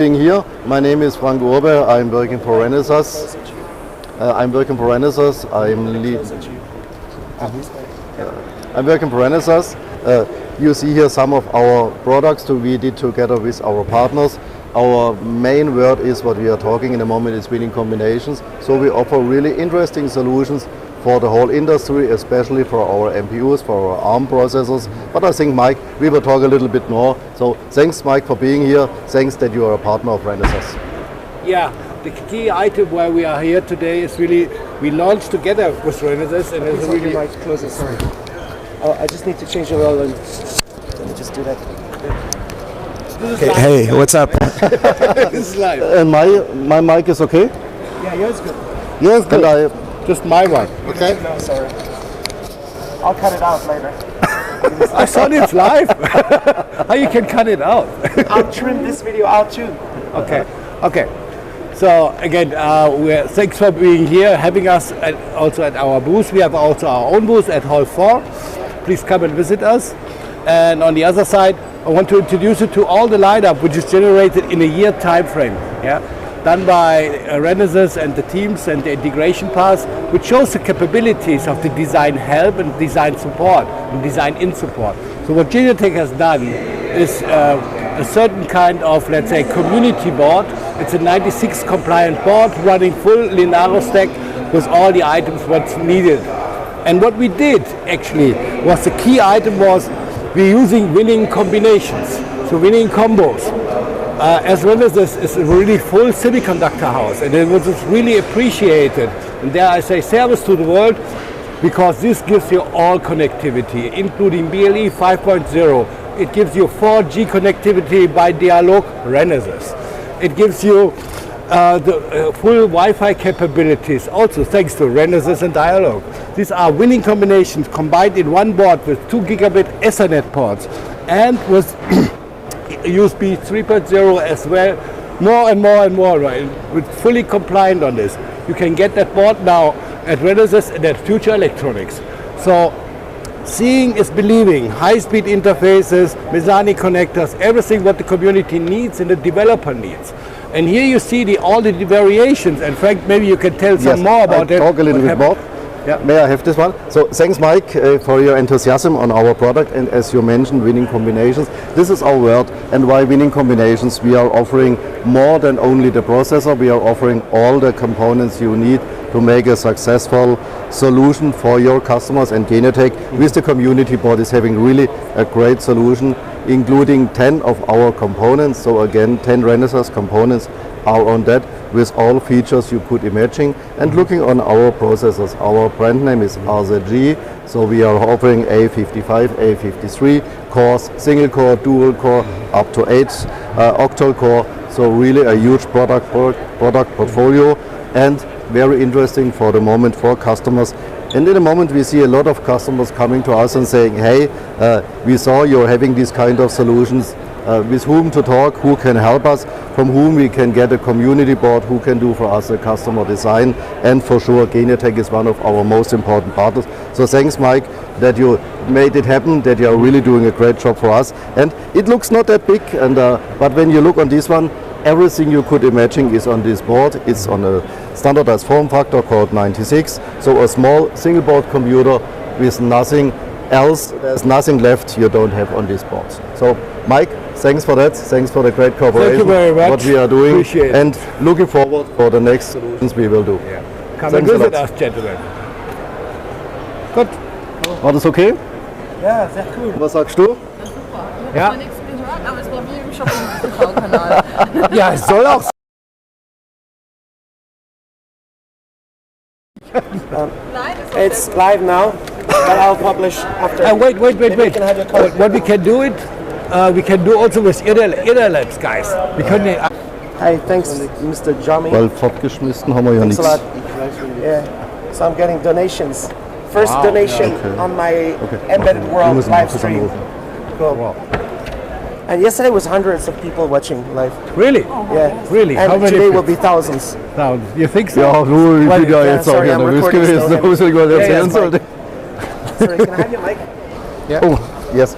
Being here, my name is Frank Urbe. I'm working for Renesas. I'm working for Renesas. I'm working for Renesas. You see here some of our products we did together with our partners. Our main word is what we are talking in a moment is winning combinations. So we offer really interesting solutions for the whole industry, especially for our MPUs, for our ARM processors. But I think, Mike, we will talk a little bit more. So thanks, Mike, for being here. Thanks that you are a partner of Renesas. Yeah, the key item why we are here today is really, we launched together with Renesas, and it's really... Mic closer, sorry. Oh, I just need to change the roll and let me just do that. Okay, hey, what's up? This is live. And my mic is okay? Yeah, yours is good. Yes, good. Just my one. Okay. No, sorry. I'll cut it out later. I thought it's live. How you can cut it out? I'll trim this video out too. Okay. So again, thanks for being here, having us also at our booth. We have also our own booth at Hall 4. Please come and visit us. And on the other side, I want to introduce you to all the lineup which is generated in a year time frame. Yeah? Done by Renesas and the teams and the integration paths, which shows the capabilities of the design help and design support and design in support. So what Genetec has done is a certain kind of, let's say, community board. It's a 96 compliant board running full Linaro stack with all the items what's needed. And what we did actually was the key item was we're using winning combinations, so winning combos. As Renesas is a really full semiconductor house, and it was really appreciated. And there I say service to the world, because this gives you all connectivity, including BLE 5.0. It gives you 4G connectivity by Dialog Renesas. It gives you the full Wi-Fi capabilities, also thanks to Renesas and Dialog. These are winning combinations combined in one board with 2 gigabit Ethernet ports and with USB 3.0 as well, more and more, right? We're fully compliant on this. You can get that board now at Renesas and at Future Electronics. So seeing is believing. High-speed interfaces, Mezzani connectors, everything what the community needs and the developer needs. And here you see all the variations. And Frank, maybe you can tell some more about it. Talk a little bit more. Yeah. May I have this one? So thanks, Mike, for your enthusiasm on our product, and as you mentioned, winning combinations. This is our word, and why winning combinations? We are offering more than only the processor. We are offering all the components you need to make a successful solution for your customers, and Genetec with the community board is having really a great solution, including 10 of our components. So again, 10 Renesas components are on that with all features you could imagine. And looking on our processors, our brand name is RZG, so we are offering A55, A53 cores, single core, dual core, up to 8 octal core. So really a huge product portfolio, and very interesting for the moment for customers. And in a moment we see a lot of customers coming to us and saying, hey, we saw you're having these kind of solutions. With whom to talk, who can help us, from whom we can get a community board, who can do for us a customer design, and for sure Genetec is one of our most important partners. So thanks, Mike, that you made it happen, that you are really doing a great job for us. And it looks not that big, and but when you look on this one, everything you could imagine is on this board. It's on a standardized form factor called 96, so a small single board computer with nothing else. There's nothing left you don't have on this board. So Mike, thanks for that. Thanks for the great cooperation. Thank you very much. What we are doing. Appreciate it. And looking forward for the next solutions we will do. Yeah. Come and visit us, gentlemen. Gut. War das okay? Ja, sehr cool. Was sagst du? Ich habe nichts gehört, aber es war wie im Shopping-TV-Kanal. Ja, es soll auch. It's live now, but I'll publish after. Wait. You can have your comment. What we can do we can do also with Interlabs, guys. We can. Hey, thanks, Mr. Jami. Weil fortgeschmissen haben wir ja Thanks nichts. a lot. Yeah, so I'm getting donations. First donation on my Embedded World live stream. Cool. Wow. And yesterday was hundreds of people watching live. Really? Yeah. Really? And How many today will people? be thousands. You think so? Ja, nur ich bin ja Yeah, jetzt auch sorry, ja I'm nervös recording gewesen, still. was ich gerade erzählen yes, sollte. Sorry, can I have your mic? Oh, Yes.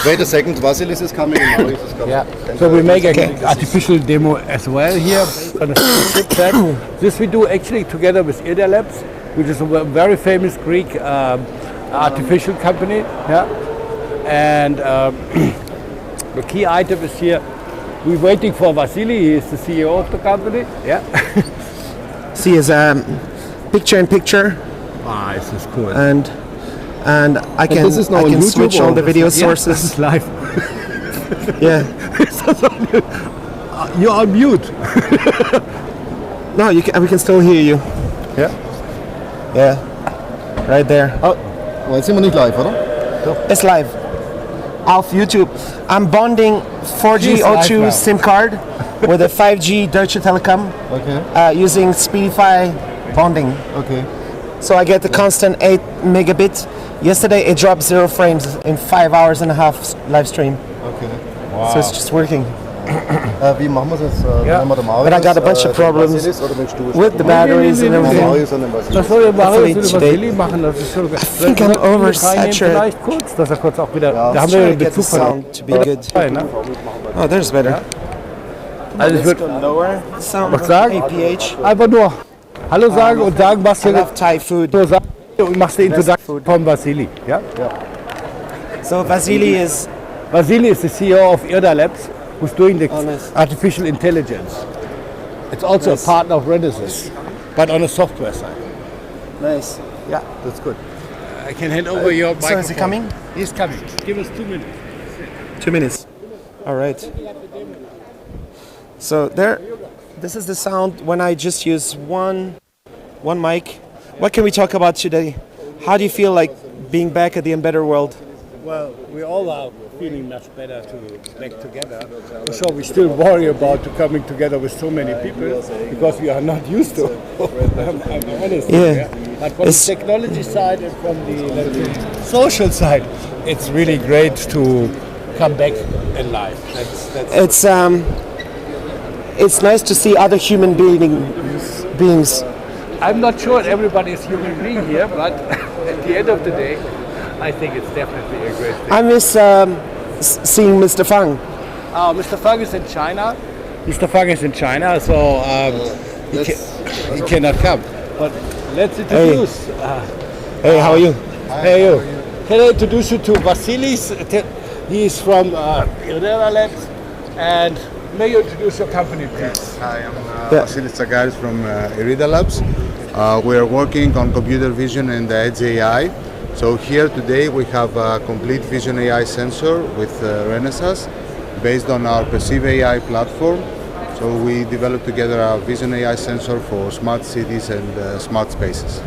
Wait a second. Vasilis is coming. And Marius is coming. Yeah. So we make an artificial demo as well here based on a chipset. This we do actually together with Ida Labs, which is a very famous Greek artificial company. Yeah. And the key item is here. We're waiting for Vasily. He is the CEO of the company. Yeah. See his picture-in-picture. Ah, this is cool. And I can this is now on can YouTube switch or all the video This sources. is live. Yeah. You're on mute. No, we can still hear you. Ja. Yeah. Right there. Oh, jetzt sind wir nicht live, oder? It's live. Auf YouTube. I'm bonding 4G She's live now. O2 SIM card with a 5G Deutsche Telekom using Speedify bonding. Okay. So I get the constant 8 megabit. Yesterday it dropped 0 frames in 5 hours and a half live stream. Okay. So it's just working. Wie machen wir das? Ja. Nehmen wir den Marius, But I got a bunch of den problems Vasilis, oder willst du es with the batteries and machen? everything. Marius und den Vasilis. Das soll der Marius Hopefully mit dem today. Vasily machen. Das ist schon. I think I'm oversaturated. Vielleicht kurz, dass er kurz auch wieder. Da haben Try wir to den get the Bezug von. sound to be good. Ne? Oh, there's better. Also ich würde Lower sound. was sagen. APH. Einfach nur Hallo sagen und sagen, was I hier love Thai food. nur sagen und machst die Introduction von Vasily. Ja? So Vasily is Vasily is the CEO of Ida Labs, who's doing the nice. artificial intelligence. It's also a partner of Renesas, but on a software side. nice. Yeah. That's good. I can hand over your microphone. So is he coming? He's coming. Give us 2 minutes. 2 minutes. All right. So there, this is the sound when I just use one mic. What can we talk about today? How do you feel like being back at the embedded world? Well, we all are feeling much better to back together. For sure, we still worry about coming together with so many people because we are not used to. I'm honest. Yeah. But from the technology side and from the social side, it's really great to come back alive. It's nice to see other human beings. I'm not sure everybody is human being here, but at the end of the day, I think it's definitely a great thing. I miss seeing Mr. Fang. Mr. Fang is in China. Mr. Fang is in China, so he cannot come. But let's introduce. Hey, how are you? Hey, you. Can I introduce you to Vasilis? He is from Ida Labs, and may you introduce your company, please? Hi, I'm Vasilis Tsagaris from Ida Labs. We are working on computer vision and edge AI. So here today we have a complete vision AI sensor with Renesas based on our Perceive AI platform. So we developed together a vision AI sensor for smart cities and smart spaces.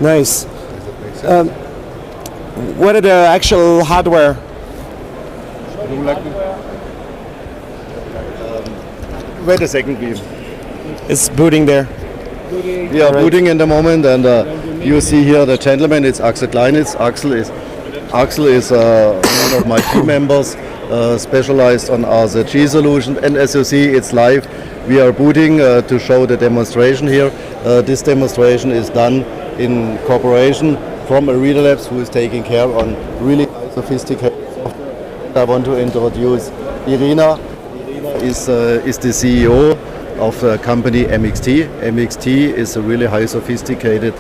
Nice. What are the actual hardware? Would you like to? Wait a second, please. It's booting there. We are booting in the moment, and you see here the gentleman. It's Axel Kleinitz. Axel is one of my team members, specialized on RZG solution. And as you see, it's live. We are booting to show the demonstration here. This demonstration is done in cooperation from Ida Labs, who is taking care on really sophisticated software. I want to introduce Irina. Irina is the CEO of the company MXT. MXT is a really high sophisticated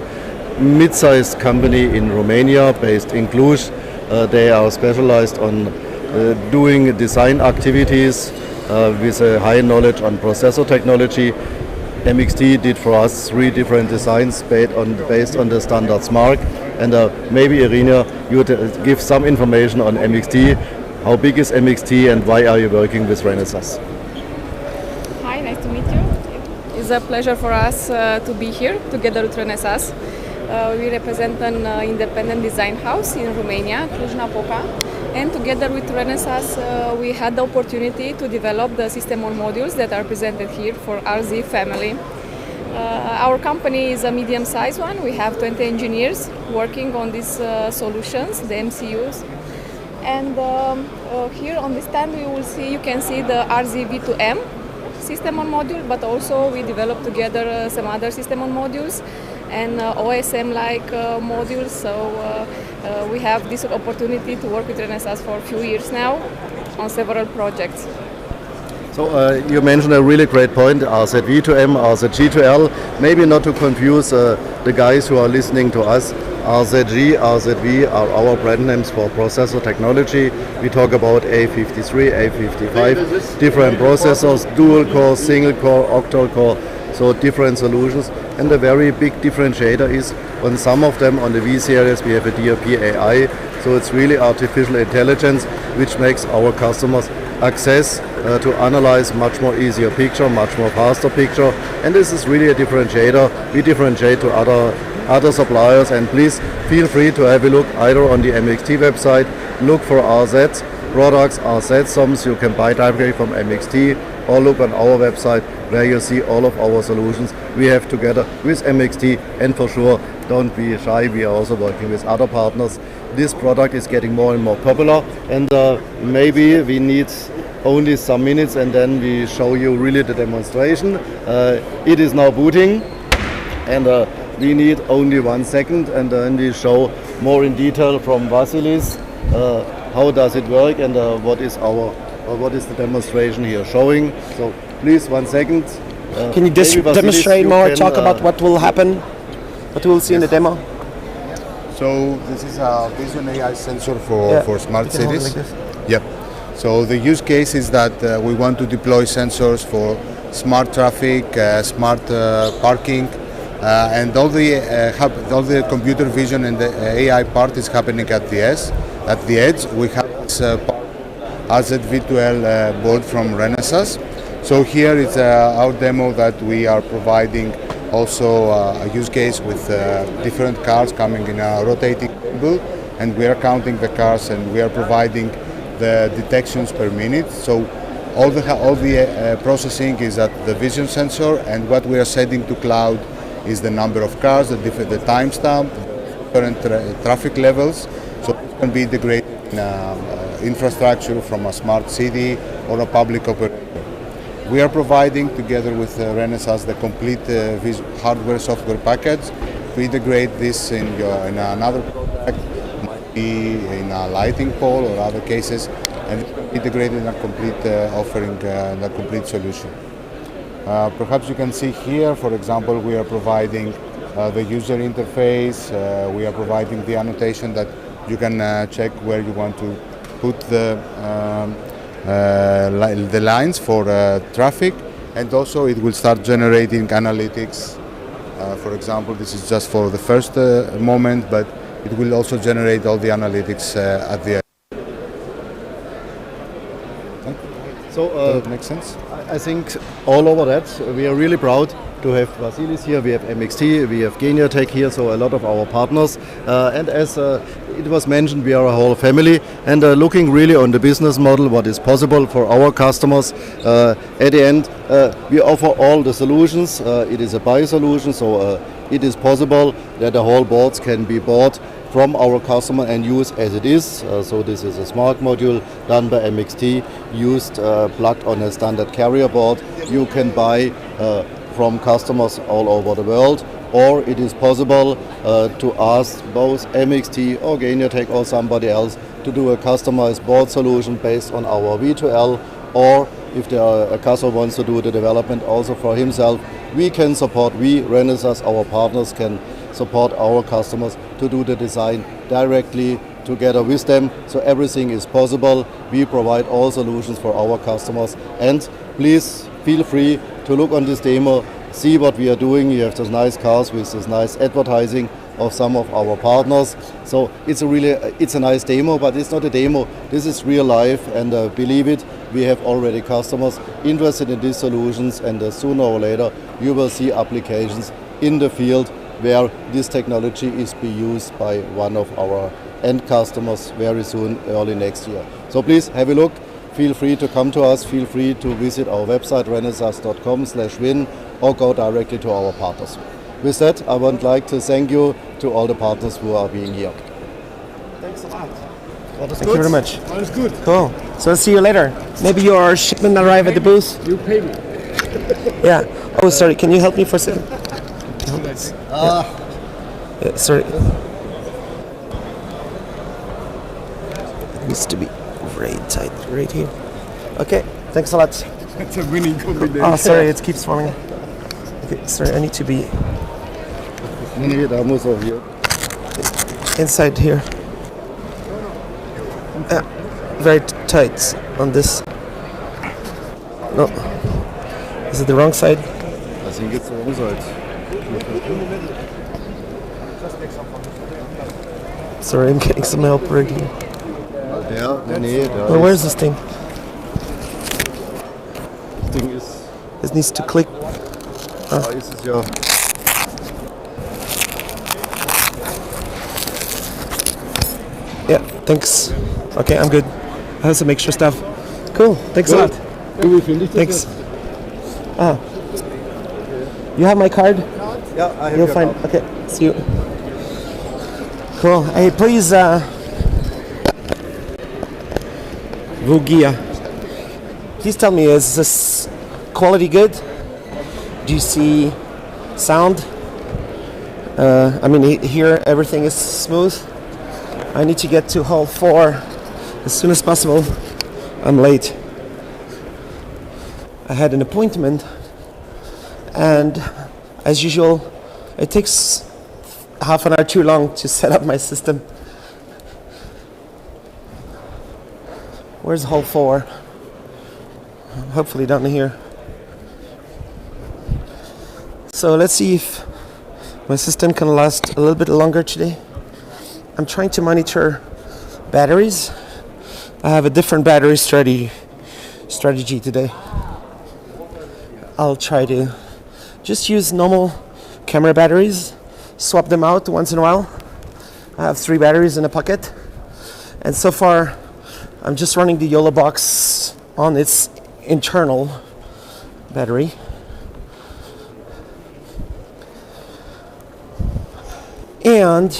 mid-sized company in Romania based in Cluj. They are specialized on doing design activities with a high knowledge on processor technology. MXT did for us 3 different designs based on the standard SMARC. And maybe Irina, you would give some information on MXT. How big is MXT and why are you working with Renesas? Hi, nice to meet you. It's a pleasure for us to be here together with Renesas. We represent an independent design house in Romania, Cluj-Napoca. And together with Renesas, we had the opportunity to develop the system on modules that are presented here for RZ family. Our company is a medium-sized one. We have 20 engineers working on these solutions, the MCUs. And here on this stand, you can see the RZ-V2M system on module, but also we developed together some other system on modules and OSM-like modules. So We have this opportunity to work with Renesas for a few years now on several projects. So you mentioned a really great point, RZV2M, RZG2L. Maybe not to confuse the guys who are listening to us. RZG, RZV are our brand names for processor technology. We talk about A53, A55, different processors, dual core, single core, octal core, so different solutions. And the very big differentiator is on some of them, on the V series, we have a DRP AI. So it's really artificial intelligence, which makes our customers access to analyze much more easier picture, much more faster picture, and this is really a differentiator. We differentiate to other suppliers, and please feel free to have a look either on the MXT website, look for RZ products, RZ sums you can buy directly from MXT, or look on our website where you see all of our solutions we have together with MXT. And for sure, don't be shy, we are also working with other partners. This product is getting more and more popular, and maybe we need only some minutes and then we show you really the demonstration. It is now booting, and we need only 1 second, and then we show more in detail from Vasilis how does it work, and what is the demonstration here showing. So please, 1 second. Can you demonstrate more, talk about what will happen, what we'll see in the demo? So this is a vision AI sensor for smart cities. Yep. So the use case is that we want to deploy sensors for smart traffic, smart parking, and all the computer vision and the AI part is happening at the edge. We have this RZV2L board from Renesas. So here is our demo that we are providing. Also a use case with different cars coming in a rotating gimbal, and we are counting the cars and we are providing the detections per minute. So all the processing is at the vision sensor, and what we are setting to cloud is the number of cars, the timestamp, current traffic levels. So it can be integrated in infrastructure from a smart city or a public operator. We are providing, together with Renesas, the complete hardware-software package. We integrate this in another product, might be in a lighting pole or other cases, and integrate in a complete offering, a complete solution. Perhaps you can see here, for example, we are providing the user interface. We are providing the annotation that you can check where you want to put the lines for traffic, and also it will start generating analytics. For example, this is just for the first moment, but it will also generate all the analytics at the end. So does it make sense? I think all over that we are really proud to have Vasilis here, we have MXT, we have Geniatech here, so a lot of our partners. And as it was mentioned, we are a whole family, and looking really on the business model, what is possible for our customers. At the end, we offer all the solutions. It is a buy solution, so it is possible that the whole boards can be bought from our customer and use as it is. So this is a smart module done by MXT, used plugged on a standard carrier board. You can buy from customers all over the world, or it is possible to ask both MXT or Geniatech or somebody else to do a customized board solution based on our V2L, or if a customer wants to do the development also for himself, we can support, Renesas, our partners, can support our customers to do the design directly together with them. So everything is possible. We provide all solutions for our customers, and please feel free to look on this demo, see what we are doing. You have those nice cars with this nice advertising of some of our partners. So it's a nice demo, but it's not a demo. This is real life, and believe it, we have already customers interested in these solutions, and sooner or later you will see applications in the field where this technology is being used by one of our end customers very soon, early next year. So please have a look. Feel free to come to us, feel free to visit our website renesas.com/win, or go directly to our partners. With that, I would like to thank you to all the partners who are being here. Thanks a lot. Thank you very much. All is good. Cool. So I'll see you later. Maybe your shipment arrive at the booth? You pay me. Yeah. Oh, sorry. Can you help me for a second? Sorry. Needs to be very tight right here. Okay, thanks a lot. It's a winning combination. Oh, sorry, it keeps falling. Okay, sorry, I need to be Nee, da muss auch hier. inside here. Very tight on this. No. Is it the wrong side? I think it's the wrong side. Sorry, I'm getting some help right here. Der? Nee, da Well, where's this thing? das Ding ist. It needs to click. Da ist es ja. Yeah, thanks. Okay, I'm good. I have some extra stuff. Cool, thanks a lot. Wie finde ich das Thanks. jetzt? You have my card? Ja, I have You'll your find. card. Okay, see you. Cool. Hey, please, Vogia. Please tell me, is this quality good? Do you see sound? I mean, here everything is smooth. I need to get to hall 4 as soon as possible. I'm late. I had an appointment, and as usual, it takes half an hour too long to set up my system. Where's hall 4? Hopefully down here. So let's see if my system can last a little bit longer today. I'm trying to monitor batteries. I have a different battery strategy today. I'll try to just use normal camera batteries, swap them out once in a while. I have 3 batteries in a pocket, and so far I'm just running the Yolobox on its internal battery. And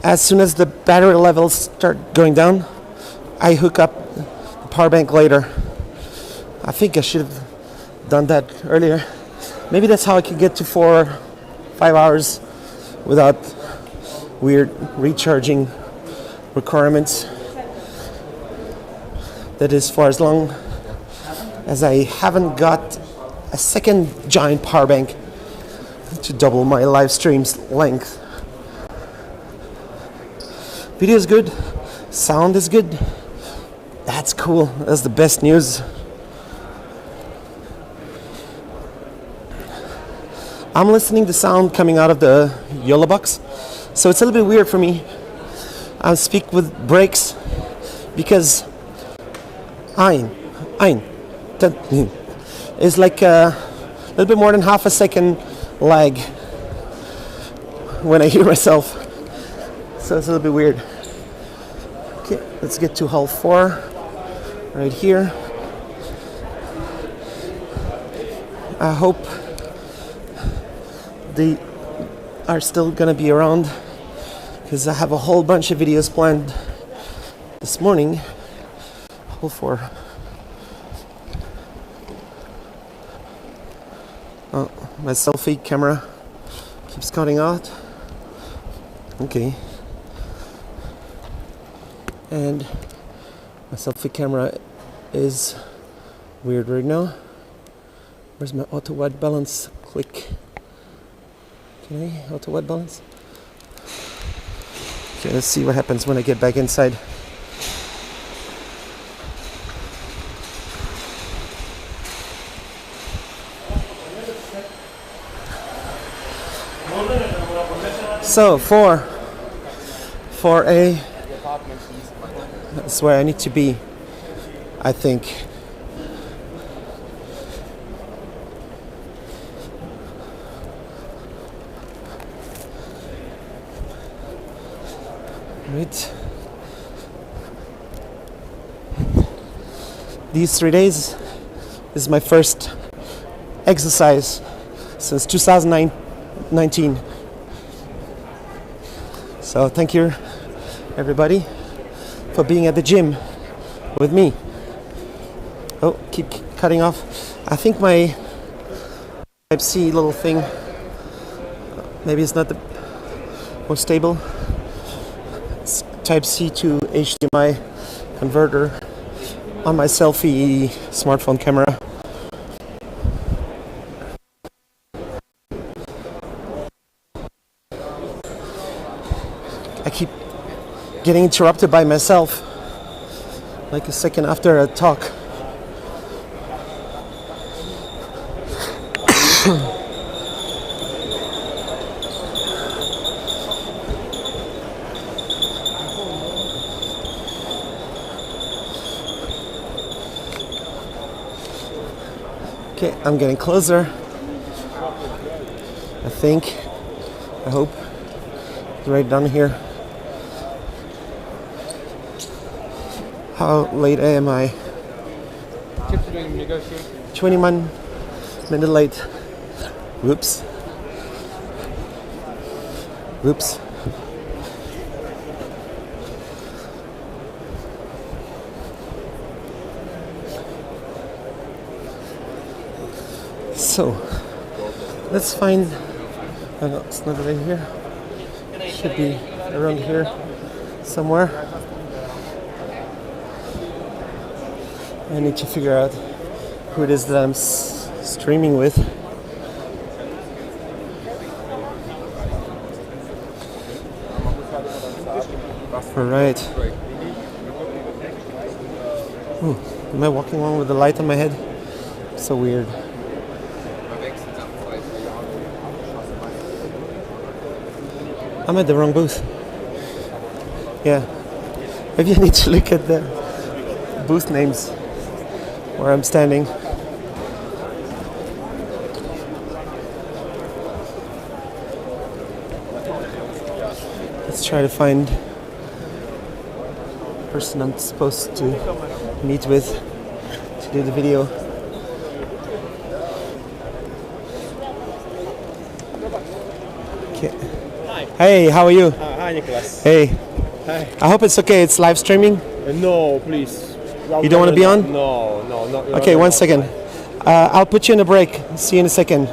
as soon as the battery levels start going down, I hook up the power bank later. I think I should have done that earlier. Maybe that's how I can get to 4-5 hours without weird recharging requirements. That is for as long as I haven't got a second giant power bank to double my live stream's length. Video is good, sound is good. That's cool, that's the best news. I'm listening to sound coming out of the Yolobox, so it's a little bit weird for me. I speak with breaks because it's like a little bit more than half a second lag when I hear myself. So it's a little bit weird. Okay, let's get to hall 4 right here. I hope they are still gonna be around because I have a whole bunch of videos planned this morning. Hall 4. Oh, my selfie camera keeps cutting out. Okay. And my selfie camera is weird right now. Where's my auto white balance? Click. Can I auto white balance? Okay, let's see what happens when I get back inside. So 4A. That's where I need to be, I think. Right. These 3 days is my first exercise since 2019. So thank you, everybody, for being at the gym with me. Oh, keep cutting off. I think my Type-C little thing, maybe it's not the most stable. It's Type-C to HDMI converter on my selfie smartphone camera. I keep getting interrupted by myself, like a second after a talk. Okay, I'm getting closer. I hope. Right down here. How late am I? 21 minutes late. Whoops. Whoops. So, let's find. Oh no, it's not right here. Should be around here somewhere. I need to figure out who it is that I'm streaming with. Alright. Am I walking along with the light on my head? So weird. I'm at the wrong booth. Yeah. Maybe I need to look at the booth names where I'm standing. Let's try to find the person I'm supposed to meet with to do the video. Okay. Hey, how are you? Hi, Nicholas. Hey. Hi. I hope it's okay. It's live streaming. No, please. You don't want to be on? No, not. Okay, 1 second. I'll put you in a break. See you in a second.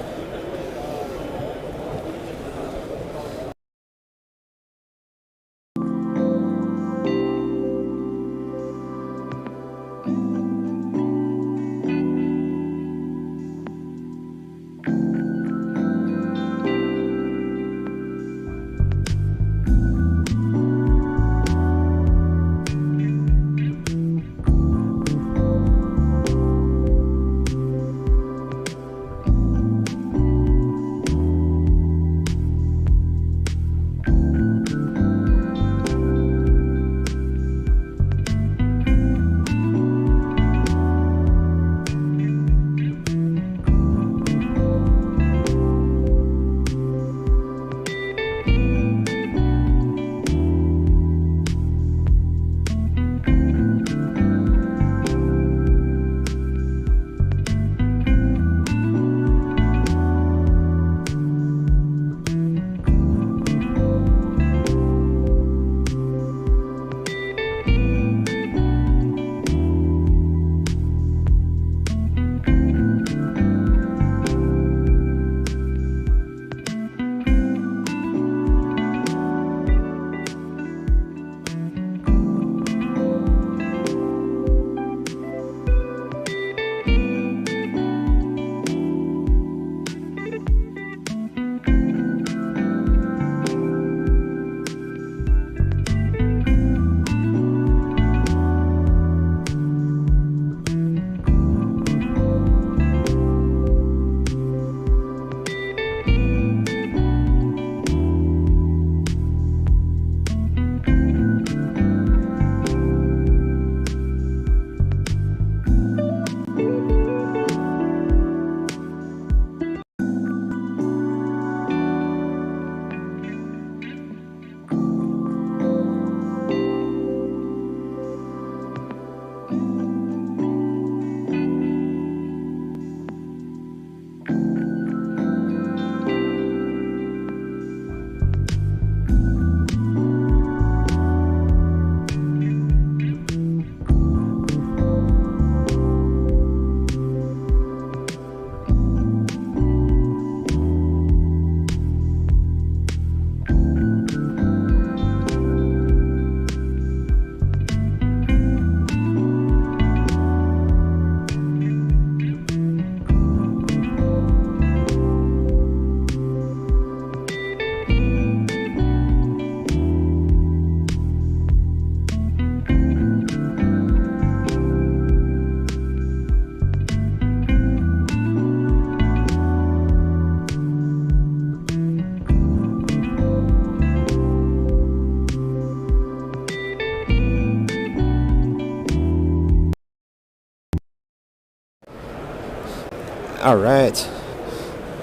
All right.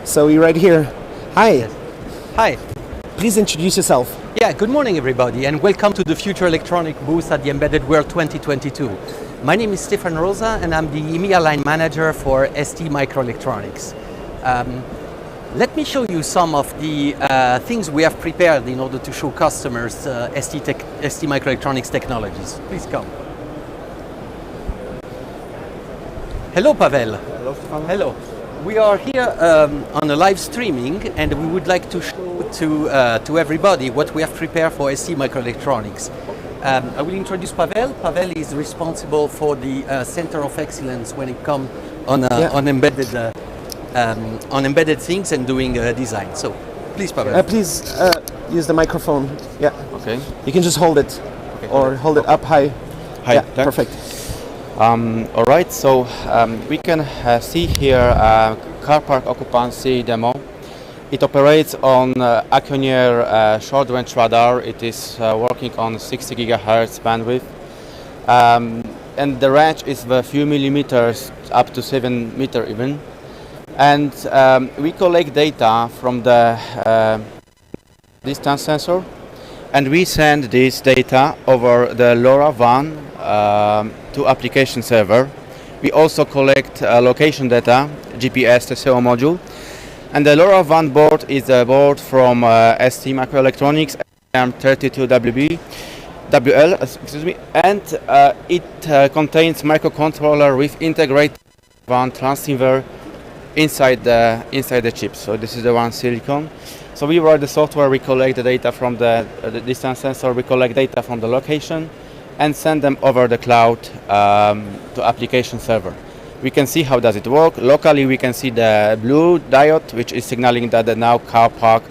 So you're right here. Hi. Hi. Please introduce yourself. Yeah, good morning everybody and welcome to the Future Electronic booth at the Embedded World 2022. My name is Stefan Rosa and I'm the EMEA line manager for ST Microelectronics. Let me show you some of the things we have prepared in order to show customers ST Microelectronics technologies. Please come. Hello Pavel. Hello, Stefan. Hello. We are here on a live streaming and we would like to show to everybody what we have prepared for ST Microelectronics. I will introduce Pavel. Pavel is responsible for the Center of Excellence when it comes on embedded things and doing design. So, please, Pavel. Please use the microphone. Yeah. Okay. You can just hold it, or hold it up high. Hi. Yeah, there. perfect. All right. So we can see here car park occupancy demo. It operates on Acconeer short-range radar. It is working on 60 gigahertz bandwidth, and the range is a few millimeters, up to 7 meters even. And we collect data from the distance sensor, and we send this data over the LoRaWAN to application server. We also collect location data, GPS TCO module, and the LoRaWAN board is a board from ST Microelectronics M32WL, excuse me, and it contains microcontroller with integrated WAN transceiver inside the chip. So this is the one silicon. So we write the software, we collect the data from the distance sensor, we collect data from the location, and send them over the cloud to application server. We can see how does it work. Locally, we can see the blue diode, which is signaling that the now car park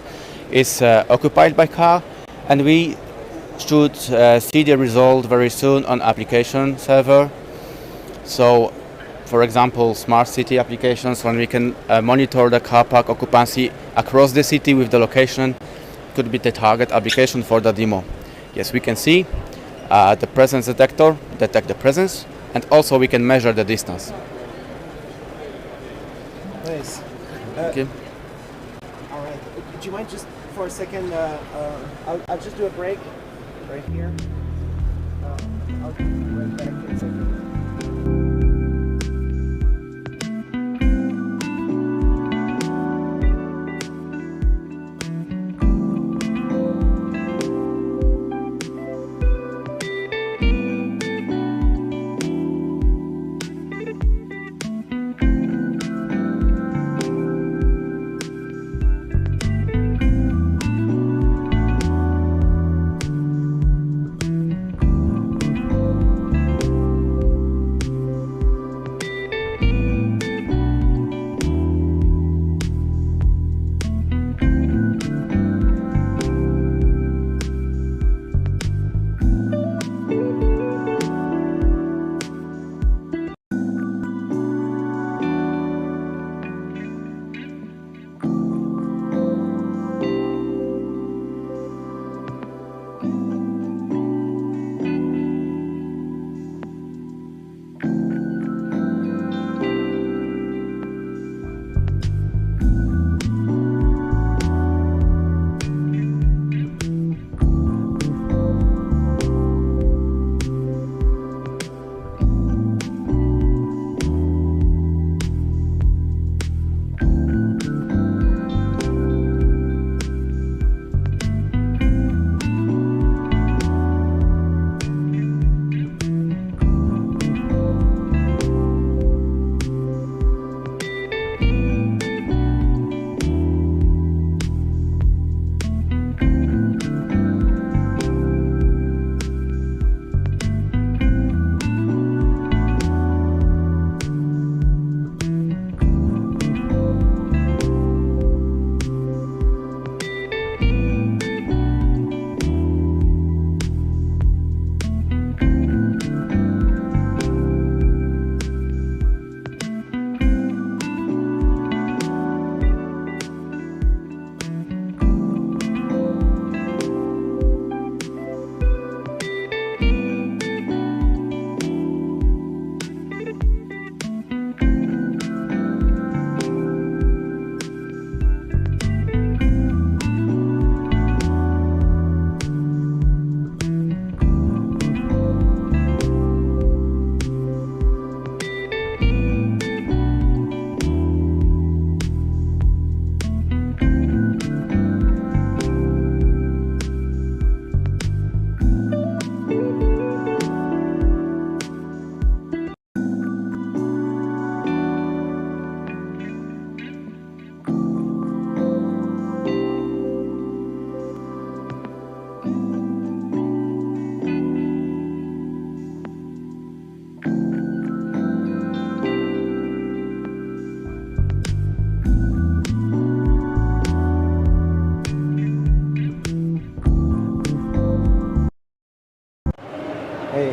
is occupied by car, and we should see the result very soon on application server. So, for example, smart city applications, when we can monitor the car park occupancy across the city with the location, could be the target application for the demo. Yes, we can see the presence detector detect the presence, and also we can measure the distance. Nice. Okay. All right. Do you mind just for a second? I'll just do a break right here. I'll be right back in a second.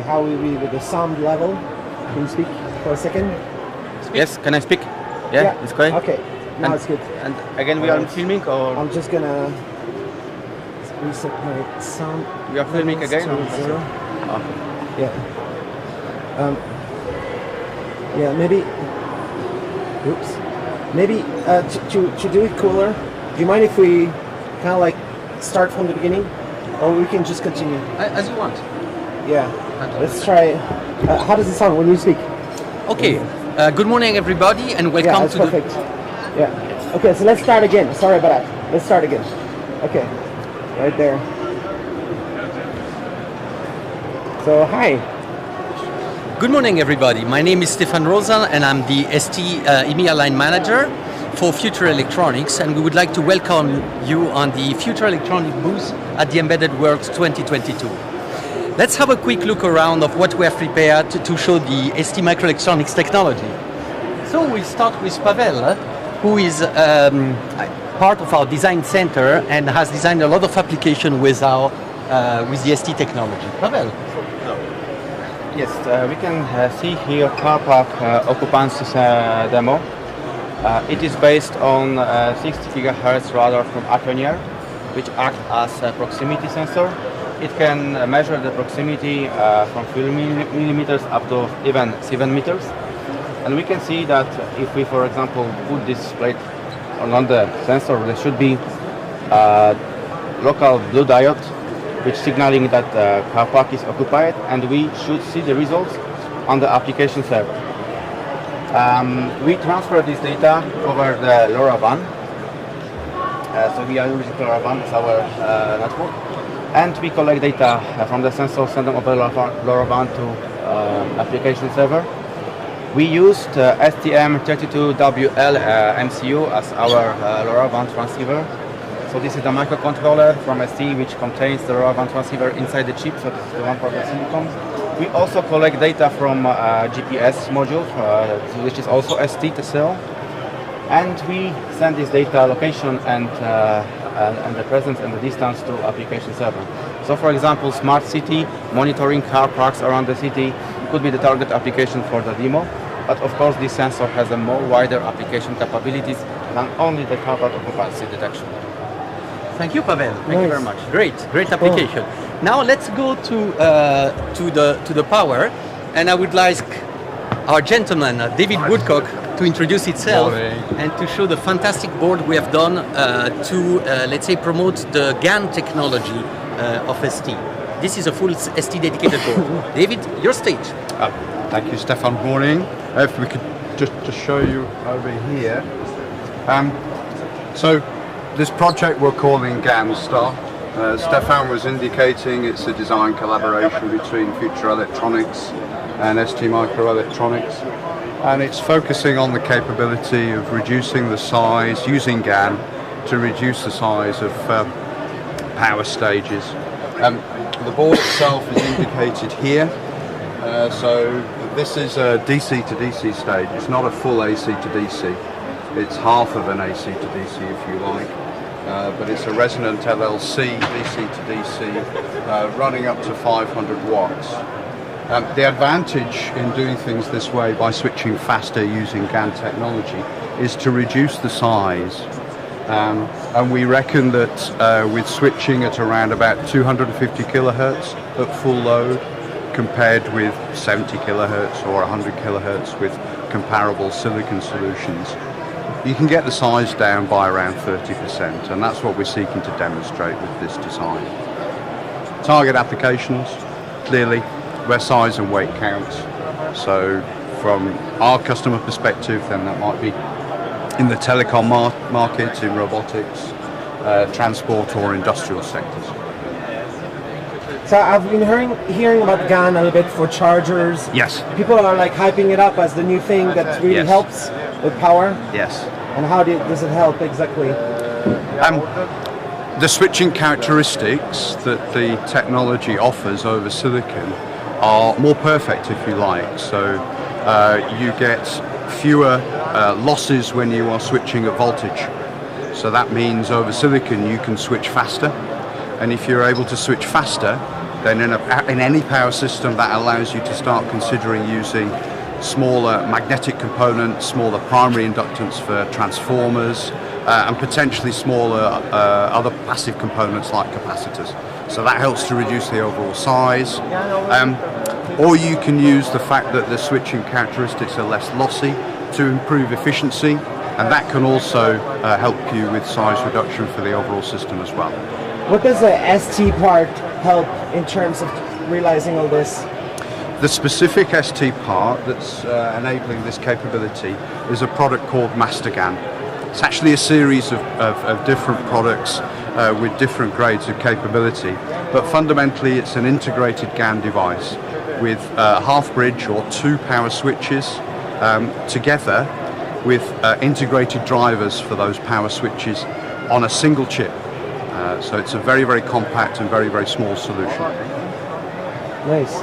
how we be with the sound level. Can you speak for a second? Yes, can I speak? Yeah, it's great. Okay, now And- it's good. And again, we are filming, or I'm just gonna reset my sound. we are filming levels again? to or- 0. Okay. Yeah. Yeah, maybe. Oops. Maybe to do it cooler, do you mind if we kind of like start from the beginning, or we can just continue? As you want. Yeah. Let's try. How does it sound when you speak? Okay. Good morning, everybody, and Yeah, welcome that's to perfect. Yeah. Okay, so let's start again. Sorry about that. Let's start again. Okay. Right there. So hi. Good morning, everybody. My name is Stefan Rosa, and I'm the ST EMEA line manager for Future Electronics, and we would like to welcome you on the Future Electronic booth at the Embedded World 2022. Let's have a quick look around of what we have prepared to show the ST microelectronics technology. So we start with Pavel, who is part of our design center and has designed a lot of application with with the ST technology. Pavel. Yes, we can see here car park occupancy demo. It is based on 60 GHz radar from Aconier, which acts as a proximity sensor. It can measure the proximity from few millimeters up to even 7 meters. And we can see that if we, for example, put this plate on the sensor, there should be a local blue diode which signaling that the car park is occupied, and we should see the results on the application server. We transfer this data over the LoRaWAN. So we are using LoRaWAN as our network, and we collect data from the sensor, send them over LoRaWAN to application server. We used STM32WL MCU as our LoRaWAN transceiver. So this is the microcontroller from ST which contains the LoRaWAN transceiver inside the chip, so this is the one for the silicon. We also collect data from GPS module, which is also ST TCL, and we send this data location and the presence and the distance to application server. So for example, smart city, monitoring car parks around the city could be the target application for the demo, but of course this sensor has a more wider application capabilities than only the car park occupancy detection. Thank you, Pavel. Thank you very much. Great application. Now let's go to the power, and I would like our gentleman, David Woodcock, to introduce itself and to show the fantastic board we have done to let's say promote the GaN technology of ST. This is a full ST dedicated board. David, your stage. Thank you, Stefan. Morning. If we could just show you over here. So this project we're calling GaNstar. Stefan was indicating it's a design collaboration between Future Electronics and ST Microelectronics, and it's focusing on the capability of reducing the size, using GaN to reduce the size of power stages. The board itself is indicated here. So this is a DC to DC stage. It's not a full AC to DC. It's half of an AC to DC, if you like. But it's a resonant LLC, DC to DC, running up to 500 watts. The advantage in doing things this way by switching faster using GaN technology is to reduce the size. And we reckon that with switching at around about 250 kilohertz at full load, compared with 70 kilohertz or 100 kilohertz with comparable silicon solutions, you can get the size down by around 30%, and that's what we're seeking to demonstrate with this design. Target applications, clearly, where size and weight counts. So from our customer perspective, then that might be in the telecom market, in robotics, transport or industrial sectors. So I've been hearing about GaN a little bit for chargers. Yes. People are like hyping it up as the new thing that really Yes. helps with power. Yes. And how does it help exactly? The switching characteristics that the technology offers over silicon are more perfect, if you like. So you get fewer losses when you are switching at voltage. So that means over silicon you can switch faster. And if you're able to switch faster, then in any power system that allows you to start considering using smaller magnetic components, smaller primary inductance for transformers, and potentially smaller other passive components like capacitors. So that helps to reduce the overall size. Or you can use the fact that the switching characteristics are less lossy to improve efficiency, and that can also help you with size reduction for the overall system as well. What does the ST part help in terms of realizing all this? The specific ST part that's enabling this capability is a product called MasterGAN. It's actually a series of different products with different grades of capability, but fundamentally it's an integrated GAN device with half bridge or 2 power switches together with integrated drivers for those power switches on a single chip. So it's a very, very compact and very, very small solution. Nice.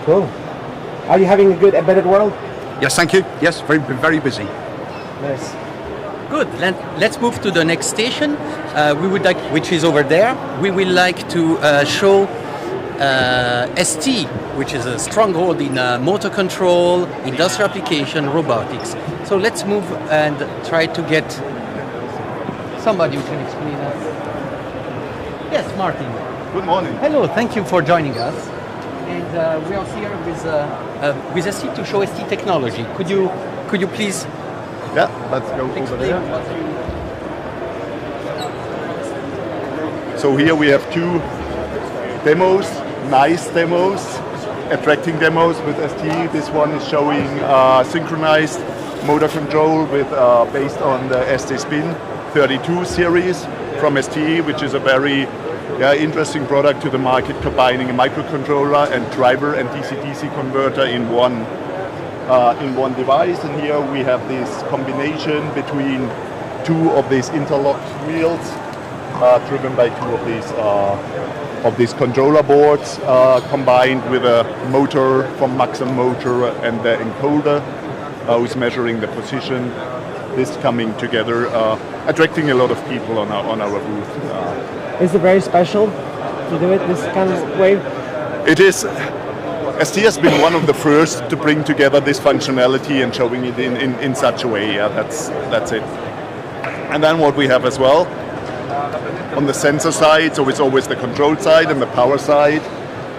Cool. Are you having a good embedded world? Yes, thank you. Yes, very busy. Nice. Good. Let's move to the next station. We would like, which is over there. We will like to show ST, which is a stronghold in motor control, industrial application, robotics. So let's move and try to get somebody who can explain us. Yes, Martin. Good morning. Hello. Thank you for joining us. And we are here with ST to show ST technology. Could you please? Yeah, let's go over there. So here we have 2 demos, nice demos, attracting demos with ST. This one is showing synchronized motor control with based on the ST Spin 32 series from ST, which is a very interesting product to the market, combining a microcontroller and driver and DC-DC converter in one device. And here we have this combination between 2 of these interlocked wheels, driven by 2 of these controller boards, combined with a motor from Maxon Motor and the encoder, who's measuring the position. This coming together, attracting a lot of people on our booth. Is it very special to do it this kind of way? It is. ST has been one of the first to bring together this functionality and showing it in such a way. Yeah, that's it. And then what we have as well on the sensor side, so it's always the control side and the power side,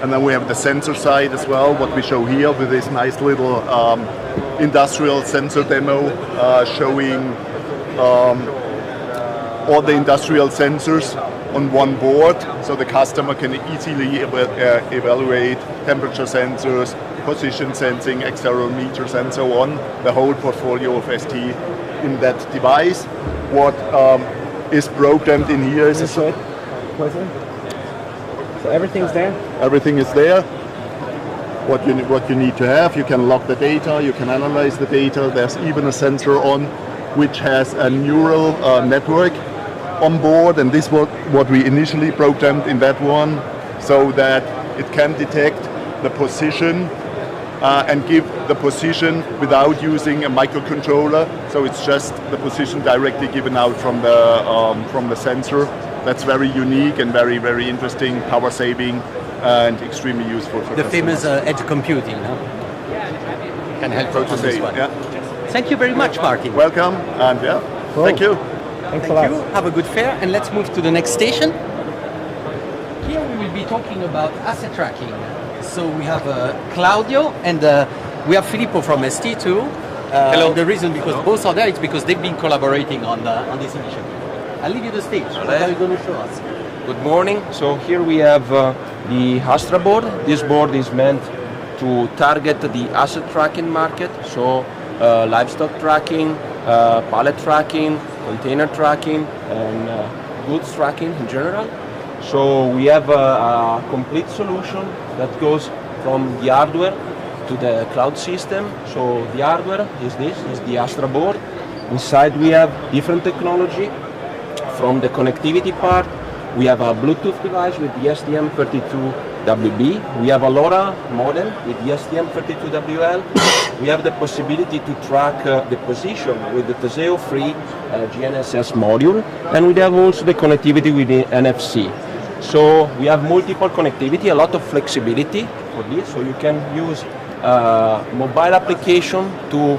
and then we have the sensor side as well. What we show here with this nice little industrial sensor demo, showing all the industrial sensors on one board, so the customer can easily evaluate temperature sensors, position sensing, accelerometers, and so on, the whole portfolio of ST in that device. What is programmed in here is... So everything's there? Everything is there. What you need to have, you can log the data, you can analyze the data. There's even a sensor on which has a neural network on board, and this was what we initially programmed in that one, so that it can detect the position and give the position without using a microcontroller. So it's just the position directly given out from the sensor. That's very unique and very, very interesting, power saving, and extremely useful for the customers. famous edge computing. No? Can help So on to this say, one. yeah. Thank you very much, Martin. Welcome, and yeah, Cool. thank you. Thanks a Thank lot. you. Have a good fair, and let's move to the next station. Here we will be talking about asset tracking. So we have Claudio and we have Filippo from ST too. Hello. The reason because both are there is because they've been collaborating on this initiative. I'll leave you the stage. What are you going to show us? Good morning. So here we have the Astra board. This board is meant to target the asset tracking market. So livestock tracking, pallet tracking, container tracking, and goods tracking in general. So we have a complete solution that goes from the hardware to the cloud system. So the hardware is the Astra board. Inside we have different technology. From the connectivity part, we have a Bluetooth device with the STM32WB. We have a LoRa modem with the STM32WL. We have the possibility to track the position with the Teseo-free GNSS module. And we have also the connectivity with the NFC. So we have multiple connectivity, a lot of flexibility for this. So you can use mobile application to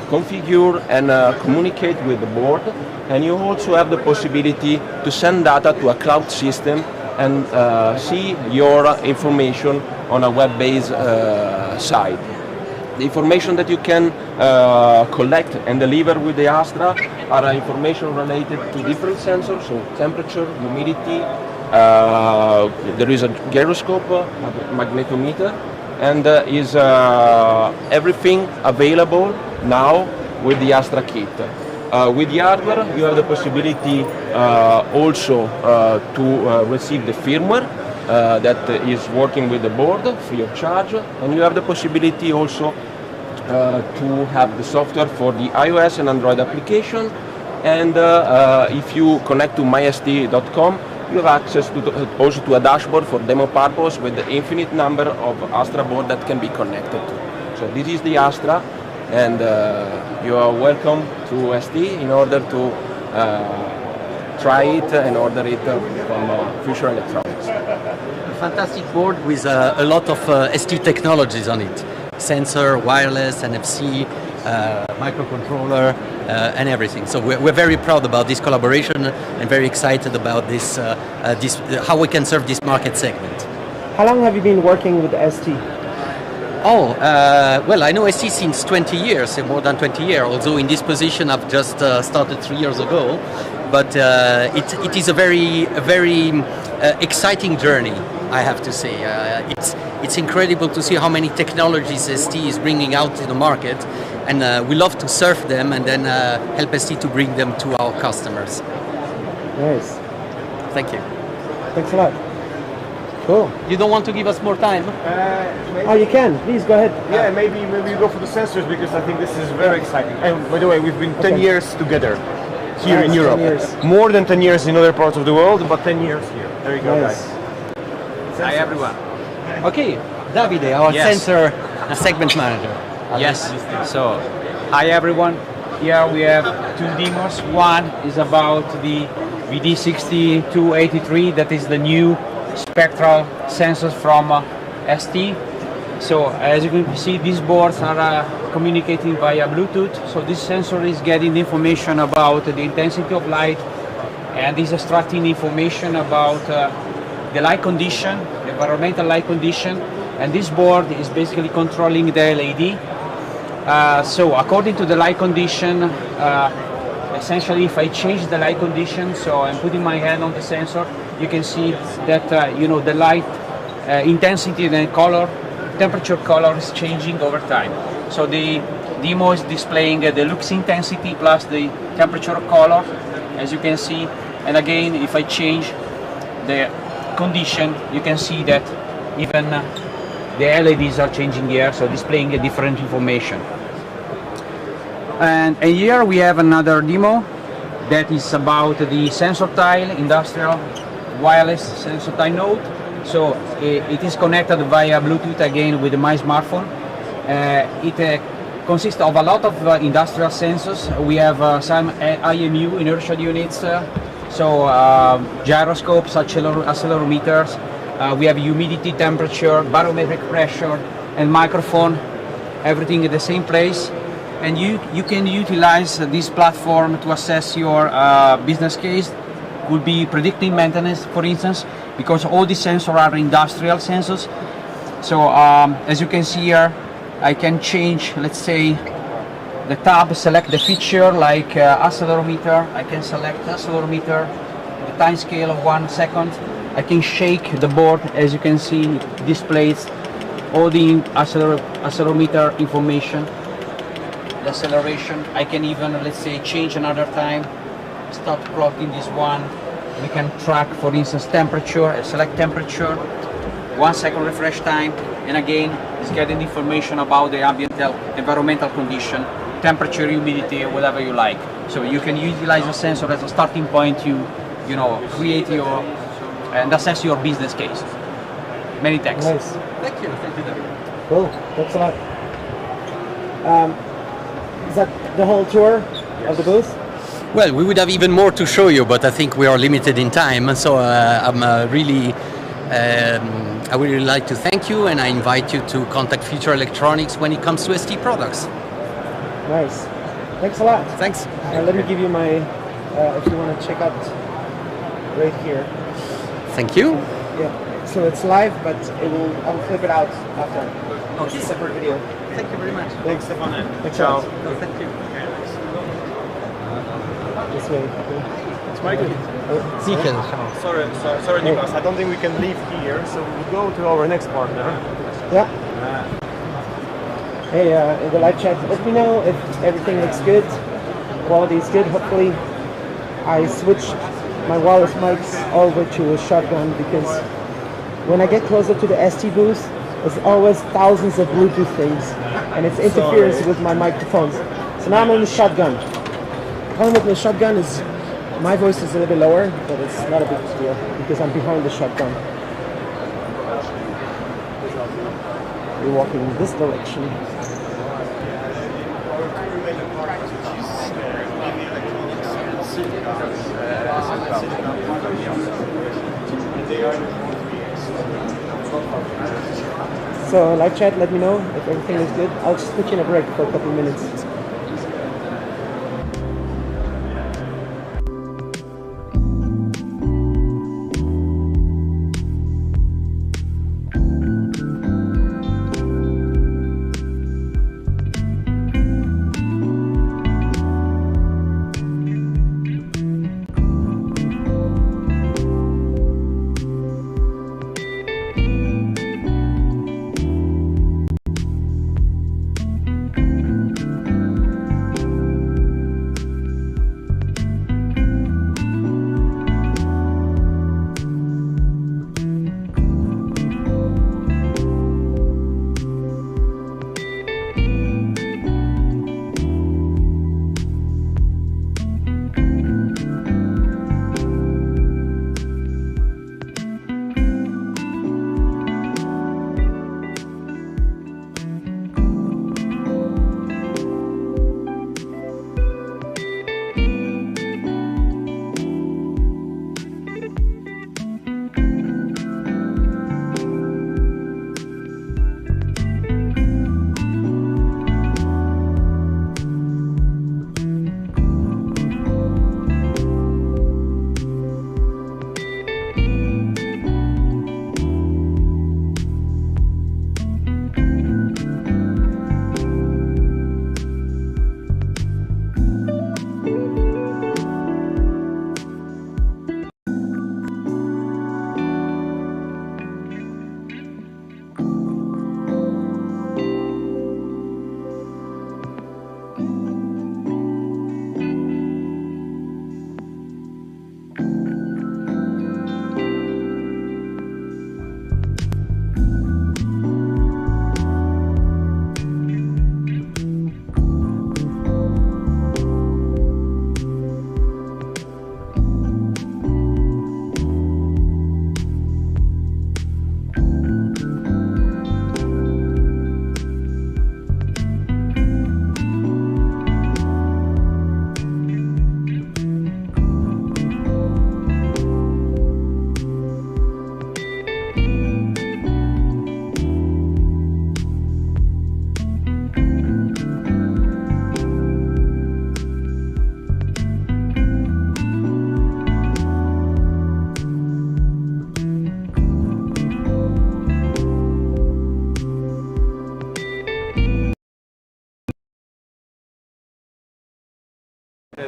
configure and communicate with the board. And you also have the possibility to send data to a cloud system and see your information on a web-based site. The information that you can collect and deliver with the Astra are information related to different sensors, so temperature, humidity, there is a gyroscope, a magnetometer, and is everything available now with the Astra kit. With the hardware, you have the possibility also to receive the firmware that is working with the board free of charge, and you have the possibility also to have the software for the iOS and Android application. And if you connect to myst.com, you have access to also to a dashboard for demo purpose with the infinite number of Astra board that can be connected to. So this is the Astra, and you are welcome to ST in order to try it and order it from Future Electronics. A fantastic board with a lot of ST technologies on it. Sensor, wireless, NFC, microcontroller, and everything. So we're very proud about this collaboration and very excited about this, how we can serve this market segment. How long have you been working with ST? Oh, well, I know ST since 20 years, more than 20 years, although in this position I've just started 3 years ago. But it is a very exciting journey, I have to say. It's incredible to see how many technologies ST is bringing out to the market, and we love to serve them and then help ST to bring them to our customers. Nice. Thank you. Thanks a lot. Cool. You don't want to give us more time? Oh, you can. Please go ahead. Yeah, maybe you go for the sensors, because I think this is very exciting. And by the way, we've been 10 years together here in Europe. 10 years. More than 10 years in other parts of the world, but 10 years here. There you go, Nice. guys. Hi everyone. Okay, Davide, our Yes. sensor segment manager. Yes. So, hi everyone. Here we have two demos. One is about the VD6283. That is the new spectral sensors from ST. So as you can see, these boards are communicating via Bluetooth. So this sensor is getting information about the intensity of light, and is extracting information about the light condition, the environmental light condition, and this board is basically controlling the LED. So according to the light condition, essentially if I change the light condition, so I'm putting my hand on the sensor, you can see that the light intensity and color, temperature color is changing over time. So the demo is displaying the lux intensity plus the temperature color, as you can see. And again, if I change the condition, you can see that even the LEDs are changing here, so displaying a different information. And here we have another demo that is about the sensor tile, industrial wireless sensor tile node. So it is connected via Bluetooth again with my smartphone. It consists of a lot of industrial sensors. We have some IMU, inertial units, gyroscopes, accelerometers. We have humidity, temperature, barometric pressure, and microphone, everything in the same place. And you can utilize this platform to assess your business case. Could be predicting maintenance, for instance, because all these sensors are industrial sensors. So as you can see here, I can change, let's say, the tab, select the feature like accelerometer. I can select accelerometer, the time scale of 1 second. I can shake the board, as you can see, it displays all the accelerometer information. The acceleration, I can even, let's say, change another time, stop plotting this one. We can track, for instance, temperature, select temperature, 1 second refresh time, and again, it's getting information about the environmental condition, temperature, humidity, whatever you like. So you can utilize the sensor as a starting point to, create your and assess your business case. Many thanks. Nice. Thank you. Thank you, David. Cool. Thanks a lot. Is that the whole tour of the booth? Well, we would have even more to show you, but I think we are limited in time. So I would really like to thank you, and I invite you to contact Future Electronics when it comes to ST products. Nice. Thanks a lot. Thanks. Let me give you my, if you want to check out right here. Thank you. Yeah. So it's live, but I'll flip it out after. Okay. It's a separate video. Thank you very much. Thanks, Stefan. Thanks. Ciao. No, thank you. This way. It's Michael. Zhiyun. Sorry, Nicholas. I don't think we can leave here, so we'll go to our next partner. Yeah. Hey, in the live chat, let me know if everything looks good, quality is good. Hopefully, I switched my wireless mics over to a shotgun because when I get closer to the ST booth, there's always thousands of Bluetooth things, and it's interference with my microphones. So now I'm in the shotgun. The problem with the shotgun is my voice is a little bit lower, but it's not a big deal because I'm behind the shotgun. We're walking in this direction. So live chat, let me know if everything is good. I'll just put you in a break for a couple of minutes.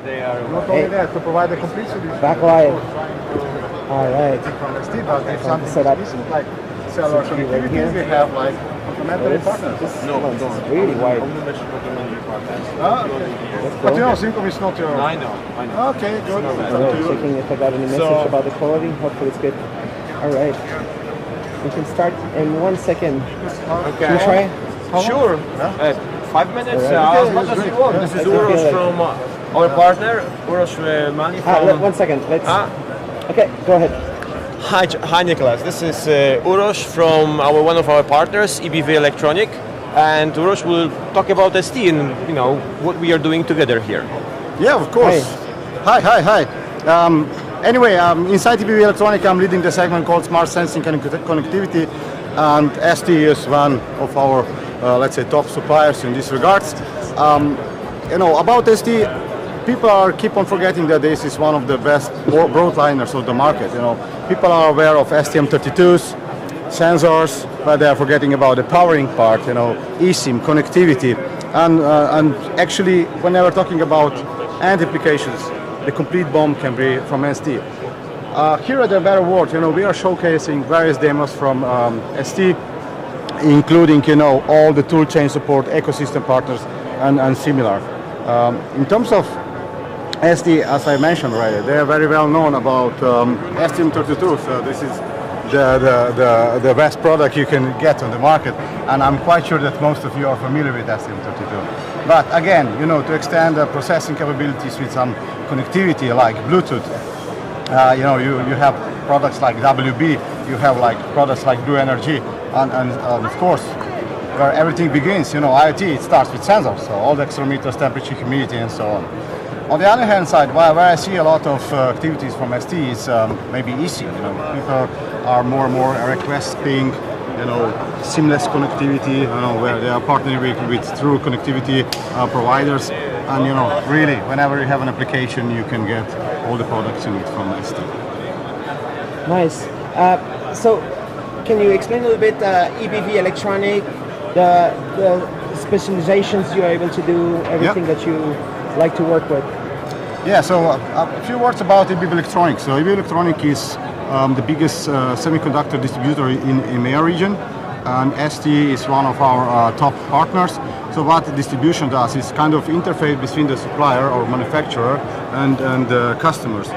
They are not only that, to provide a complete solution. Back live. All right. So that isn't like sell our connectivity, we have like complementary partners. No, it's really wide. But you know, Syncom is not your... I know. Okay, good. Checking if I got any message about the quality. Hopefully it's good. All right. We can start in 1 second. Okay. Can we try? Sure. 5 minutes, Right. as much as you want. This is Uros from our partner, Uros Mani from... 1 second. Let's. Okay, go ahead. Hi Nicholas, this is Uros from one of our partners, EBV Electronic, and Uros will talk about ST and what we are doing together here. Yeah, of course. Hi. Anyway, inside EBV Electronic, I'm leading the segment called Smart Sensing and Connectivity, and ST is one of our, let's say, top suppliers in this regards. About ST, people keep on forgetting that this is one of the best broadliners of the market. People are aware of STM32s, sensors, but they are forgetting about the powering part. eSIM, connectivity, and actually, when they were talking about end applications, the complete bomb can be from ST. Here at the Better World, we are showcasing various demos from ST, including all the tool chain support, ecosystem partners, and similar. In terms of ST, as I mentioned already, they are very well known about STM32. So this is the best product you can get on the market, and I'm quite sure that most of you are familiar with STM32. But again, to extend the processing capabilities with some connectivity like Bluetooth, you have products like WB, you have like products like Blue Energy, and of course, where everything begins, IoT, it starts with sensors, so all the accelerometers, temperature, humidity, and so on. On the other hand side, where I see a lot of activities from ST is maybe eSIM. People are more and more requesting seamless connectivity, where they are partnering with true connectivity providers, and really, whenever you have an application, you can get all the products you need from ST. Nice. So, can you explain a little bit EBV Electronic, the specializations you're able to do, everything that you like to work with? Yeah, so a few words about EBV Electronics. So EBV Electronic is the biggest semiconductor distributor in EMEA region, and ST is one of our top partners. So what the distribution does is kind of interface between the supplier or manufacturer and the customers.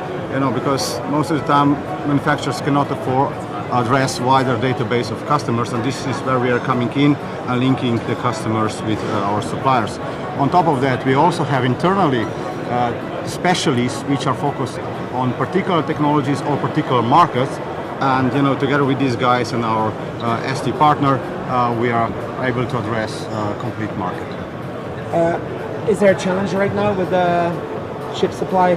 Because most of the time manufacturers cannot afford address wider database of customers, and this is where we are coming in and linking the customers with our suppliers. On top of that, we also have internally specialists which are focused on particular technologies or particular markets, and together with these guys and our ST partner, we are able to address complete market. Is there a challenge right now with the chip supply?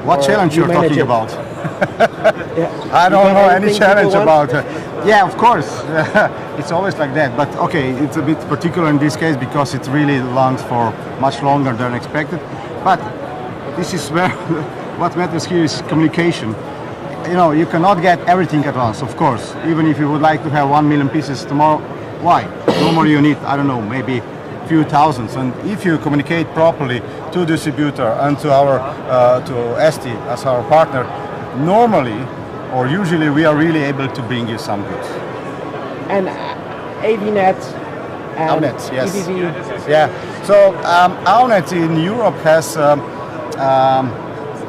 What challenge you're talking about? Yeah. I don't know any challenge about it. Yeah, of course. It's always like that. But okay, it's a bit particular in this case because it really runs for much longer than expected. But this is where what matters here is communication. You cannot get everything at once, of course. Even if you would like to have 1 million pieces tomorrow, why? Normally you need, I don't know, maybe a few thousands. And if you communicate properly to distributor and to our to ST as our partner, normally or usually we are really able to bring you some goods. And AVNet and AVNet, yes. EBV. Yeah. So AVNet in Europe has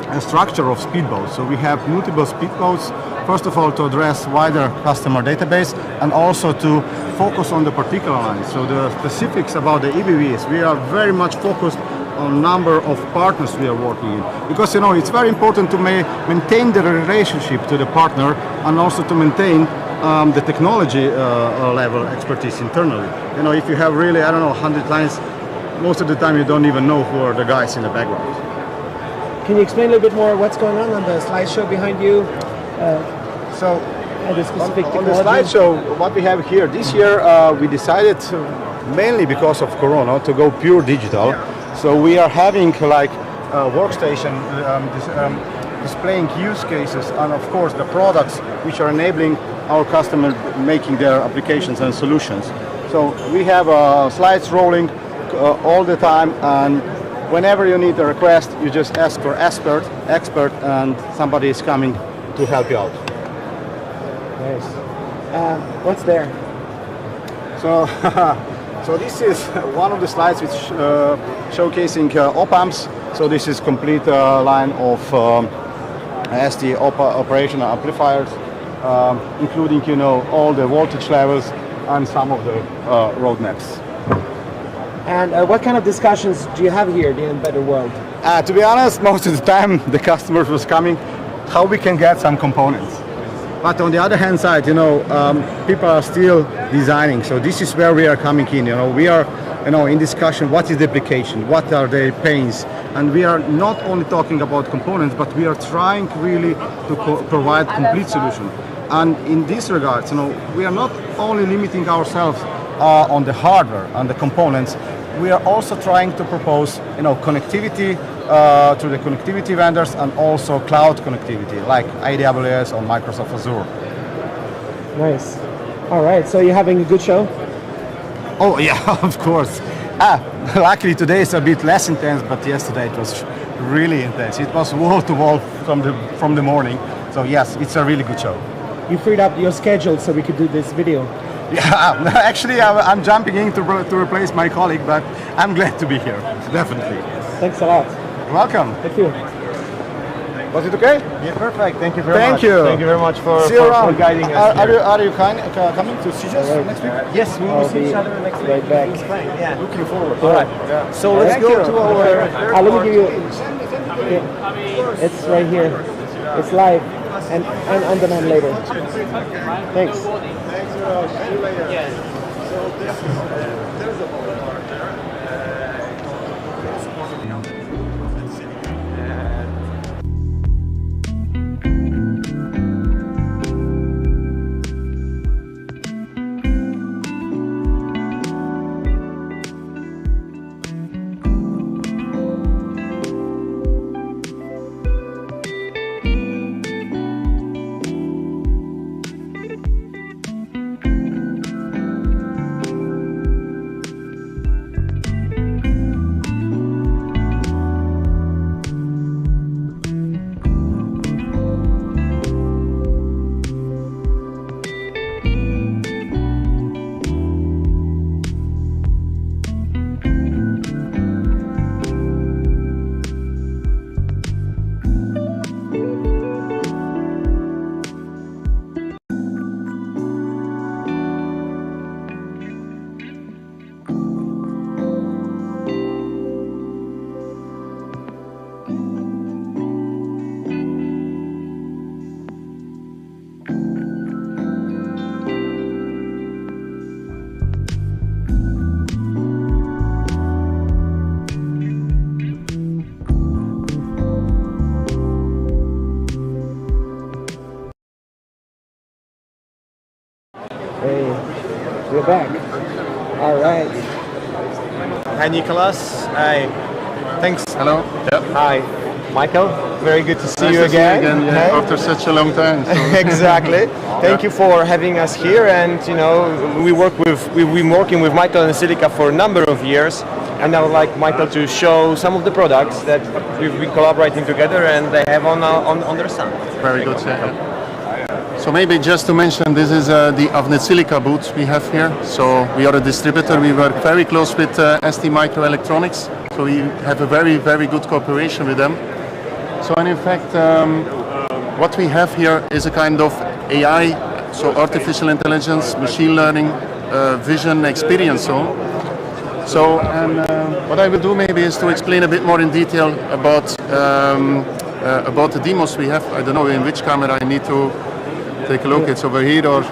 a structure of speedboats. So we have multiple speedboats, first of all to address wider customer database and also to focus on the particular lines. So the specifics about the EBVs, we are very much focused on number of partners we are working in. Because it's very important to maintain the relationship to the partner and also to maintain the technology level expertise internally. If you have really, 100 lines, most of the time you don't even know who are the guys in the background. Can you explain a little bit more what's going on the slideshow behind you? So the specific on the slideshow, what we have here, this year we decided, mainly because of Corona, to go pure digital. So we are having like a workstation displaying use cases and of course the products which are enabling our customers making their applications and solutions. So we have slides rolling all the time, and whenever you need a request, you just ask for expert, and somebody is coming to help you out. Nice. What's there? So, so this is one of the slides which showcasing op-amps. So this is complete line of ST operational amplifiers, including all the voltage levels and some of the roadmaps. And what kind of discussions do you have here in the Embedded World? To be honest, most of the time the customers was coming how we can get some components. But on the other hand side, people are still designing. So this is where we are coming in. We are, in discussion. What is the application? What are the pains? And we are not only talking about components, but we are trying really to provide complete solution. And in this regard, we are not only limiting ourselves on the hardware and the components. We are also trying to propose, connectivity to the connectivity vendors and also cloud connectivity like AWS or Microsoft Azure. Nice. All right. So you're having a good show? Oh yeah, of course. Luckily today is a bit less intense, but yesterday it was really intense. It was wall to wall from the morning. So yes, it's a really good show. You freed up your schedule so we could do this video. Yeah, actually I'm jumping in to replace my colleague, but I'm glad to be here, definitely. Thanks a lot. You're welcome. Thank you. Was it okay? Yeah, perfect. Thank you very much. Thank you. Thank you very much for guiding us. Are you coming to see us next week? Yes, we will see each other next week. Right back. Yeah. Looking forward. All right. Yeah. So let's go to our... Let me give you... It's right here. It's live and on demand later. Thanks. Thanks, Raj. See you later. Yeah. So this is... there's a ball part there. Hey, we're back. All right. Hi, Nicholas. Hi. Thanks. Hello. Yep. Hi, Michael. Very good to see Nice you to see again. yeah, after such a long time. So. Exactly. Thank you for having us here. And we've been working with Michael and Silica for a number of years. And I would like Michael to show some of the products that we've been collaborating together and they have on their stand. Very good. So maybe just to mention, this is the Avnet Silica booth we have here. So we are a distributor. We work very close with ST Microelectronics. So we have a very, very good cooperation with them. So and in fact, what we have here is a kind of AI, so artificial intelligence, machine learning, vision experience zone. So and what I will do maybe is to explain a bit more in detail about the demos we have. I don't know in which camera I need to take a look. It's over here or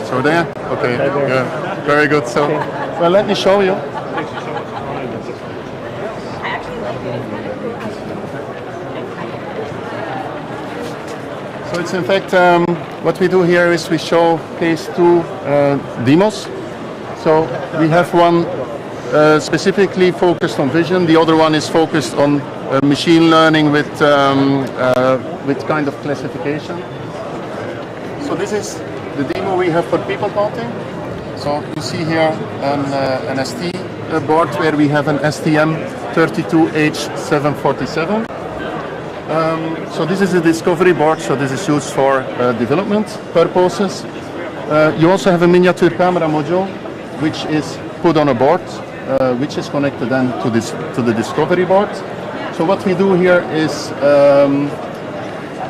so there. Okay, yeah, very good. So, well, let me show you. So it's in fact what we do here is we showcase two demos. So we have one specifically focused on vision. The other one is focused on machine learning with kind of classification. So this is the demo we have for people counting. So you see here an ST board where we have an STM32H747. So this is a discovery board, so this is used for development purposes. You also have a miniature camera module, which is put on a board, which is connected then to the discovery board. So what we do here is,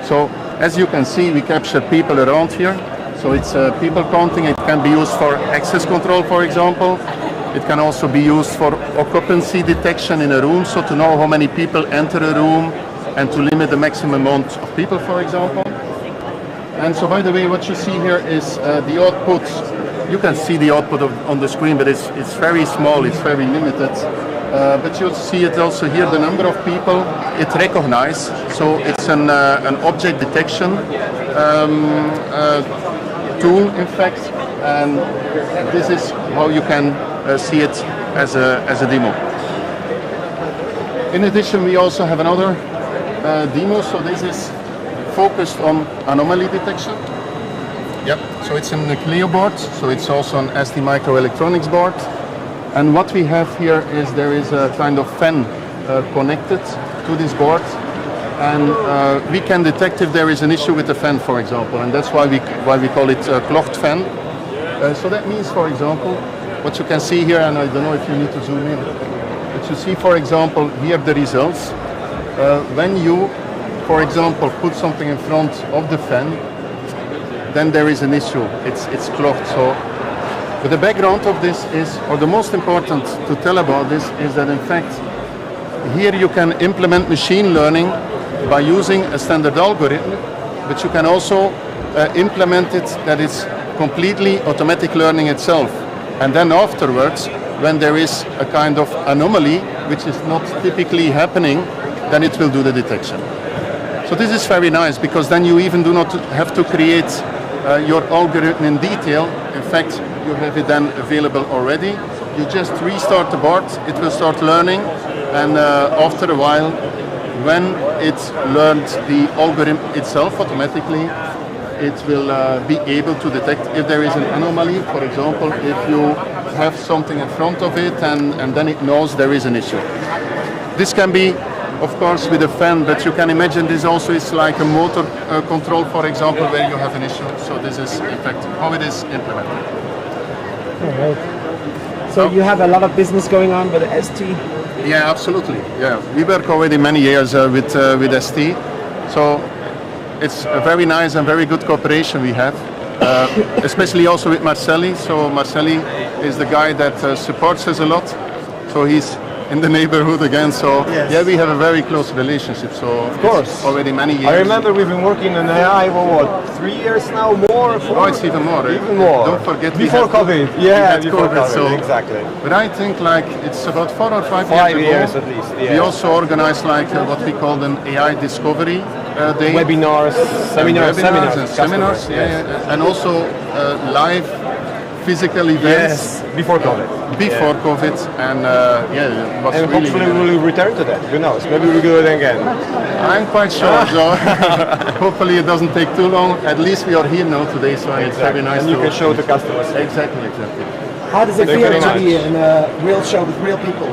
so as you can see, we capture people around here. So it's people counting. It can be used for access control, for example. It can also be used for occupancy detection in a room, so to know how many people enter a room and to limit the maximum amount of people, for example. And so, by the way, what you see here is the output. You can see the output on the screen, but it's very small, it's very limited. but you'll see it also here, the number of people it recognizes. So it's an object detection tool, in fact, and this is how you can see it as a demo. In addition, we also have another demo, so this is focused on anomaly detection. Yep, so it's a Clio board, so it's also an SD microelectronics board. And what we have here is there is a kind of fan connected to this board, and we can detect if there is an issue with the fan, for example, and that's why we call it a clocked fan. So that means, for example, what you can see here, and I don't know if you need to zoom in, but you see, for example, here the results. When you, for example, put something in front of the fan, then there is an issue. It's clogged. So, but the background of this is, or the most important to tell about this is that in fact, here you can implement machine learning by using a standard algorithm, but you can also implement it that it's completely automatic learning itself. And then afterwards, when there is a kind of anomaly, which is not typically happening, then it will do the detection. So this is very nice, because then you even do not have to create your algorithm in detail. In fact, you have it then available already. You just restart the board, it will start learning, and after a while, when it learned the algorithm itself automatically, it will be able to detect if there is an anomaly. For example, if you have something in front of it and then it knows there is an issue. This can be, of course, with a fan, but you can imagine this also is like a motor control, for example, where you have an issue. So this is, in fact, how it is implemented. All right. So you have a lot of business going on with ST? Yeah, absolutely. Yeah, we work already many years with ST. So it's a very nice and very good cooperation we have, especially also with Marcelli. So Marcelli is the guy that supports us a lot. So he's in the neighborhood again. So yes. Yeah, we have a very close relationship. So of course, already many years. I remember we've been working on AI for what, 3 years now, more? 4? Oh, it's even more. Right? Even more. Don't forget before COVID. Yeah, before COVID. So, exactly. But I think like it's about 4 or 5 years ago. At least. Yeah. We also organized like what we call an AI discovery day. Webinars, seminars. Yeah. And also live physical events. Yes, before COVID. Before COVID, and it was and really hopefully we'll return to that. Who knows? Maybe we'll do it again. I'm quite sure. So hopefully it doesn't take too long. At least we are here now today, so it's very nice. And you can show the customers. Exactly. How does it feel to be in a real show with real people?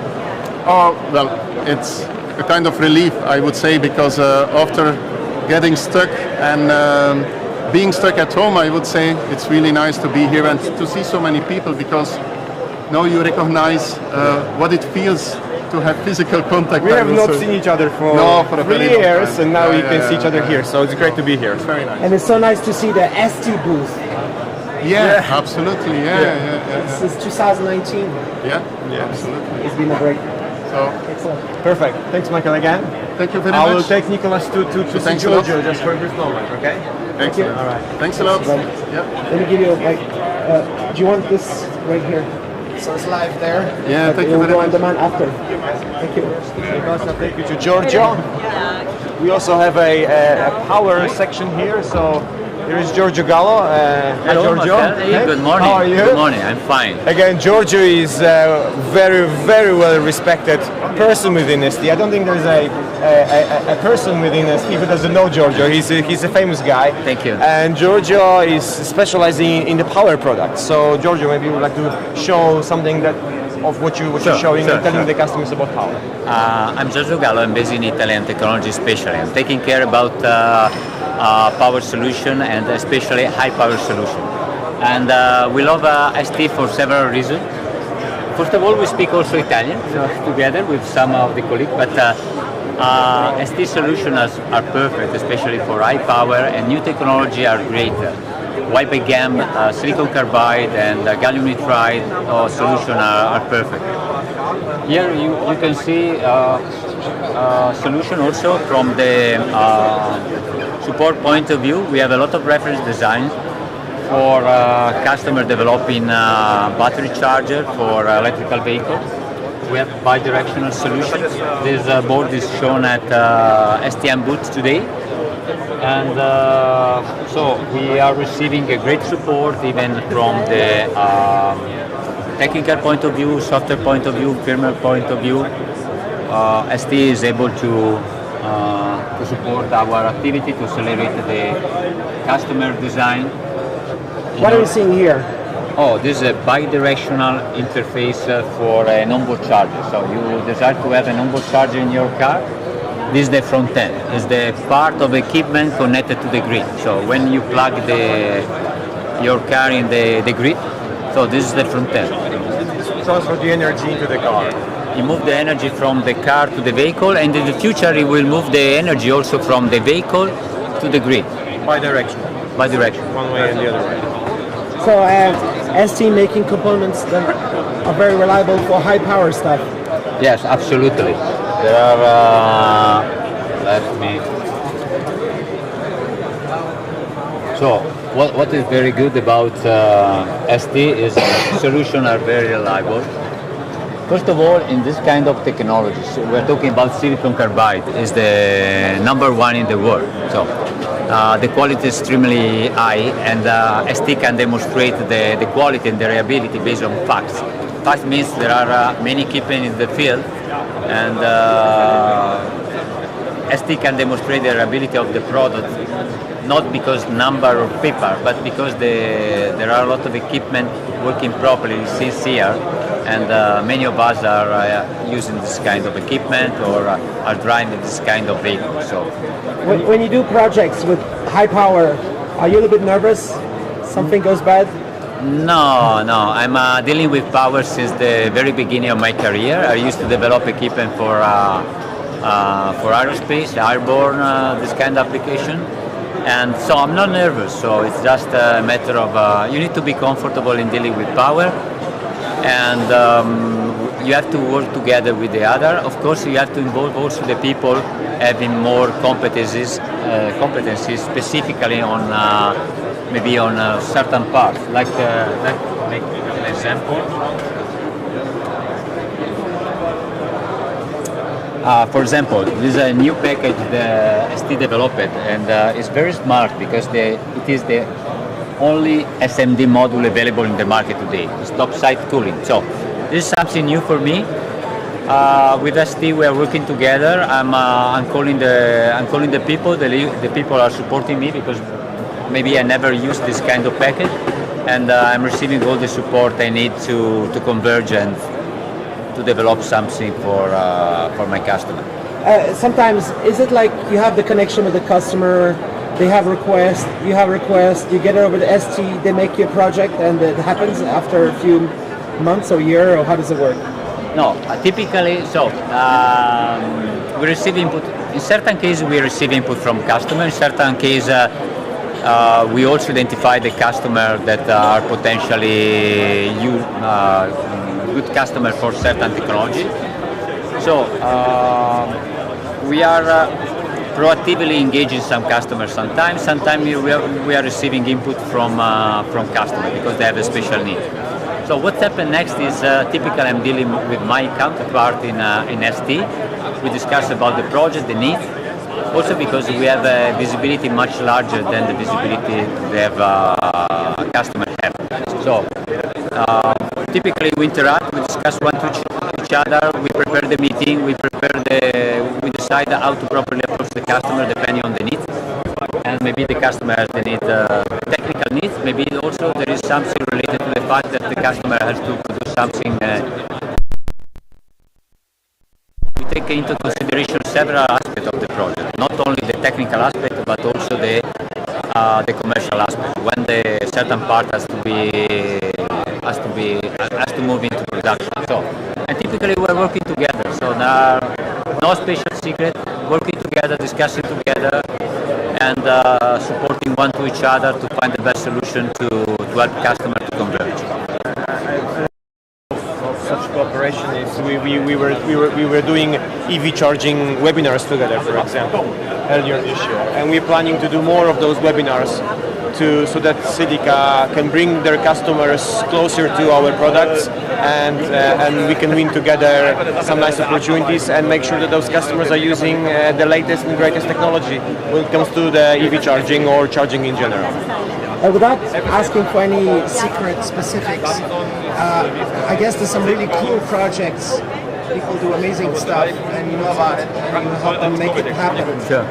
Oh, well, it's a kind of relief, I would say, because after getting stuck and being stuck at home, I would say it's really nice to be here and to see so many people, because now you recognize what it feels to have physical contact. We have not seen each other for 3 years, and now we can see each other here, so it's great to be here. It's very nice. And it's so nice to see the ST booth. Yeah, absolutely. Yeah. Since 2019. Yeah, absolutely. It's been a break. So excellent. Perfect. Thanks, Michael, again. Thank you very much. I will take Nicholas to see Giorgio just for a brief moment, okay? Thank you. All right. Thanks a lot. Let me give you do you want this right here? So it's live there. Yeah, thank you very much. On demand after. Thank you. Thank you to Giorgio. We also have a power section here, so here is Giorgio Gallo. Hi, Giorgio. Hey, good morning. How are you? Good morning. I'm fine. Again, Giorgio is a very, very well respected person within ST. I don't think there's a person within ST who doesn't know Giorgio. He's a famous guy. Thank you. And Giorgio is specializing in the power products. So, Giorgio, maybe you would like to show something of what you're showing and telling the customers about power. I'm Giorgio Gallo. I'm based in Italy and technology specialist. I'm taking care about power solution and especially high power solution. And we love ST for several reasons. First of all, we speak also Italian together with some of the colleagues, but ST solutions are perfect, especially for high power, and new technology are great. Wide GaN, silicon carbide, and gallium nitride solution are perfect. Here you can see solution also from the support point of view. We have a lot of reference designs for customer developing battery charger for electrical vehicles. we have bi-directional solutions. This board is shown at STM booth today. And so we are receiving a great support even from the technical point of view, software point of view, firmware point of view. ST is able to support our activity, to accelerate the customer design. What are we seeing here? Oh, this is a bi-directional interface for an onboard charger. So you desire to have an onboard charger in your car. This is the front end. It's the part of equipment connected to the grid. So when you plug your car in the grid, so this is the front end. Transfer the energy into the car. You move the energy from the car to the vehicle, and in the future it will move the energy also from the vehicle to the grid. Bi-direction. Bi-direction. One way and the other way. So ST making components that are very reliable for high power stuff. Yes, absolutely. There are, So what is very good about ST is solutions are very reliable. First of all, in this kind of technologies, we're talking about silicon carbide is the #1 in the world. So the quality is extremely high, and ST can demonstrate the quality and the reliability based on facts. Fact means there are many equipment in the field, and ST can demonstrate the reliability of the product, not because number of people, but because there are a lot of equipment working properly since here, and many of us are using this kind of equipment or are driving this kind of vehicle. So, when you do projects with high power, are you a little bit nervous? Something goes bad? No. I'm dealing with power since the very beginning of my career. I used to develop equipment for aerospace, airborne, this kind of application. And so I'm not nervous. So it's just a matter of you need to be comfortable in dealing with power, and you have to work together with the other. Of course, you have to involve also the people having more competencies specifically on maybe on certain parts. Like let's make an example. For example, this is a new package the ST developed, and it's very smart because it is the only SMD module available in the market today. It's top-side cooling. So this is something new for me. With ST, we are working together. I'm calling the people. The people are supporting me because maybe I never used this kind of package, and I'm receiving all the support I need to converge and to develop something for my customer. Sometimes, is it like you have the connection with the customer, they have requests, you get it over to ST, they make you a project, and it happens after a few months or year, or how does it work? No, typically, so we receive input. In certain cases, we receive input from customer. In certain cases, we also identify the customer that are potentially good customer for certain technology. So we are proactively engaging some customers. Sometimes we are receiving input from customers because they have a special need. So what happened next is typically I'm dealing with my counterpart in ST. We discuss about the project, the need. Also because we have a visibility much larger than the visibility they have customers have. So typically we interact, we discuss one to each other, we prepare the meeting, we decide how to properly approach the customer depending on the needs. And maybe the customer has the need, technical needs, maybe also there is something related to the fact that the customer has to produce something. We take into consideration several aspects of the project, not only the technical aspect, but also the commercial aspect. When the certain part has to move into production. So, and typically we're working together. So now, no special secret. Working together, discussing together, and supporting one to each other to find the best solution to help customer to converge. Such cooperation is we were doing EV charging webinars together, for example, earlier this year, and we're planning to do more of those webinars so that Silica can bring their customers closer to our products, and we can win together some nice opportunities and make sure that those customers are using the latest and greatest technology when it comes to the EV charging or charging in general. Without asking for any secret specifics, I guess there's some really cool projects. People do amazing stuff, and you know about it, and you help them make it happen. Sure.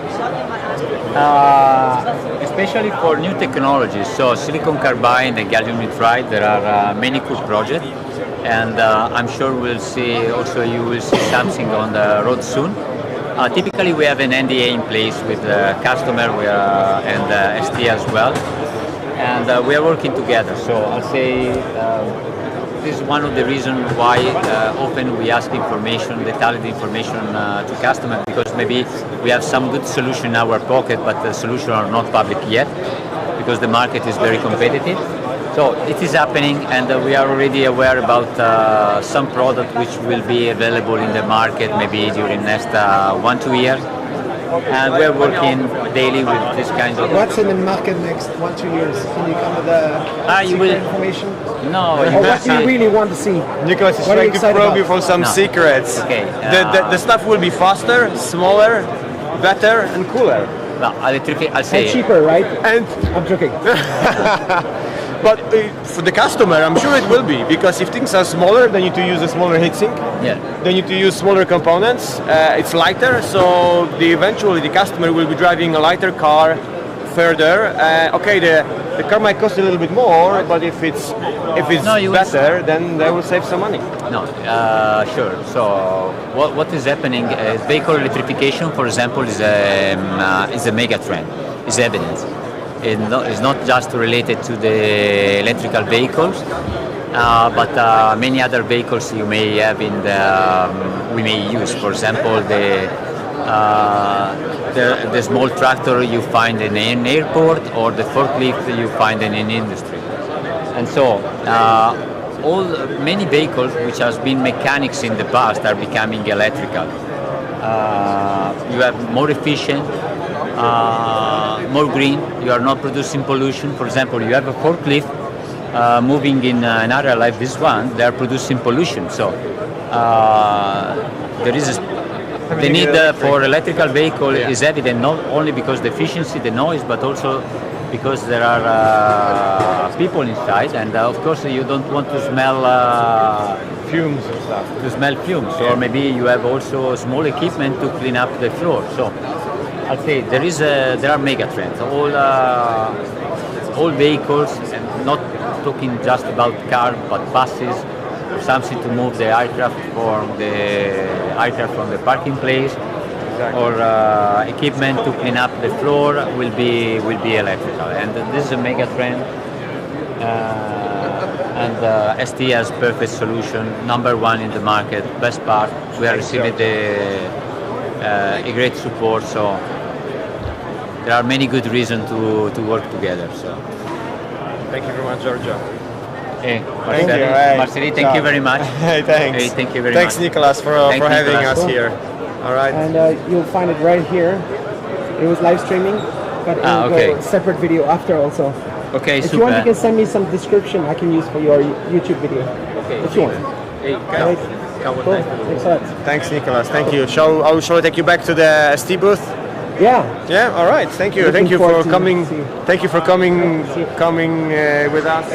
Especially for new technologies, so silicon carbide and gallium nitride, there are many cool projects, and I'm sure we'll see. Also, you will see something on the road soon. Typically, we have an NDA in place with the customer and ST as well, and we are working together. So I'll say. This is one of the reasons why often we ask information, detailed information to customers, because maybe we have some good solution in our pocket, but the solutions are not public yet, because the market is very competitive. So it is happening, and we are already aware about some product which will be available in the market maybe during next 1-2 years. And we're working daily with this kind of... What's in the market next 1-2 years? Can you come with the information? No. Or what do you really want to see? Nicholas is trying to probe you for some secrets. Okay. The stuff will be faster, smaller, better, and cooler. No, I'll say... And cheaper, right? And I'm joking. But for the customer, I'm sure it will be, because if things are smaller, they need to use a smaller heatsink. Yeah. They need to use smaller components. It's lighter, so eventually the customer will be driving a lighter car further. Okay, the car might cost a little bit more, but if it's better, then they will save some money. No, sure. So what is happening? Vehicle electrification, for example, is a mega trend. Is evident. It's not just related to the electrical vehicles, but many other vehicles you may have we may use. For example, the small tractor you find in an airport, or the forklift you find in an industry. And so many vehicles which has been mechanics in the past are becoming electrical. You have more efficient, more green, you are not producing pollution. For example, you have a forklift moving in an area like this one, they are producing pollution. So there is the need for electrical vehicle is evident, not only because the efficiency, the noise, but also because there are people inside, and of course you don't want to smell fumes and stuff. To smell fumes, or maybe you have also small equipment to clean up the floor. So I'll say there are mega trends. All vehicles, and not talking just about cars, but buses, or something to move the aircraft from the parking place, or equipment to clean up the floor will be electrical. And this is a mega trend. And ST has perfect solution, #1 in the market. Best part, we are receiving a great support. So there are many good reasons to work together. So thank you very much, Giorgio. Hey, Thank you. Marceli, thank you very much. Hey, thanks. Hey, thank you very Thanks, much. Nicholas, for having us here. All right. And you'll find it right here. It was live streaming, but it will go separate video after also. Okay, if super. you want, you can send me some description I can use for your YouTube video. Okay. If you want. Hey, Right. Cool. Thanks a lot. Thanks, Nicholas. Thank you. Shall I take you back to the ST booth? Yeah. Yeah. All right. Thank you. Looking Thank you for forward to coming. see you. Thank you for coming with us.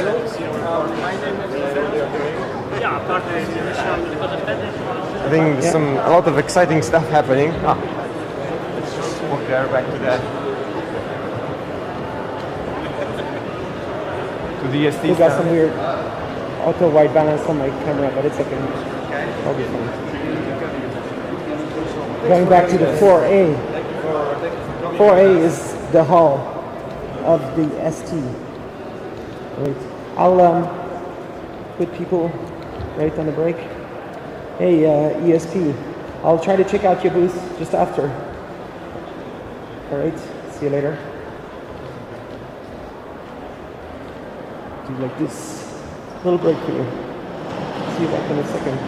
I think there's a lot of exciting stuff happening. Let's just walk there back to the ST. We got some weird auto white balance on my camera, but it's okay. I'll be fine. Going back to the 4A. 4A is the hall of the ST. Right. I'll put people right on the break. Hey, ESP. I'll try to check out your booth just after. All right. See you later. Do like this. Little break for you. See you back in a second.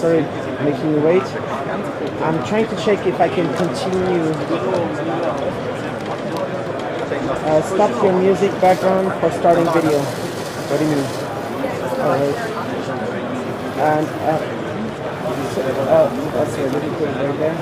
sorry, making you wait. I'm trying to check if I can continue. Stop your music background for starting video. What do you mean? Alright. And that's right, let me put it right there.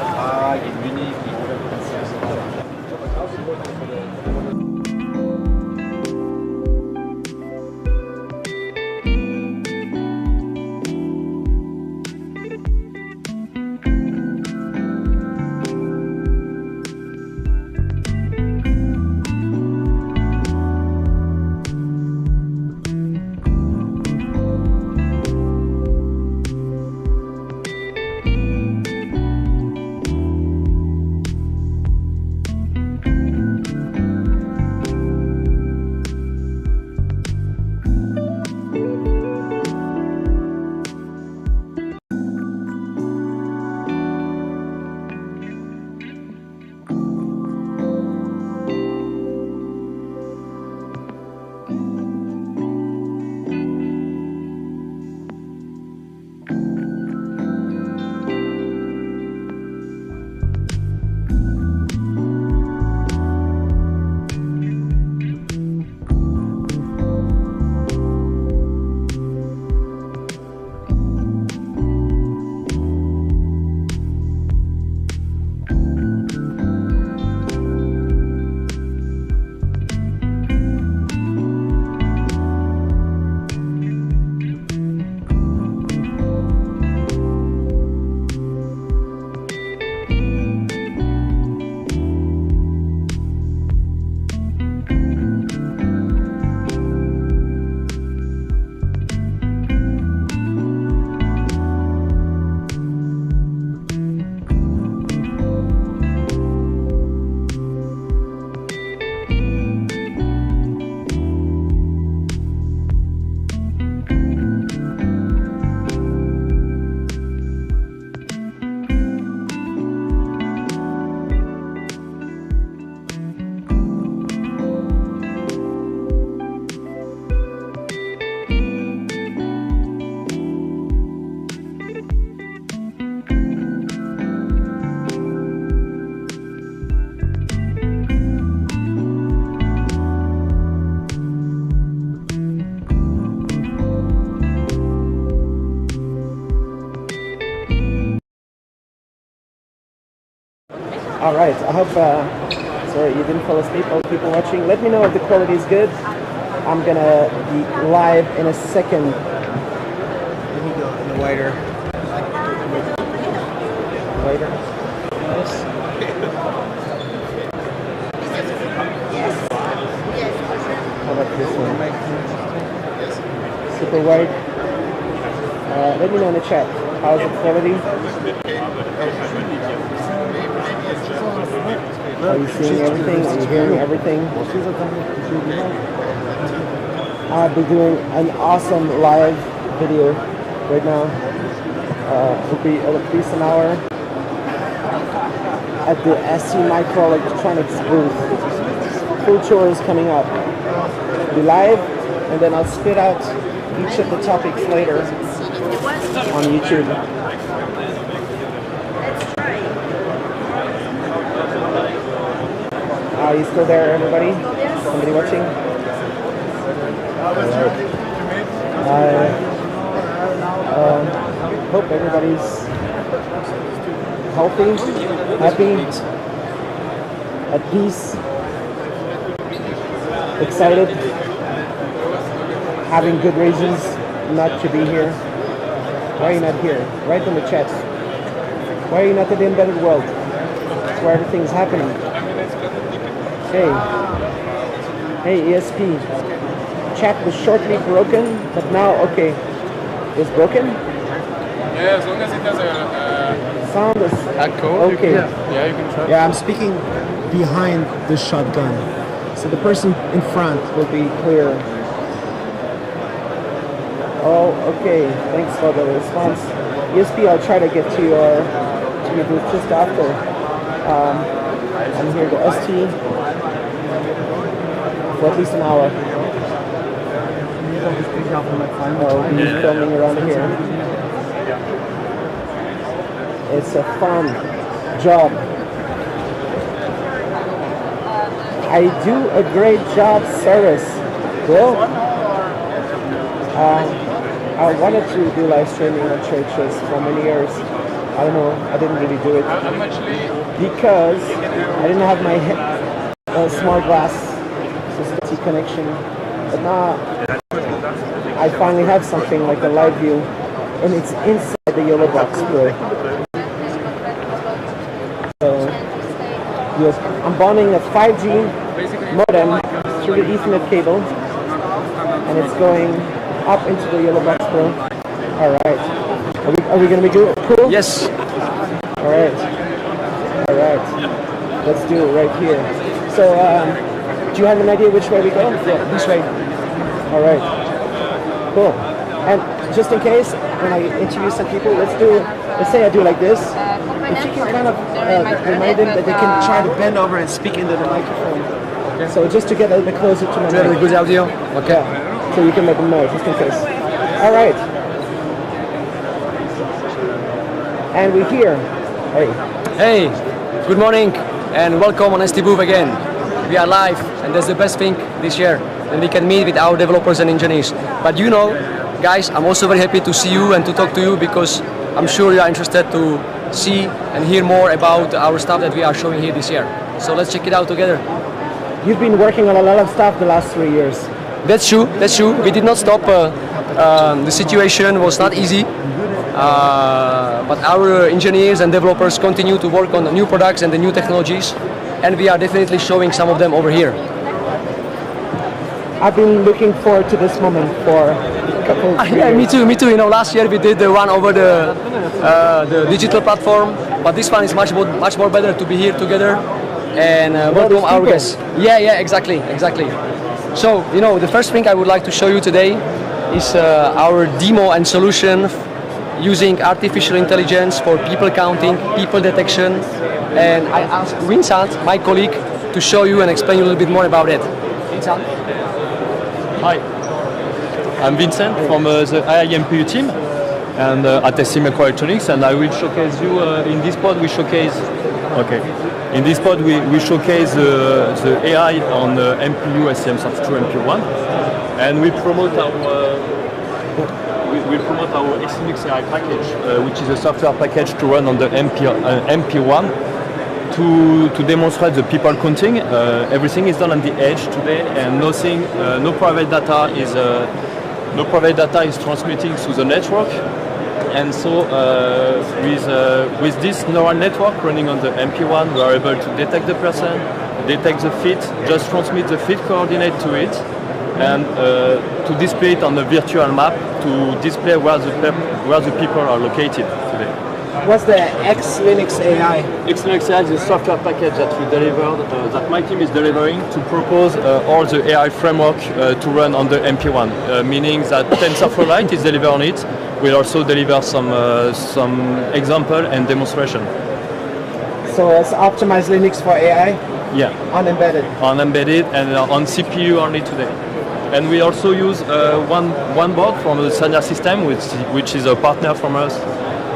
All right, I hope, sorry, you didn't fall asleep, all the people watching. Let me know if the quality is good. I'm gonna be live in a second. Let me go in the wider. Wider. Yes. How about this one? Super wide. Let me know in the chat. How's the quality? Are you seeing everything? Are you hearing everything? I'll be doing an awesome live video right now. It'll be at least an hour at the ST Microelectronics booth. Full tour is coming up. It'll be live, and then I'll spit out each of the topics later on YouTube. Are you still there, everybody? Somebody watching? I hope everybody's healthy, happy, at peace, excited, having good reasons not to be here. Why are you not here? Write in the chat. Why are you not in the embedded world? It's where everything's happening. Hey, ESP. Chat was shortly broken, but now, okay. It's broken? Yeah, as long as it has a sound is code, okay. You can try. Yeah, I'm speaking behind the shotgun. So the person in front will be clear. Oh, okay. Thanks for the response. ESP, I'll try to get to your booth just after. I'm here to ST for at least an hour. I'll be filming around here. It's a fun job. I do a great job service. Cool. I wanted to do live streaming on churches for many years. I don't know, I didn't really do it because I didn't have my smart glass system connection. But now I finally have something like a live view, and it's inside the Yolobox Pro. So I'm bonding a 5G modem through the Ethernet cable, and it's going up into the Yolobox Pro. All right. Are we going to be cool? Yes. All right. All right. Let's do it right here. So, do you have an idea which way we go? Yeah, this way. All right. Cool. And just in case, when I introduce some people, let's say I do like this. If you can kind of remind them that they can try to bend over and speak into the microphone. Okay. So just to get a little bit closer to my mic. Really good audio? Okay. Yeah. So you can let them know, just in case. All right. And we're here. Hey. Hey, good morning and welcome on ST Booth again. We are live and that's the best thing this year. And we can meet with our developers and engineers. But you know, guys, I'm also very happy to see you and to talk to you because I'm sure you are interested to see and hear more about our stuff that we are showing here this year. So let's check it out together. You've been working on a lot of stuff the last 3 years. That's true, that's true. We did not stop. The situation was not easy. But our engineers and developers continue to work on the new products and the new technologies. And we are definitely showing some of them over here. I've been looking forward to this moment for a couple of years. Me too. You know, last year we did the one over the digital platform, but this one is much more better to be here together and welcome our guests. Yeah, exactly. So, you know, the first thing I would like to show you today is our demo and solution using artificial intelligence for people counting, people detection, and I asked Vincent, my colleague, to show you and explain you a little bit more about it. Vincent? Hi, I'm Vincent from the IIMPU team and at ST Microelectronics, and I will showcase you in this pod. In this pod we showcase the AI on MPU STM32 MPU1, and we promote our XMX AI package, which is a software package to run on the MPU1. To demonstrate the people counting, everything is done on the edge today, and no private data is transmitting through the network. And so, with this neural network running on the MP1, we are able to detect the person, detect the feet, just transmit the feet coordinate to it, and to display it on the virtual map to display where the people are located today. What's the X-Linux AI? X-Linux AI is a software package that we delivered, that my team is delivering to propose all the AI framework to run on the MP1, meaning that TensorFlow is delivered on it. We'll also deliver some example and demonstration. So it's optimized Linux for AI? Yeah. Unembedded? Unembedded and on CPU only today. And we also use one board from the Sanya system, which is a partner from us.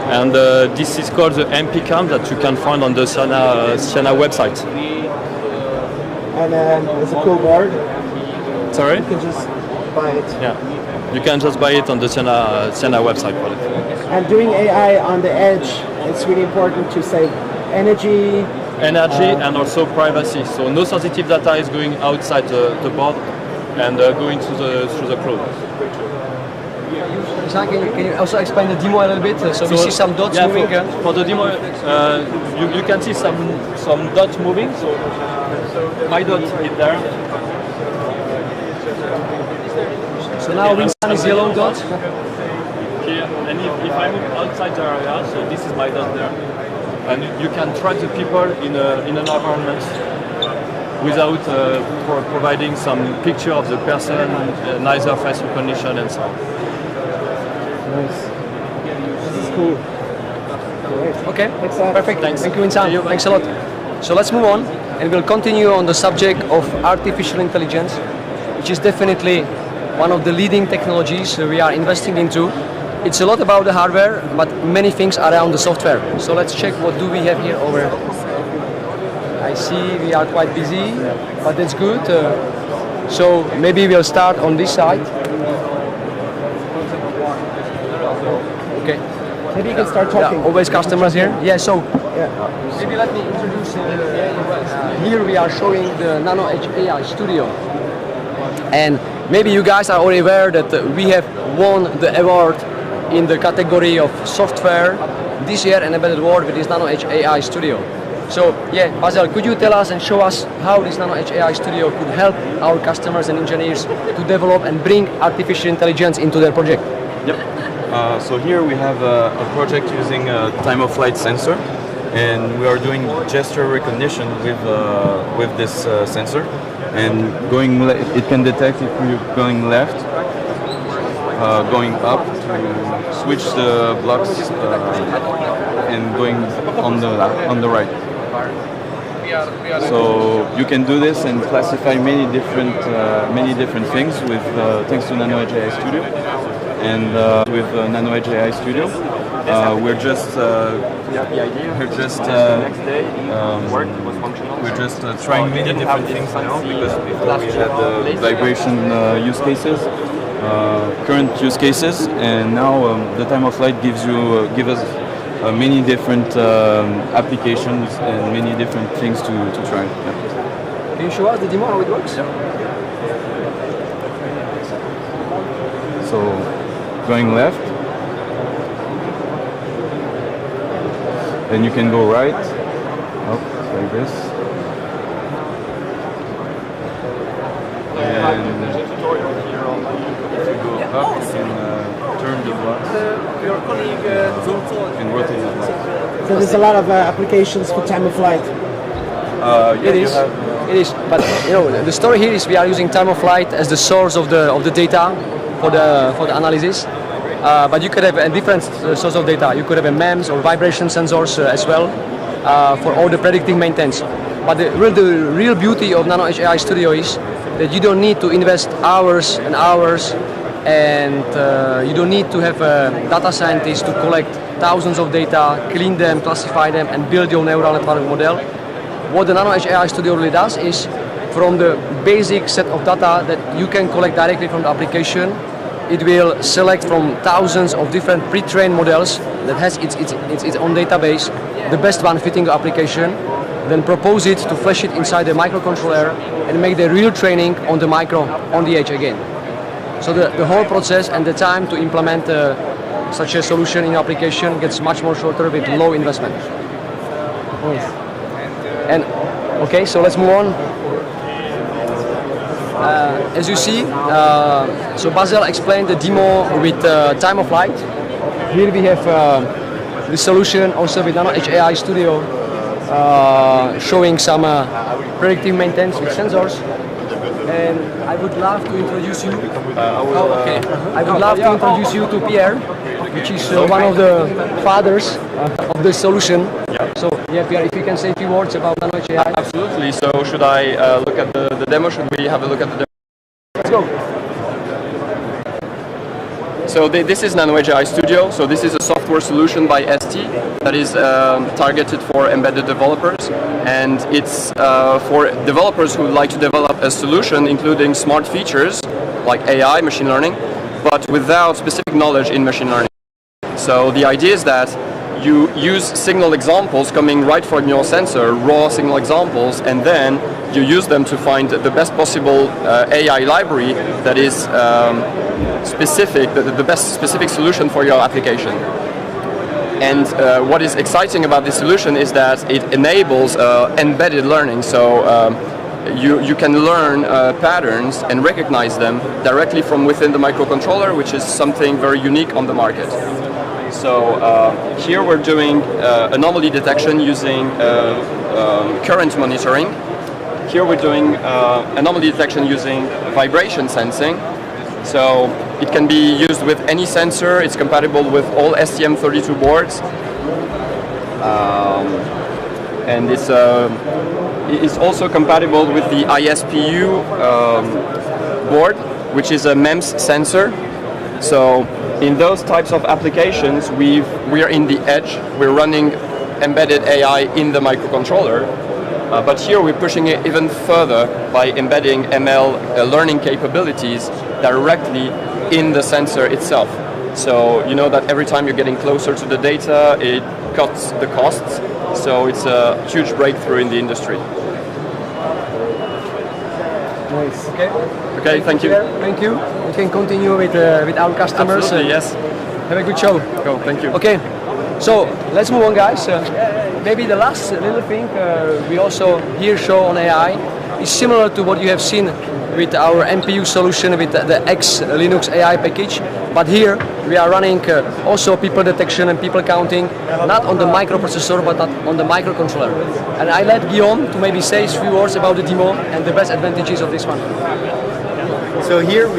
And this is called the MP Cam that you can find on the Siena website. And it's a cool board. Sorry? You can just buy it. Yeah, you can just buy it on the Siena website for it. And doing AI on the edge, it's really important to save energy. And also privacy. So no sensitive data is going outside the board and going through the cloud. Can you also explain the demo a little bit? So we see some dots moving. For the demo, you can see some dots moving. So my dot is there. So now Vincent is yellow dot. Here, and if I move outside the area, so this is my dot there, and you can track the people in an environment without providing some picture of the person, neither face recognition and so on. Nice. This is cool. Great. Okay, perfect. Thanks. Thank you, Vincent. Thanks a lot. So let's move on, and we'll continue on the subject of artificial intelligence, which is definitely one of the leading technologies we are investing into. it's a lot about the hardware, but many things around the software. So let's check what do we have here over. I see we are quite busy, but that's good. So maybe we'll start on this side. Okay. Maybe you can start talking. Yeah, always customers here. Yeah, so maybe let me introduce. Here we are showing the Nano Edge AI Studio. And maybe you guys are already aware that we have won the award in the category of software this year in Embedded World with this Nano Edge AI Studio. So yeah, Basil, could you tell us and show us how this Nano Edge AI Studio could help our customers and engineers to develop and bring artificial intelligence into their project? Yep. So here we have a project using a time-of-flight sensor, and we are doing gesture recognition with this sensor. And it can detect if you're going left, going up to switch the blocks, and going on the right. So you can do this and classify many different things with thanks to Nano Edge AI Studio. And with Nano Edge AI Studio, we're just trying many different things now, because before we had the vibration use cases, current use cases, and now the time of flight gives us many different applications and many different things to try. Yeah. Can you show us the demo how it works? Yeah. So going left, then you can go right, up like this, and if you go up, you can turn the blocks and rotate the blocks. So there's a lot of applications for time of flight. It is. But you know, the story here is we are using time of flight as the source of the data for the analysis. But you could have a different source of data. You could have a MEMS or vibration sensors as well for all the predictive maintenance. But the real beauty of Nano Edge AI Studio is that you don't need to invest hours and hours, and you don't need to have a data scientist to collect thousands of data, clean them, classify them, and build your neural network model. What the Nano Edge AI Studio really does is, from the basic set of data that you can collect directly from the application, it will select from thousands of different pre-trained models that has its own database, the best one fitting the application, then propose it to flash it inside the microcontroller and make the real training on the micro, on the edge again. So the whole process and the time to implement such a solution in application gets much more shorter with low investment. And okay, so let's move on. As you see, so Basil explained the demo with time of flight. Here we have the solution also with Nano Edge AI Studio, showing some predictive maintenance with sensors. And I would love to introduce you. I would love to introduce you to Pierre, which is one of the fathers of the solution. Yeah. So yeah, Pierre, if you can say a few words about Nano Edge AI. Absolutely. So should I look at the demo? Should we have a look at the demo? Let's go. So this is Nano Edge AI Studio. So this is a software solution by ST that is targeted for embedded developers, and it's for developers who would like to develop a solution including smart features like AI, machine learning, but without specific knowledge in machine learning. So the idea is that you use signal examples coming right from your sensor, raw signal examples, and then you use them to find the best possible AI library that is specific, the best specific solution for your application. And what is exciting about this solution is that it enables embedded learning. So you can learn patterns and recognize them directly from within the microcontroller, which is something very unique on the market. So here we're doing anomaly detection using current monitoring. Here we're doing anomaly detection using vibration sensing. So it can be used with any sensor. It's compatible with all STM32 boards. And it's also compatible with the ISPU board, which is a MEMS sensor. So in those types of applications, we are in the edge. We're running embedded AI in the microcontroller. But here we're pushing it even further by embedding ML learning capabilities directly in the sensor itself. So you know that every time you're getting closer to the data, it cuts the costs. So it's a huge breakthrough in the industry. Nice. Okay, thank you. Thank you. We can continue with our customers. Absolutely, yes. Have a good show. Go, thank you. Okay, so let's move on, guys. Maybe the last little thing we also here show on AI is similar to what you have seen with our MPU solution with the X Linux AI package. But here we are running also people detection and people counting, not on the microprocessor, but on the microcontroller. And I let Guillaume to maybe say a few words about the demo and the best advantages of this one. So here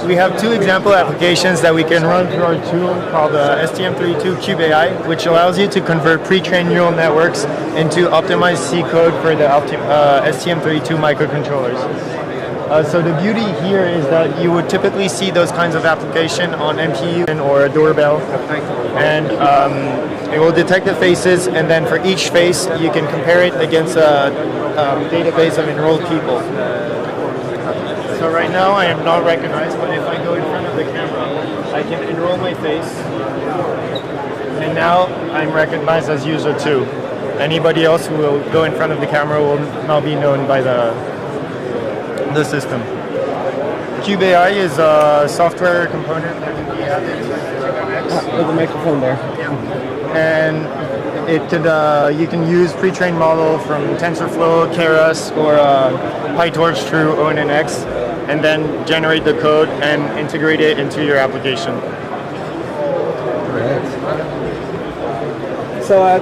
we have two example applications that we can run through our tool called STM32 Cube AI, which allows you to convert pre-trained neural networks into optimized C code for the STM32 microcontrollers. So the beauty here is that you would typically see those kinds of application on MPU or a doorbell, and it will detect the faces, and then for each face you can compare it against a database of enrolled people. So right now I am not recognized, but if I go in front of the camera, I can enroll my face, and now I'm recognized as user 2. Anybody else who will go in front of the camera will not be known by the system. Cube AI is a software component that can be added to With the microphone there. And it could, you can use pre-trained model from TensorFlow, Keras, or PyTorch through ONNX, and then generate the code and integrate it into your application. So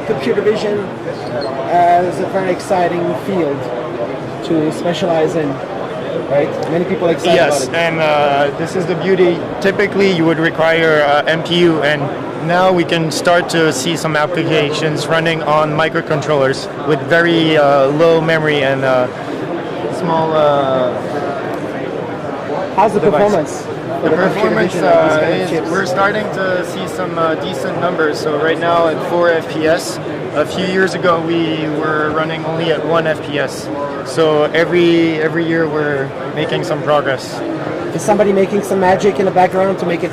computer vision is a very exciting field to specialize in, right? Many people are excited about it. Yes, and this is the beauty. Typically you would require MPU, and now we can start to see some applications running on microcontrollers with very low memory and small How's the device. performance? The performance we're starting to see some decent numbers. So right now at 4 FPS. A few years ago we were running only at 1 FPS. So every year we're making some progress. Is somebody making some magic in the background to make it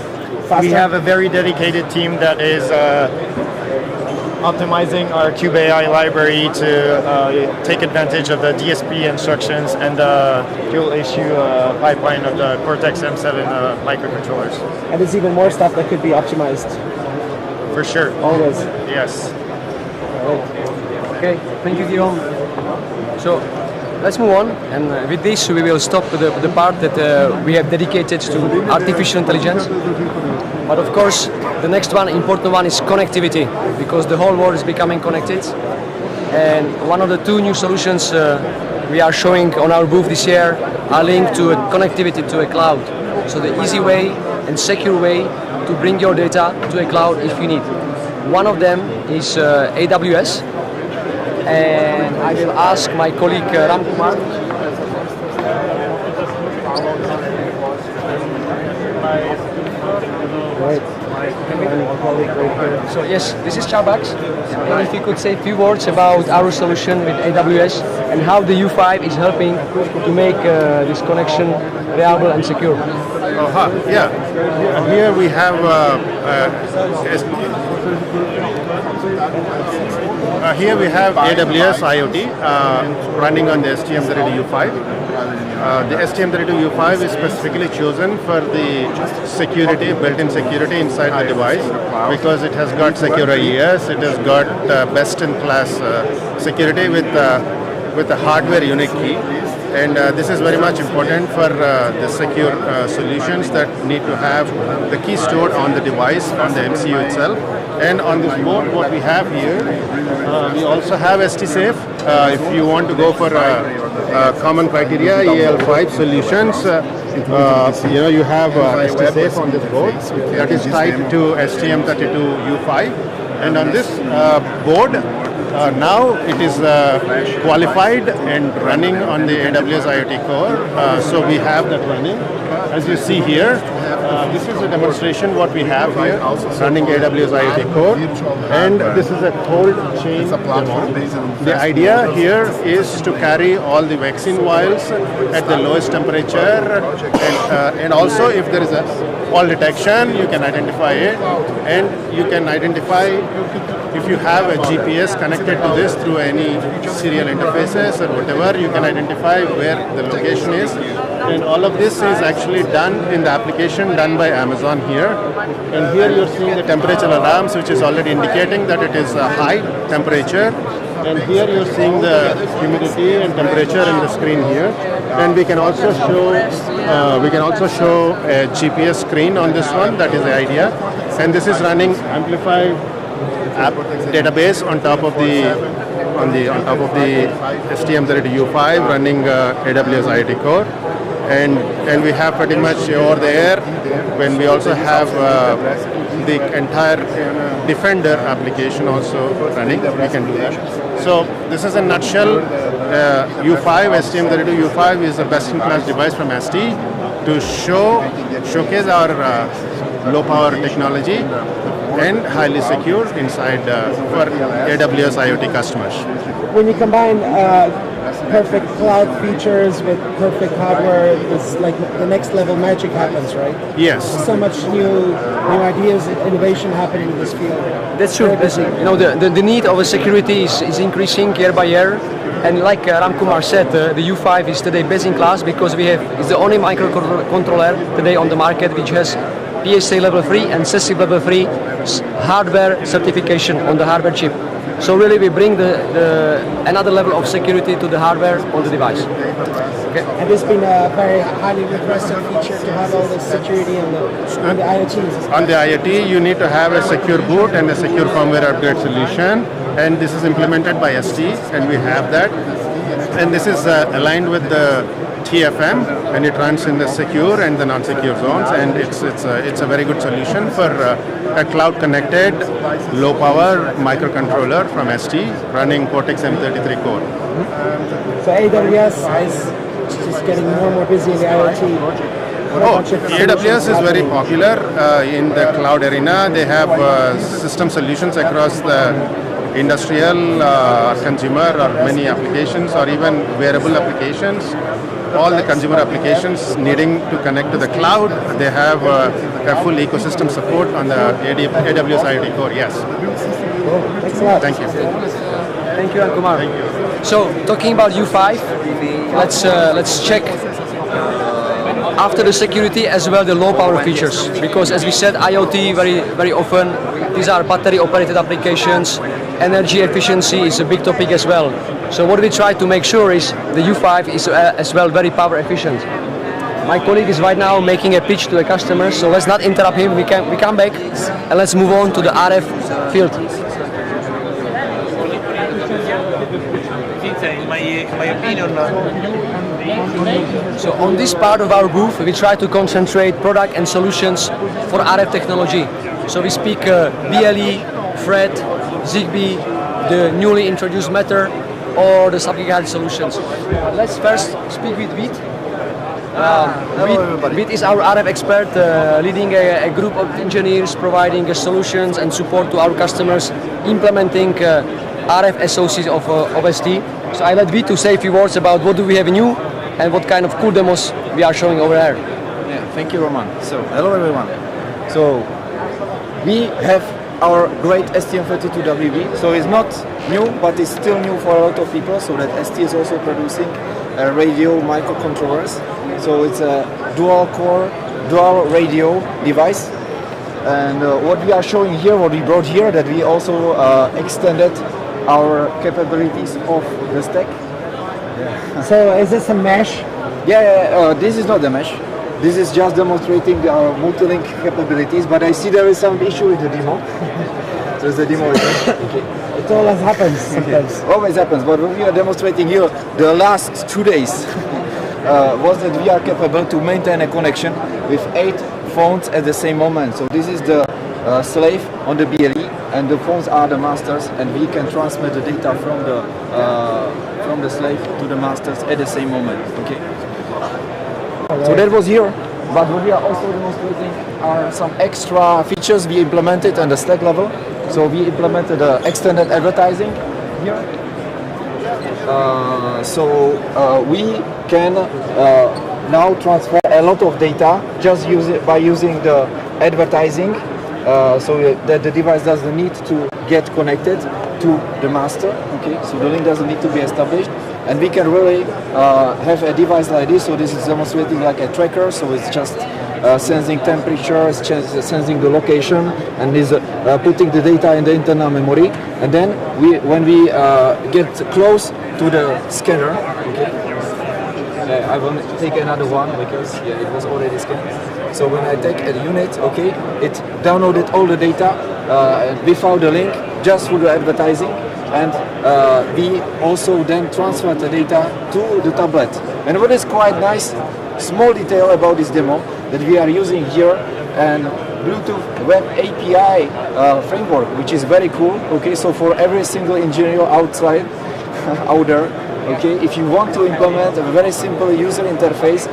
faster? We have a very dedicated team that is optimizing our Cube AI library to take advantage of the DSP instructions and the dual issue pipeline of the Cortex M7 microcontrollers. And there's even more stuff that could be optimized. For sure. Always. Yes. Okay, thank you, Guillaume. So let's move on, and with this we will stop the part that we have dedicated to artificial intelligence. But of course, the next one, important one, is connectivity, because the whole world is becoming connected. And one of the two new solutions we are showing on our booth this year are linked to connectivity to a cloud. So the easy way and secure way to bring your data to a cloud if you need. One of them is AWS, and I will ask my colleague Ram Kumar. Right. So yes, this is Charbax. And if you could say a few words about our solution with AWS and how the U5 is helping to make this connection reliable and secure. Yeah. Here we have AWS IoT running on the STM32U5. The STM32U5 is specifically chosen for the security, built-in security inside the device, because it has got secure IES, it has got best-in-class security with a hardware unique key. And this is very much important for the secure solutions that need to have the key stored on the device, on the MCU itself. And on this board, what we have here, we also have ST-Safe. If you want to go for common criteria, EL5 solutions, you have ST-Safe on this board that is tied to STM32U5. And on this board, Now it is qualified and running on the AWS IoT Core. So we have that running. As you see here, this is a demonstration what we have here running AWS IoT Core, and this is a cold chain demo. The idea here is to carry all the vaccine vials at the lowest temperature, and also if there is a fall detection, you can identify it, and you can identify if you have a GPS connected to this through any serial interfaces or whatever, you can identify where the location is. And all of this is actually done in the application done by Amazon here. And here you're seeing the temperature alarms, which is already indicating that it is a high temperature. And here you're seeing the humidity and temperature in the screen here. And we can also show a GPS screen on this one. That is the idea. And this is running amplified app database on top of the STM32U5 running AWS IoT Core. And we have pretty much over there when we also have the entire Defender application also running. We can do that. So this is a nutshell. U5 STM32U5 is a best-in-class device from ST to showcase our low power technology and highly secure inside for AWS IoT customers. When you combine perfect cloud features with perfect hardware, it's like the next level magic happens, right? Yes. There's so much new ideas, innovation happening in this field. That's true. You know, the need of security is increasing year by year. And like Ram Kumar said, the U5 is today best in class because it's the only microcontroller today on the market which has PSA level 3 and SESI level 3 hardware certification on the hardware chip. So really we bring another level of security to the hardware on the device. Okay. And this has been a very highly requested feature to have all this security on the IoT. On the IoT, you need to have a secure boot and a secure firmware upgrade solution. And this is implemented by ST, and we have that. And this is aligned with the TFM, and it runs in the secure and the non-secure zones, and it's a very good solution for a cloud-connected, low-power microcontroller from ST running Cortex M33 core. So AWS is getting more and more busy in the IoT. AWS is very popular in the cloud arena. They have system solutions across the industrial, consumer, or many applications, or even wearable applications. All the consumer applications needing to connect to the cloud, they have a full ecosystem support on the AWS IoT Core. Yes. Thanks a lot. Thank you. Thank you, Kumar. Thank you. So talking about U5, let's check after the security as well the low power features, because as we said, IoT very often these are battery operated applications. Energy efficiency is a big topic as well. So what we try to make sure is the U5 is as well very power efficient. My colleague is right now making a pitch to the customer, so let's not interrupt him. We come back and let's move on to the RF field. In my opinion. So on this part of our booth, we try to concentrate product and solutions for RF technology. So we speak BLE, FRET, Zigbee, the newly introduced Matter, or the sub-gigahertz solutions. Let's first speak with Beat. Beat is our RF expert, leading a group of engineers providing solutions and support to our customers, implementing RF SoCs of ST. So I let Beat to say a few words about what do we have new and what kind of cool demos we are showing over there. Yeah, thank you, Roman. So, hello everyone. So, we have our great STM32WB. So it's not new, but it's still new for a lot of people. So that ST is also producing radio microcontrollers. So it's a dual core, dual radio device. And what we are showing here, what we brought here, that we also extended our capabilities of the stack. Yeah. So is this a mesh? Yeah, this is not the mesh. This is just demonstrating our multi-link capabilities, but I see there is some issue with the demo. So the demo is okay. It always happens sometimes. Always happens, but what we are demonstrating here, the last 2 days, was that we are capable to maintain a connection with 8 phones at the same moment. So this is the slave on the BLE. and the phones are the masters, and we can transmit the data from the slave to the masters at the same moment. Okay. So that was here, but what we are also demonstrating are some extra features we implemented on the stack level. So we implemented extended advertising here. We can now transfer a lot of data just by using the advertising, so that the device doesn't need to get connected to the master. Okay, so the link doesn't need to be established, and we can really have a device like this. So this is demonstrating like a tracker, so it's just sensing temperature, it's sensing the location, and is putting the data in the internal memory. And then when we get close to the scanner, okay, I will take another one because it was already scanned. So when I take a unit, okay, it downloaded all the data without the link, just through the advertising, and we also then transfer the data to the tablet. And what is quite nice, small detail about this demo that we are using here, and Bluetooth Web API framework, which is very cool. Okay, so for every single engineer out there, okay, if you want to implement a very simple user interface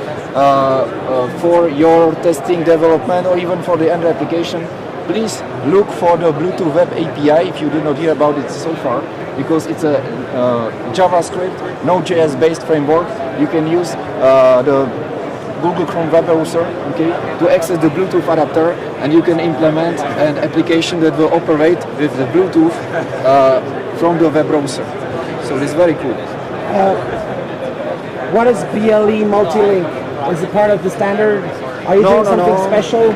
for your testing, development, or even for the end application, please look for the Bluetooth Web API if you did not hear about it so far, because it's a JavaScript, Node.js based framework. You can use the Google Chrome web browser, okay, to access the Bluetooth adapter, and you can implement an application that will operate with the Bluetooth from the web browser. So this is very cool. What is BLE multi-link? Is it part of the standard? Are you doing something special?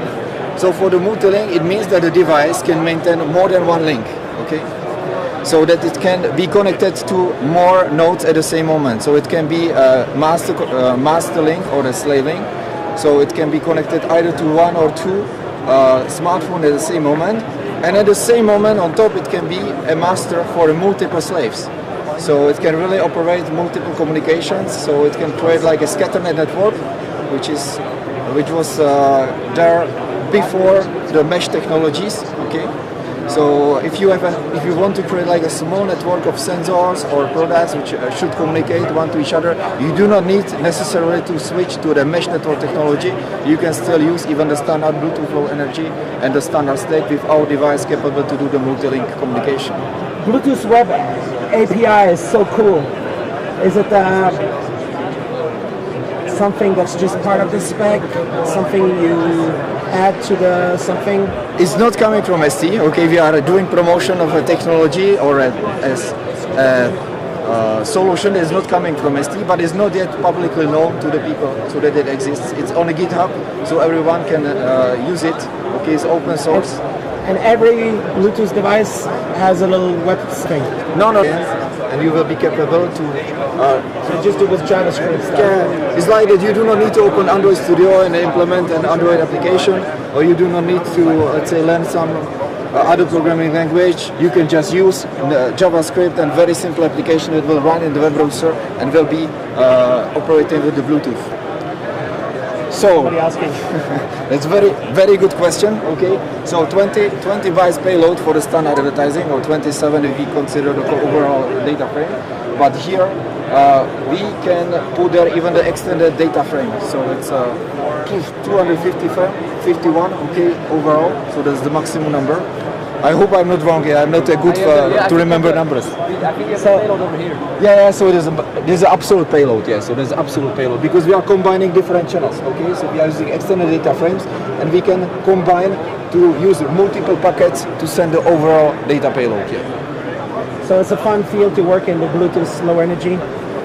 So for the multi-link, it means that the device can maintain more than one link, okay? So that it can be connected to more nodes at the same moment. So it can be a master link or a slave link. So it can be connected either to one or two smartphones at the same moment. And at the same moment on top, it can be a master for multiple slaves. So it can really operate multiple communications. So it can create like a scatternet network, which was there before the mesh technologies. Okay. So if you want to create like a small network of sensors or products which should communicate one to each other, you do not need necessarily to switch to the mesh network technology. You can still use even the standard Bluetooth Low Energy and the standard stack with our device capable to do the multi-link communication. Bluetooth Web API is so cool. Is it something that's just part of the spec? Something you add to the something? It's not coming from ST. Okay, we are doing promotion of a technology or a solution that is not coming from ST, but is not yet publicly known to the people, so that it exists. It's on a GitHub, so everyone can use it. Okay, it's open source. And every Bluetooth device has a little web thing. No. And you will be capable to so just do with JavaScript stuff. Yeah, it's like that you do not need to open Android Studio and implement an Android application, or you do not need to, let's say, learn some other programming language. You can just use JavaScript and very simple application that will run in the web browser and will be operating with the Bluetooth. So, that's very good question. Okay, so 20 bytes payload for the standard advertising, or 27 if we consider the overall data frame. But here we can put there even the extended data frame. So it's 251, okay, overall. So that's the maximum number. I hope I'm not wrong. Yeah, I'm not a good to remember numbers. I think it's a payload over here. Yeah. So there's an absolute payload. Yeah. So there's absolute payload because we are combining different channels. Okay. So we are using extended data frames, and we can combine to use multiple packets to send the overall data payload. Yeah. So it's a fun field to work in, the Bluetooth Low Energy.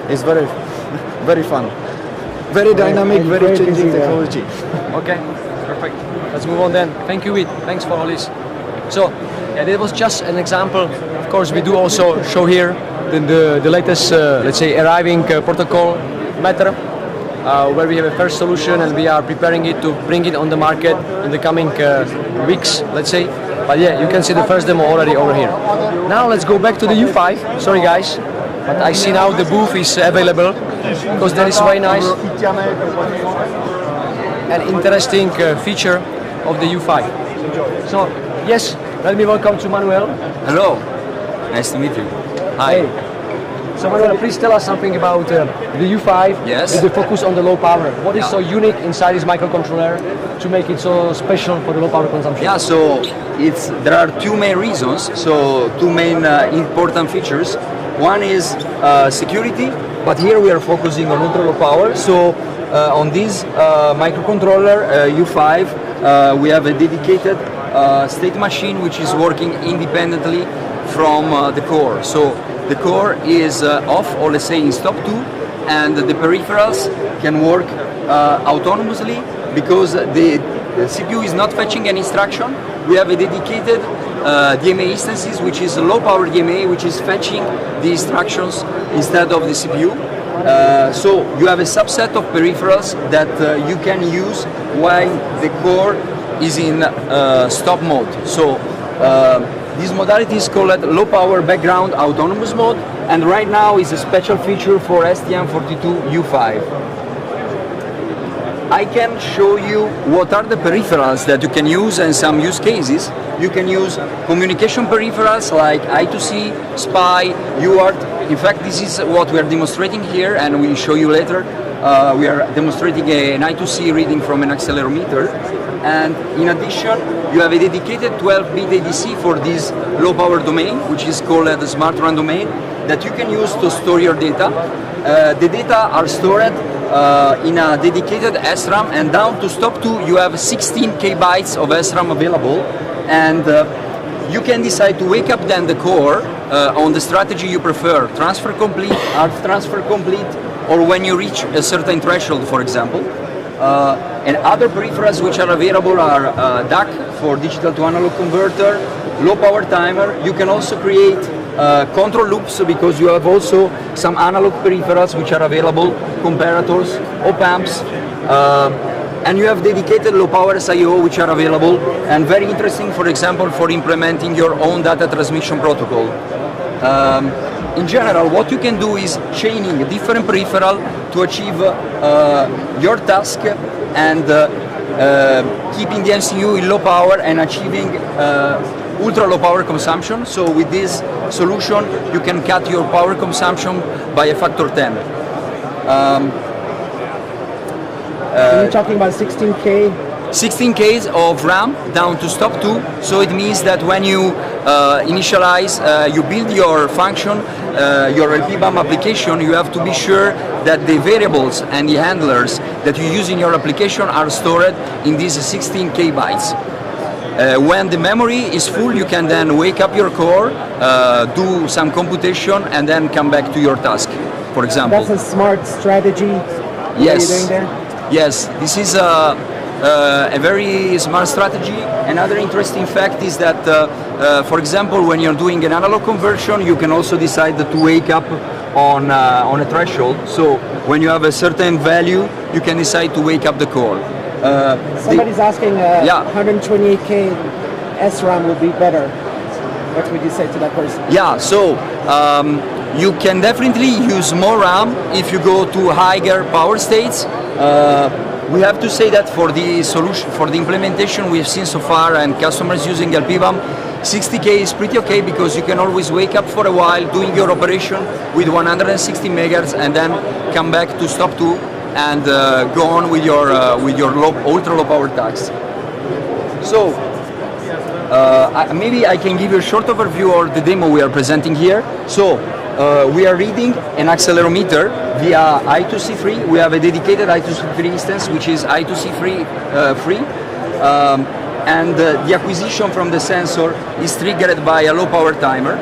It's very fun, very dynamic, very changing technology. Okay, perfect. Let's move on then. Thank you, Wit. Thanks for all this. So, yeah, that was just an example. Of course, we do also show here the latest, let's say, arriving protocol matter, where we have a first solution and we are preparing it to bring it on the market in the coming weeks, let's say. But yeah, you can see the first demo already over here. Now let's go back to the U5. Sorry guys, but I see now the booth is available because that is very nice. An interesting feature of the U5. So yes, Let me welcome to Manuel. Hello, nice to meet you. Hi. Hey. So Manuel, please tell us something about the U5 Yes. with the focus on the low power. What is so unique inside this microcontroller to make it so special for the low power consumption? Yeah, so there are two main reasons, so two main important features. One is security, but here we are focusing on ultra low power. So on this microcontroller U5, we have a dedicated state machine which is working independently from the core. So the core is off, or let's say in stop 2, and the peripherals can work autonomously because the CPU is not fetching any instruction. We have a dedicated DMA instances, which is a low power DMA, which is fetching the instructions instead of the CPU. So you have a subset of peripherals that you can use while the core is in stop mode. So this modality is called low power background autonomous mode, and right now is a special feature for STM32U5. I can show you what are the peripherals that you can use and some use cases. You can use communication peripherals like I2C, SPI, UART. In fact, this is what we are demonstrating here, and we'll show you later. We are demonstrating an I2C reading from an accelerometer. And in addition, you have a dedicated 12-bit ADC for this low power domain, which is called the Smart Run domain, that you can use to store your data. The data are stored in a dedicated SRAM, and down to stop 2 you have 16 KB of SRAM available, and you can decide to wake up then the core on the strategy you prefer, transfer complete, half transfer complete, or when you reach a certain threshold, for example. And other peripherals which are available are DAC for digital to analog converter, low power timer. You can also create control loops because you have also some analog peripherals which are available, comparators, op-amps, and you have dedicated low power SIO which are available and very interesting, for example, for implementing your own data transmission protocol. In general, what you can do is chaining a different peripheral to achieve your task and keeping the MCU in low power and achieving ultra low power consumption. So with this solution, you can cut your power consumption by a factor 10. You're talking about 16K? 16K of RAM down to stop 2, so it means that when you initialize, you build your function, your LPBAM application, you have to be sure that the variables and the handlers that you use in your application are stored in these 16K bytes. When the memory is full, you can then wake up your core, do some computation, and then come back to your task, for example. That's a smart strategy. Yes. What are you doing there? Yes, this is a very smart strategy. Another interesting fact is that, for example, when you're doing an analog conversion, you can also decide to wake up on a threshold. So when you have a certain value, you can decide to wake up the core. Somebody's asking 128K SRAM would be better. What would you say to that person? Yeah, so you can definitely use more RAM if you go to higher power states. We have to say that for the solution, for the implementation we've seen so far and customers using LPBAM, 60K is pretty okay because you can always wake up for a while doing your operation with 160 megahertz and then come back to stop 2 and go on with your ultra low power tasks. So maybe I can give you a short overview of the demo we are presenting here. So we are reading an accelerometer via I2C3. We have a dedicated I2C3 instance, which is I2C3 free. And the acquisition from the sensor is triggered by a low power timer.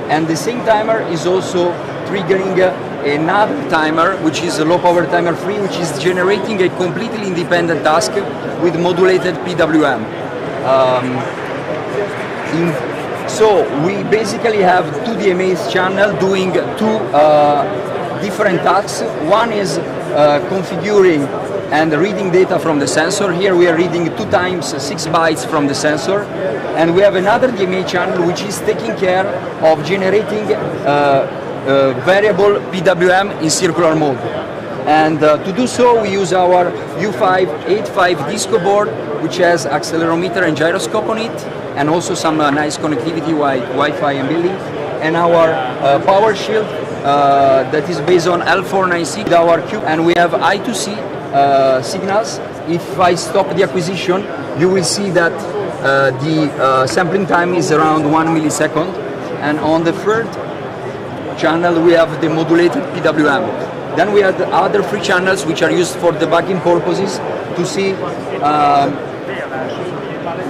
And the same timer is also triggering another timer, which is a low power timer free, which is generating a completely independent task with modulated PWM. So we basically have two DMAs channel doing two different tasks. One is configuring and reading data from the sensor. Here we are reading 2 times 6 bytes from the sensor. And we have another DMA channel which is taking care of generating variable PWM in circular mode. And to do so we use our U5 85 disco board, which has accelerometer and gyroscope on it. and also some nice connectivity like Wi-Fi and building. And our power shield that is based on L496 with our cube, and we have I2C signals. If I stop the acquisition, you will see that the sampling time is around 1 millisecond, and on the third channel we have the modulated PWM. Then we have the other 3 channels which are used for debugging purposes to see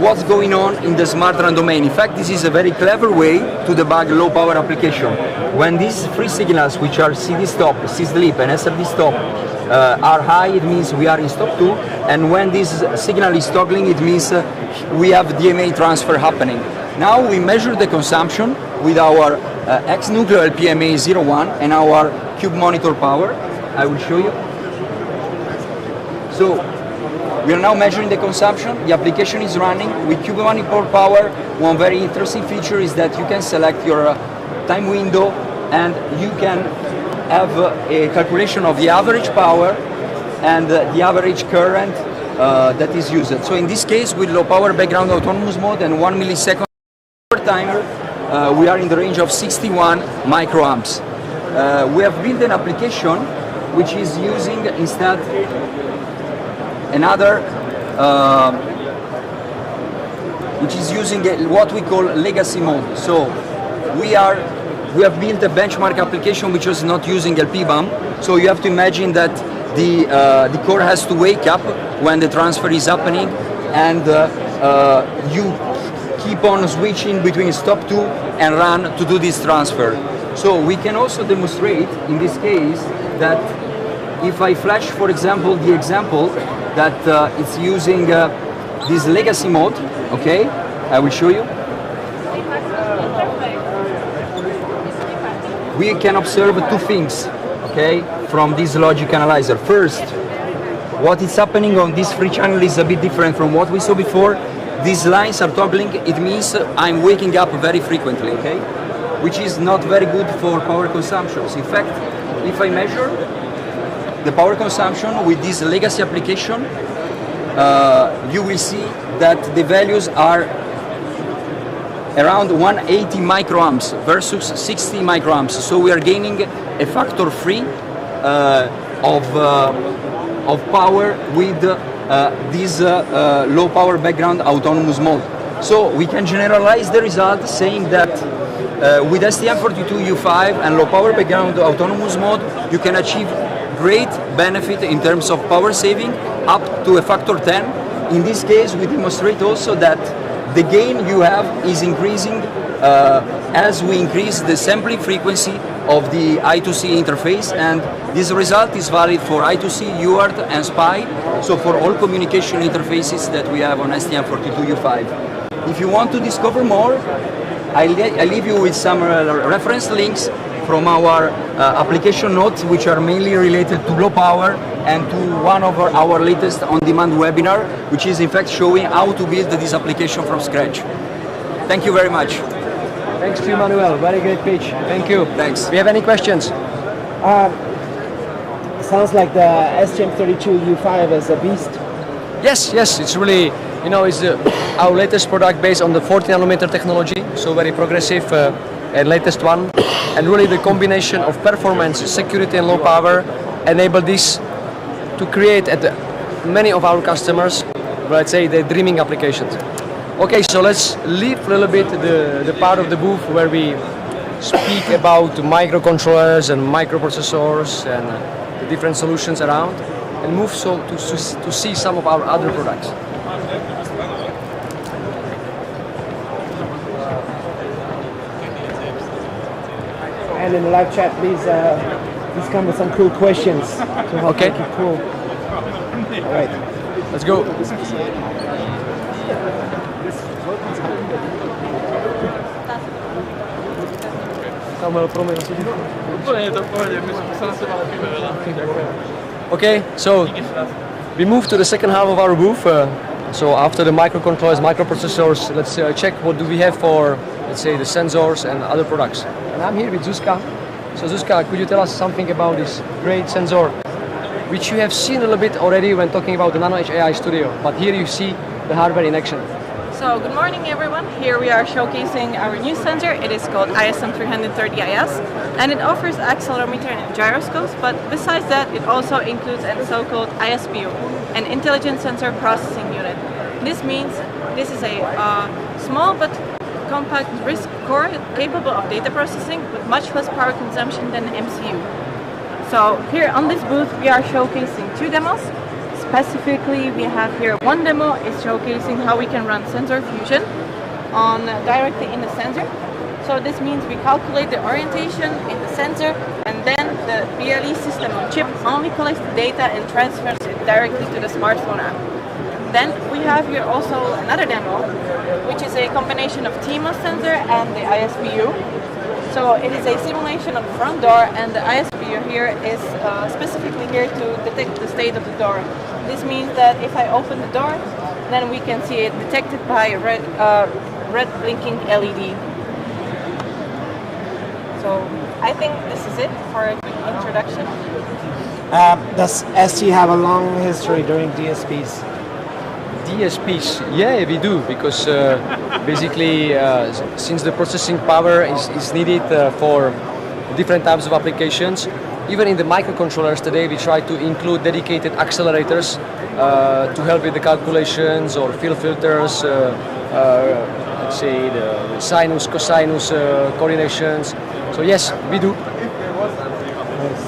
what's going on in the smart RAN domain. In fact, this is a very clever way to debug low power application. When these 3 signals, which are CD stop, C sleep and SRD stop, are high, it means we are in stop 2, and when this signal is toggling, it means we have DMA transfer happening. Now we measure the consumption with our X-Nucleo LPMA01 and our cube monitor power. I will show you. So we are now measuring the consumption. The application is running with cube monitor power. One very interesting feature is that you can select your time window, and you can have a calculation of the average power and the average current that is used. So in this case, with low power background autonomous mode and 1 millisecond per timer, we are in the range of 61 microamps. We have built an application which is using instead another, which is using what we call legacy mode. So we have built a benchmark application which is not using LPBAM. So you have to imagine that the core has to wake up when the transfer is happening, and you keep on switching between stop 2 and run to do this transfer. So we can also demonstrate in this case that if I flash, for example, the example that it's using this legacy mode, okay, I will show you. We can observe 2 things, okay, from this logic analyzer. First, what is happening on this 3 channel is a bit different from what we saw before. These lines are toggling. It means I'm waking up very frequently, okay, which is not very good for power consumptions. In fact, if I measure the power consumption with this legacy application, you will see that the values are around 180 microamps versus 60 microamps. So we are gaining a factor 3 of power with this low power background autonomous mode. So we can generalize the result saying that with STM32U5 and low power background autonomous mode, you can achieve great benefit in terms of power saving up to a factor 10. In this case, we demonstrate also that the gain you have is increasing as we increase the sampling frequency of the I2C interface, and this result is valid for I2C, UART and SPI, so for all communication interfaces that we have on STM32U5. If you want to discover more, I leave you with some reference links from our application notes, which are mainly related to low power, and to one of our latest on-demand webinar, which is in fact showing how to build this application from scratch. Thank you very much. Thanks to you, Manuel. Very great pitch. Thank you. Thanks. Do you have any questions? Sounds like the STM32U5 is a beast. Yes, it's really, it's our latest product based on the 40 nanometer technology, so very progressive and latest one. And really the combination of performance, security and low power enable this to create at many of our customers, let's say, the dreaming applications. Okay, so let's leave a little bit the part of the booth where we speak about microcontrollers and microprocessors and the different solutions around, and move to see some of our other products. And in the live chat, please come with some cool questions to help make it cool. All right, let's go. Okay, so we move to the second half of our booth. So after the microcontrollers, microprocessors, let's check what do we have for, let's say, the sensors and other products. And I'm here with Zuzka. So Zuzka, could you tell us something about this great sensor, which you have seen a little bit already when talking about the Nano Edge AI Studio, but here you see the hardware in action. So good morning everyone, here we are showcasing our new sensor. It is called ISM330IS and it offers accelerometer and gyroscopes, but besides that it also includes a so-called ISPU, an intelligent sensor processing unit. This means this is a small but compact RISC core capable of data processing with much less power consumption than an MCU. So here on this booth we are showcasing two demos. Specifically, we have here one demo is showcasing how we can run sensor fusion directly in the sensor. So this means we calculate the orientation in the sensor and then the BLE system on chip only collects the data and transfers it directly to the smartphone app. Then we have here also another demo, which is a combination of TMOS sensor and the ISPU. So it is a simulation of the front door and the ISPU here is specifically here to detect the state of the door. This means that if I open the door, then we can see it detected by a red blinking LED. So I think this is it for a quick introduction. Does ST have a long history doing DSPs? DSPs, yeah, we do, because basically since the processing power is needed for different types of applications, even in the microcontrollers today we try to include dedicated accelerators to help with the calculations or field filters, let's say the sinus, cosinus coordinations. So yes, we do. Nice.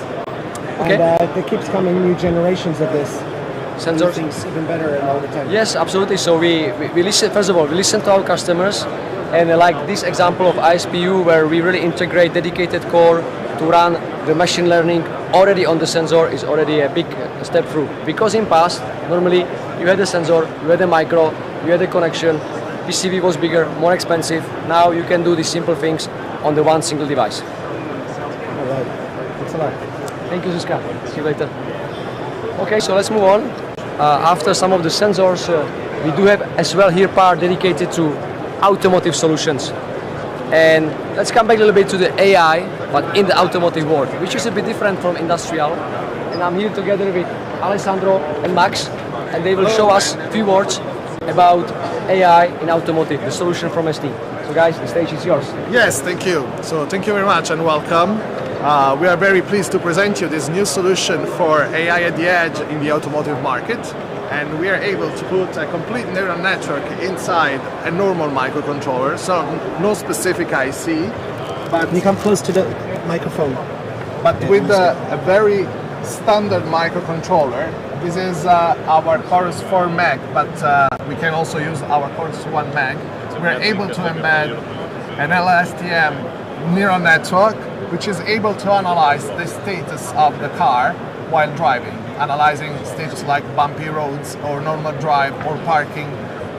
Okay. And there keeps coming new generations of this. Sensors. Things even better all the time. Yes, absolutely. So we listen, first of all, we listen to our customers, and like this example of ISPU where we really integrate dedicated core to run the machine learning already on the sensor is already a big step through. Because in past, normally you had a sensor, you had a micro, you had a connection, PCB was bigger, more expensive. Now you can do these simple things on the one single device. All right. Thanks a lot. Thank you, Zuzka. See you later. Okay, so let's move on. After some of the sensors, we do have as well here part dedicated to automotive solutions. And let's come back a little bit to the AI, but in the automotive world, which is a bit different from industrial. And I'm here together with Alessandro and Max, and they will show us a few words about AI in automotive, the solution from ST. So guys, the stage is yours. Yes, thank you. So thank you very much and welcome. We are very pleased to present you this new solution for AI at the edge in the automotive market. And we are able to put a complete neural network inside a normal microcontroller, so no specific IC. But Can you come close to the microphone? But with a very standard microcontroller. This is our Chorus 4 Meg, but we can also use our Chorus 1 Meg. So we're able to embed an LSTM neural network, which is able to analyze the status of the car while driving, analyzing status like bumpy roads or normal drive or parking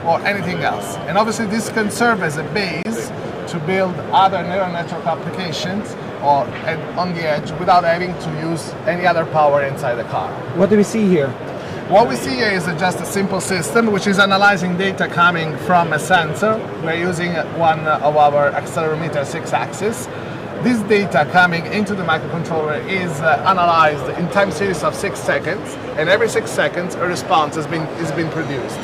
or anything else. And obviously this can serve as a base to build other neural network applications or on the edge without having to use any other power inside the car. What do we see here? What we see here is just a simple system which is analyzing data coming from a sensor. We're using one of our accelerometer 6-axis. This data coming into the microcontroller is analyzed in time series of 6 seconds, and every 6 seconds a response is being produced.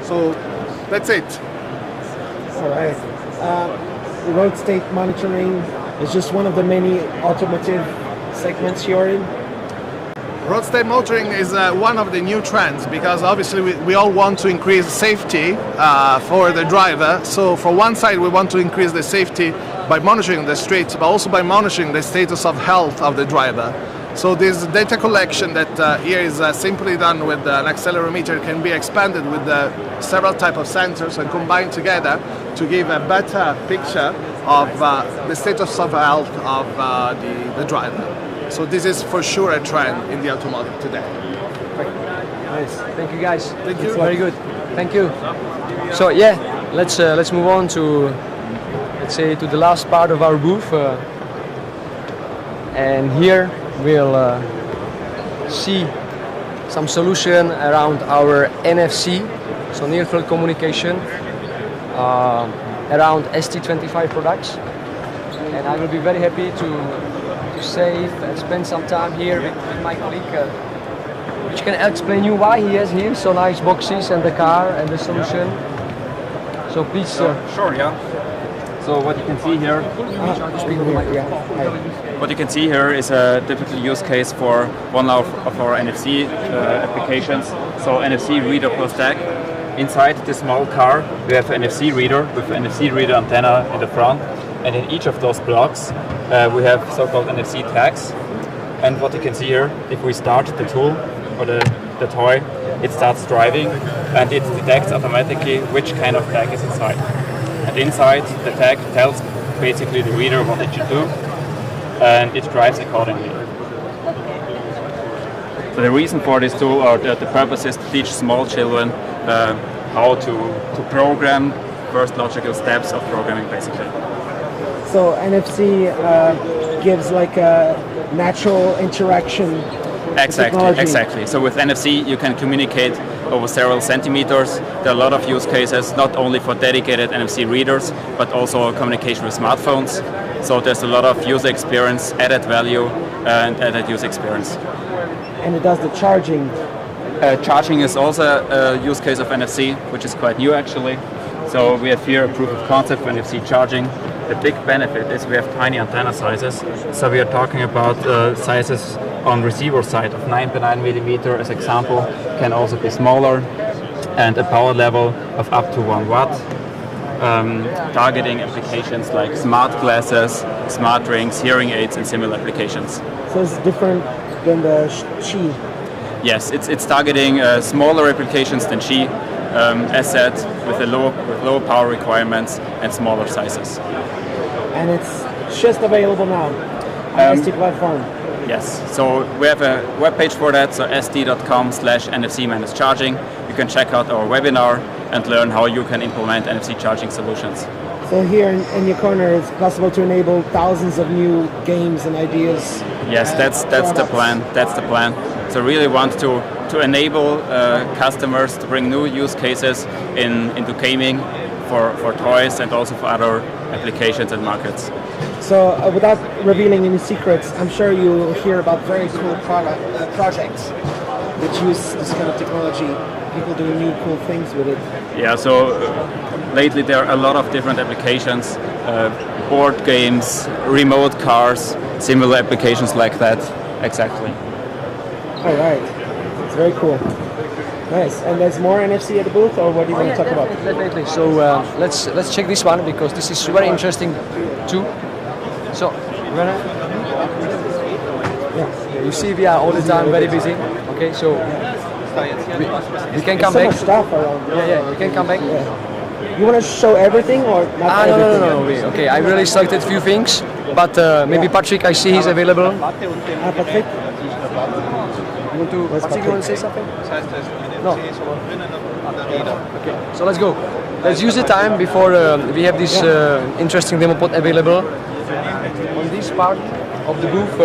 So that's it. All right. Road state monitoring is just one of the many automotive segments you're in. Road state monitoring is one of the new trends because obviously we all want to increase safety for the driver. So for one side we want to increase the safety by monitoring the streets, but also by monitoring the status of health of the driver. So this data collection that here is simply done with an accelerometer can be expanded with several types of sensors and combined together to give a better picture of the status of health of the driver. So this is for sure a trend in the automotive today. Nice. Thank you guys. Thank you. Very good. Thank you. So yeah, let's move on to, let's say, to the last part of our booth. And here we'll see some solution around our NFC, so near field communication, around ST25 products. And I will be very happy to save and spend some time here with my colleague which can explain you why he has here so nice boxes and the car and the solution. So please. Sure, yeah. So what you can see here, what you can see here is a typical use case for one of our NFC applications. So NFC reader plus tag. Inside this small car, we have an NFC reader with an NFC reader antenna in the front, and in each of those blocks, we have so-called NFC tags. And what you can see here, if we start the tool or the toy, it starts driving, and it detects automatically which kind of tag is inside. And inside, the tag tells basically the reader what it should do, and it drives accordingly. So the reason for this tool, or the purpose, is to teach small children how to program, first logical steps of programming, basically. So NFC gives like a natural interaction. Exactly. So with NFC, you can communicate over several centimeters. There are a lot of use cases, not only for dedicated NFC readers, but also communication with smartphones. So there's a lot of user experience, added value, and added user experience. And it does the charging. Charging is also a use case of NFC, which is quite new actually. So we have here a proof of concept for NFC charging. The big benefit is we have tiny antenna sizes. So we are talking about sizes on receiver side of 9x9 millimeter as example, can also be smaller, and a power level of up to 1 watt. Targeting applications like smart glasses, smart rings, hearing aids, and similar applications. So it's different than the Qi. Yes, it's targeting smaller applications than Qi, as said, with low power requirements and smaller sizes. And it's just available now on ST platform. Yes, so we have a webpage for that, so st.com/NFC-charging. You can check out our webinar and learn how you can implement NFC charging solutions. So here in your corner, it's possible to enable thousands of new games and ideas. Yes, that's the plan. That's the plan. So really want to enable customers to bring new use cases into gaming for toys and also for other applications and markets. So without revealing any secrets, I'm sure you hear about very cool projects which use this kind of technology. People doing new cool things with it. Yeah, so lately there are a lot of different applications, board games, remote cars, similar applications like that. Exactly. All right, it's very cool. Nice. And there's more NFC at the booth, or what do you want to talk about? Definitely. So let's check this one because this is very interesting too. So you see we are all the time very busy. Okay, so we can come back. So much stuff around. Yeah, we can come back. Yeah. You want to show everything or not everything? No. Okay, I really selected a few things, but maybe Patrick, I see he's available. Patrick? You want to say something? No. Okay, so let's go. Let's use the time before we have this interesting demo pod available. On this part of the booth,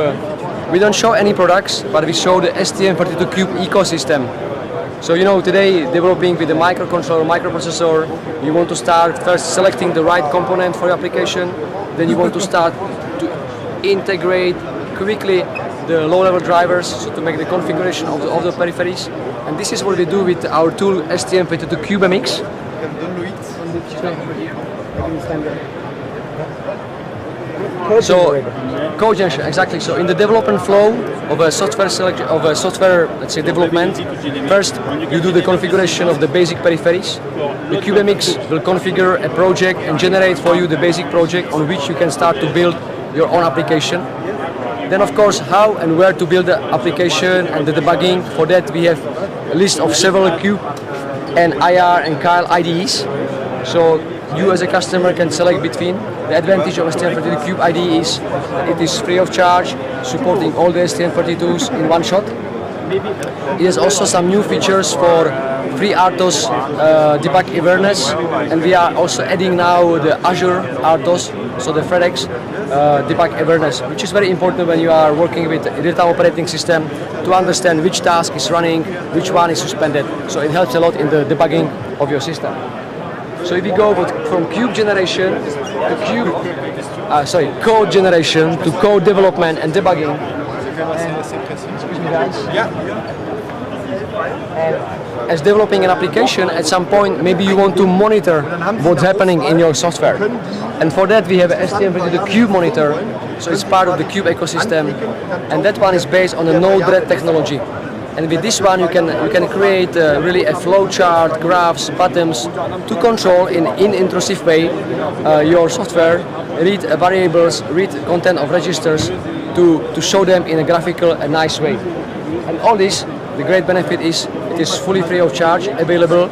we don't show any products, but we show the STM32Cube ecosystem. So today developing with the microcontroller, microprocessor, you want to start first selecting the right component for your application, then you want to start to integrate quickly the low-level drivers, so to make the configuration of the peripheries. And this is what we do with our tool STM32Cube MX. So code generation, exactly. So in the development flow of a software selection, of a software, let's say, development, first you do the configuration of the basic peripheries. The CubeMX will configure a project and generate for you the basic project on which you can start to build your own application. Then of course how and where to build the application and the debugging. For that we have a list of several Cube and IR and Kyle IDEs. So you as a customer can select between. The advantage of STM32Cube IDE is that it is free of charge, supporting all the STM32s in one shot. It has also some new features for FreeRTOS debug awareness, and we are also adding now the Azure RTOS, so the FedEx debug awareness, which is very important when you are working with real-time operating system to understand which task is running, which one is suspended. So it helps a lot in the debugging of your system. So if you go from cube generation to code generation to code development and debugging. Excuse me, guys. Yeah. And as developing an application, at some point maybe you want to monitor what's happening in your software. And for that we have a STM32 Cube monitor, so it's part of the Cube ecosystem, and that one is based on the Node-RED technology. And with this one you can create really a flow chart, graphs, buttons to control in intrusive way your software, read variables, read content of registers to show them in a graphical and nice way. And all this, the great benefit is it is fully free of charge, available,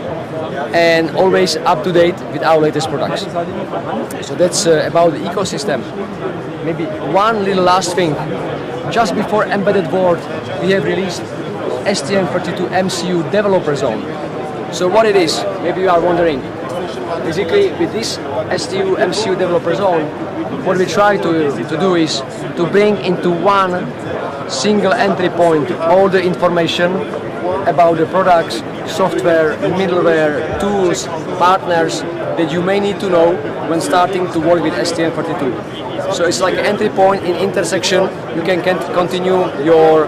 and always up to date with our latest products. So that's about the ecosystem. Maybe one little last thing. Just before Embedded Board, we have released STM32 MCU Developer Zone. So what it is, maybe you are wondering. Basically, with this STU MCU Developer Zone, what we try to do is to bring into one single entry point all the information about the products, software, middleware, tools, partners that you may need to know when starting to work with STM32. So it's like an entry point in intersection. You can continue your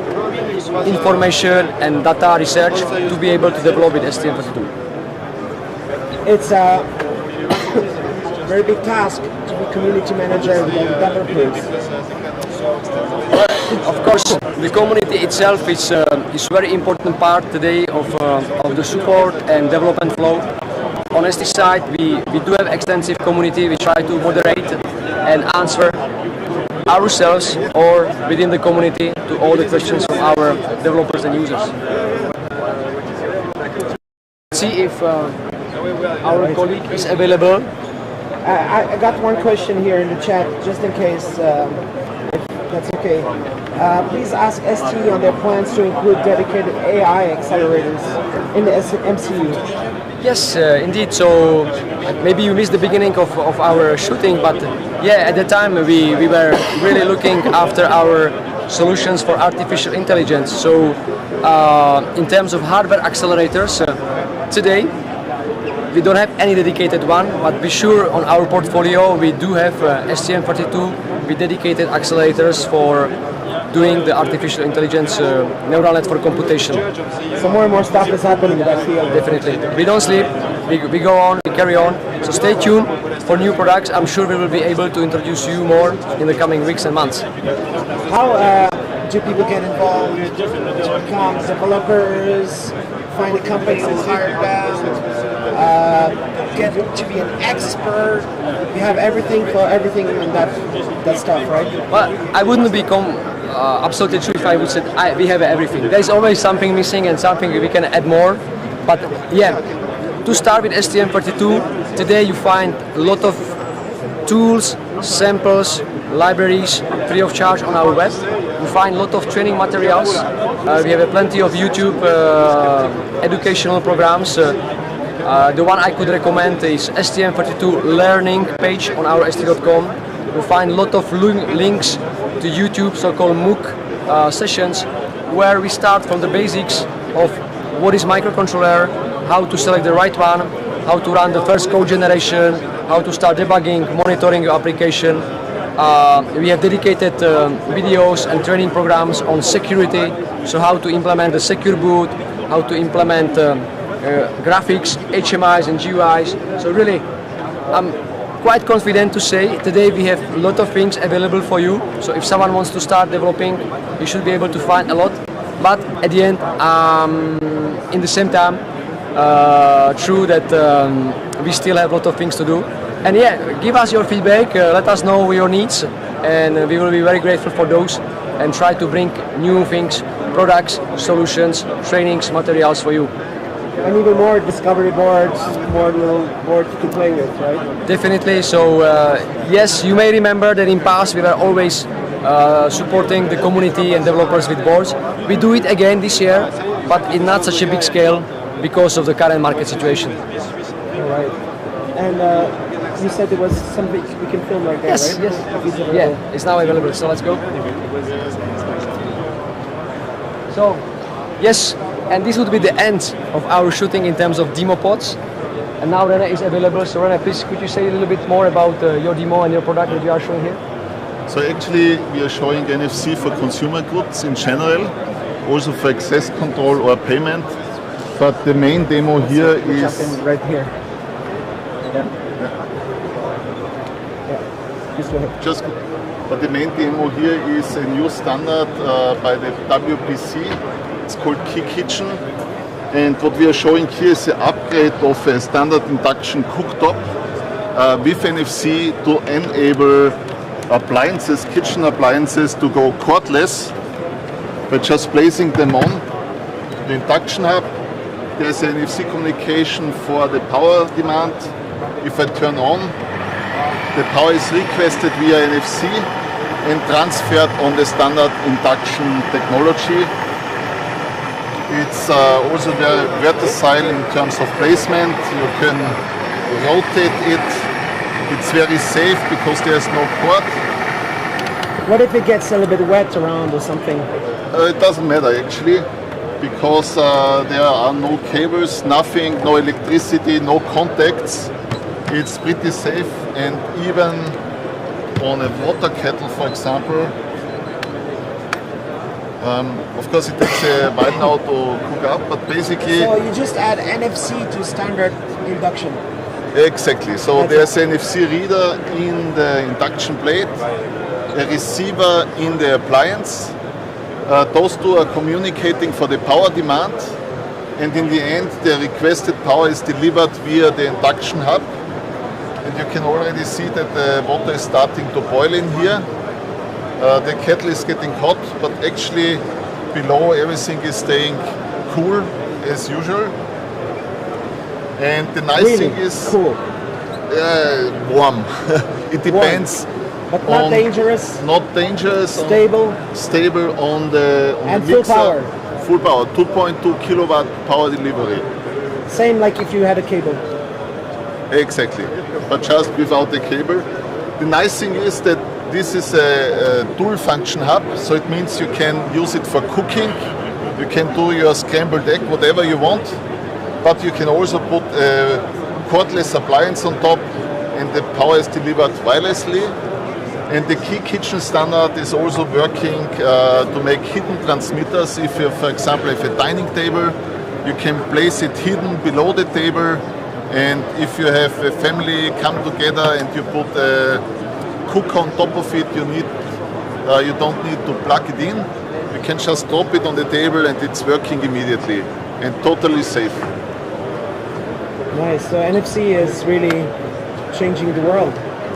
information and data research to be able to develop with STM32. It's a very big task to be community manager and developers. Of course, the community itself is very important part today of the support and development flow. On ST side, we do have extensive community. We try to moderate and answer ourselves or within the community to all the questions from our developers and users. See if our colleague is available. I got one question here in the chat, just in case, if that's okay. Please ask ST on their plans to include dedicated AI accelerators in the MCU. Yes, indeed. So maybe you missed the beginning of our shooting, but yeah, at the time we were really looking after our solutions for artificial intelligence. So in terms of hardware accelerators, today we don't have any dedicated one, but be sure on our portfolio we do have STM32 with dedicated accelerators for doing the artificial intelligence neural net for computation. So more and more stuff is happening in that field. Definitely. We don't sleep, we go on, we carry on. So stay tuned for new products. I'm sure we will be able to introduce you more in the coming weeks and months. How do people get involved to become developers, find a company to hire them, get to be an expert? You have everything for everything in that stuff, right? Well, I wouldn't become absolutely true if I would say we have everything. There's always something missing and something we can add more. But yeah, to start with STM32, today you find a lot of tools, samples, libraries free of charge on our web. You find a lot of training materials. We have plenty of YouTube educational programs. The one I could recommend is STM32 learning page on our st.com. You find a lot of links to YouTube, so-called MOOC sessions, where we start from the basics of what is microcontroller, how to select the right one, how to run the first code generation, how to start debugging, monitoring your application. We have dedicated videos and training programs on security, so how to implement the secure boot, how to implement graphics, HMIs and GUIs. So really, I'm quite confident to say today we have a lot of things available for you. So if someone wants to start developing, you should be able to find a lot. But at the end, in the same time, true that we still have a lot of things to do. And yeah, give us your feedback, let us know your needs, and we will be very grateful for those and try to bring new things, products, solutions, trainings, materials for you. And even more discovery boards, more little boards you can play with, right? Definitely. So yes, you may remember that in past we were always supporting the community and developers with boards. We do it again this year, but in not such a big scale because of the current market situation. All right. And you said there was something we can film right there, yes, right? Yes. Yeah, it's now available. So let's go. So, yes, and this would be the end of our shooting in terms of demo pods. And now Rene is available. So Rene, please, could you say a little bit more about your demo and your product that you are showing here? So actually, we are showing NFC for consumer goods in general, also for access control or payment. But the main demo here is right here. just. But the main demo here is a new standard by the WPC. It's called Key Kitchen. And what we are showing here is the upgrade of a standard induction cooktop with NFC to enable appliances, kitchen appliances, to go cordless by just placing them on the induction hub. There's an NFC communication for the power demand. If I turn on, the power is requested via NFC and transferred on the standard induction technology. It's also very versatile in terms of placement. You can rotate it. It's very safe because there's no cord. What if it gets a little bit wet around or something? It doesn't matter actually, because there are no cables, nothing, no electricity, no contacts. It's pretty safe, and even on a water kettle, for example, of course it takes a while now to cook up, but basically... So you just add NFC to standard induction? Exactly. So there's an NFC reader in the induction plate, a receiver in the appliance. Those two are communicating for the power demand, and in the end the requested power is delivered via the induction hub. And you can already see that the water is starting to boil in here. The kettle is getting hot, but actually below everything is staying cool as usual. And the nice thing is cool. Warm. It depends. But not dangerous. Not dangerous. Stable. Stable on the full mixer. power. Full power. 2.2 kilowatt power delivery. Same like if you had a cable. Exactly, but just without the cable. The nice thing is that this is a dual function hub, so it means you can use it for cooking, you can do your scrambled egg, whatever you want, but you can also put a cordless appliance on top, and the power is delivered wirelessly. And the Key Kitchen standard is also working to make hidden transmitters. If you, for example, have a dining table, you can place it hidden below the table. And if you have a family come together and you put a cook on top of it, you don't need to plug it in. You can just drop it on the table and it's working immediately and totally safe. Nice. So NFC is really changing the world.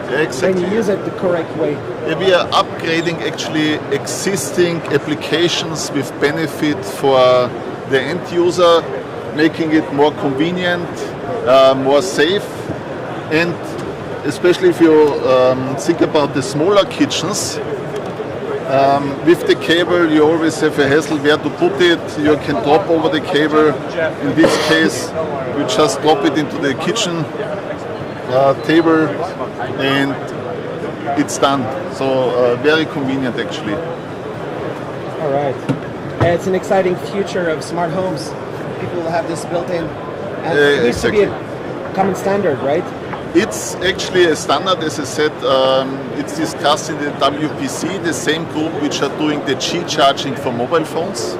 Exactly. When you use it the correct way. We are upgrading actually existing applications with benefit for the end user, making it more convenient, more safe, and especially if you think about the smaller kitchens, with the cable you always have a hassle where to put it. You can drop over the cable. In this case, you just drop it into the kitchen table and it's done. So very convenient actually. All right. It's an exciting future of smart homes. People will have this built in. And it needs to be a common standard, right? It's actually a standard, as I said. It's discussed in the WPC, the same group which are doing the G charging for mobile phones.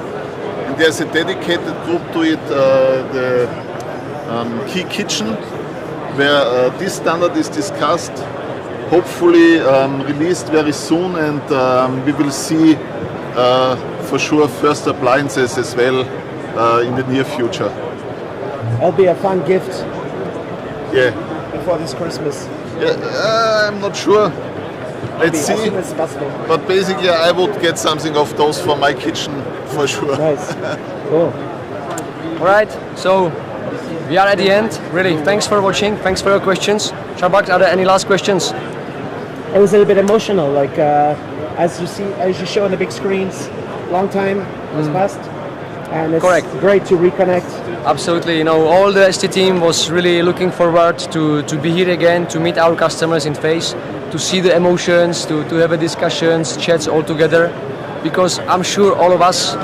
And there's a dedicated group to it, the Key Kitchen, where this standard is discussed, hopefully released very soon, and we will see for sure first appliances as well in the near future. It'll be a fun gift. Yeah. Before this Christmas. Yeah, I'm not sure. Let's see. As soon as possible. But basically, I would get something of those for my kitchen for sure. Nice. Cool. All right. So we are at the end. Really, thanks for watching. Thanks for your questions. Charbak, are there any last questions? It was a little bit emotional, like as you show on the big screens. Long time has passed, and it's great to reconnect. Absolutely, you know, all the ST team was really looking forward to be here again, to meet our customers in face, to see the emotions, to have a discussions, chats all together, because I'm sure all of us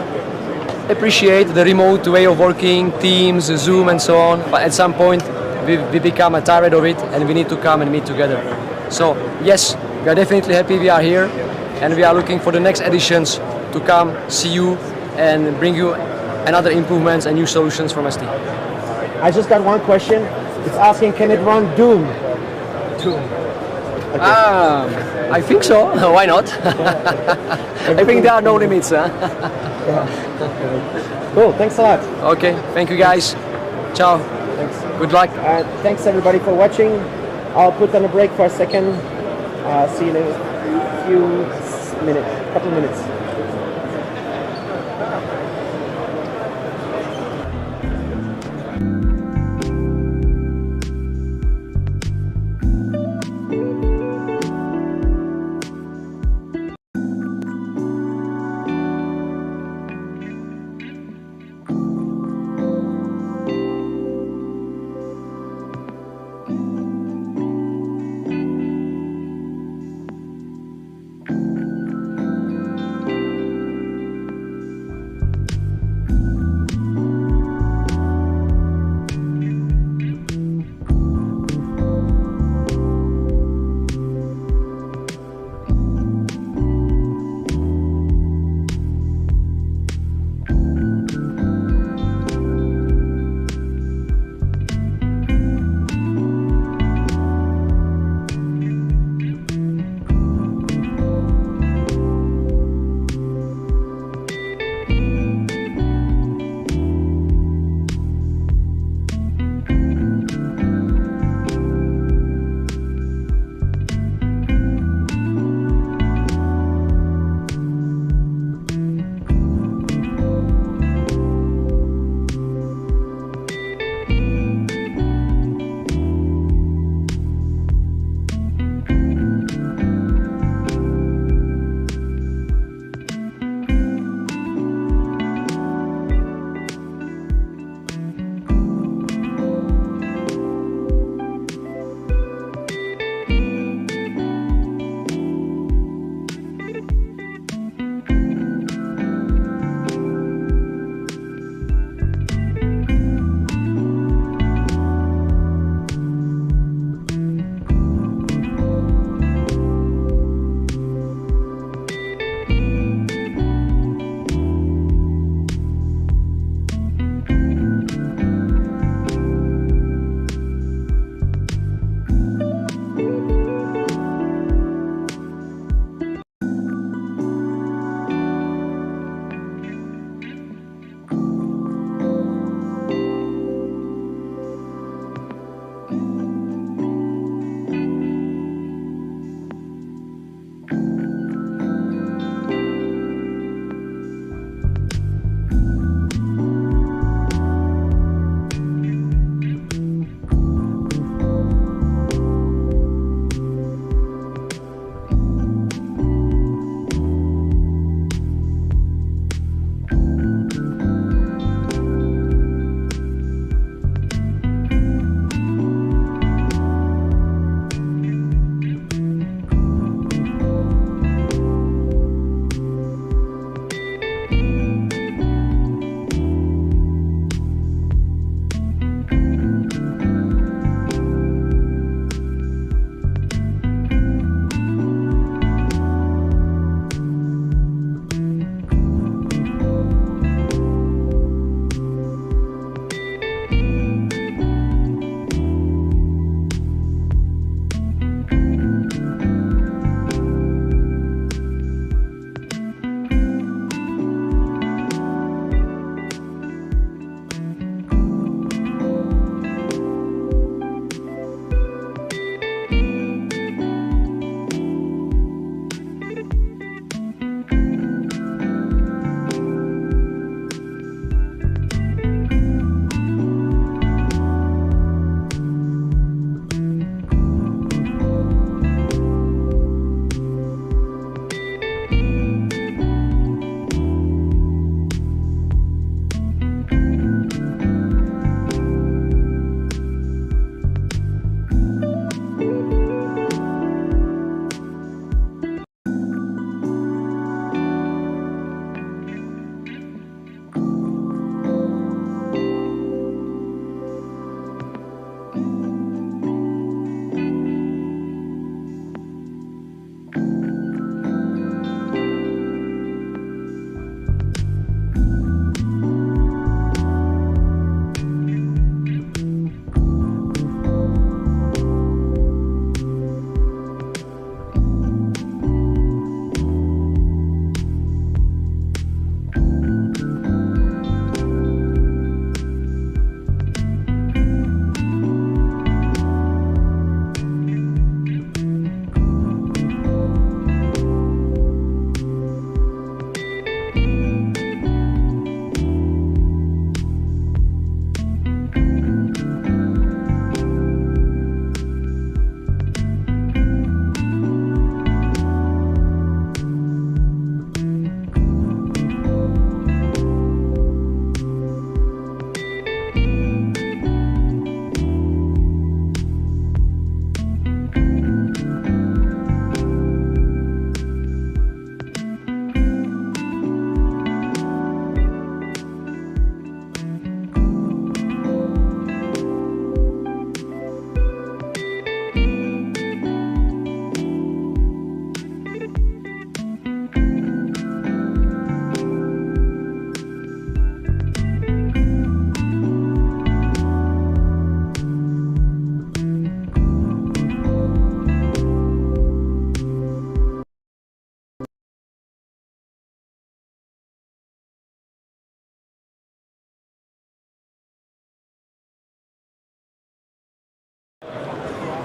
appreciate the remote way of working, Teams, Zoom and so on, but at some point we become tired of it and we need to come and meet together. So yes, we are definitely happy we are here, and we are looking for the next editions to come, see you and bring you and other improvements and new solutions from ST. I just got one question. It's asking, can it run Doom? Doom. I think so. Why not? I think there are no limits. Huh? Cool. Thanks a lot. Okay. Thank you, guys. Ciao. Thanks. Good luck. Thanks everybody for watching. I'll put on a break for a second. See you in a few minutes, couple minutes.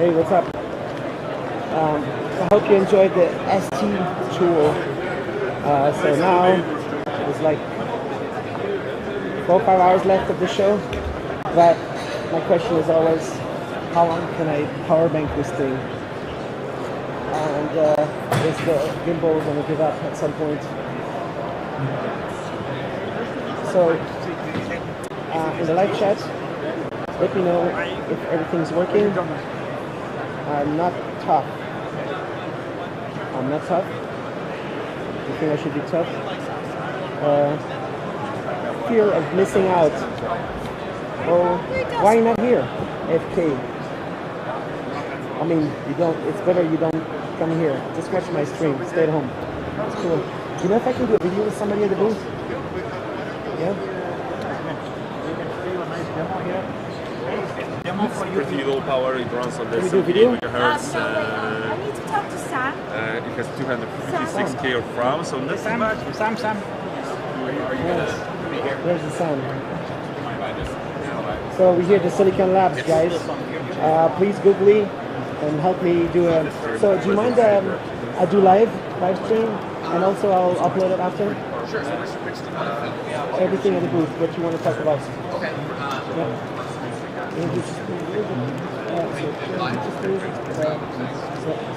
Hey, what's up? I hope you enjoyed the ST tool. So now it's like 4 or 5 hours left of the show. But my question is always, how long can I power bank this thing? And is the gimbal going to give up at some point? So in the live chat, let me know if everything's working. I'm not tough. I'm not tough. You think I should be tough? Fear of missing out. Oh, why not here? FK. I mean, you don't. It's better you don't come here. Just watch my stream. Stay at home. It's cool. You know if I can do a video with somebody at the booth? Yeah. Pretty low power, it runs on the Can we do a video? megahertz. I need to talk to Sam. It has 256k of RAM, so not too much. Sam. Yes. Where's the sun? So we're here at the Silicon Labs, guys. Please Google me and help me do a. So do you mind? I do live stream, and also I'll upload it after. Sure. Everything at the booth. What you want to talk about? Okay. Yeah.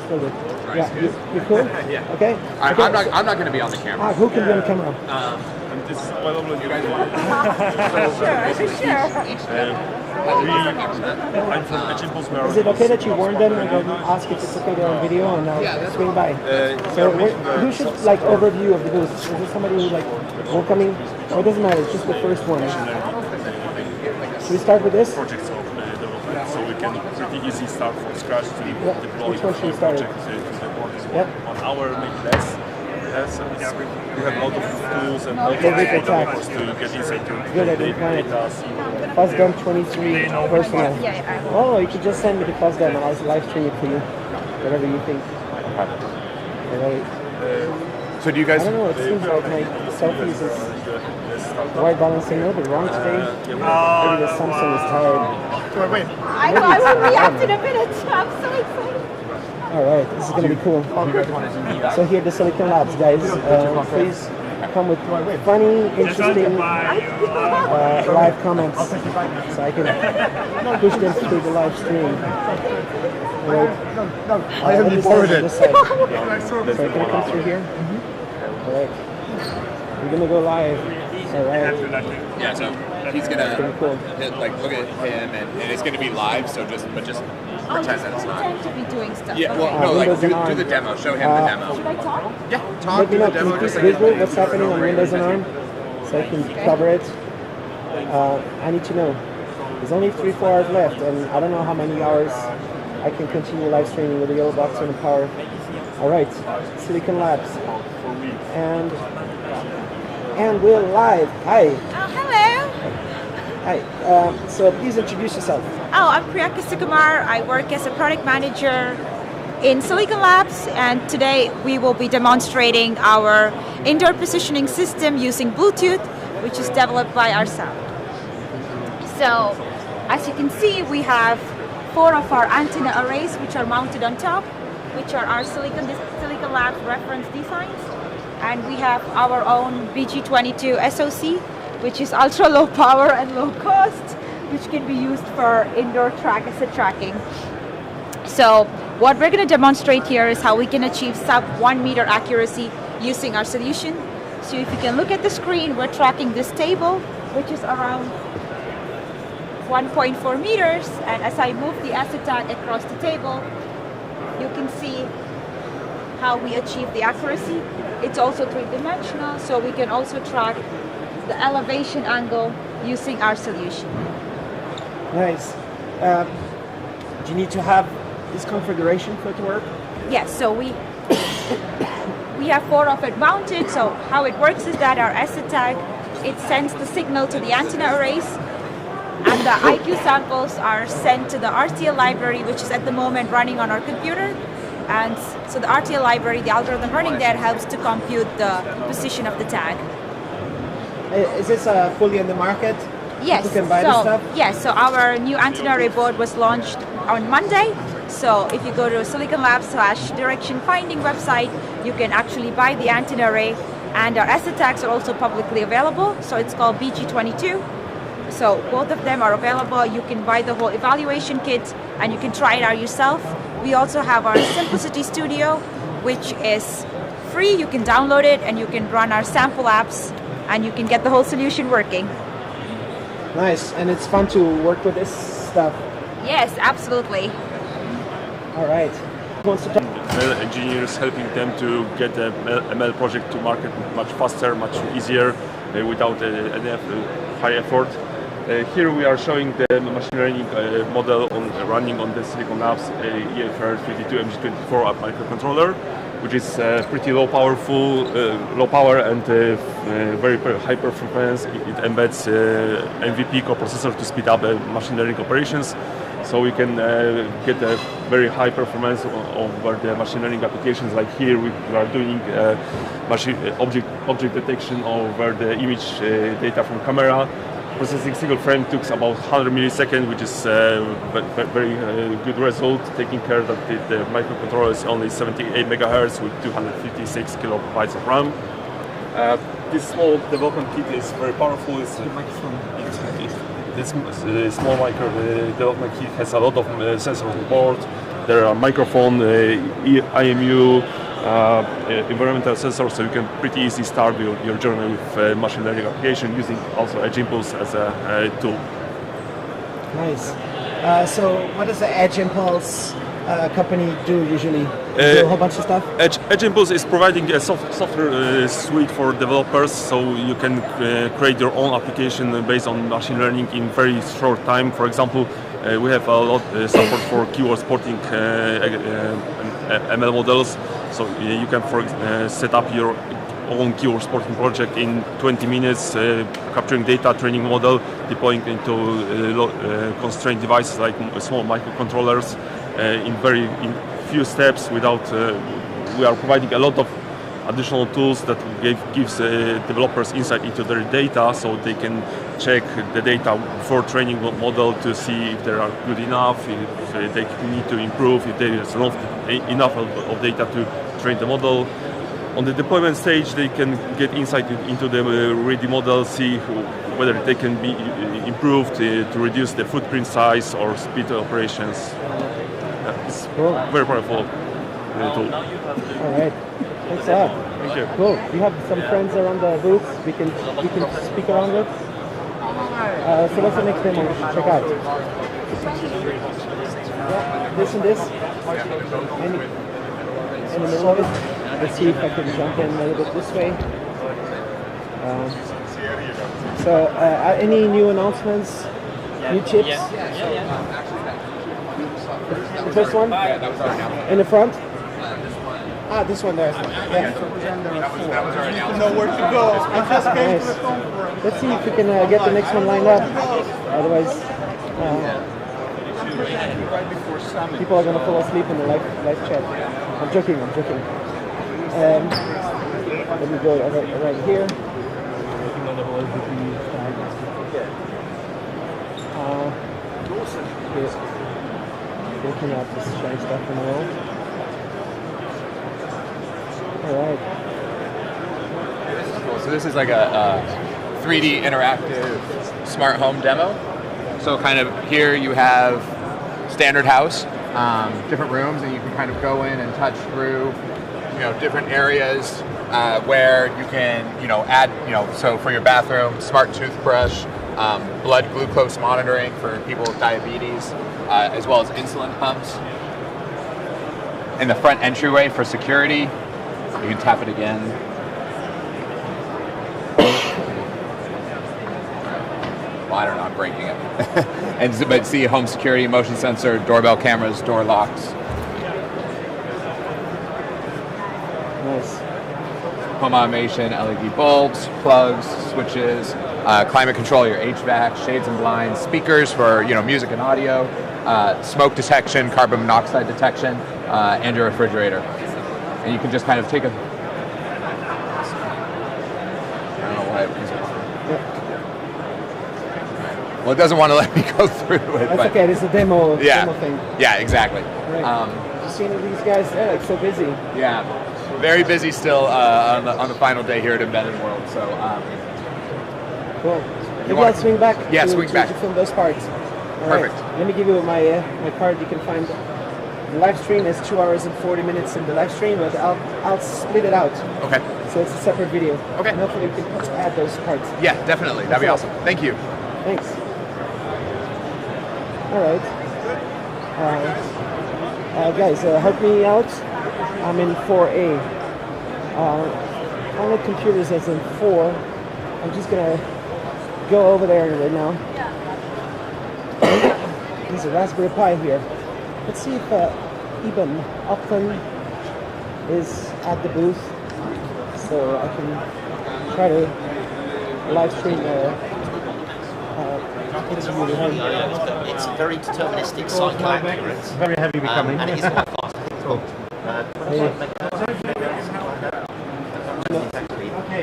Still good. Yeah, you cool? Yeah. Okay. I'm not going to be on the camera. Who can be on camera? This is probably you guys want. I'm from Egypt. Is it okay that you warn them and then ask if it's okay they're on video and I'll swing by? So who should like overview of the booth? Is it somebody who like welcoming? Or it doesn't matter, it's just the first one. Should we start with this? Projects of development, so we can pretty easy start from scratch to deploy Which one should we the start project with? to the board. On our maybe less. We have a lot of tools and Good to get inside to Good, I didn't plan it. Fuzzgun 23 personal. Oh, you could just send me the Fuzzgun and I'll live stream it for you. Whatever you think. Alright. So do you guys? I don't know, it seems like my selfies is white balancing a little bit wrong today. Maybe the Samsung is tired. Wait. I know, I will react in a minute. I'm so excited. Alright, this is going to be cool. So here at the Silicon Labs, guys, please come with funny, interesting live comments so I can push them through the live stream. Right. I am forwarded. So can I come through here? Alright. We're going to go live. Alright. Yeah, so he's gonna cool. hit, like look at him, and it's gonna be live. So just pretend that it's not. Pretend to be doing stuff. Yeah, well, no, like do the demo. Show him the demo. Should I talk? Yeah, Let talk me to know, the demo. can you Just please like Google what's happening on Windows and ARM so I can cover it? I need to know. There's only 3-4 hours left, and I don't know how many hours I can continue live streaming with the Yolobox and the power. Alright, Silicon Labs. And we're live. Hi. Oh, hello. Hi. So please introduce yourself. Oh, I'm Priyanka Sukumar. I work as a product manager in Silicon Labs, and today we will be demonstrating our indoor positioning system using Bluetooth, which is developed by ourselves. So, as you can see, we have 4 of our antenna arrays which are mounted on top, which are our Silicon Labs reference designs. And we have our own BG22 SoC, which is ultra low power and low cost, which can be used for indoor asset tracking. So what we're going to demonstrate here is how we can achieve sub 1 meter accuracy using our solution. So if you can look at the screen, we're tracking this table, which is around 1.4 meters. And as I move the asset tag across the table, you can see how we achieve the accuracy. It's also 3-dimensional, so we can also track the elevation angle using our solution. Nice. Do you need to have this configuration for it to work? Yes, so we have 4 of it mounted. So how it works is that our asset tag, it sends the signal to the antenna arrays, and the IQ samples are sent to the RTL library, which is at the moment running on our computer. And so the RTL library, the algorithm running there, helps to compute the position of the tag. Is this fully on the market? Yes. You can buy this stuff? Yes, so our new antenna array board was launched on Monday. So if you go to Silicon Labs/direction finding website, you can actually buy the antenna array, and our asset tags are also publicly available. So it's called BG22. So both of them are available. You can buy the whole evaluation kit and you can try it out yourself. We also have our Simplicity Studio, which is free. You can download it and you can run our sample apps and you can get the whole solution working. Nice, and it's fun to work with this stuff. Yes, absolutely. All right. Who wants to talk? ML engineers, helping them to get the ML project to market much faster, much easier, without any high effort. Here we are showing the machine learning model running on the Silicon Labs EFR32 MG24 microcontroller, which is pretty low power and very high performance. It embeds MVP coprocessor to speed up machine learning operations. So we can get a very high performance over the machine learning applications. Like here, we are doing object detection over the image data from camera. Processing single frame took about 100 milliseconds, which is very good result, taking care that the microcontroller is only 78 megahertz with 256 kilobytes of RAM. This small development kit is very powerful. This small micro development kit has a lot of sensors on board. There are microphone, IMU, environmental sensors, so you can pretty easily start your journey with machine learning application using also Edge Impulse as a tool. Nice. So what does the Edge Impulse company do usually? Do a whole bunch of stuff? Edge Impulse is providing a software suite for developers, so you can create your own application based on machine learning in very short time. For example, we have a lot support for keyword sporting ML models, so you can set up your own keyword sporting project in 20 minutes, capturing data, training model, deploying into constrained devices like small microcontrollers in few steps. Without we are providing a lot of additional tools that gives developers insight into their data, so they can check the data before training model to see if they are good enough, if they need to improve, if there is enough of data to train the model. On the deployment stage, they can get insight into the ready model, see whether they can be improved to reduce the footprint size or speed operations. It's very powerful tool. All right. Thanks a lot. Thank you. Cool. We have some friends around the booth. We can speak around it. So what's the next demo we should check out? Yeah, this and this. In the middle of it. Let's see if I can jump in a little bit this way. Any new announcements? New chips? The first one? In the front? This one there. Yeah. Know where to go. I just came to the phone. Let's see if we can get the next one lined up. Otherwise, people are going to fall asleep in the live chat. I'm joking. Let me go right here. Looking at this shiny stuff in the world. Alright. So this is like a 3D interactive smart home demo. So kind of here you have standard house, different rooms, and you can kind of go in and touch through, different areas where you can, add, so for your bathroom, smart toothbrush, blood glucose monitoring for people with diabetes, as well as insulin pumps. In the front entryway for security, you can tap it again. Well, I don't know, I'm breaking it. But see home security, motion sensor, doorbell cameras, door locks. Nice. Home automation, LED bulbs, plugs, switches, climate control, your HVAC, shades and blinds, speakers for music and audio, smoke detection, carbon monoxide detection, and your refrigerator. And you can just kind of take a... I don't know why... Well, it doesn't want to let me go through it. That's but okay. It's a demo. Yeah. Demo thing. Yeah, exactly. Right. You seen these guys? They're like so busy. Yeah, very busy still on the final day here at Embedded World. So. Cool. Maybe I'll swing back. Yeah, to, swing to, back. to film those parts. All Perfect. Right. Let me give you my my card. You can find the live stream is 2 hours and 40 minutes in the live stream, but I'll split it out. Okay. So it's a separate video. Okay. And hopefully we can add those parts. Yeah, definitely. That'd be awesome. Thank you. Thanks. All right. Guys, help me out. I'm in 4A. On the computers as in 4. I'm just gonna go over there right now. There's a Raspberry Pi here. Let's see if Eben Upton is at the booth, so I can try to live stream interview with him. It's very deterministic, cycle accurate. Very heavy becoming. And it is quite fast. Cool.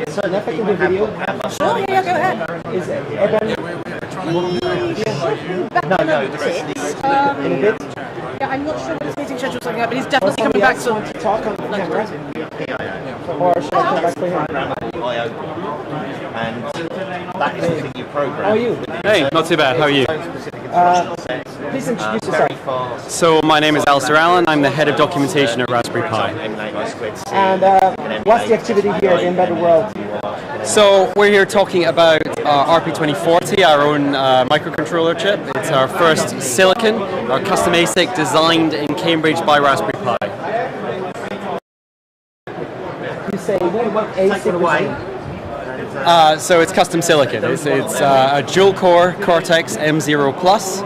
So if I can do video. Sure, yeah, go ahead. Is Eben? No, the rest of these. In a bit? Yeah, I'm not sure what his meeting schedule's looking like, but he's definitely coming back soon. To talk on the camera? Or should I come back for him? And that is something you program. How are you? Hey, not too bad. How are you? Please introduce yourself. So my name is Alistair Allen. I'm the head of documentation at Raspberry Pi. And what's the activity here at the Embedded World? So we're here talking about RP2040, our own microcontroller chip. It's our first silicon, our custom ASIC designed in Cambridge by Raspberry Pi. You say ASIC? So it's custom silicon. It's a dual-core Cortex M0 Plus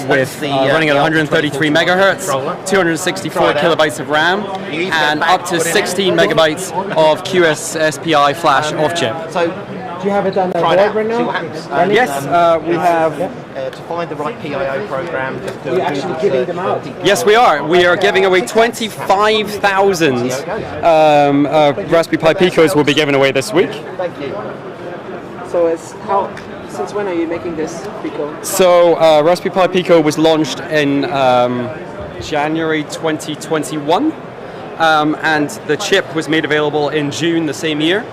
with running at 133 megahertz, 264 kilobytes of RAM, and up to 16 megabytes of QSSPI flash off-chip. So, do you have it on the board right now? Yes, we have. To find the right PIO program. Are you actually giving them out? Yes, we are. We are giving away 25,000 Raspberry Pi Picos will be given away this week. Thank you. So since when are you making this Pico? So Raspberry Pi Pico was launched in January 2021, and the chip was made available in June the same year.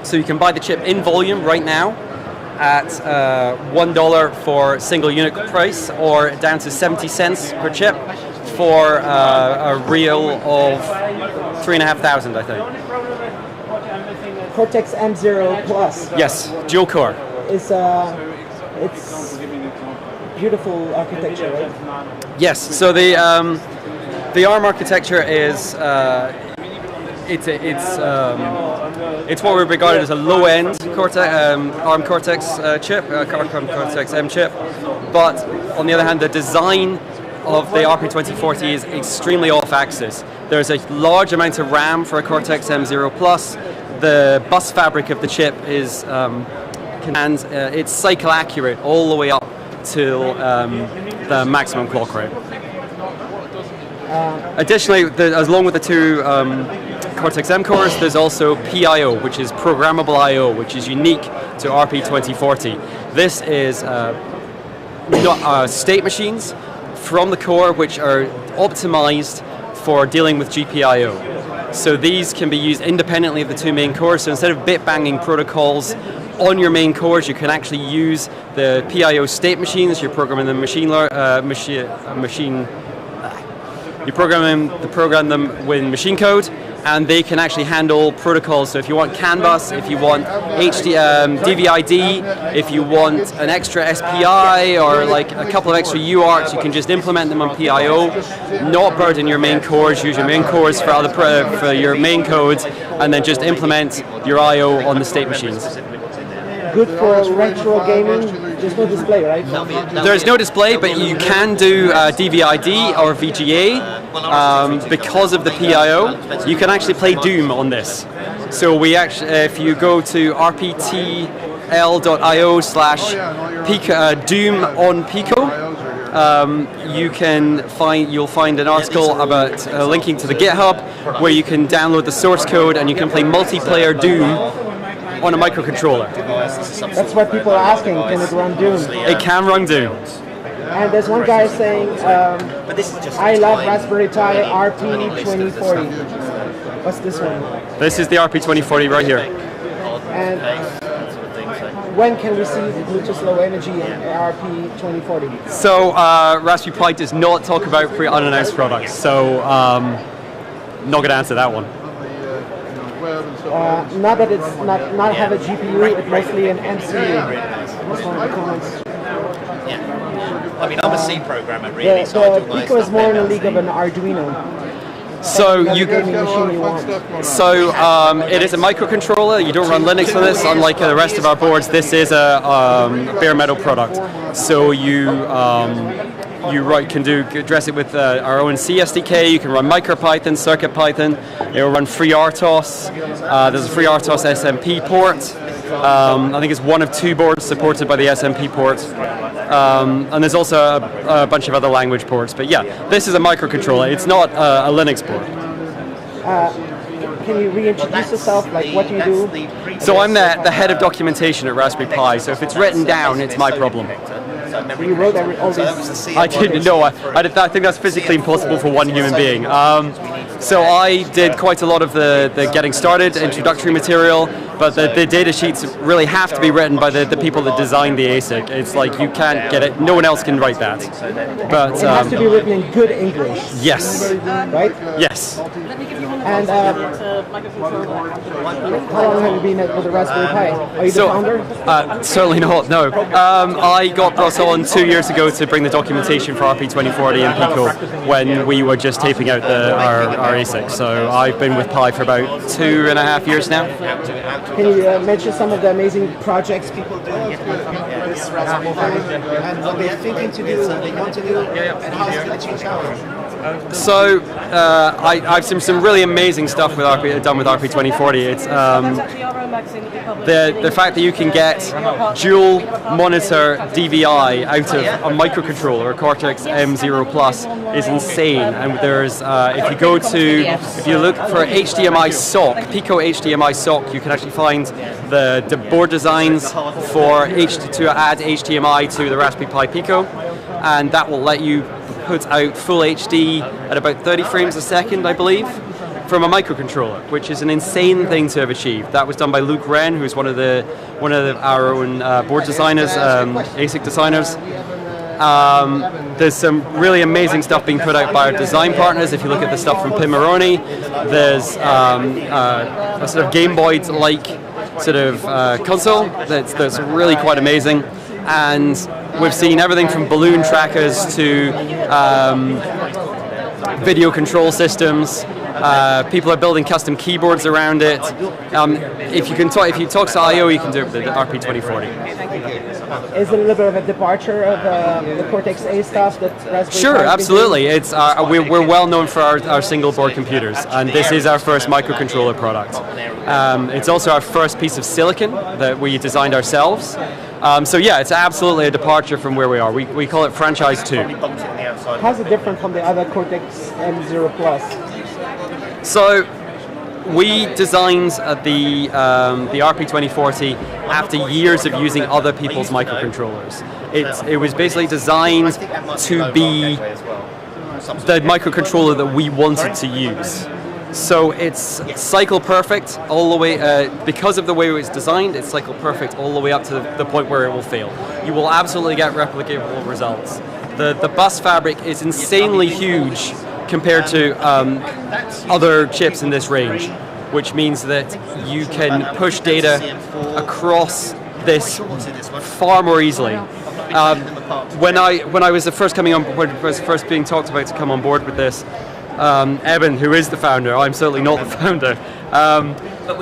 So you can buy the chip in volume right now at $1 for single unit price, or down to 70 cents per chip for a reel of 3,500, I think. Cortex M0 Plus. Yes, dual core. It's beautiful architecture, right? Yes. So the ARM architecture is it's what we regarded as a low-end ARM Cortex chip, ARM Cortex M chip. But on the other hand, the design of the RP2040 is extremely off-axis. There's a large amount of RAM for a Cortex M0 Plus. The bus fabric of the chip is it's cycle accurate all the way up till the maximum clock rate. Additionally, along with the two Cortex M cores, there's also PIO, which is programmable I/O, which is unique to RP2040. This is state machines from the core, which are optimized for dealing with GPIO. So these can be used independently of the two main cores. So instead of bit banging protocols on your main cores, you can actually use the PIO state machines. You're programming them You program them with machine code, and they can actually handle protocols. So if you want CAN bus, if you want DVI-D, if you want an extra SPI or like a couple of extra UARTs, you can just implement them on PIO, not burden your main cores, use your main cores for your main codes, and then just implement your I/O on the state machines. Good for retro gaming. There's no display, right? There's no display, but you can do DVI-D or VGA because of the PIO. You can actually play Doom on this. So we actually, if you go to rptl.io/Doom on Pico, you'll find an article about linking to the GitHub where you can download the source code and you can play multiplayer Doom on a microcontroller. That's what people are asking. Can it run Doom? It can run Doom. And there's one guy saying, I love Raspberry Pi RP2040. What's this one? This is the RP2040 right here. And when can we see the Bluetooth Low Energy and RP2040? So Raspberry Pi does not talk about unannounced products, so not going to answer that one. Not that it's not have a GPU, it's mostly an MCU. That's one of the comments. I mean, I'm a C programmer, really, so I do my Pico is stuff more in the there. league of an Arduino. So Any you gaming machine you want. it is a microcontroller. You don't run Linux on this, unlike the rest of our boards. This is a bare metal product. So you can address it with our own C SDK. You can run MicroPython, CircuitPython. It will run FreeRTOS. There's a FreeRTOS SMP port. I think it's one of 2 boards supported by the SMP port. And there's also a bunch of other language ports. But yeah, this is a microcontroller. It's not a Linux board. Can you reintroduce yourself? Like, what do you do? So I'm the head of documentation at Raspberry Pi. So if it's written down, it's my problem. You wrote all these. I didn't know. I think that's physically impossible for one human being. So I did quite a lot of the getting started, introductory material, but the data sheets really have to be written by the people that designed the ASIC. It's like you can't get it. No one else can write that. But it has to be written in good English. Yes. Right? Yes. And how long have you been with the Raspberry Pi? Are you the founder? Certainly not, no. I got brought on 2 years ago to bring the documentation for RP2040 and Pico when we were just taping out our ASIC. So I've been with Pi for about 2.5 years now. Can you mention some of the amazing projects people do with this Raspberry Pi and what they're thinking to do, what they want to do, and how it's going to change our So I've seen some really amazing stuff done with RP2040. It's the fact that you can get dual monitor DVI out of a microcontroller, a Cortex M0 Plus, is insane. And there's if you look for HDMI SoC, Pico HDMI SoC, you can actually find the board designs to add HDMI to the Raspberry Pi Pico, and that will let you put out full HD at about 30 frames a second, I believe, from a microcontroller, which is an insane thing to have achieved. That was done by Luke Wren, who's one of our own board designers, ASIC designers. There's some really amazing stuff being put out by our design partners. If you look at the stuff from Pim Maroney, there's a sort of Game Boy-like sort of console that's really quite amazing. And we've seen everything from balloon trackers to video control systems. People are building custom keyboards around it. If you talk to I/O, you can do it with the RP2040. Is it a little bit of a departure of the Cortex A stuff that Raspberry Sure, Pi absolutely. It's we're well known for our single board computers, and this is our first microcontroller product. It's also our first piece of silicon that we designed ourselves. So yeah, it's absolutely a departure from where we are. We call it Franchise 2. How's it different from the other Cortex M0 Plus? So we designed the RP2040 after years of using other people's microcontrollers. It was basically designed to be the microcontroller that we wanted to use. So it's cycle perfect all the way, because of the way it was designed, it's cycle perfect all the way up to the point where it will fail. You will absolutely get replicable results. The bus fabric is insanely huge compared to other chips in this range, which means that you can push data across this far more easily. When I was first coming on board, was first being talked about to come on board with this, Eben, who is the founder, I'm certainly not the founder,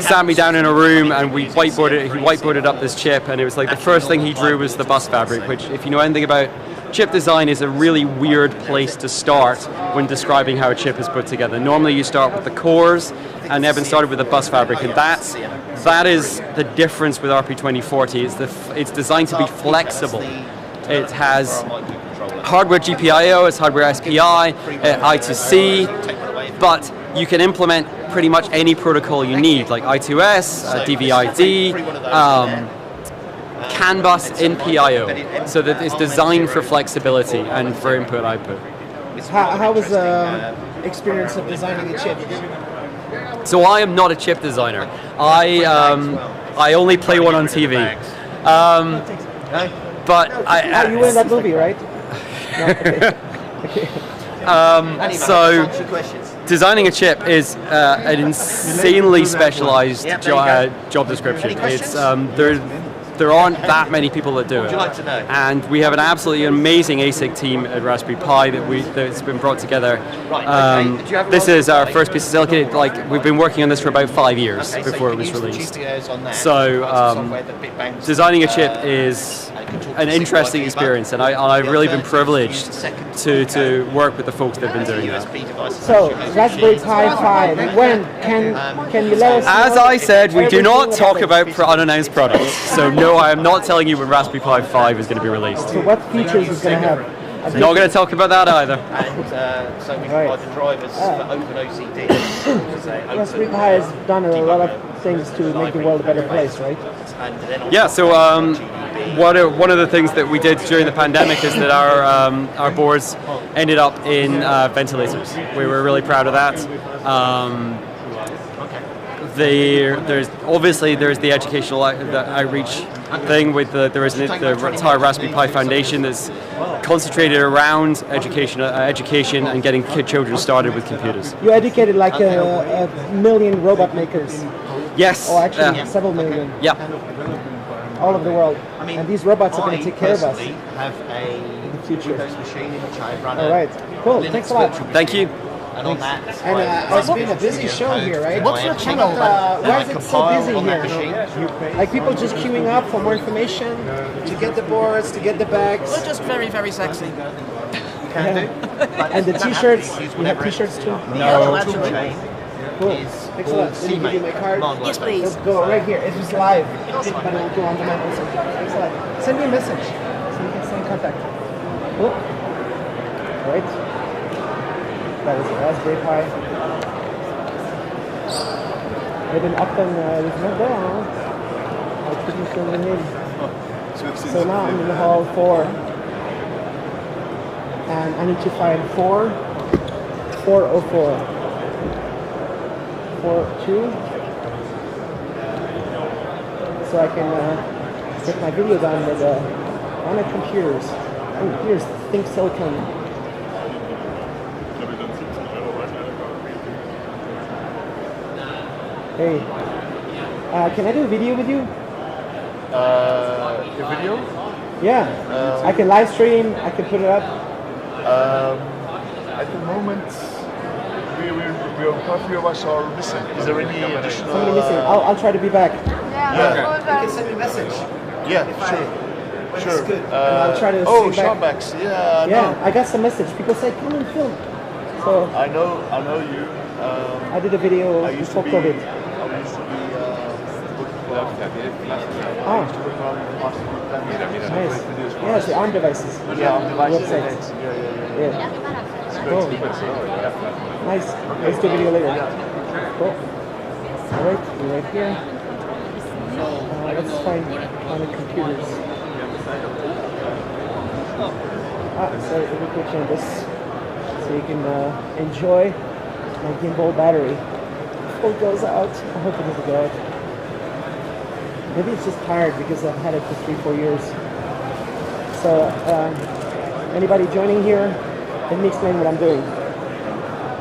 sat me down in a room and he whiteboarded up this chip, and it was like the first thing he drew was the bus fabric, which, if you know anything about chip design, is a really weird place to start when describing how a chip is put together. Normally you start with the cores, and Eben started with the bus fabric, and that is the difference with RP2040. It's designed to be flexible. It has hardware GPIO, it's hardware SPI, I2C, but you can implement pretty much any protocol you need, like I2S, DVI-D, CAN bus in PIO, so that it's designed for flexibility and for input-output. How was the experience of designing a chip? So I am not a chip designer. I only play one on TV. But you were in that movie, right? No, okay. So designing a chip is an insanely specialized job description. It's there aren't that many people that do it, and we have an absolutely amazing ASIC team at Raspberry Pi that's been brought together. This is our first piece of silicon. Like, we've been working on this for about 5 years before it was released. So designing a chip is an interesting experience, and I've really been privileged to work with the folks that have been doing that. So Raspberry Pi 5. When can you let us know? As I said, we do not talk about unannounced products. So no, I am not telling you when Raspberry Pi 5 is going to be released. So what features is going to have? Not going to talk about that either. And so we provide the drivers for OpenOCD. Raspberry Pi has done a lot of things to make the world a better place, right? Yeah, so one of the things that we did during the pandemic is that our boards ended up in ventilators. We were really proud of that. There's the educational outreach thing with the entire Raspberry Pi Foundation that's concentrated around education and getting children started with computers. You educated like a million robot makers. Yes. Or actually several million. Yeah. All over the world. And these robots are going to take care of us have in the future. machine in which I run All right. Cool. Thanks a lot. Thank you. And on that, it's been a busy show here, right? What's your channel? Why is it so busy here? Like people just queuing up for more information, to get the boards, to get the bags. We're just very, very sexy. And the t-shirts, you have t-shirts too? No, actually. Cool. Thanks a lot. Let me give you my card. Yes, please. Let's go right here. It's just live. But it will go on demand also. Thanks a lot. Send me a message so we can stay in contact. Cool. All right. That is a Raspberry Pi. Even up and it's not down. I couldn't show the name. So now I'm in the hall 4. And I need to find 404. 42. So I can get my video done with on a computers. Oh, here's Think Silicon. Hey, can I do a video with you? A video? Yeah, I can live stream, I can put it up. At the moment, quite a few of us are missing. Is there any additional? Somebody missing. I'll try to be back. Yeah. You can send me a message. Yeah, sure. That's good. And I'll try to Shotbacks. Yeah. Yeah, I got some message. People say come and film. So I know you. I did a video before COVID. I used to be Nice. Yeah, it's the ARM devices. Yeah, ARM devices. Websites. Yeah. Cool. Nice. Let's do a video later. Cool. Alright, we're right here. Let's find the computers. So let me put you on this so you can enjoy my gimbal battery. Before it goes out. I hope it doesn't go out. Maybe it's just tired because I've had it for 3-4 years. So, anybody joining here, let me explain what I'm doing.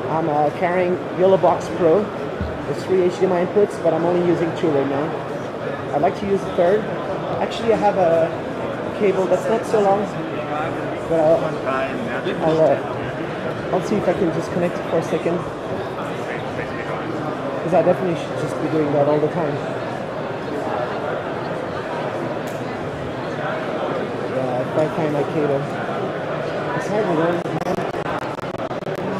I'm carrying Yolobox Pro. There's 3 HDMI inputs, but I'm only using 2 right now. I'd like to use the third. Actually, I have a cable that's not so long, but I'll see if I can just connect it for a second. Because I definitely should just be doing that all the time. If I find my cable. It's hard to learn, man.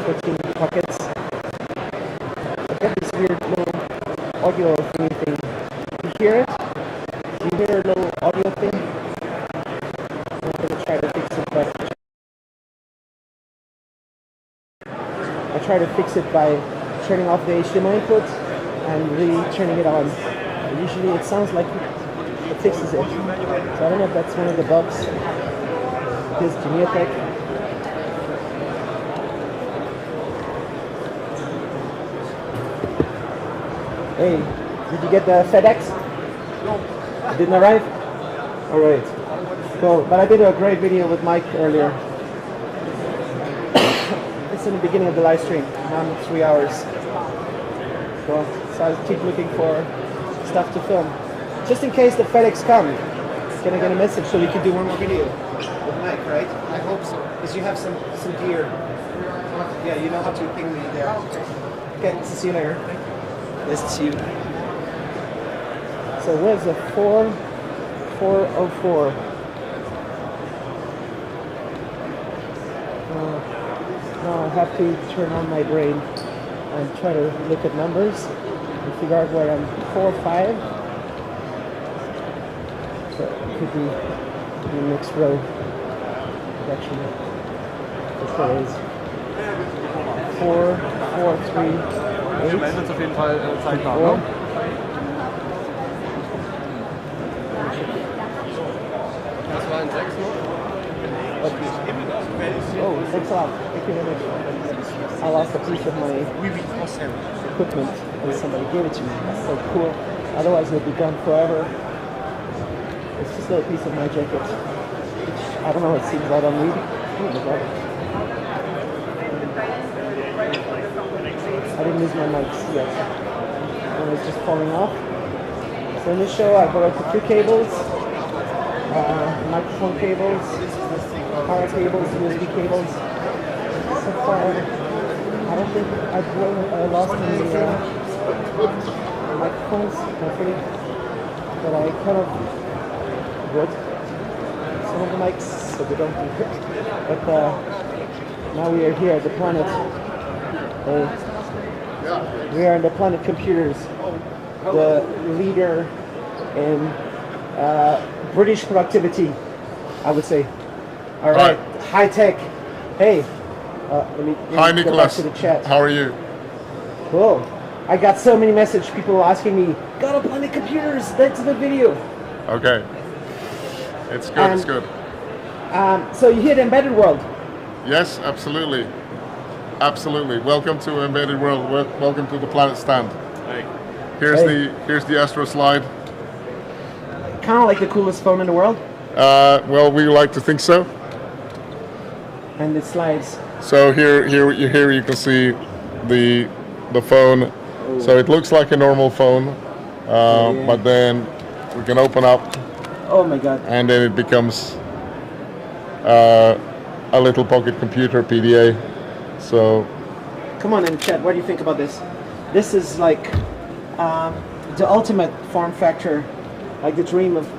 Switching pockets. I've got this weird little audio thingy thing. You hear it? Do you hear a little audio thing? I'm going to try to fix it by... I try to fix it by turning off the HDMI input and really turning it on. Usually it sounds like it fixes it. So I don't know if that's one of the bugs. Here's Genetech. Hey, did you get the FedEx? No. It didn't arrive? Alright. Cool. But I did a great video with Mike earlier. It's in the beginning of the live stream. Now I'm 3 hours. Cool. So I'll keep looking for stuff to film. Just in case the FedEx comes, can I get a message so we can do one more video with Mike, right? I hope so. Because you have some gear. Yeah, you know how to ping me there. Okay, see you later. Nice to see you. So where's the 404? Now I have to turn on my brain and try to look at numbers and figure out where I'm 4 or 5. So it could be in the next row. Actually, this one is 4, 4, 3, 8. Wir melden uns auf jeden Fall zeitnah. Ne? Das war ein 6 noch. Oh, thanks a lot. Thank you very much. I lost a piece of my equipment and somebody gave it to me. That's so cool. Otherwise it would be gone forever. It's just a little piece of my jacket. Which, I don't know, it seems I don't need. Oh my god. I didn't lose my mics yet. One is just falling off. So in this show I borrowed the 2 cables, microphone cables, power cables, USB cables. So far, I don't think I've lost any microphones, hopefully, but I kind of broke some of the mics, so they don't do it. But now we are here at the Planet. We are in the Planet Computers, the leader in British productivity, I would say. All right, high tech. Hey, let me Hi, get Nicholas. back to the chat. How are you? Cool. I got so many messages, people asking me, go to Planet Computers, that's the video. Okay. It's good, it's good. So you hear the embedded world? Yes, absolutely. Absolutely. Welcome to Embedded World. Welcome to the Planet stand. Hey. Here's the Astro slide. Kind of like the coolest phone in the world. Well, we like to think so. And it slides. So here you can see the phone. So it looks like a normal phone, but then we can open up. Oh my god. And then it becomes a little pocket computer PDA. So come on in chat, what do you think about this? This is like the ultimate form factor, like the dream of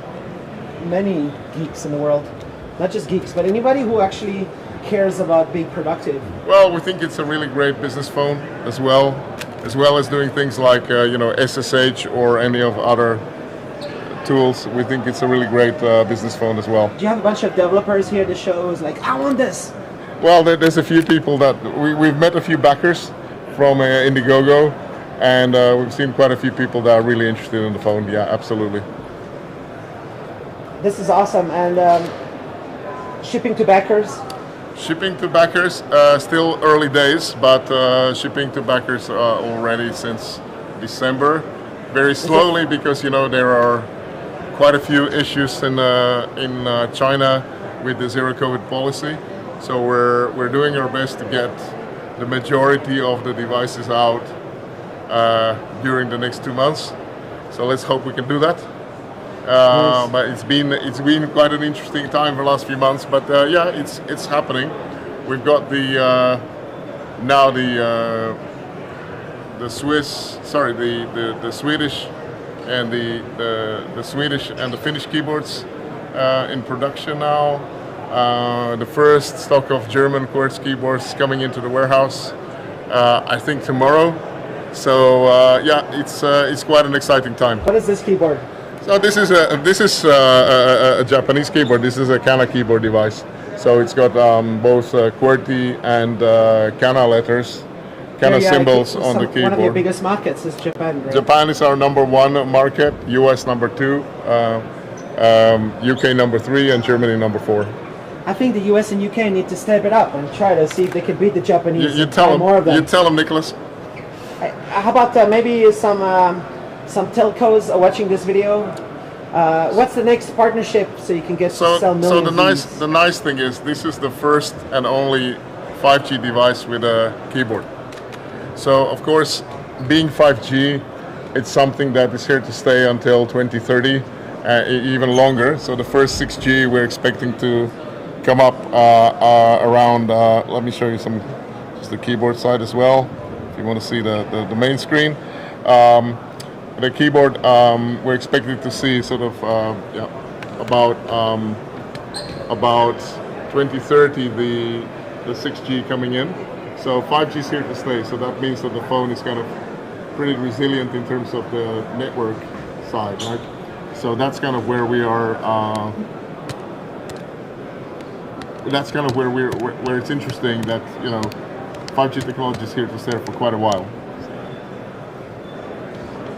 many geeks in the world. Not just geeks, but anybody who actually cares about being productive. Well, we think it's a really great business phone as well as doing things like SSH or any of other tools. We think it's a really great business phone as well. Do you have a bunch of developers here that shows like, I want this? Well, there's a few people that we've met a few backers from Indiegogo, and we've seen quite a few people that are really interested in the phone. Yeah, absolutely. This is awesome. And shipping to backers? Shipping to backers, still early days, but shipping to backers already since December. Very slowly because there are quite a few issues in China with the zero COVID policy. So we're doing our best to get the majority of the devices out during the next 2 months. So let's hope we can do that. Nice. But it's been quite an interesting time for the last few months. But yeah, it's happening. We've got the Swedish and the Swedish and the Finnish keyboards in production now. The first stock of German quartz keyboards coming into the warehouse, I think tomorrow. So yeah, it's quite an exciting time. What is this keyboard? So this is a Japanese keyboard. This is a Kana keyboard device. So it's got both QWERTY and Kana letters. kind of Yeah, symbols on the One of keyboard. your biggest markets is Japan, right? Japan is our number 1 market, US number 2, UK number 3, and Germany number 4. I think the US and UK need to step it up and try to see if they can beat the Japanese. You and tell buy them. more of them. You tell them, Nicholas. How about maybe some telcos are watching this video? What's the next partnership so you can get to sell millions? So the nice thing is this is the first and only 5G device with a keyboard. So of course, being 5G, it's something that is here to stay until 2030, even longer. So the first 6G we're expecting to come up around. Let me show you just the keyboard side as well. If you want to see the main screen. The keyboard, we're expecting to see sort of about 2030 the 6G coming in. So 5G is here to stay. So that means that the phone is kind of pretty resilient in terms of the network side, right? So that's kind of where we are. That's kind of where it's interesting that 5G technology is here to stay for quite a while.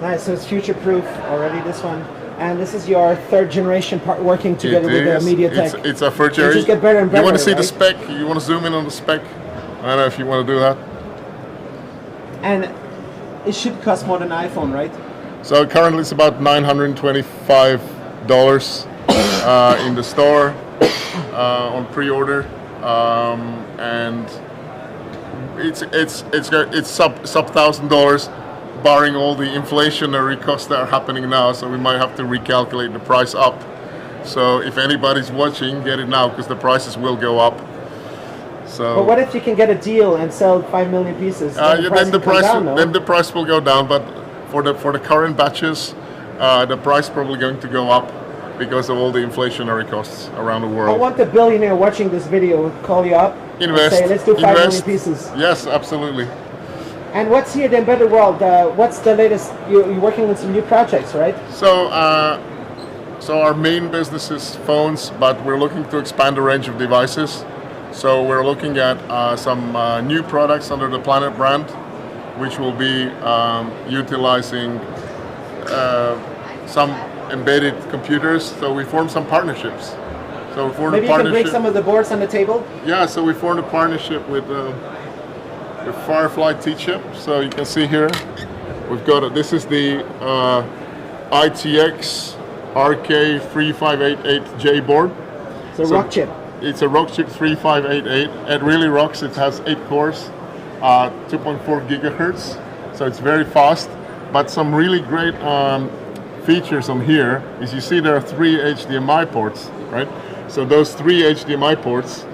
Nice, so it's future-proof already, this one. And this is your third generation part working together with MediaTek. It's a third generation. It just get better and better. You want to see the right? spec? You want to zoom in on the spec? I don't know if you want to do that. And it should cost more than an iPhone, right? So currently it's about $925 in the store on pre-order, and it's sub $1,000. Barring all the inflationary costs that are happening now, so we might have to recalculate the price up. So if anybody's watching, get it now because the prices will go up. So. But what if you can get a deal and sell 5 million pieces? Then the price will go down. But for the current batches, the price probably going to go up because of all the inflationary costs around the world. I want the billionaire watching this video to call you up Invest. and say, let's do 5 million pieces. Yes, absolutely. And what's here, the embedded world? What's the latest? You're working on some new projects, right? So, so our main business is phones, but we're looking to expand the range of devices. So we're looking at some new products under the Planet brand, which will be utilizing some embedded computers. So we formed some partnerships. So we formed Maybe a you can partnership. break some of the boards on the table. Yeah, so we formed a partnership with Firefly T-chip. So you can see here, we've got this is the ITX RK3588J board. It's a rock chip. It's a Rockchip 3588. It really rocks. It has 8 cores, 2.4 gigahertz. So it's very fast. But some really great features on here is you see there are 3 HDMI ports, right? So those 3 HDMI ports,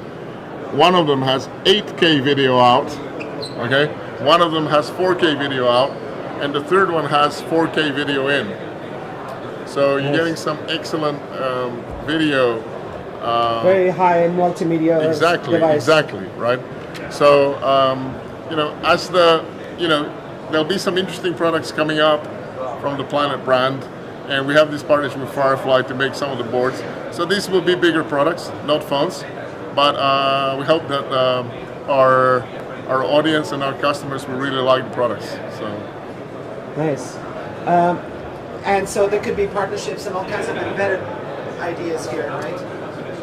one of them has 8K video out, okay? One of them has 4K video out, and the third one has 4K video in. So you're getting some excellent video. Very high multimedia device. Exactly, right? So, as there'll be some interesting products coming up from the Planet brand, and we have this partnership with Firefly to make some of the boards. So these will be bigger products, not phones, but we hope that our audience and our customers will really like the products. So nice. And so there could be partnerships and all kinds of embedded ideas here, right?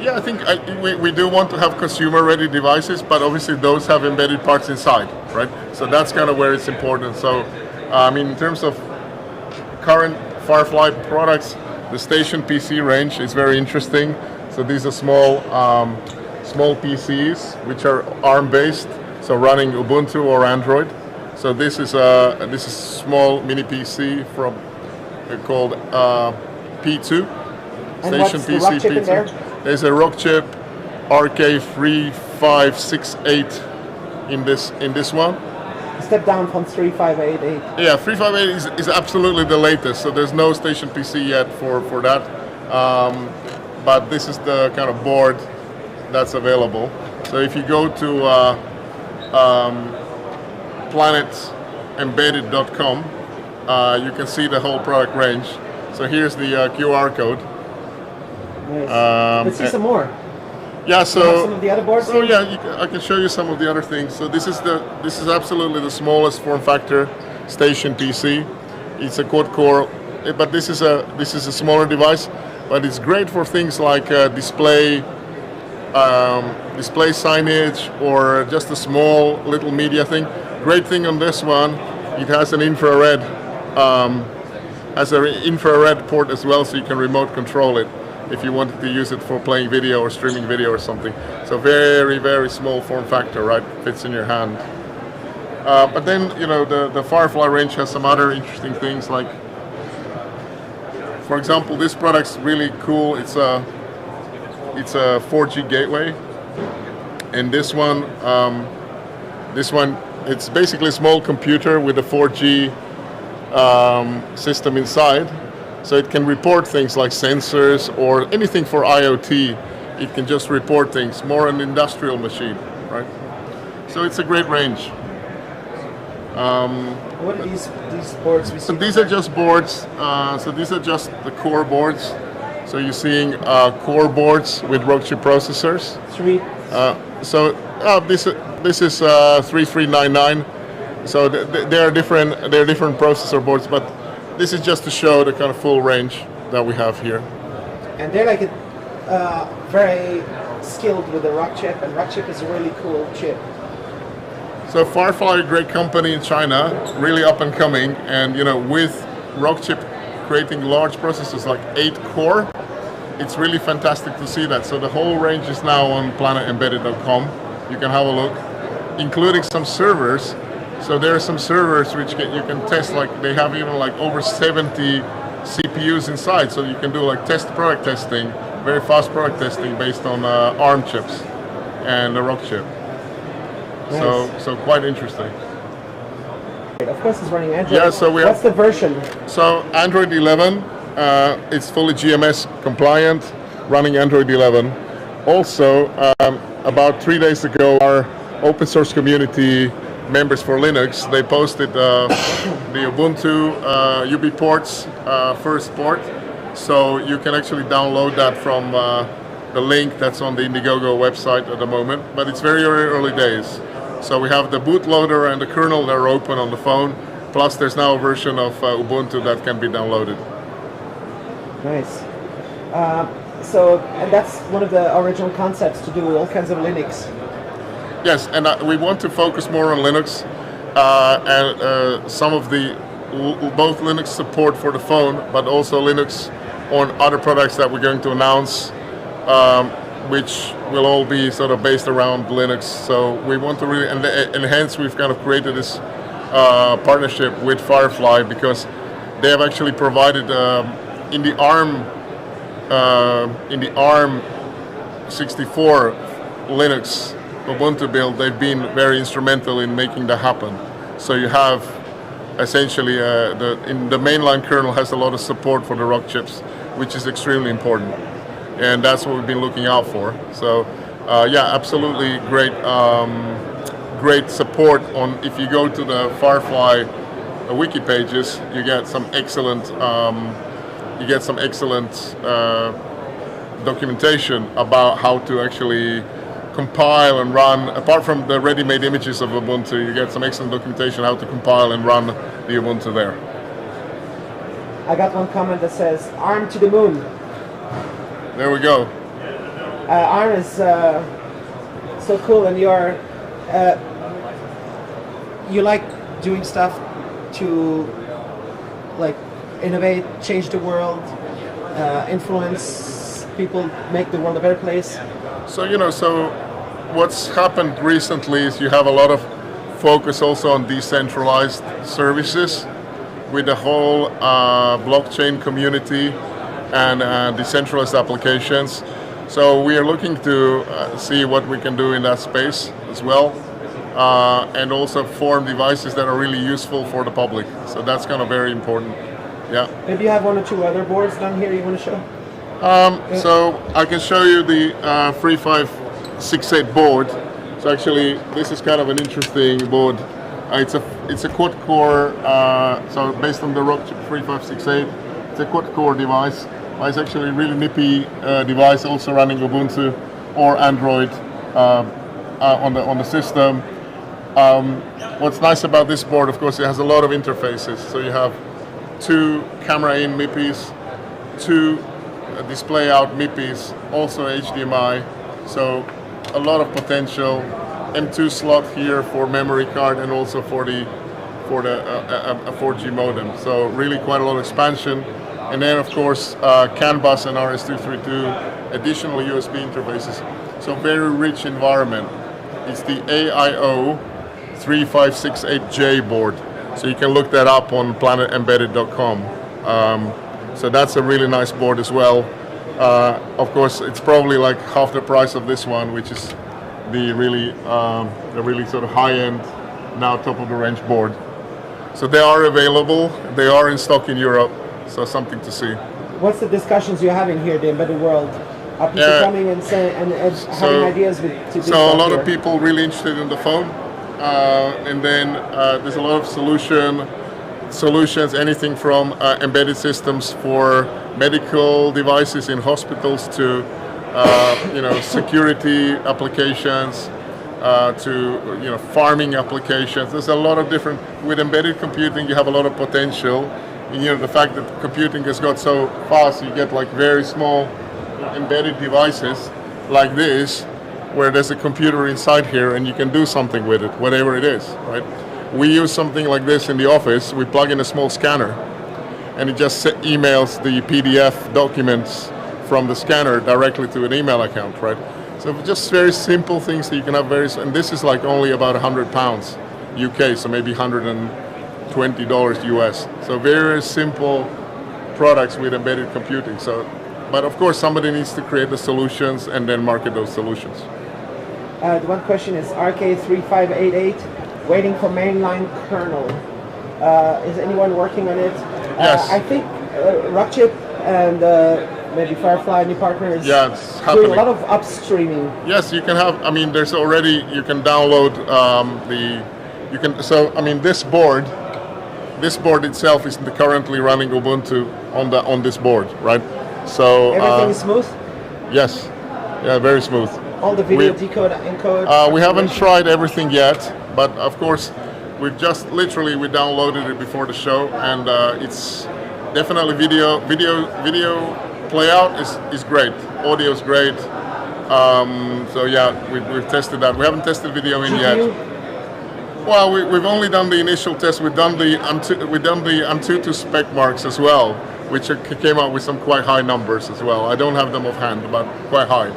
yeah, I think we do want to have consumer-ready devices, but obviously those have embedded parts inside, right? So that's kind of where it's important. So, I mean, in terms of current Firefly products, the Station PC range is very interesting. So these are small PCs which are ARM-based, so running Ubuntu or Android. So this is a small mini PC from called P2. And what's the rock chip in there? There's a Rockchip RK3568 in this one. Step down from 3588. Yeah, 3588 is absolutely the latest. So there's no Station PC yet for that. But this is the kind of board that's available. So if you go to planetembedded.com, you can see the whole product range. So here's the QR code. Nice. Let's see some more. Yeah, so some of the other boards. So yeah, I can show you some of the other things. So this is absolutely the smallest form factor station PC. It's a quad core, but this is a smaller device, but it's great for things like display signage or just a small little media thing. Great thing on this one, it has an infrared port as well, so you can remote control it if you wanted to use it for playing video or streaming video or something. So very, very small form factor, right? Fits in your hand. But then, the Firefly range has some other interesting things, like, for example, this product's really cool. It's a 4G gateway, and this one, it's basically a small computer with a 4G system inside. So it can report things like sensors or anything for IoT. It can just report things, more an industrial machine, right? So it's a great range. What are these boards we see? So these are just boards. So these are just the core boards. So you're seeing core boards with Rockchip processors. This is 3399. So there are different processor boards, but this is just to show the kind of full range that we have here. And they're like very skilled with the Rockchip, and Rockchip is a really cool chip. So Firefly, a great company in China, really up and coming, and with Rockchip creating large processors like 8 core, it's really fantastic to see that. So the whole range is now on planetembedded.com. You can have a look, including some servers. So there are some servers which you can test, like they have even like over 70 CPUs inside, so you can do like product testing, very fast product testing based on ARM chips and the Rockchip. Nice. So quite interesting. Of course, it's running Android. Yeah, so what's the version? So Android 11, it's fully GMS compliant, running Android 11. Also, about 3 days ago, our open source community members for Linux, they posted the Ubuntu UBports first port, so you can actually download that from the link that's on the Indiegogo website at the moment, but it's very, very early days. So we have the bootloader and the kernel that are open on the phone, plus there's now a version of Ubuntu that can be downloaded. Nice. And that's one of the original concepts, to do all kinds of Linux. Yes, and we want to focus more on Linux and some of both Linux support for the phone, but also Linux on other products that we're going to announce, which will all be sort of based around Linux. So we want to really, and hence we've kind of created this partnership with Firefly, because they have actually provided in the ARM 64 Linux Ubuntu build, they've been very instrumental in making that happen. So you have essentially the mainline kernel has a lot of support for the Rockchips, which is extremely important, and that's what we've been looking out for. So yeah, absolutely great support on. If you go to the Firefly wiki pages, you get some excellent documentation about how to actually compile and run. Apart from the ready-made images of Ubuntu, you get some excellent documentation how to compile and run the Ubuntu there. I got one comment that says "ARM to the moon." There we go. ARM is so cool, and you like doing stuff to like innovate, change the world, influence people, make the world a better place. So what's happened recently is you have a lot of focus also on decentralized services with the whole blockchain community and decentralized applications. So we are looking to see what we can do in that space as well, and also form devices that are really useful for the public. So that's kind of very important. Yeah. Maybe you have one or two other boards down here you want to show? So I can show you the 3568 board. So actually, this is kind of an interesting board. It's a quad core. So based on the Rockchip 3568, it's a quad core device. It's actually a really nippy device, also running Ubuntu. or Android on the system. What's nice about this board, of course, it has a lot of interfaces. So you have 2 camera in MIPIs, 2 display out MIPIs, also HDMI. So a lot of potential. M2 slot here for memory card and also for a 4G modem. So really quite a lot of expansion. And then of course CAN bus and RS-232 additional USB interfaces. So very rich environment. It's the AIO 3568J board. So you can look that up on planetembedded.com. So that's a really nice board as well. Of course, it's probably like half the price of this one, which is the really sort of high-end, now top-of-the-range board. So they are available. They are in stock in Europe. So something to see. What's the discussions you're having here, the embedded world? Are people coming and saying and having ideas to do So a lot here? of people really interested in the phone, and then there's a lot of solutions, anything from embedded systems for medical devices in hospitals to security applications, to farming applications. There's a lot of different. With embedded computing, you have a lot of potential. And, the fact that computing has got so fast, you get like very small embedded devices like this, where there's a computer inside here and you can do something with it, whatever it is, right? We use something like this in the office. We plug in a small scanner and it just emails the PDF documents from the scanner directly to an email account, right? So just very simple things that you can have and this is like only about £100 UK, so maybe $120 US. So very simple products with embedded computing. But of course somebody needs to create the solutions and then market those solutions. The one question is RK3588, waiting for mainline kernel. Is anyone working on it? Yes. I think Rockchip and maybe Firefly, new partner, is it's doing happening. a lot of upstreaming. Yes, you can have. There's already. You can download this board itself is currently running Ubuntu on this board, right? So Everything is smooth. Yes, yeah, very smooth. All the video decode, encode. We haven't tried everything yet, but of course, we downloaded it before the show, and it's definitely video play out is great. Audio is great. So yeah, we've tested that. We haven't tested video in yet. Well, we've only done the initial test. We've done the Antutu spec marks as well, which came out with some quite high numbers as well. I don't have them offhand, but quite high.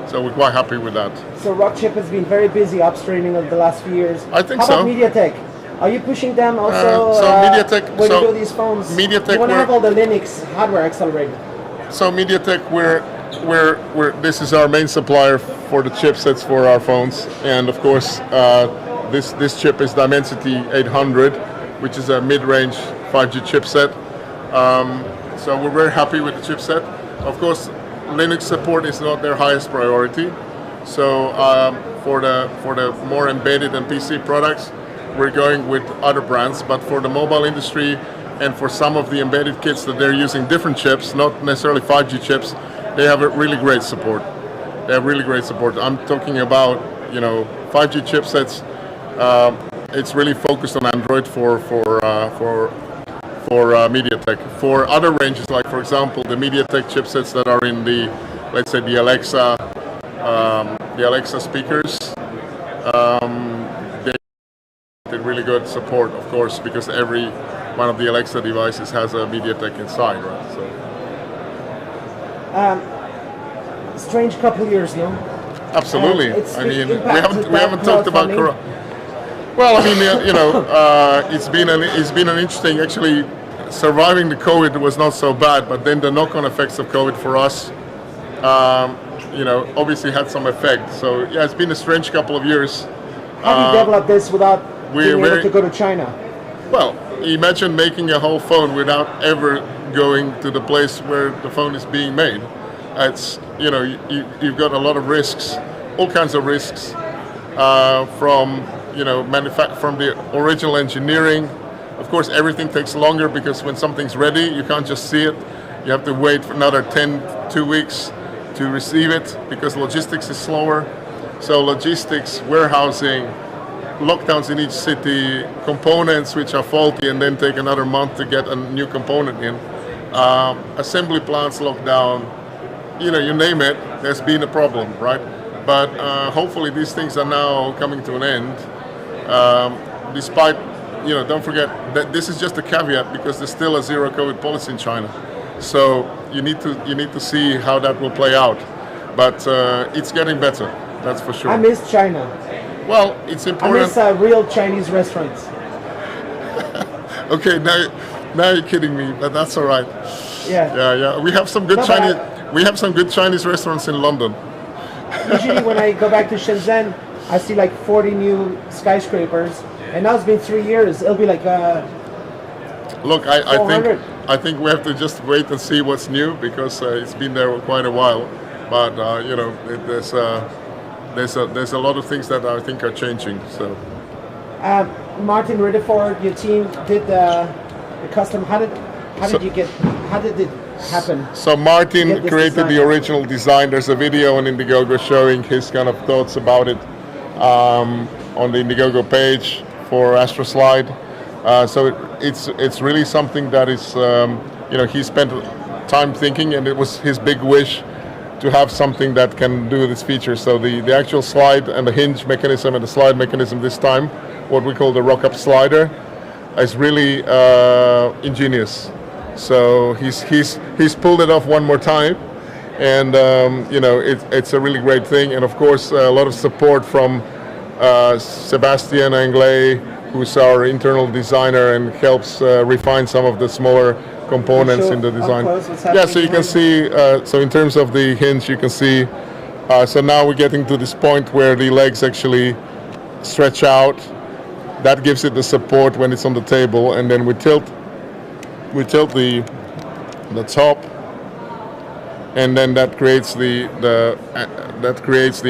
So we're quite happy with that. So Rockchip has been very busy upstreaming over the last few years. I think How so. about MediaTek? Are you pushing them also? MediaTek, when you do these phones, MediaTek, you want to have all the Linux hardware accelerated. So MediaTek, this is our main supplier for the chipsets for our phones, and of course this chip is Dimensity 800, which is a mid-range 5G chipset. So we're very happy with the chipset. Of course, Linux support is not their highest priority. So for the more embedded and PC products, we're going with other brands. But for the mobile industry and for some of the embedded kits that they're using different chips, not necessarily 5G chips, they have a really great support. They have really great support. I'm talking about 5G chipsets. It's really focused on Android for MediaTek. For other ranges, like for example the MediaTek chipsets that are in the, let's say the Alexa speakers, they get really good support, of course, because every one of the Alexa devices has a MediaTek inside, right? So. Strange couple years, no? Absolutely. We haven't talked about Corona. Well, it's been an interesting. Actually, surviving the COVID was not so bad, but then the knock-on effects of COVID for us, obviously had some effect. So yeah, it's been a strange couple of years. How do you develop this without being able to go to China? Well, imagine making a whole phone without ever going to the place where the phone is being made. It's you've got a lot of risks, all kinds of risks, from the original engineering. Of course, everything takes longer because when something's ready, you can't just see it. You have to wait for another 2 weeks to receive it because logistics is slower. So logistics, warehousing, lockdowns in each city, components which are faulty and then take another month to get a new component in. Assembly plants locked down, you name it, there's been a problem, right? But hopefully these things are now coming to an end. Despite, don't forget that this is just a caveat because there's still a zero COVID policy in China. So you need to see how that will play out. But it's getting better, that's for sure. I miss China. Well, it's important. I miss real Chinese restaurants. Okay, now you're kidding me, but that's all right. Yeah. We have some good Chinese. We have some good Chinese restaurants in London. Usually, when I go back to Shenzhen, I see like 40 new skyscrapers, and now it's been 3 years. It'll be like. Look, I think we have to just wait and see what's new because it's been there quite a while. But there's a lot of things that I think are changing. So. Martin Ridderford, your team did the custom. How did it happen? So Martin created the original design. There's a video on Indiegogo showing his kind of thoughts about it on the Indiegogo page for AstroSlide. So it's really something that is he spent time thinking, and it was his big wish to have something that can do this feature. So the actual slide and the hinge mechanism and the slide mechanism this time, what we call the rock-up slider, is really ingenious. So he's pulled it off one more time, and it's a really great thing. And of course, a lot of support from Sebastian Anglais, who's our internal designer and helps refine some of the smaller components in the design. Yeah, so you can see, so in terms of the hinge, you can see, so now we're getting to this point where the legs actually stretch out. That gives it the support when it's on the table, and then we tilt the top, and then that creates the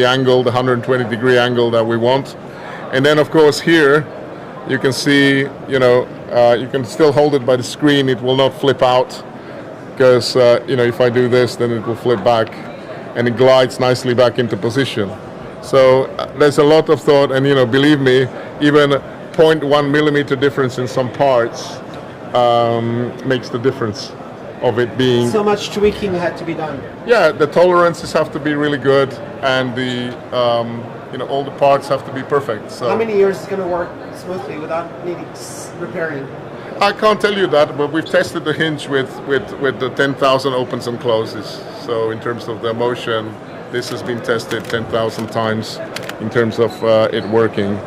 angle, the 120-degree angle that we want. And then of course here you can see, you can still hold it by the screen. It will not flip out because if I do this, then it will flip back, and it glides nicely back into position. So there's a lot of thought, and believe me, even 0.1 millimeter difference in some parts makes the difference of it being. So much tweaking had to be done. Yeah, the tolerances have to be really good, and the all the parts have to be perfect. So how many years is it going to work smoothly without needing repairing? I can't tell you that, but we've tested the hinge with the 10,000 opens and closes. So in terms of the motion, this has been tested 10,000 times in terms of it working.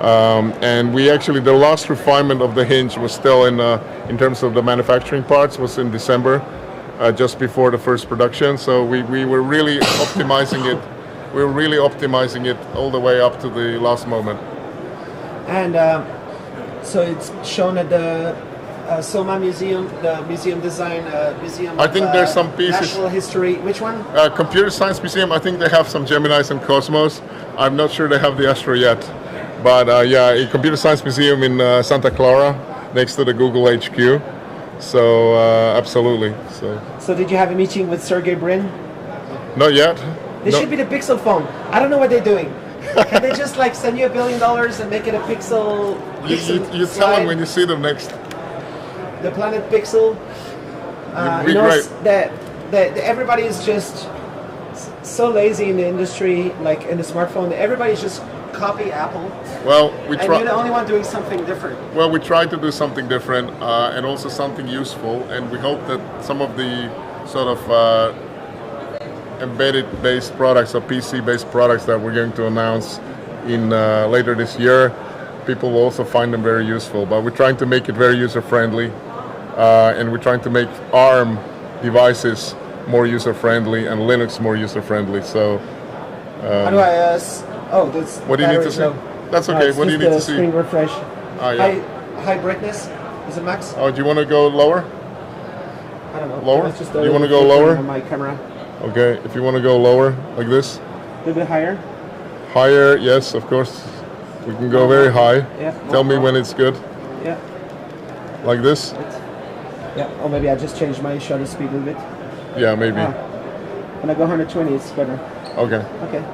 And we actually, the last refinement of the hinge was still in terms of the manufacturing parts, was in December, just before the first production. So we were really optimizing it. We were really optimizing it all the way up to the last moment. And so it's shown at the Soma Museum, the Museum Design Museum. I think there's some pieces. National History. Which one? Computer Science Museum. I think they have some Geminis and Cosmos. I'm not sure they have the Astro yet. But a Computer Science Museum in Santa Clara, next to the Google HQ. So absolutely. So did you have a meeting with Sergey Brin? Not yet. This should be the Pixel phone. I don't know what they're doing. Can they just send you $1 billion and make it a Pixel? You tell them when you see them next. The Planet Pixel. Great. That everybody is just so lazy in the industry, like in the smartphone. Everybody's just copy Apple. Well, we try. And you're the only one doing something different. Well, we try to do something different and also something useful, and we hope that some of the sort of embedded-based products or PC-based products that we're going to announce in later this year, people will also find them very useful. But we're trying to make it very user-friendly, and we're trying to make ARM devices more user-friendly and Linux more user-friendly. So, how do I? This. What do you need to see? That's okay. What do you need to see? Screen refresh. Yeah. High brightness. Is it max? Oh, do you want to go lower? I don't know. Lower? Do you want to go lower? On my camera. Okay. If you want to go lower, like this. A little bit higher. Higher, yes, of course. We can go very high. Yeah. Tell me when it's good. Yeah. Like this. Yeah. Or maybe I just changed my shutter speed a little bit. Yeah, maybe. When I go 120, it's better. Okay. Okay,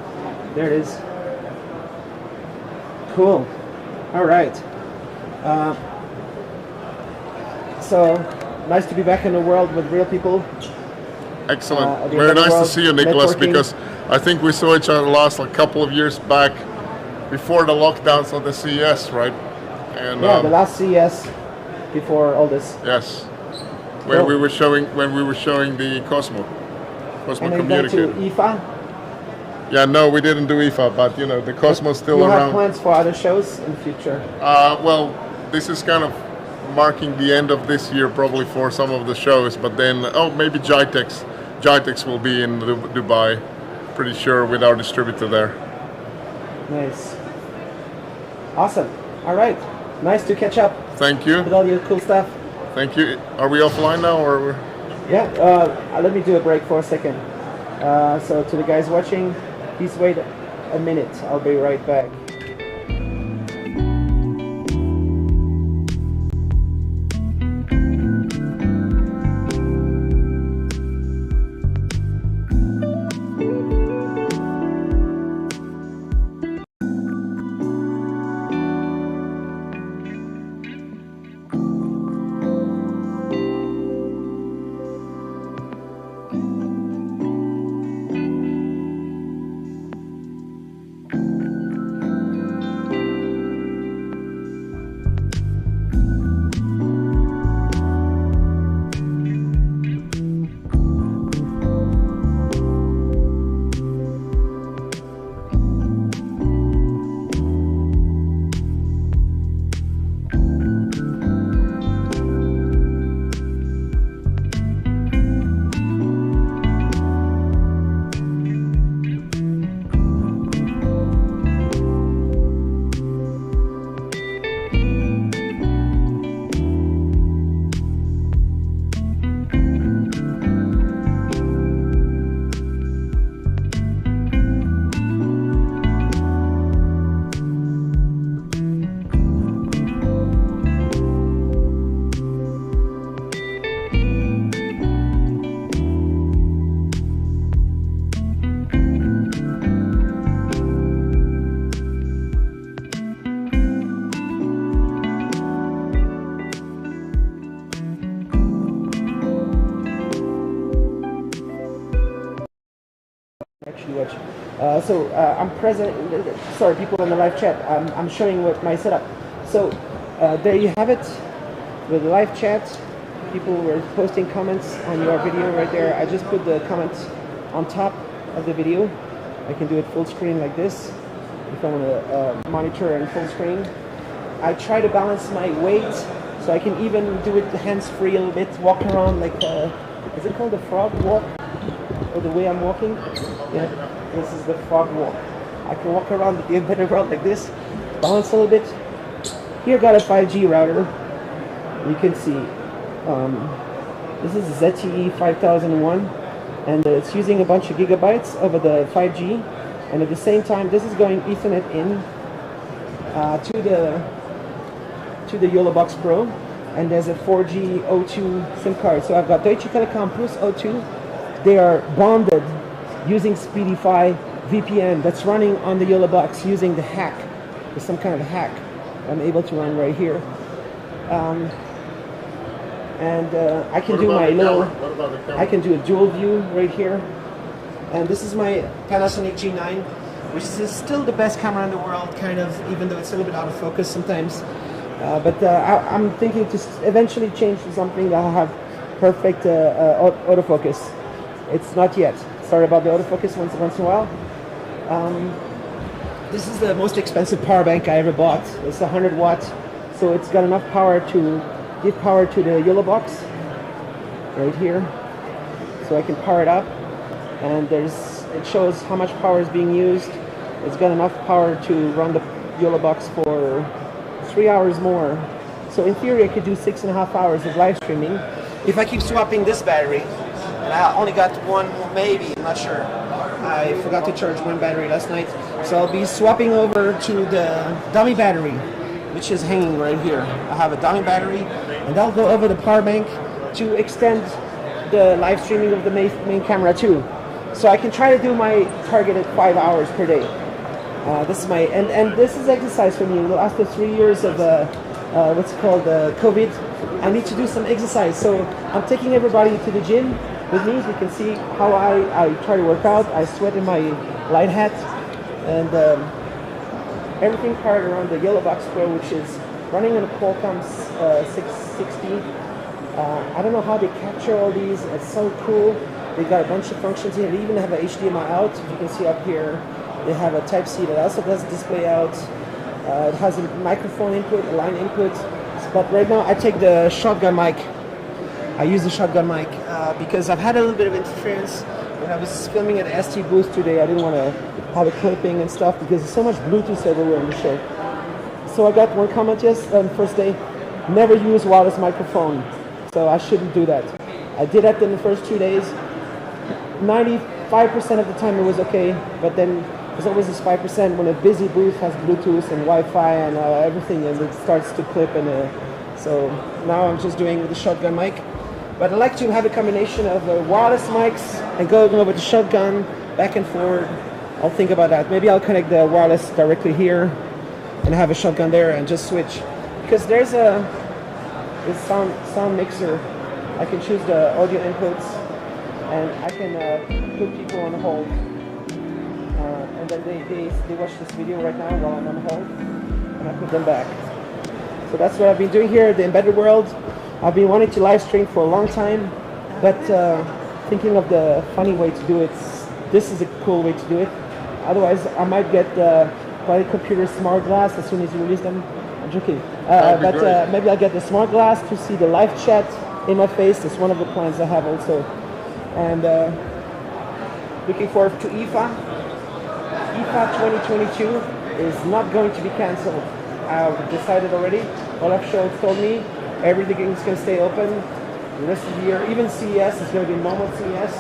there it is. Cool. All right. So nice to be back in the world with real people. Excellent. Very nice to see you, Nicholas, networking. because I think we saw each other last a couple of years back before the lockdowns of the CES, right? And Yeah, the last CES before all this. yes, where Cool. we were showing the Cosmo And then back to Communicator. IFA. Yeah, no, we didn't do IFA, but you know the Cosmo's still You have around. plans for other shows in the future? Well, this is kind of marking the end of this year, probably for some of the shows. But then, maybe Jitex. Jitex will be in Dubai, pretty sure, with our distributor there. Nice. Awesome. All right. Nice to catch up Thank you. with all your cool stuff. Thank you. Are we offline now, or? Yeah. Let me do a break for a second. So to the guys watching, please wait a minute. I'll be right back. I'm present. Sorry, people in the live chat. I'm showing what my setup. So there you have it with the live chat. People were posting comments on your video right there. I just put the comments on top of the video. I can do it full screen like this if I want to monitor in full screen. I try to balance my weight so I can even do it hands-free a little bit, walk around like, is it called the frog walk? Or the way I'm walking? Yeah, this is the frog walk. I can walk around the embedded world like this, balance a little bit. Here got a 5G router. You can see, this is ZTE 5001, and it's using a bunch of gigabytes over the 5G, and at the same time, this is going Ethernet in to the Yolobox Pro, and there's a 4G O2 SIM card. So I've got Deutsche Telekom plus O2. They are bonded using Speedify VPN that's running on the Yolobox using the hack. There's some kind of hack I'm able to run right here. I can do my little, I can do a dual view right here. And this is my Panasonic G9, which is still the best camera in the world, kind of, even though it's a little bit out of focus sometimes. I'm thinking to eventually change to something that will have perfect autofocus. It's not yet. Sorry about the autofocus once in a while. This is the most expensive power bank I ever bought. It's 100 watts, so it's got enough power to give power to the Yolobox right here. So I can power it up, and it shows how much power is being used. It's got enough power to run the Yolobox for 3 hours more. So in theory, I could do 6.5 hours of live streaming if I keep swapping this battery. And I only got one, maybe, I'm not sure. I forgot to charge one battery last night. So I'll be swapping over to the dummy battery, which is hanging right here. I have a dummy battery, and I'll go over the power bank to extend the live streaming of the main camera too. So I can try to do my targeted 5 hours per day. This is my and this is exercise for me. After 3 years of what's called COVID, I need to do some exercise. So I'm taking everybody to the gym with me. You can see how I try to work out. I sweat in my light hat, and everything powered around the Yolobox Pro, which is running on a Qualcomm 660. I don't know how they capture all these. It's so cool. They got a bunch of functions here. They even have a HDMI out. If you can see up here, they have a Type-C that also does display out. It has a microphone input, a line input. But right now I take the shotgun mic. I use the shotgun mic because I've had a little bit of interference. When I was filming at ST booth today, I didn't want to have a clipping and stuff because there's so much Bluetooth everywhere in the show. So I got one comment on the first day, never use wireless microphone. So I shouldn't do that. I did that in the first 2 days. 95% of the time it was okay, but then there's always this 5% when a busy booth has Bluetooth and Wi-Fi and everything, and it starts to clip. And so now I'm just doing with the shotgun mic. But I like to have a combination of wireless mics and going over the shotgun back and forward. I'll think about that. Maybe I'll connect the wireless directly here and have a shotgun there and just switch. Because there's a sound mixer. I can choose the audio inputs and I can put people on hold. And then they watch this video right now while I'm on hold and I put them back. So that's what I've been doing here at the embedded world. I've been wanting to live stream for a long time, but thinking of the funny way to do it, this is a cool way to do it. Otherwise, I might get Quality Computer smart glass as soon as you release them. I'm joking. But maybe I'll get the smart glass to see the live chat in my face. That's one of the plans I have also. And looking forward to IFA. IFA 2022 is not going to be cancelled. I've decided already. Olaf Scholz told me everything is going to stay open the rest of the year. Even CES is going to be normal CES,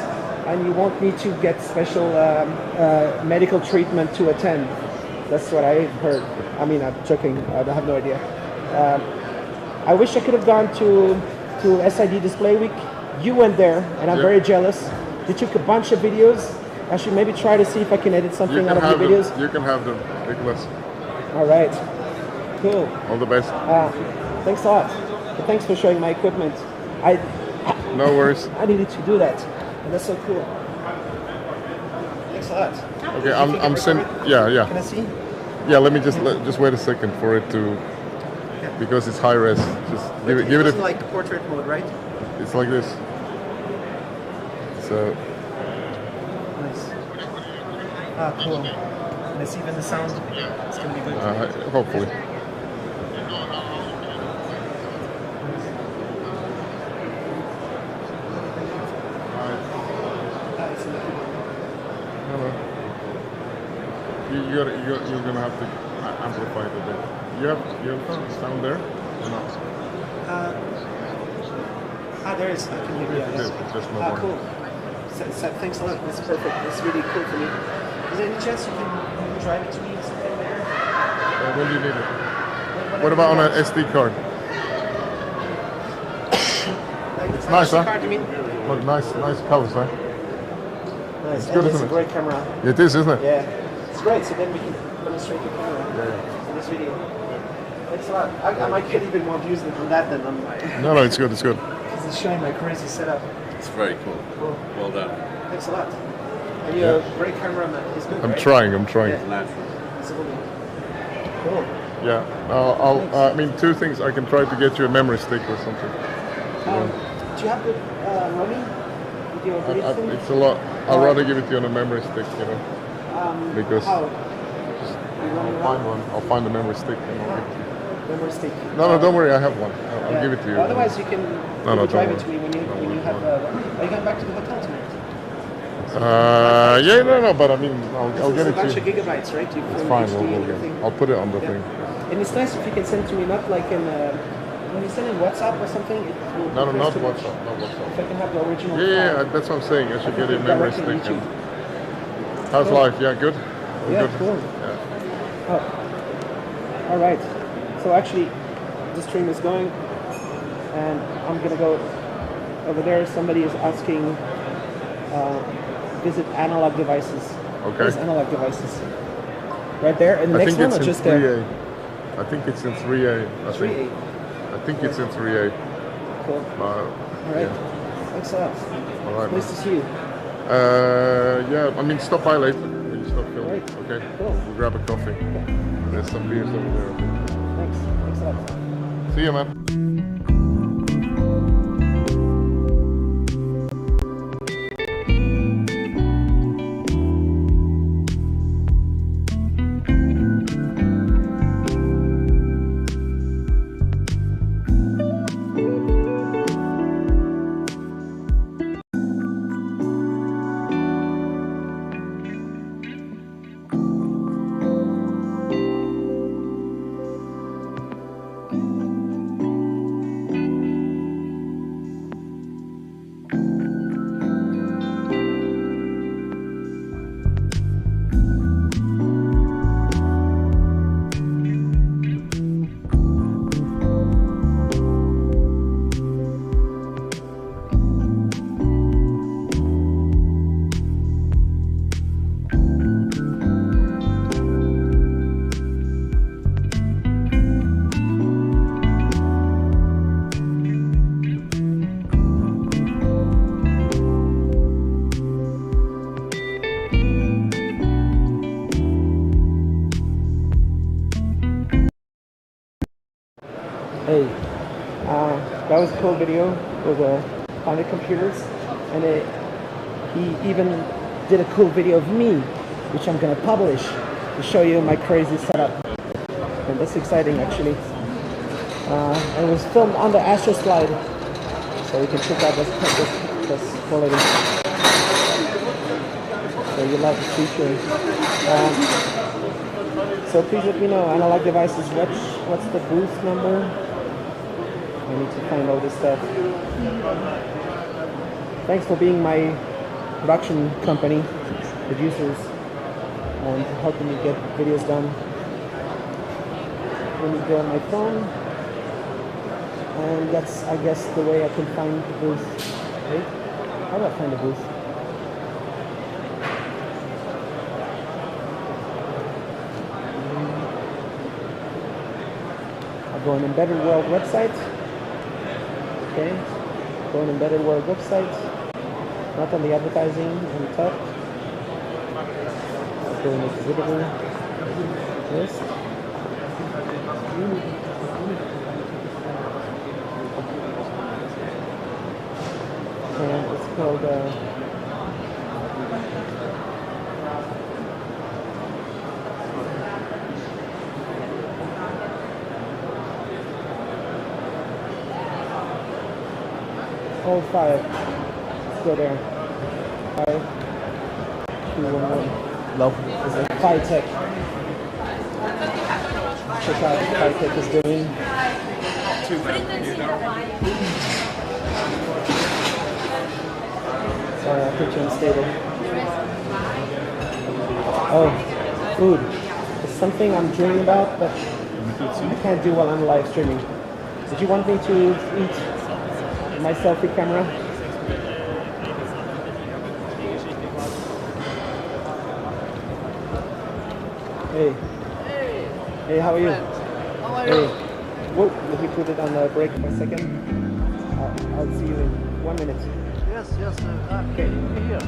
and you won't need to get special medical treatment to attend. That's what I heard. I mean, I'm joking. I have no idea. I wish I could have gone to SID Display Week. You went there, and I'm very jealous. You took a bunch of videos. I should maybe try to see if I can edit something out of the videos. You can have them, Nicholas. All right. Cool. All the best. Thanks a lot. Thanks for showing my equipment. No worries. I needed to do that, and that's so cool. Thanks a lot. Okay, I'm sending. Yeah. Can I see? Yeah, let me just wait a second for it to, because it's high res. Just give it a. Like portrait mode, right? It's like this. So. Nice. Cool. And it's even the sound. It's gonna be good. Hopefully. You're gonna have to amplify it a bit. You have sound there or not? There is. I can hear you. Just no more. Cool. Thanks a lot. That's perfect. That's really cool for me. Is there any chance you can drive it to me something there? When do you need it? What about on an SD card? It's nice, huh? Card, you mean? Look, nice colors, huh? Nice. It's good, It's isn't a it? great camera. It is, isn't it? Yeah. It's great. So then we can demonstrate the camera in this video. Thanks a lot. I might get even more views than that than on my. No, it's good. It's good. Because it's showing my crazy setup. It's very cool. Cool. Well done. Thanks a lot. And you're a great cameraman. It's good. I'm right? trying. Yeah. Absolutely. Cool. Yeah. I mean, two things. I can try to get you a memory stick or something. Do you have the roaming? It's a lot. I'd rather give it to you on a memory stick, because how? I'll find the memory stick and I'll give it to you. Memory stick. No, don't worry. I have one. I'll give it to you. Otherwise, you can drive it to me when you have. Are you going back to the hotel tonight? But I mean, I'll get it to you. It's a bunch of gigabytes, right? It's fine. I'll put it on the thing. And it's nice if you can send it to me, not like in. When you send in WhatsApp or something, it will No, not too much. WhatsApp. Not WhatsApp. If I can have the original. Yeah, that's what I'm saying. I should get a memory stick. How's life? Yeah, good. Yeah, good. cool. Yeah. Oh. All right. So actually, the stream is going, and I'm gonna go over there. Somebody is asking visit analog devices. Okay. There's analog devices. Right there, and the I next think one, it's or in just there? 3A. I think it's in 3A. 3A. I think it's in 3A. Cool. All right. Yeah. Thanks a lot. All right. Nice to see you. Yeah, I mean, stop by later when you stop filming. Right. Okay. Cool. We'll grab a coffee. There's some beers over there. Thanks. Thanks a lot. See you, man. Hey, that was a cool video with Panasonic computers, and he even did a cool video of me, which I'm gonna publish to show you my crazy setup, and that's exciting actually. It was filmed on the Astro Slide, so you can check out this quality. So you love the feature. So please let me know, analog devices, what's the booth number? I need to find all this stuff. Thanks for being my production company, producers, and helping me get videos done. Let me go on my phone, and that's, I guess, the way I can find the booth. Right? How do I find the booth? I'll go on Embedded World website. Okay, go on Embedded World website, not on the advertising on the top. I'll go in the exhibitor list. And it's called all 5. Let's go there. 5, 2, 1, 1. Love. It's like Phi-Tech. Check out what Phi-Tech is doing. Sorry, I'll put you unstable. Oh, food. It's something I'm dreaming about, but I can't do while I'm live streaming. Did you want me to eat my selfie camera? Hey. Hey, how are you? How are Hey. you? Whoa, let me put it on the break for a second. I'll see you in 1 minute. Yes, okay, here.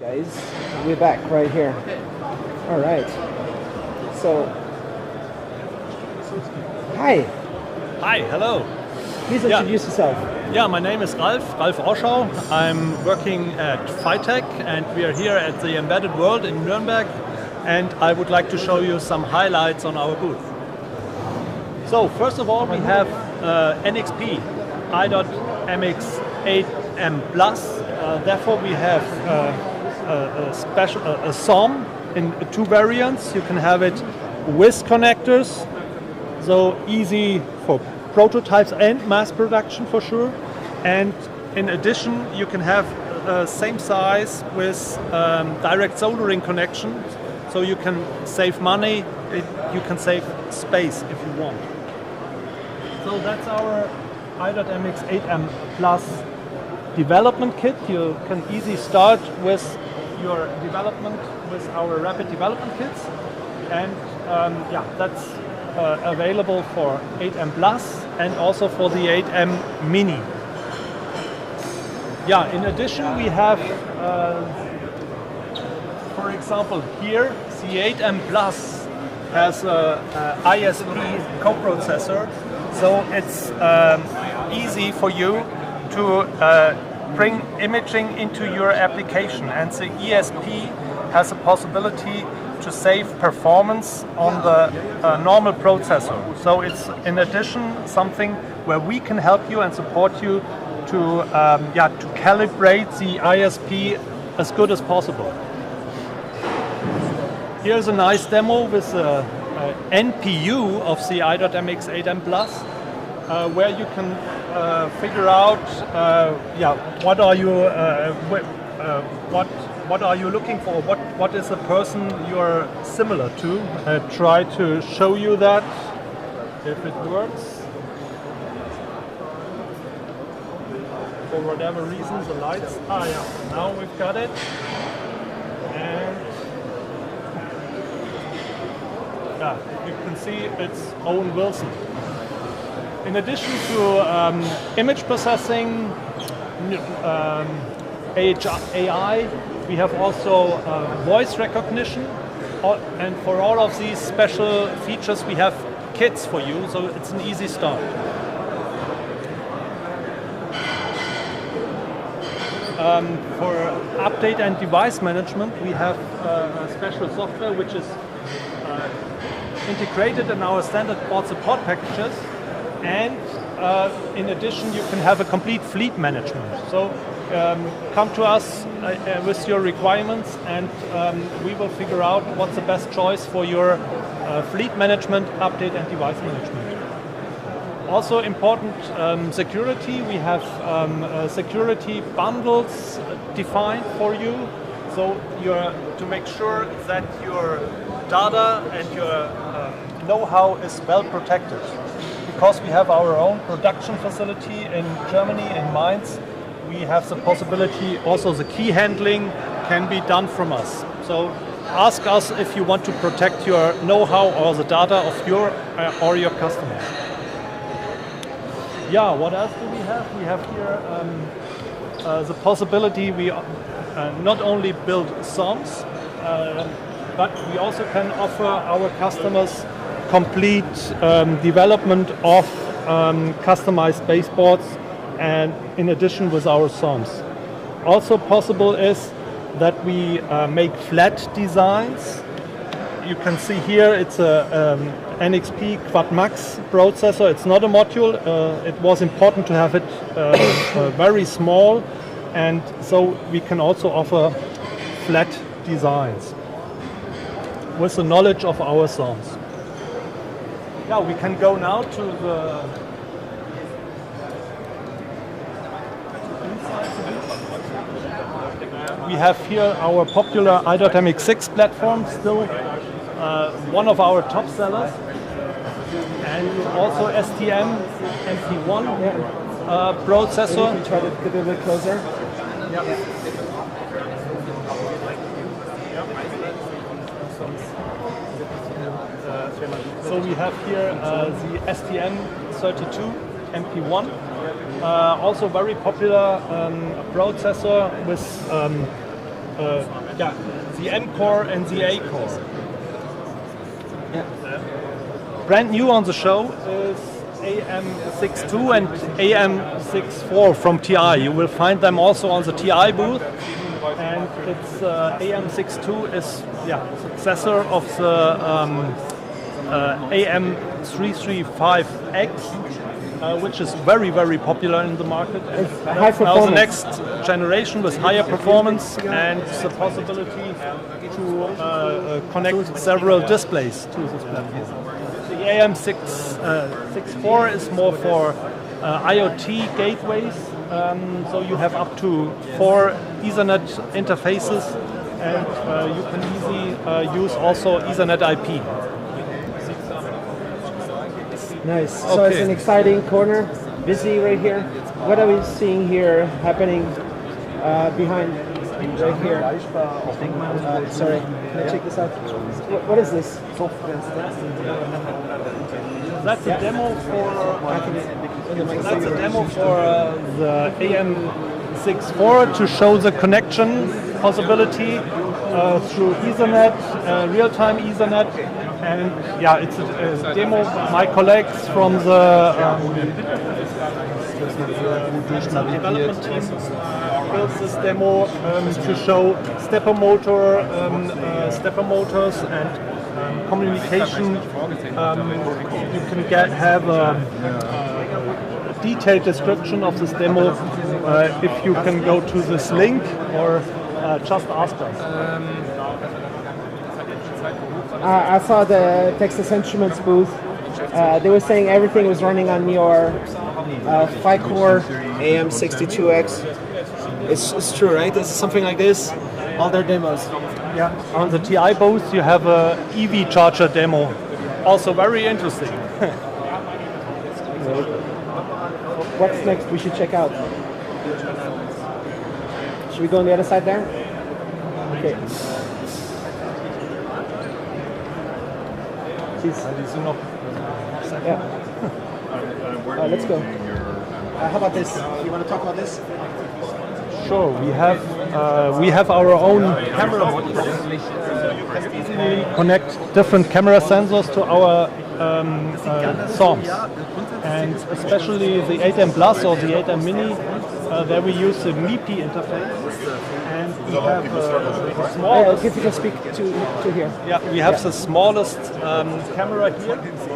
Guys, we're back right here. All right. So, hi. Hi, hello. Please introduce yourself. Yeah, my name is Ralf Orschau. I'm working at Phytech and we are here at the Embedded World in Nuremberg, and I would like to show you some highlights on our booth. So first of all, we have NXP i.MX8M+. Therefore we have a SOM in two variants. You can have it with connectors, so easy for prototypes and mass production for sure. And in addition, you can have same size with direct soldering connections, so you can save money, you can save space if you want. So that's our i.MX8M Plus development kit. You can easily start with your development with our rapid development kits, and yeah, that's available for 8M Plus and also for the 8M Mini. Yeah, in addition we have, for example, here the 8M Plus has a ISP coprocessor, so it's easy for you to bring imaging into your application, and the ESP has a possibility to save performance on the normal processor. So it's in addition something where we can help you and support you to to calibrate the ISP as good as possible. Here's a nice demo with the NPU of the i.MX8M Plus, where you can figure out what are you what are you looking for? What is the person you're similar to? I try to show you that if it works. For whatever reason, the lights. Now we've got it. And you can see it's Owen Wilson. In addition to image processing, AI, we have also voice recognition, and for all of these special features we have kits for you, so it's an easy start. For update and device management, we have a special software which is integrated in our standard board support packages, and in addition you can have a complete fleet management. So come to us with your requirements, and we will figure out what's the best choice for your fleet management, update and device management. Also important, security. We have security bundles defined for you, so to make sure that your data and your know-how is well protected. Because we have our own production facility in Germany, in Mainz, we have the possibility, also the key handling can be done from us. So ask us if you want to protect your know-how or the data of your or your customer. Yeah, what else do we have? We have here the possibility we not only build SOMs, but we also can offer our customers complete development of customized baseboards, and in addition with our SOMs. Also possible is that we make flat designs. You can see here it's a NXP Quad Max processor. It's not a module. It was important to have it very small, and so we can also offer flat designs with the knowledge of our SOMs. Yeah, we can go now to the we have here our popular i.MX6 platform, still one of our top sellers, and also STM MP1 processor. Can you try to get a bit closer? So we have here the STM32 MP1, also very popular processor with the M core and the A core. Brand new on the show is AM62 and AM64 from TI. You will find them also on the TI booth, and it's AM62 is successor of the AM335X, which is very, very popular in the market. high That's now the performance. next generation with higher performance and the possibility to connect several displays to this platform. The AM64 is more for IoT gateways, so you have up to 4 Ethernet interfaces, and you can easily use also Ethernet IP. Nice. So it's an exciting corner, busy right here. What are we seeing here happening behind right here? Sorry, can I check this out? What is this? That's a demo for the AM64 to show the connection possibility through Ethernet, real-time Ethernet, and it's a demo. My colleagues from the development team built this demo to show stepper motors and communication. You can have a detailed description of this demo if you can go to this link or just ask us. I saw the Texas Instruments booth. They were saying everything was running on your 5-core AM62X. It's true, right? It's something like this. All their demos. Yeah. On the TI booth, you have a EV charger demo. Also very interesting. What's next? We should check out. Should we go on the other side there? Okay. Yeah. Let's go. How about this? You want to talk about this? Sure. We have our own camera modules. You can easily connect different camera sensors to our SOMs, and especially the 8M Plus or the 8M Mini. There we use the MIPI interface, and we have the smallest. If you can speak to here. Yeah, we have the smallest camera here. It's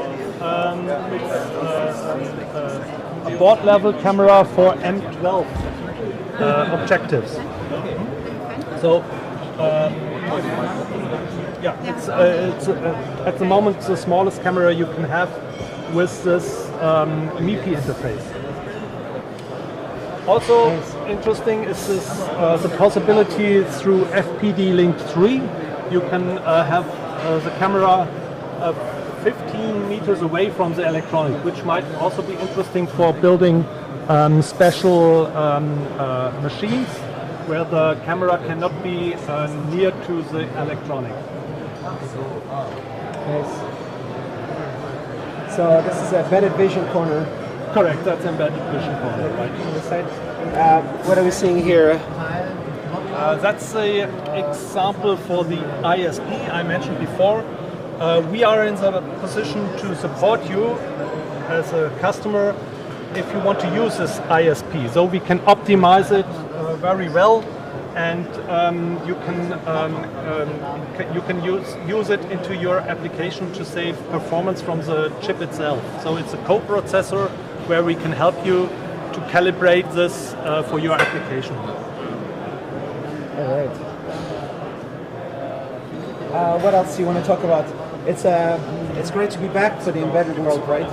a board level camera for M12 objectives. So it's at the moment the smallest camera you can have with this MIPI interface. Also interesting is this the possibility through FPD Link 3. You can have the camera 15 meters away from the electronic, which might also be interesting for building special machines where the camera cannot be near to the electronic. Nice. So this is embedded vision corner. Correct, that's embedded vision corner. Right. On the side. What are we seeing here? That's an example for the ISP I mentioned before. We are in the position to support you as a customer if you want to use this ISP. So we can optimize it very well, and you can use it into your application to save performance from the chip itself. So it's a co-processor where we can help you to calibrate this for your application. All right. What else do you want to talk about? It's great to be back for the embedded world, right?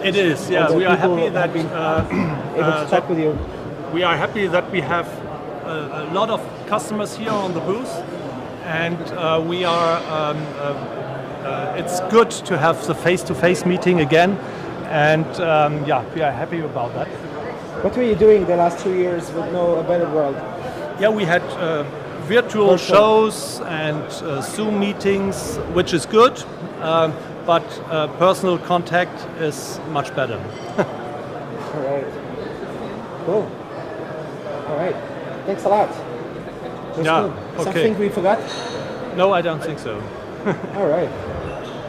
It is. Yeah, we are happy that able to talk with you. We are happy that we have a lot of customers here on the booth, and we are. It's good to have the face-to-face meeting again, and we are happy about that. What were you doing the last 2 years with no embedded world? Yeah, we had virtual shows and Zoom meetings, which is good, but personal contact is much better. All right. Cool. All right. Thanks a lot. Yeah, Cool. okay. Something we forgot? No, I don't think so. All right.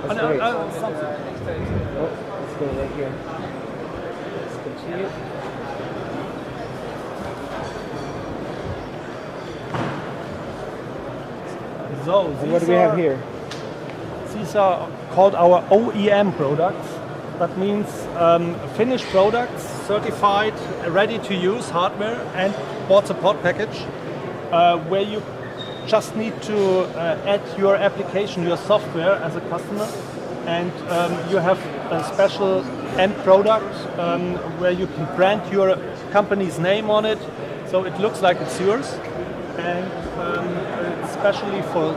That's No, great. something. Oh, let's go right here. Let's continue. So, And what do we have here? These are called our OEM products. That means finished products, certified, ready to use hardware and board support package, where you just need to add your application, your software as a customer, and you have a special end product where you can brand your company's name on it, so it looks like it's yours. And especially for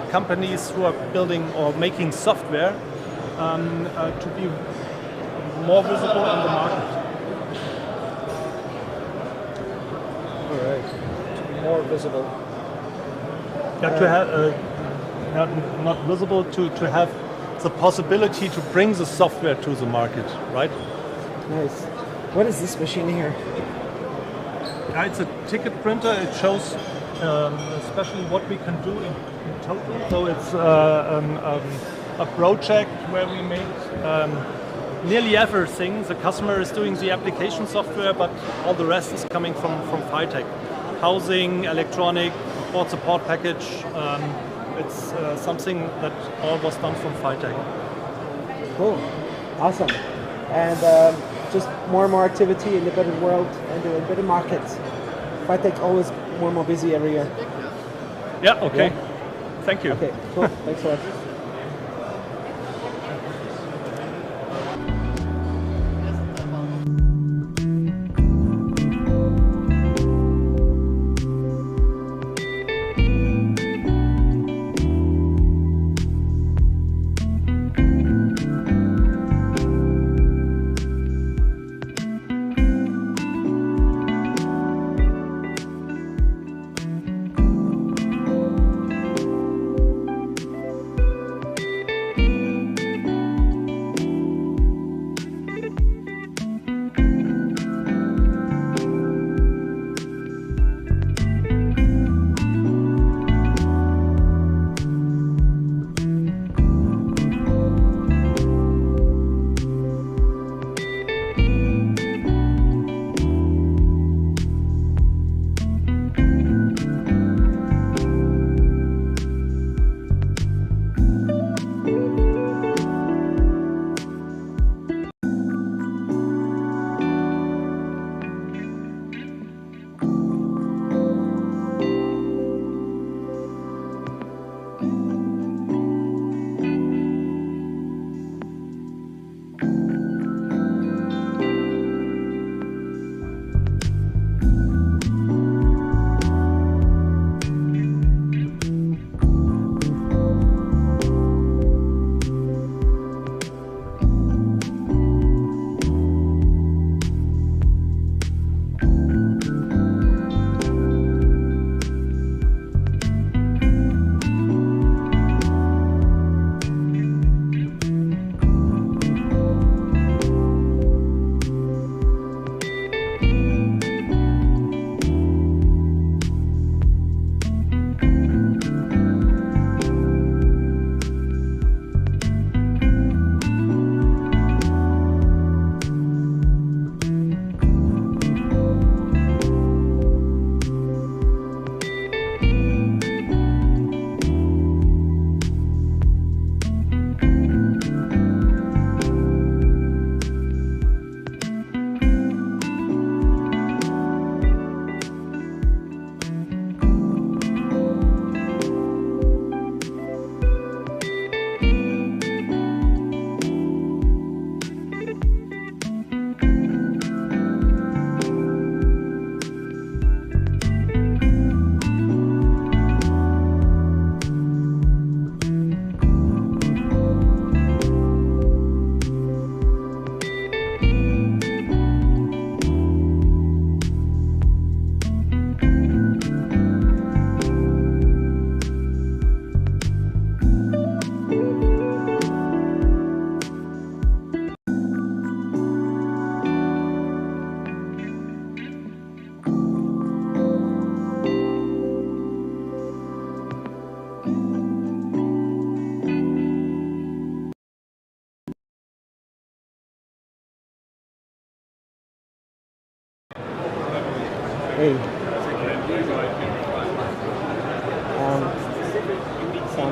companies who are building or making software to be more visible on the market. All right. To be more visible. Yeah, to have not visible, to have the possibility to bring the software to the market, right? Nice. What is this machine here? It's a ticket printer. It shows especially what we can do in total. So it's a project where we make nearly everything. The customer is doing the application software, but all the rest is coming from Phytech. Housing, electronic, board support package. It's something that all was done from Phytech. Cool. Awesome. And just more and more activity in the better world and the better markets. Phytech always more and more busy every year. Yeah, okay. Yeah? Thank you. Okay, cool. Thanks a lot.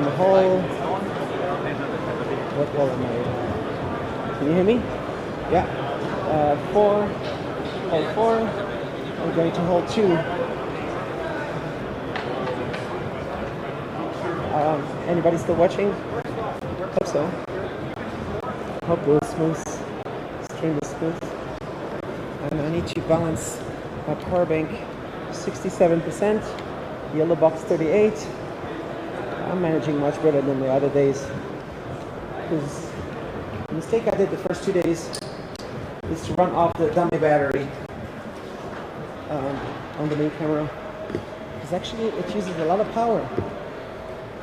the hole. What wall am I? Can you hear me? Yeah. 4. Hole 4. I'm going to hole 2. Anybody still watching? Hope so. Hope the stream is smooth. And I need to balance my power bank 67%, Yolobox 38. I'm managing much better than the other days. Because the mistake I did the first 2 days is to run off the dummy battery on the main camera. Because actually it uses a lot of power.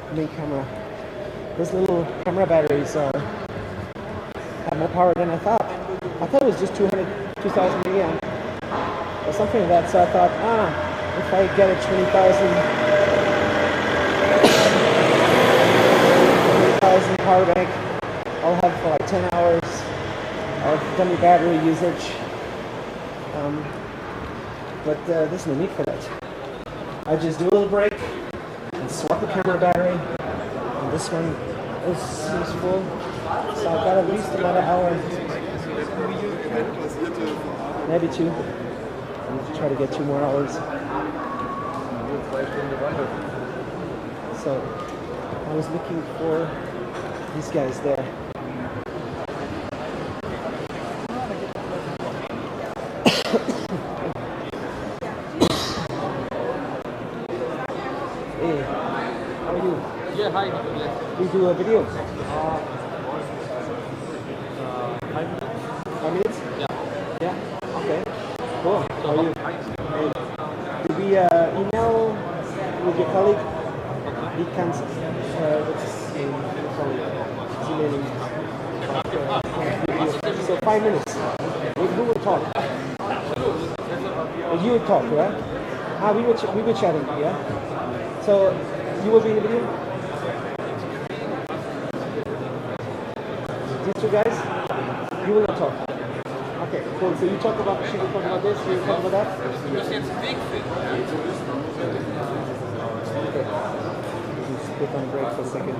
The main camera. Those little camera batteries have more power than I thought. I thought it was just 2,000 milliamp or something like that. So I thought, if I get a 20,000 power bank, I'll have for like 10 hours of dummy battery usage. But there's no need for that. I just do a little break and swap the camera battery. And this one is full. So I've got at least another hour. Maybe 2. I'm going to try to get 2 more hours. So I was looking for these guys there. Hey, how are you? Yeah, hi. We do a video. 5 minutes? Yeah. Okay. Cool. How are you? Hey. Did we email with your colleague? He can't. What's his name? Your colleague. He's emailing. So 5 minutes. Who will talk? You would talk, right? We were chatting. Yeah. So you will be in the video. These 2 guys. You will not talk. Okay, cool. So you talk about, she will talk about this, you will talk about that? Okay. Just put on break for a second.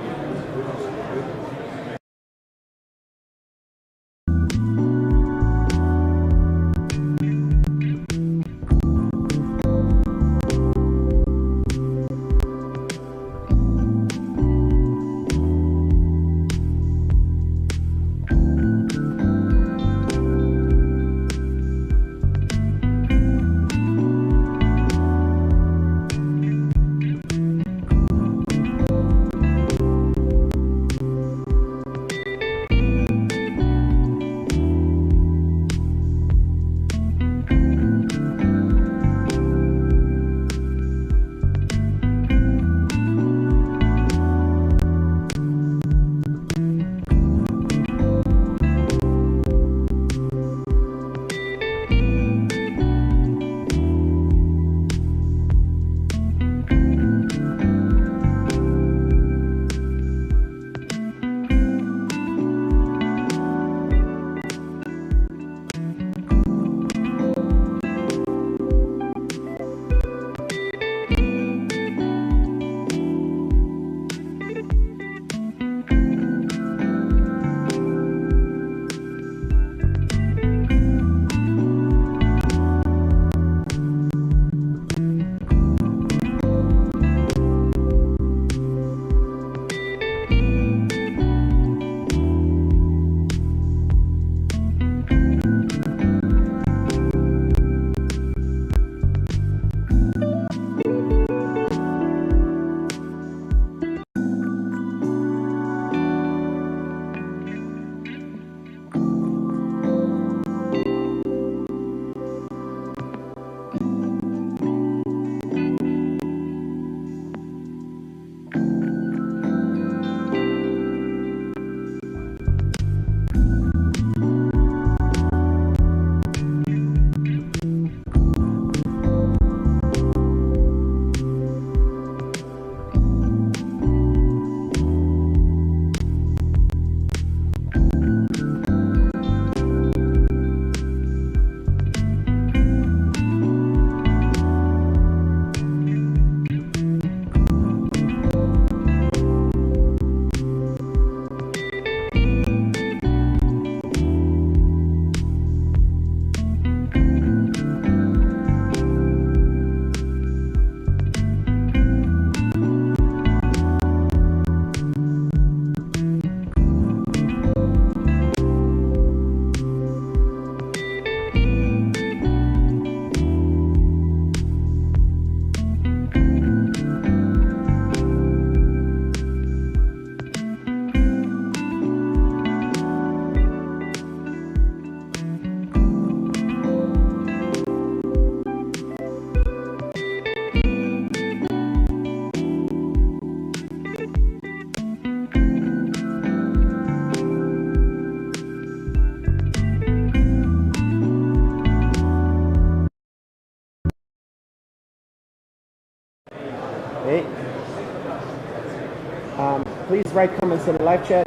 Please write comments in the live chat.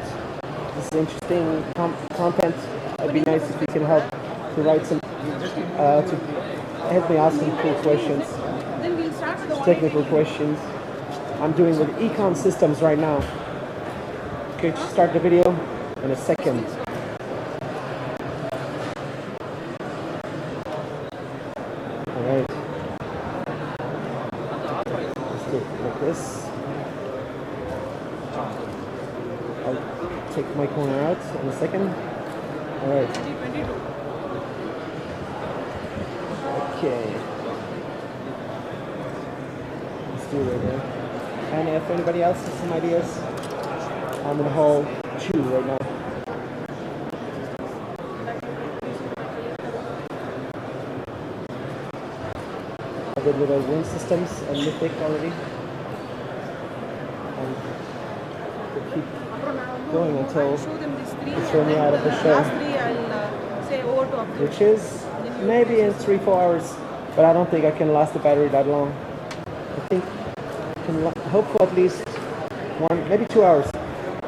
This is interesting content. It'd be nice if you can help to write some, to help me ask some cool questions, technical questions. I'm doing with Econ Systems right now. Okay, start the video in a second. Alright. Let's do it like this. I'll take my corner out in a second. Alright. Okay. Let's do it right there. And if anybody else has some ideas, I'm in hall 2 right now. I did with our wind systems and Mythic already. And we'll keep going until you throw me out of the show. Which is maybe in 3-4 hours, but I don't think I can last the battery that long. I think I can hope for at least 1, maybe 2 hours.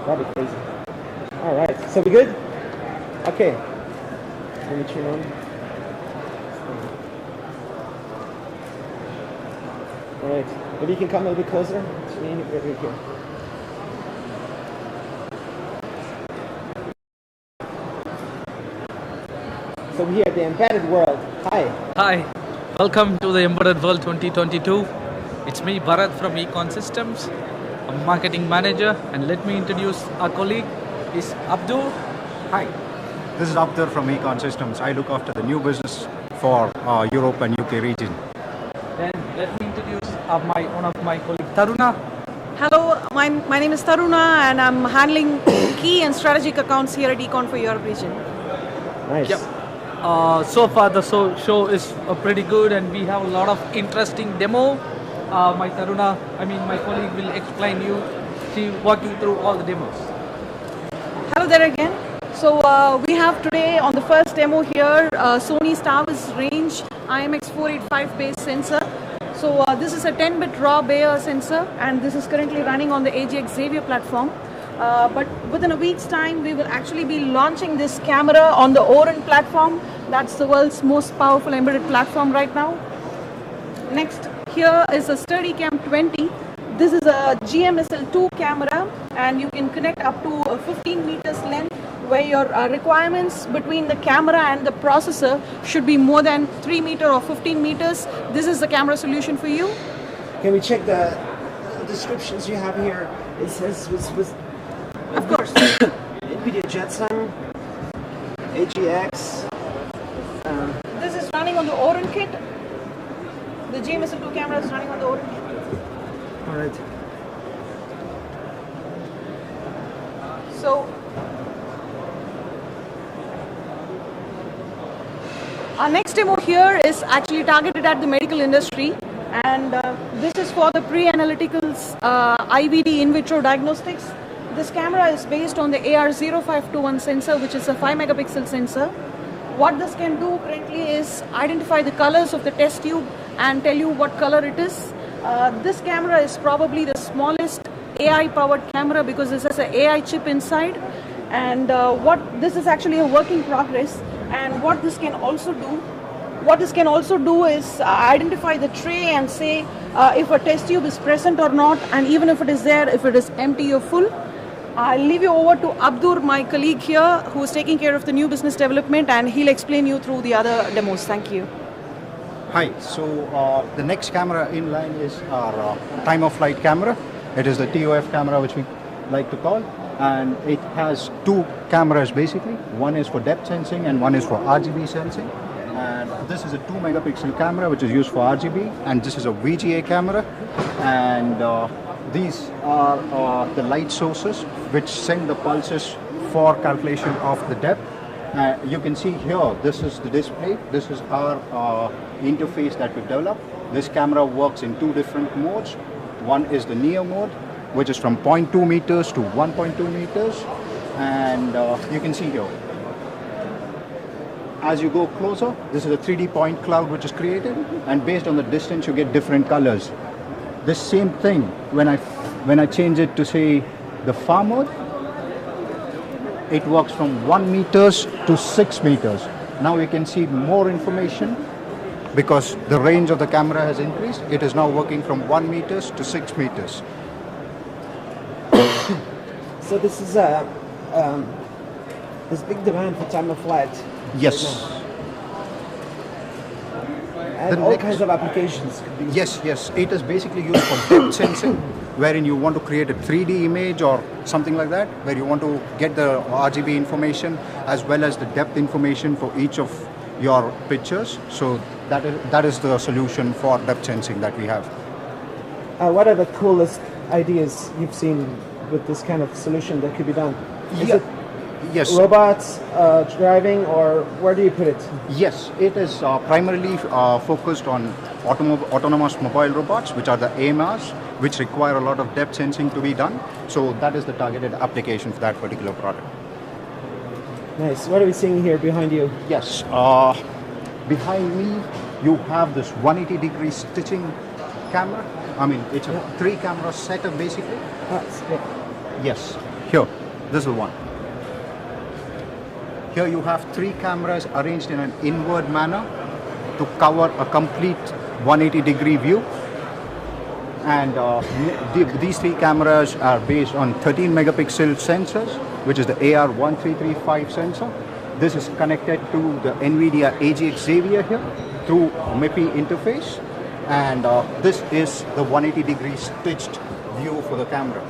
That'd be crazy. Alright, so we good? Okay. Let me turn on. Alright, maybe you can come a little bit closer to me right here. So we're here at the Embedded World. Hi. Hi. Welcome to the Embedded World 2022. It's me, Bharat from Econ Systems. I'm a marketing manager, and let me introduce our colleague. Is Abdur. Hi. This is Abdur from Econ Systems. I look after the new business for Europe and UK region. Then let me introduce one of my colleagues, Taruna. Hello, my name is Taruna, and I'm handling key and strategic accounts here at Econ for Europe region. Nice. Yep. So far the show is pretty good, and we have a lot of interesting demo. My colleague will explain you, walk you through all the demos. Hello there again. So we have today on the first demo here Sony Starvis range IMX485 based sensor. So this is a 10-bit raw Bayer sensor, and this is currently running on the AGX Xavier platform. But within a week's time, we will actually be launching this camera on the Orin platform. That's the world's most powerful embedded platform right now. Next, here is a SturdyCam 20. This is a GMSL2 camera, and you can connect up to 15 meters length, where your requirements between the camera and the processor should be more than 3 meters or 15 meters. This is the camera solution for you. Can we check the descriptions you have here? It says with of course. NVIDIA Jetson, AGX. This is running on the Orin kit. The GMSL2 camera is running on the Orin kit. Alright. So, our next demo here is actually targeted at the medical industry, and this is for the pre-analyticals IVD in vitro diagnostics. This camera is based on the AR0521 sensor, which is a 5 megapixel sensor. What this can do currently is identify the colors of the test tube and tell you what color it is. This camera is probably the smallest AI-powered camera because this has an AI chip inside, and this is actually a work in progress. And what this can also do is identify the tray and say if a test tube is present or not, and even if it is there, if it is empty or full. I'll leave you over to Abdur, my colleague here, who is taking care of the new business development, and he'll explain you through the other demos. Thank you. Hi. So the next camera in line is our time of flight camera. It is the TOF camera, which we like to call, and it has 2 cameras basically. One is for depth sensing and one is for RGB sensing. And this is a 2 megapixel camera which is used for RGB, and this is a VGA camera, and these are the light sources which send the pulses for calculation of the depth. You can see here, this is the display. This is our interface that we've developed. This camera works in 2 different modes. One is the Neo mode, which is from 0.2 meters to 1.2 meters, and you can see here, as you go closer, this is a 3D point cloud which is created, and based on the distance you get different colors. This same thing, when I when I change it to say the far mode, it works from 1 meters to 6 meters. Now you can see more information because the range of the camera has increased. It is now working from 1 meters to 6 meters. So this is this big demand for time of flight. Yes. And all kinds of applications. Yes, yes. It is basically used for depth sensing, wherein you want to create a 3D image or something like that, where you want to get the RGB information as well as the depth information for each of your pictures. So that is the solution for depth sensing that we have. What are the coolest ideas you've seen with this kind of solution that could be done? Is it Yes. robots driving, or where do you put it? Yes, it is primarily focused on autonomous mobile robots, which are the AMRs, which require a lot of depth sensing to be done. So that is the targeted application for that particular product. Nice. What are we seeing here behind you? Yes. Behind me, you have this 180-degree stitching camera. I mean, it's a 3-camera setup basically. Yes. Here, this is one. Here you have 3 cameras arranged in an inward manner to cover a complete 180-degree view. And these 3 cameras are based on 13 megapixel sensors, which is the AR1335 sensor. This is connected to the NVIDIA AGX Xavier here through MIPI interface. And this is the 180-degree stitched view for the camera.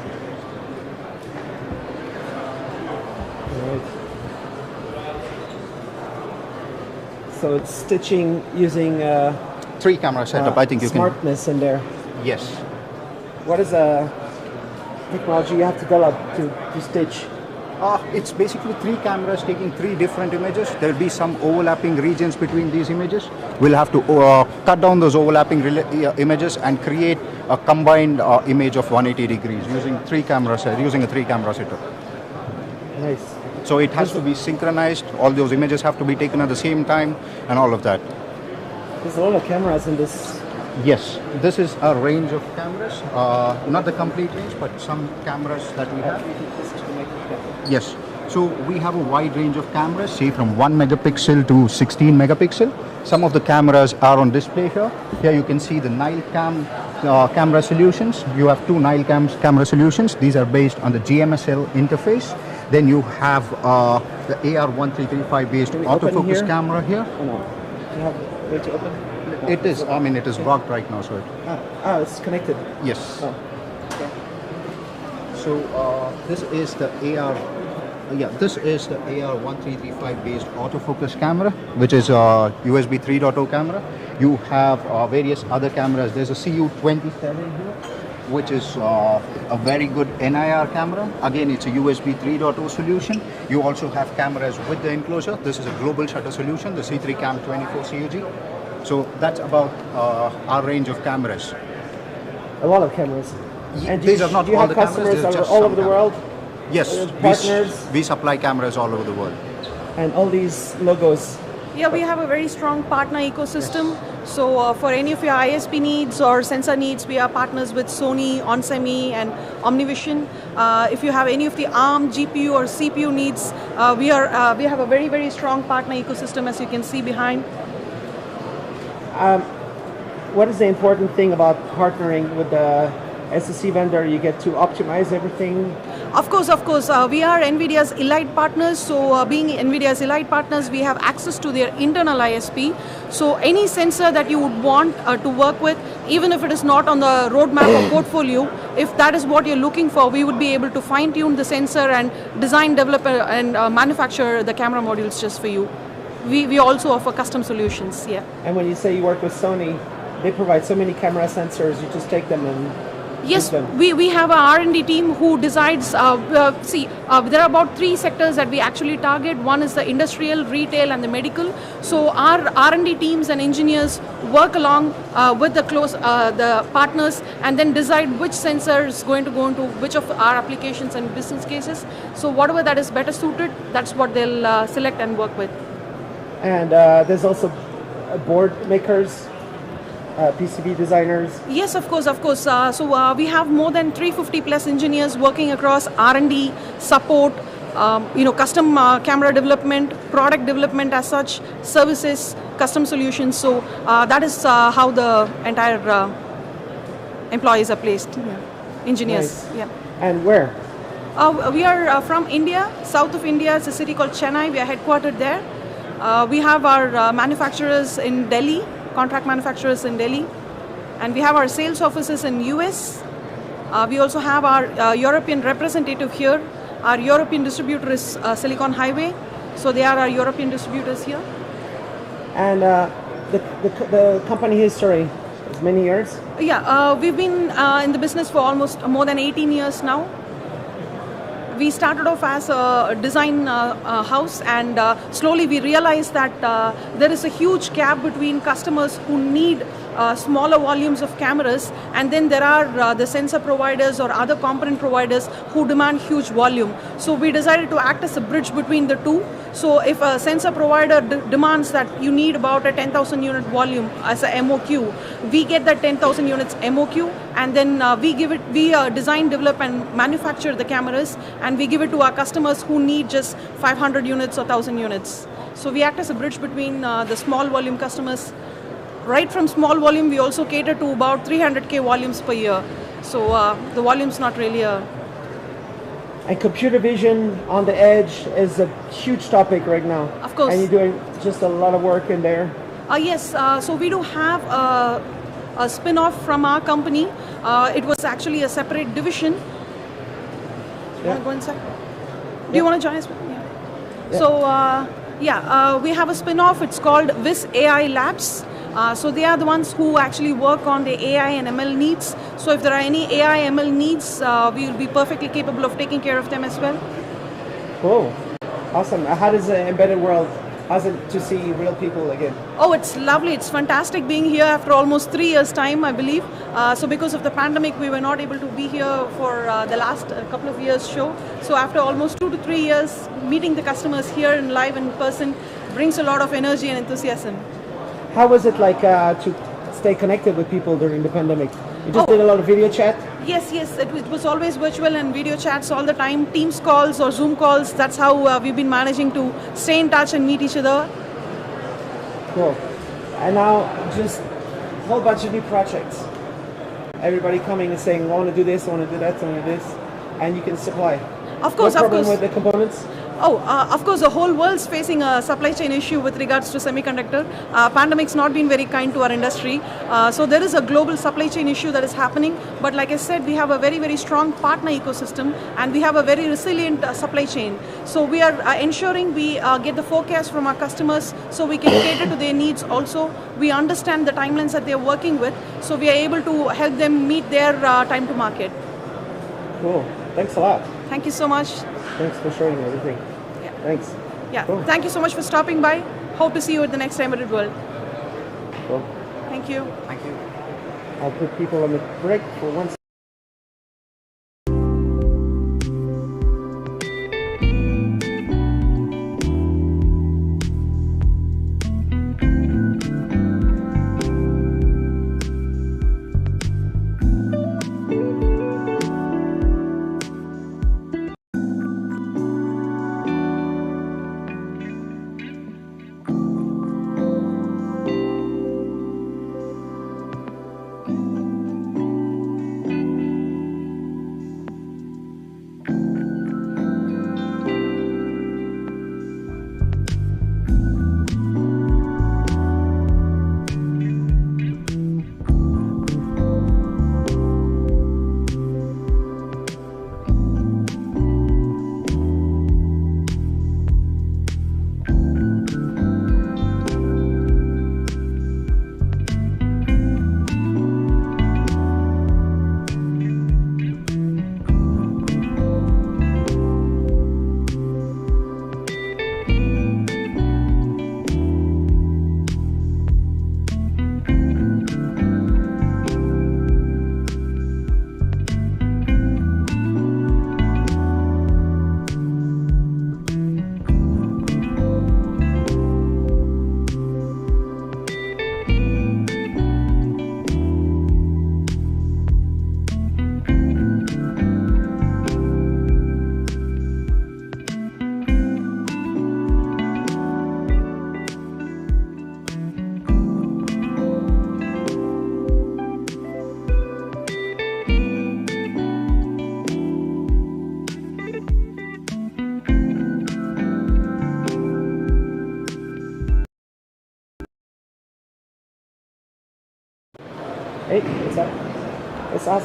So it's stitching using 3-camera setup. I think you smartness in there. Yes. What is the technology you have to develop to stitch? It's basically 3 cameras taking 3 different images. There will be some overlapping regions between these images. We'll have to cut down those overlapping images and create a combined image of 180 degrees using a 3-camera setup. Nice. So it has to be synchronized. All those images have to be taken at the same time and all of that. There's a lot of cameras in this. Yes, this is a range of cameras. Not the complete range, but some cameras that we have. Yes. So we have a wide range of cameras, say from 1 megapixel to 16 megapixel. Some of the cameras are on display here. Here you can see the Nile-Cam camera solutions. You have 2 Nile-Cam camera solutions. These are based on the GMSL interface. Then you have the AR1335 based autofocus camera here. Oh, no. Do you have a way to open? It is. I mean, it is blocked right now, so it. It's connected. Yes. Oh. Okay. So this is the this is the AR1335 based autofocus camera, which is a USB 3.0 camera. You have various other cameras. There's a CU27 here, which is a very good NIR camera. Again, it's a USB 3.0 solution. You also have cameras with the enclosure. This is a global shutter solution, the C3 Cam 24 CUG. So that's about our range of cameras. A lot of cameras. And These are not do you all have the cameras. customers These are just all some over the cameras. world? Yes, Partners? we supply cameras all over the world. And all these logos. Yeah, we have a very strong partner ecosystem. So for any of your ISP needs or sensor needs, we are partners with Sony, onsemi, and Omnivision. If you have any of the ARM, GPU, or CPU needs, we have a very, very strong partner ecosystem, as you can see behind. What is the important thing about partnering with the SoC vendor? You get to optimize everything. Of course, we are NVIDIA's Elite partners. So being NVIDIA's Elite partners, we have access to their internal ISP. So any sensor that you would want to work with, even if it is not on the roadmap or portfolio, if that is what you're looking for, we would be able to fine-tune the sensor and design, develop, and manufacture the camera modules just for you. We also offer custom solutions, yeah. And when you say you work with Sony, they provide so many camera sensors, you just take them and Yes, we have a R&D team who decides, there are about 3 sectors that we actually target. One is the industrial, retail, and the medical. So our R&D teams and engineers work along with the partners and then decide which sensor is going to go into which of our applications and business cases. So whatever that is better suited, that's what they'll select and work with. And there's also board makers. PCB designers? Yes, of course, of course. We have more than 350 plus engineers working across R&D, support, custom camera development, product development as such, services, custom solutions. So that is how the entire employees are placed. Yeah. Engineers. Nice. Yeah. And where? We are from India, south of India. It's a city called Chennai. We are headquartered there. We have our manufacturers in Delhi, contract manufacturers in Delhi, and we have our sales offices in US. We also have our European representative here. Our European distributor is Silicon Highway, so they are our European distributors here. And the company history is many years? Yeah, we've been in the business for almost more than 18 years now. We started off as a design house, and slowly we realized that there is a huge gap between customers who need smaller volumes of cameras, and then there are the sensor providers or other component providers who demand huge volume. So we decided to act as a bridge between the two. So if a sensor provider demands that you need about a 10,000 unit volume as a MOQ, we get that 10,000 units MOQ, and then we design, develop and manufacture the cameras, and we give it to our customers who need just 500 units or 1,000 units. So we act as a bridge between the small volume customers. Right from small volume, we also cater to about 300K volumes per year. So the volume's not really a... And computer vision on the edge is a huge topic right now. Of course. And you're doing just a lot of work in there. Yes, so we do have a spin-off from our company. It was actually a separate division. You want to go inside? Do you want to join us? Yeah. So, we have a spin-off. It's called Viz AI Labs. So they are the ones who actually work on the AI and ML needs. So if there are any AI ML needs, we will be perfectly capable of taking care of them as well. Cool. Awesome. How does the embedded world, how's it to see real people again? Oh, it's lovely. It's fantastic being here after almost 3 years' time, I believe. So because of the pandemic, we were not able to be here for the last couple of years show. So after almost 2 to 3 years, meeting the customers here in live in person brings a lot of energy and enthusiasm. How was it like to stay connected with people during the pandemic? You just did a lot of video chat? Yes, it was always virtual and video chats all the time, Teams calls or Zoom calls. That's how we've been managing to stay in touch and meet each other. Cool. And now just a whole bunch of new projects. Everybody coming and saying, I want to do this, I want to do that, I want to do this. And you can supply. Of course, no problem with the components? Of course, the whole world's facing a supply chain issue with regards to semiconductor. Pandemic's not been very kind to our industry. So there is a global supply chain issue that is happening. But like I said, we have a very, very strong partner ecosystem, and we have a very resilient supply chain. So we are ensuring we get the forecast from our customers so we can cater to their needs also. We understand the timelines that they're working with, so we are able to help them meet their time to market. Cool. Thanks a lot. Thank you so much. Thanks for showing everything. Yeah. Thanks. Yeah. Cool. Thank you so much for stopping by. Hope to see you at the next Embedded World. Cool. Thank you. Thank you. I'll put people on the break for 1 second.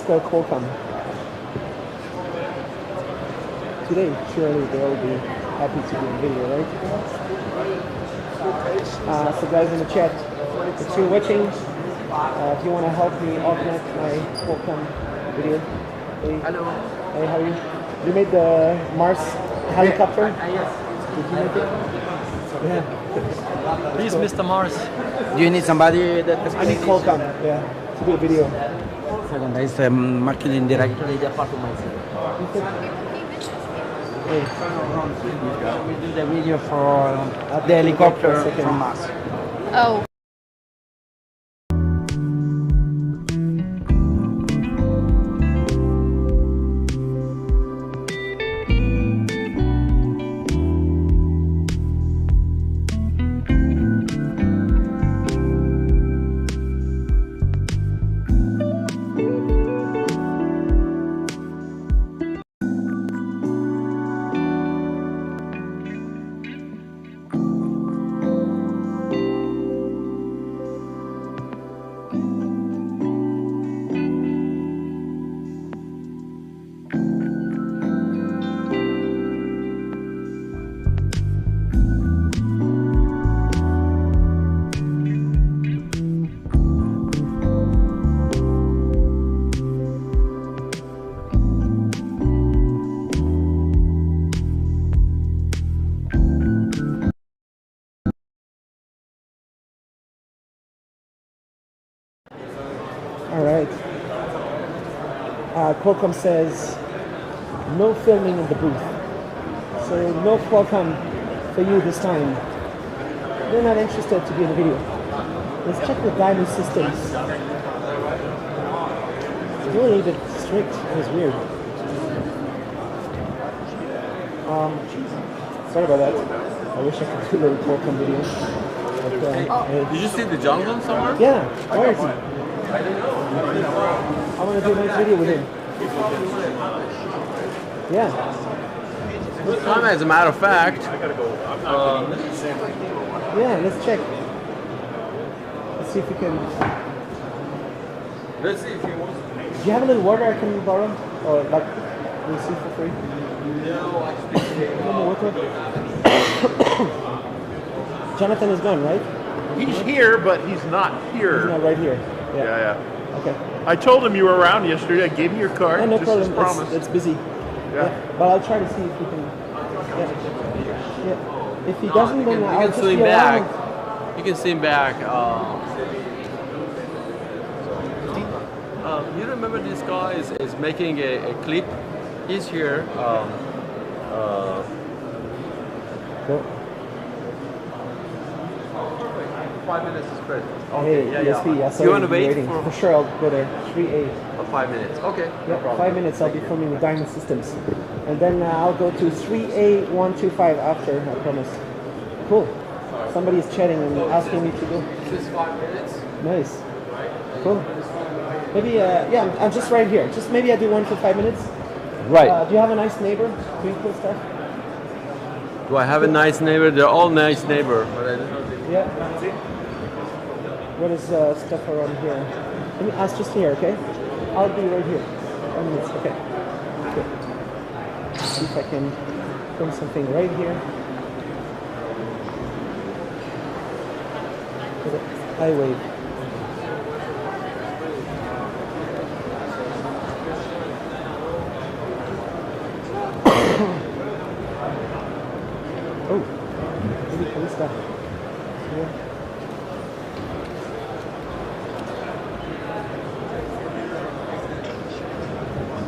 Qualcomm. Today, surely they'll be happy to do a video, right? So guys in the chat, if you're watching, if you want to help me augment my Qualcomm video. Hey. Hello. Hey, how are you? You made the Mars helicopter? Yes. Did you make it? Yeah. Please, Mr. Mars. Do you need somebody that... I need Qualcomm, yeah, to do a video. Second, is the marketing director apart from myself. We do the video for the helicopter from Mars. Oh. Qualcomm says no filming in the booth. So no Qualcomm for you this time. They're not interested to be in the video. Let's check the Diamond Systems. It's really a bit strict. It was weird. Sorry about that. I wish I could do a little Qualcomm video. But, Did you see the Johnson somewhere? Yeah, where is he? I want to do a nice video with him. Yeah. As a matter of fact, yeah, let's check. Let's see if we can. let's see if you want. Do you have a little water I can borrow? Or like receive for free? No, actually. No more water? Jonathan is gone, right? He's here, but he's not here. He's not right here. Yeah. Okay. I told him you were around yesterday. I gave him your card. Yeah, no just problem. as promised. It's busy. Yeah. But I'll try to see if we can. Yeah. If he doesn't, then I'll just see be him back. around. You can see him back. You remember this guy is making a clip? He's here. Cool. 5 minutes is great. Hey, ESP, I saw You want to you wait waiting. For sure, I'll go there. 3A. 5 minutes. Okay. Yeah, 5 minutes. I'll be filming with Diamond Systems, and then I'll go to 3A125 after. I promise. Cool. Somebody's chatting and asking me to go. Just 5 minutes. Nice. Cool. Maybe yeah, I'm just right here. Just maybe I do one for 5 minutes. Right. Do you have a nice neighbor doing cool stuff? Do I have a nice neighbor? They're all nice neighbor. But I don't know. Yeah. What is stuff around here? Let me ask just here, okay? I'll be right here. 5 minutes, okay. Good. See if I can film something right here. I wave. Oh, maybe cool stuff. Yeah.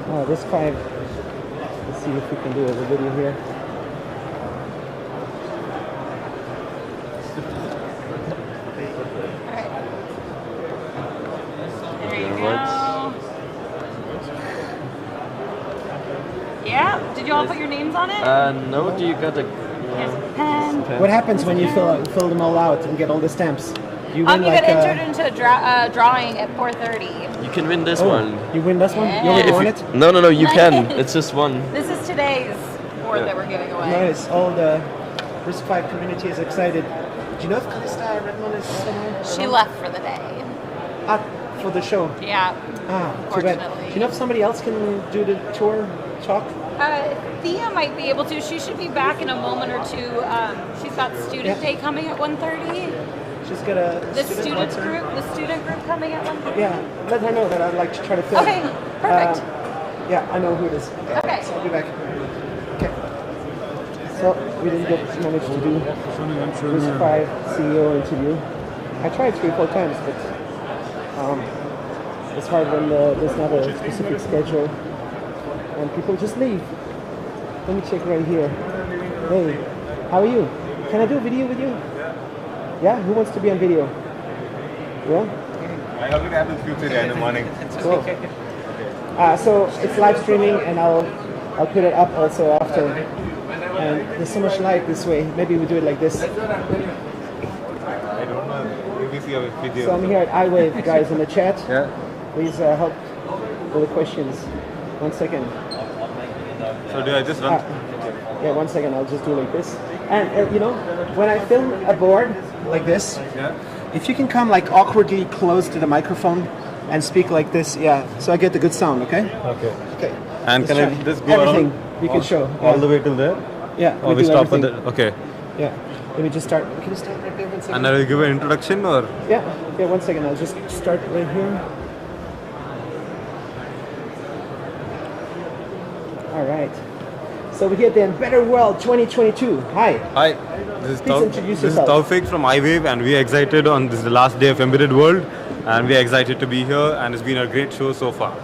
Oh, this 5. Let's see if we can do a video here. There you go. Yeah. Did you all put your names on it? No. Do you got a pen? What happens when you fill them all out and get all the stamps? You win You like get entered into a drawing at 4:30. You can win this one. You win this one? Yeah. You already If won you- it? No, you can. It's just one. This is today's board that we're giving away. Nice. All the Risk 5 community is excited. Do you know if Calista Redmond is somewhere? She left for the day. At for the show. Yeah. Too bad. Do you know if somebody else can do the tour talk? Thea might be able to. She should be back in a moment or two. She's got student day coming at 1:30. She's got a The student group coming at 1:30. Yeah, let her know that I'd like to try to film. Okay, perfect. Yeah, I know who it is. Okay. So I'll be back. Okay. So we didn't manage to do this 5 CEO interview. I tried 3-4 times, but it's hard when there's not a specific schedule and people just leave. Let me check right here. Hey, how are you? Can I do a video with you? Yeah? Who wants to be on video? Yeah? I already have the future in the morning. Cool. So it's live streaming, and I'll put it up also after. And there's so much light this way. Maybe we do it like this. I don't know. Maybe see a video. So I'm here at iWave, guys, in the chat. Yeah. Please help with the questions. 1 second. So do I just run? Yeah, 1 second. I'll just do like this. And you know, when I film a board like this, if you can come like awkwardly close to the microphone and speak like this, so I get the good sound. Okay. Okay. Okay. And Let's can I try. just go everything around you can show all the way till there? Yeah. Or we do stop at everything. the okay. Yeah. Let me just start. Can you start right there 1 second? And I will give an introduction or? Yeah. 1 second. I'll just start right here. All right. So we're here at the Embedded World 2022. Hi. Hi. This Please introduce is yourself. Taufik from iWave, and we are excited on this is the last day of Embedded World, and we are excited to be here, and it's been a great show so far.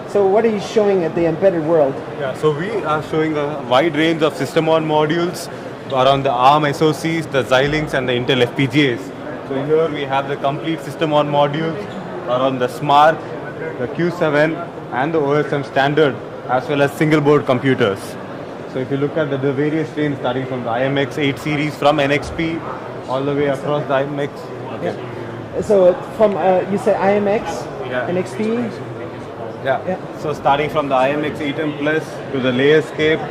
So what are you showing at the Embedded World? Yeah, so we are showing a wide range of system-on modules around the ARM SoCs, the Xilinx, and the Intel FPGAs. So here we have the complete system-on modules around the SMART, the Q7, and the OSM standard, as well as single-board computers. So if you look at the various range, starting from the IMX 8 series, from NXP, all the way across the IMX. Okay. So from, you said IMX, Yeah. NXP? Yeah. So starting from the IMX 8M Plus to the Layerscape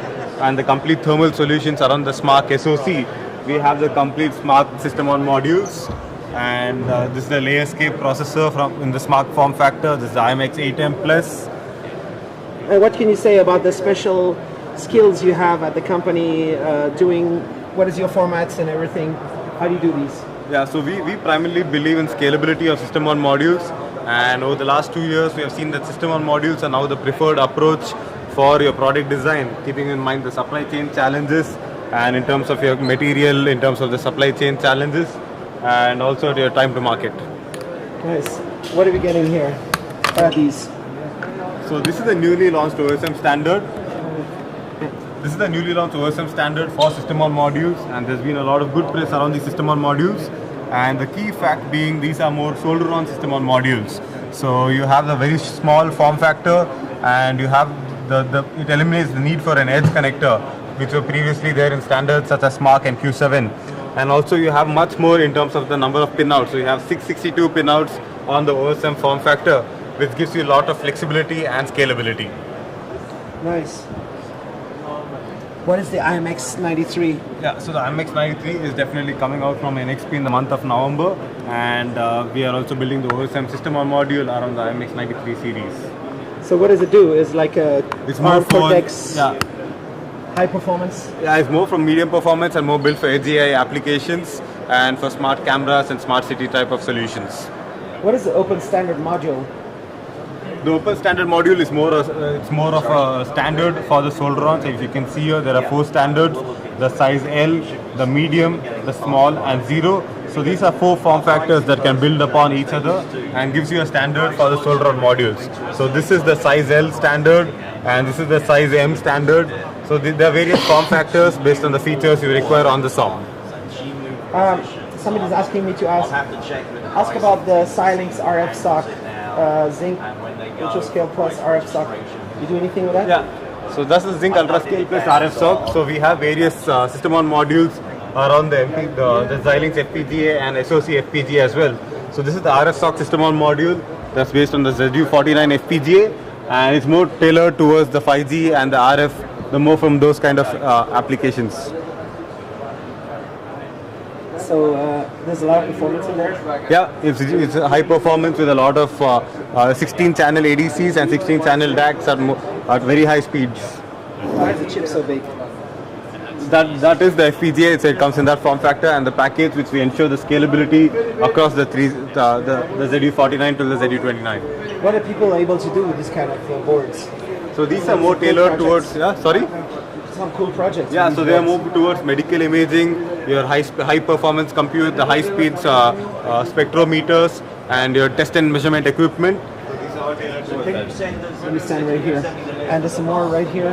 and the complete thermal solutions around the SMART SoC, we have the complete SMART system-on modules. And this is the Layerscape processor in the SMART form factor. This is the IMX 8M Plus. What can you say about the special skills you have at the company doing, what is your formats and everything? How do you do these? Yeah, so we primarily believe in scalability of system-on modules, and over the last 2 years we have seen that system-on modules are now the preferred approach for your product design, keeping in mind the supply chain challenges and in terms of your material, in terms of the supply chain challenges, and also your time to market. Nice. What are we getting here? What are these? So this is the newly launched OSM standard. This is the newly launched OSM standard for system-on modules, and there's been a lot of good press around the system-on modules. And the key fact being these are more solder-on system-on modules. So you have the very small form factor, and you have it eliminates the need for an edge connector, which were previously there in standards such as SMART and Q7. And also you have much more in terms of the number of pinouts. So you have 662 pinouts on the OSM form factor, which gives you a lot of flexibility and scalability. Nice. What is the IMX 93? Yeah, so the IMX 93 is definitely coming out from NXP in the month of November, and we are also building the OSM system-on module around the IMX 93 series. So what does it do? Is like a ARM Cortex, yeah. high performance? Yeah, it's more from medium performance and more built for edge AI applications and for smart cameras and smart city type of solutions. What is the open standard module? The open standard module is more of a standard for the solder-on. So if you can see here, there are 4 standards: the size L, the medium, the small, and 0. So these are 4 form factors that can build upon each other and gives you a standard for the solder-on modules. So this is the size L standard, and this is the size M standard. So there are various form factors based on the features you require on the SOM. Somebody's asking me to ask about the Xilinx RF stock, Zinc Ultra Scale Plus RF stock. You do anything with that? Yeah. So that's the Zinc Ultra Scale Plus RF stock. So we have various system-on modules around the Xilinx FPGA and SoC FPGA as well. So this is the RF stock system-on module that's based on the ZU49 FPGA, and it's more tailored towards the 5G and the RF, the more from those kind of applications. So there's a lot of performance in there. Yeah, it's high performance with a lot of 16-channel ADCs and 16-channel DACs at very high speeds. Why is the chip so big? That is the FPGA. It comes in that form factor, and the package which we ensure the scalability across the ZU49 to the ZU29. What are people able to do with this kind of boards? So these are more tailored towards. Sorry. Some cool projects. Yeah, so they are more towards medical imaging, your high performance compute, the high speed spectrometers, and your test and measurement equipment. Let me stand right here, and there's some more right here.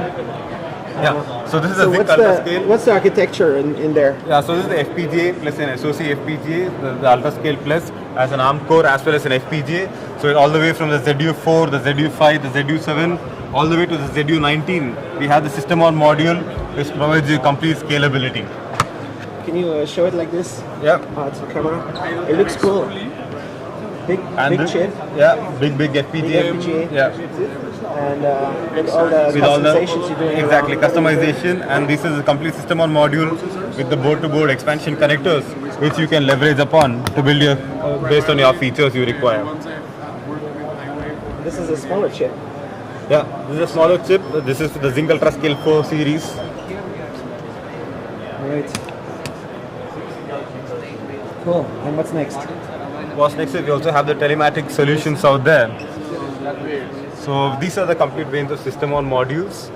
Yeah, so this is a Zinc Ultra Scale. What's the architecture in there? Yeah, so this is the FPGA plus an SoC FPGA, the Ultra Scale Plus as an ARM core as well as an FPGA. So all the way from the ZU4, the ZU5, the ZU7, all the way to the ZU19, we have the system on module which provides you complete scalability. Can you show it like this? Yeah. To the camera. It looks cool. Big chip. Yeah, big FPGA. Big FPGA. Yeah. And with all the customizations you're doing. Exactly, customization, and this is a complete system on module with the board-to-board expansion connectors, which you can leverage upon to build your based on your features you require. This is a smaller chip. Yeah, this is a smaller chip. This is the Zinc Ultra Scale 4 series. Right. Cool. And what's next? What's next is we also have the telematic solutions out there. So these are the complete range of system on modules,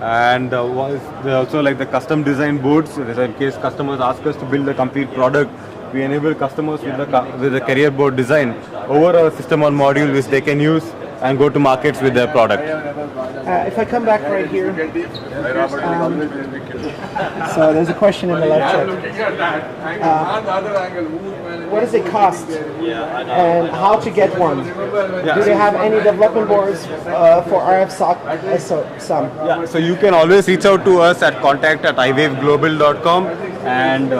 and there also like the custom design boards. In case customers ask us to build a complete product, we enable customers with the carrier board design over a system on module which they can use and go to markets with their product. If I come back right here, so there's a question in the live chat. What does it cost and how to get one? Do they have any development boards for RF SOM? Yeah, so you can always reach out to us at contact@iwaveglobal.com, and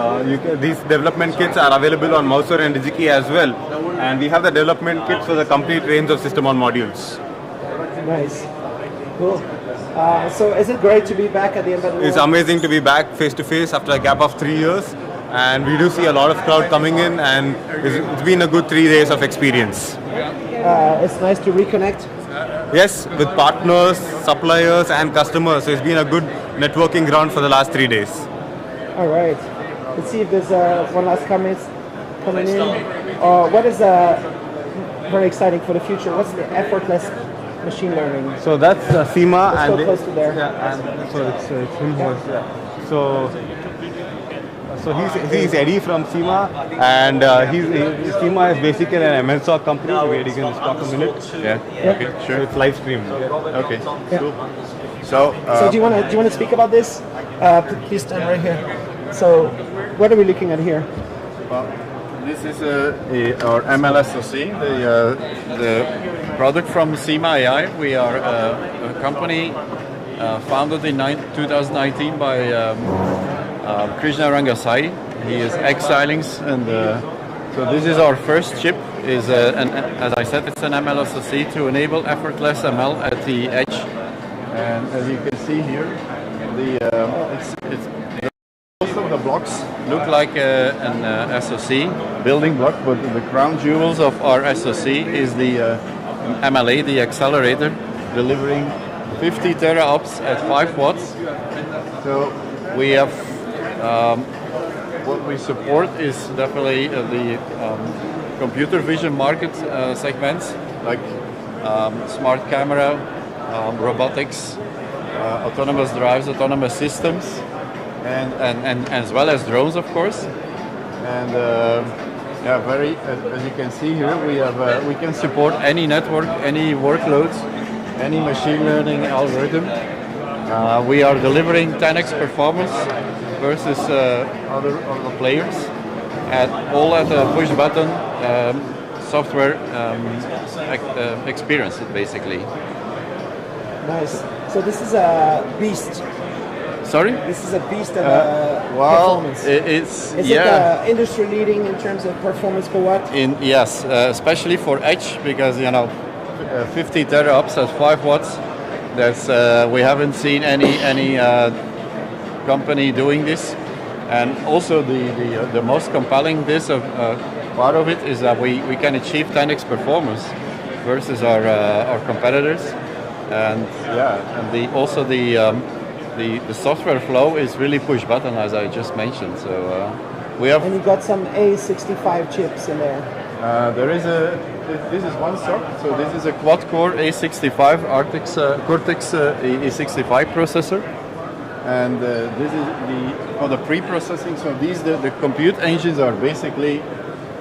these development kits are available on Mouser and DigiKey as well. And we have the development kits for the complete range of system on modules. Nice. Cool. So is it great to be back at the Embedded World? It's amazing to be back face to face after a gap of 3 years, and we do see a lot of crowd coming in, and it's been a good 3 days of experience. It's nice to reconnect. Yes, with partners, suppliers and customers. So it's been a good networking ground for the last 3 days. All right. Let's see if there's one last comment coming in. What is very exciting for the future? What's the effortless machine learning? So that's SEMA, and so close to there. Yeah, and so it's him here. Yeah. So he's Eddie from SEMA, and SEMA is basically an MLSOC company. Where you can just talk a minute. Yeah. Okay. Sure. So it's live streamed. Okay. Yeah. Cool. So do you want to speak about this? Please stand right here. So what are we looking at here? Well, this is our MLSoC, the product from SEMA AI. We are a company founded in 2019 by Krishna Rangasai. He is ex-Xilinx, and so this is our first chip. As I said, it's an MLSoC to enable effortless ML at the edge. And as you can see here, most of the blocks look like an SoC building block, but the crown jewels of our SoC is the MLA, the accelerator, delivering 50 teraops at 5 watts. So we have what we support is definitely the computer vision market segments like smart camera, robotics, autonomous drives, autonomous systems, and as well as drones, of course. And as you can see here, we can support any network, any workloads, any machine learning algorithm. We are delivering 10x performance versus other players, all at a push button software experience, basically. Nice. So this is a beast. Sorry? This is a beast of performance. Is it industry leading in terms of performance per watt? Yes, especially for edge, because 50 teraops at 5 watts. That's we haven't seen any company doing this, And also the most compelling part of it is that we can achieve 10x performance versus our competitors. And also the software flow is really push button, as I just mentioned. So we have. And you got some A65 chips in there. This is one stock. So this is a quad-core A65 Cortex A65 processor, and this is for the pre-processing. So these the compute engines are basically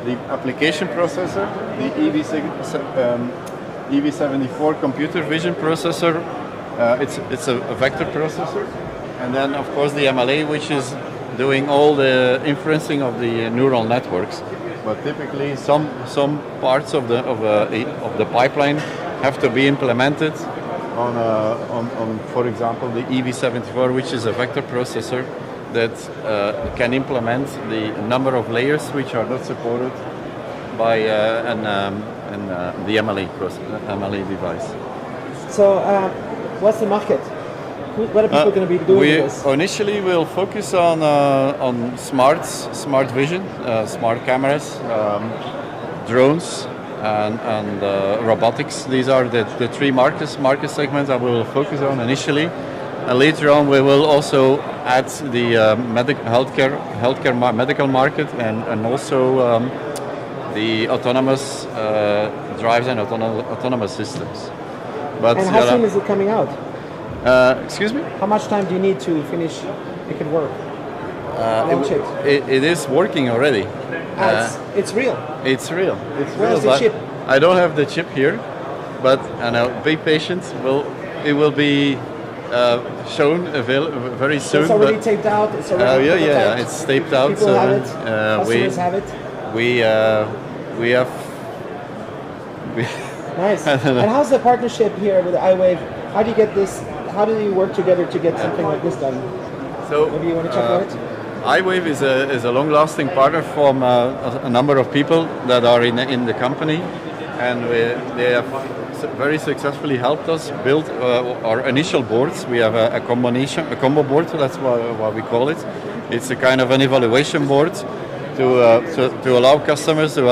the application processor, the EV74 computer vision processor. It's a vector processor, and then of course the MLA, which is doing all the inferencing of the neural networks. But typically, some parts of the pipeline have to be implemented on for example, the EV74, which is a vector processor that can implement the number of layers which are not supported by the MLA device. So, what's the market? What are people going to be doing with this? Initially, we'll focus on smart vision, smart cameras, drones, and robotics. These are the three market segments that we will focus on initially. And later on, we will also add the healthcare medical market and also the autonomous drives and autonomous systems. But and how soon is it coming out? Excuse me? How much time do you need to finish it could work? It is working already. It's real. It's real. Where's the chip? I don't have the chip here, but be patient. It will be shown very soon. It's already taped out. It's already it's taped out. People have it. Customers have it. We have. Nice. And how's the partnership here with iWave? How do you get this? How do you work together to get something like this done? So maybe you want to talk about it. iWave is a long-lasting partner from a number of people that are in the company, and they have very successfully helped us build our initial boards. We have a combo board. That's what we call it. It's a kind of an evaluation board to allow customers to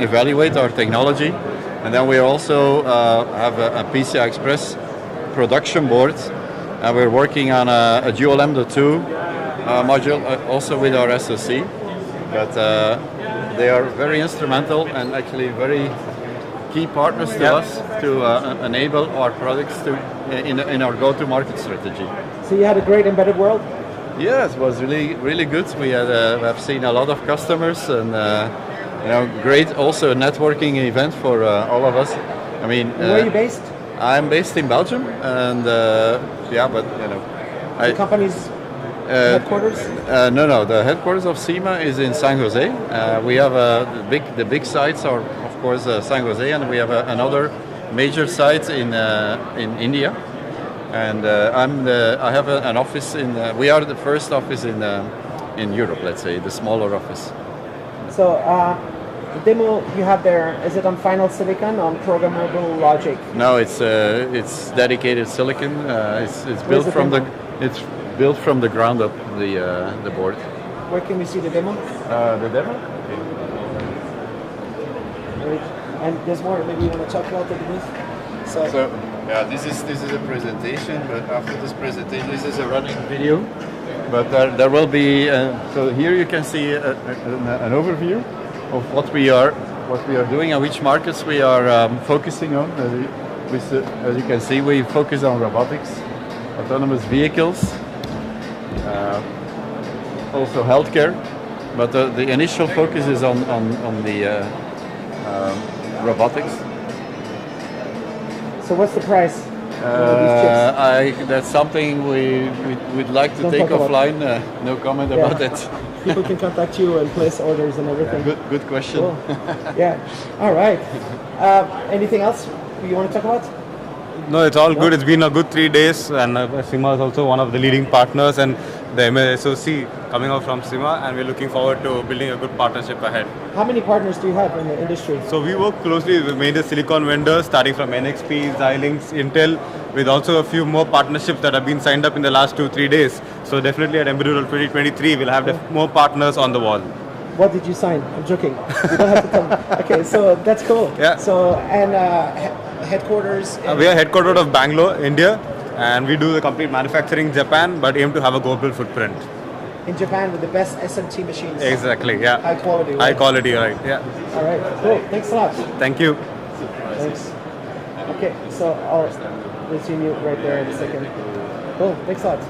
evaluate our technology. And then we also have a PCI Express production board, and we're working on a dual M.2 module also with our SoC. But they are very instrumental and actually very key partners to us to enable our products in our go-to-market strategy. So you had a great embedded world? Yes, it was really good. We have seen a lot of customers and. Great also a networking event for all of us. I mean, where are you based? I'm based in Belgium, and the company's headquarters? No. The headquarters of SEMA is in San Jose. We have the big sites are of course San Jose, and we have another major site in India. And I have an office we are the first office in Europe, let's say, the smaller office. So the demo you have there, is it on final silicon, on programmable logic? No, it's dedicated silicon. It's built from the ground up, the board. Where can we see the demo? The demo? Great. And there's more. Maybe you want to talk about the demo. So this is a presentation, but after this presentation, this is a running video. But there will be. So here you can see an overview of what we are doing and which markets we are focusing on. As you can see, we focus on robotics, autonomous vehicles, also healthcare. But the initial focus is on the robotics. So what's the price? That's something we'd like to take offline. No comment about that. People can contact you and place orders and everything. Good question. Cool. Yeah. All right. Anything else you want to talk about? No, it's all good. It's been a good 3 days, and SEMA is also one of the leading partners. And the MSOC coming out from SIMA, and we're looking forward to building a good partnership ahead. How many partners do you have in the industry? So we work closely with major silicon vendors, starting from NXP, Xilinx, Intel, with also a few more partnerships that have been signed up in the last 2-3 days. So definitely at Embedded World 2023, we'll have more partners on the wall. What did you sign? I'm joking. You don't have to tell me. Okay, so that's cool. Yeah. So, and headquarters? We are headquartered of Bangalore, India, and we do the complete manufacturing in Japan, but aim to have a global footprint. In Japan with the best SMT machines. Exactly, yeah. High quality, right? High quality, right, yeah. All right, cool. Thanks a lot. Thank you. Thanks. Okay, so I'll resume you right there in a second. Cool, thanks a lot.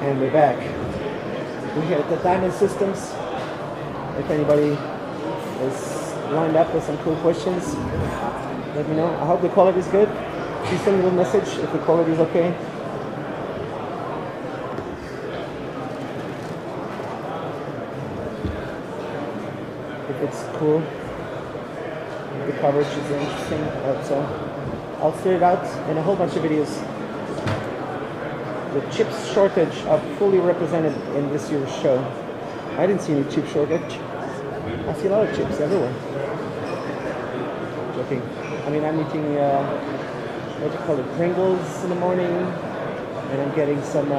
And we're back. We're here at the Diamond Systems. If anybody is lined up with some cool questions, let me know. I hope the quality is good. Please send me a message if the quality is okay. If it's cool, if the coverage is interesting, so I'll figure it out in a whole bunch of videos. The chip shortage are fully represented in this year's show. I didn't see any chip shortage. I see a lot of chips everywhere. Joking. I mean, I'm eating, what do you call it, Pringles in the morning, and I'm getting some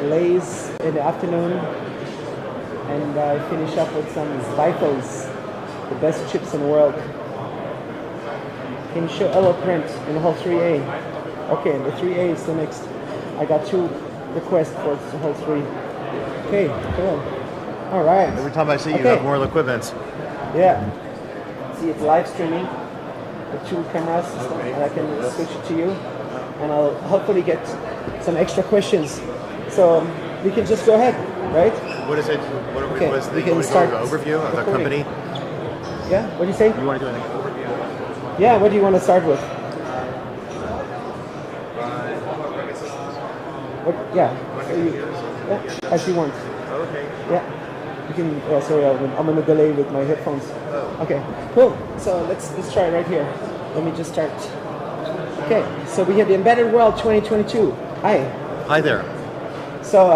Lay's in the afternoon, and I finish up with some Zweifels, the best chips in the world. Can you show Elo print in the Hall 3A? Okay, the 3A is the next. I got 2 requests for the Hall 3. Okay, cool. All right. Every time I see you, have more equipment. Yeah. See, it's live streaming with 2 cameras, and I can switch it to you, and I'll hopefully get some extra questions. So we can just go ahead, right? What is it? What are we, Okay, what is we can the start overview of the recording. company? Yeah. What do you say? You want to do an overview? Yeah. What do you want to start with? Yeah, so yeah, as you want. Okay. Yeah, you can. Sorry, I'm on a delay with my headphones. Okay, cool. So let's try right here. Let me just start. Okay, so we have the Embedded World 2022. Hi. Hi there. So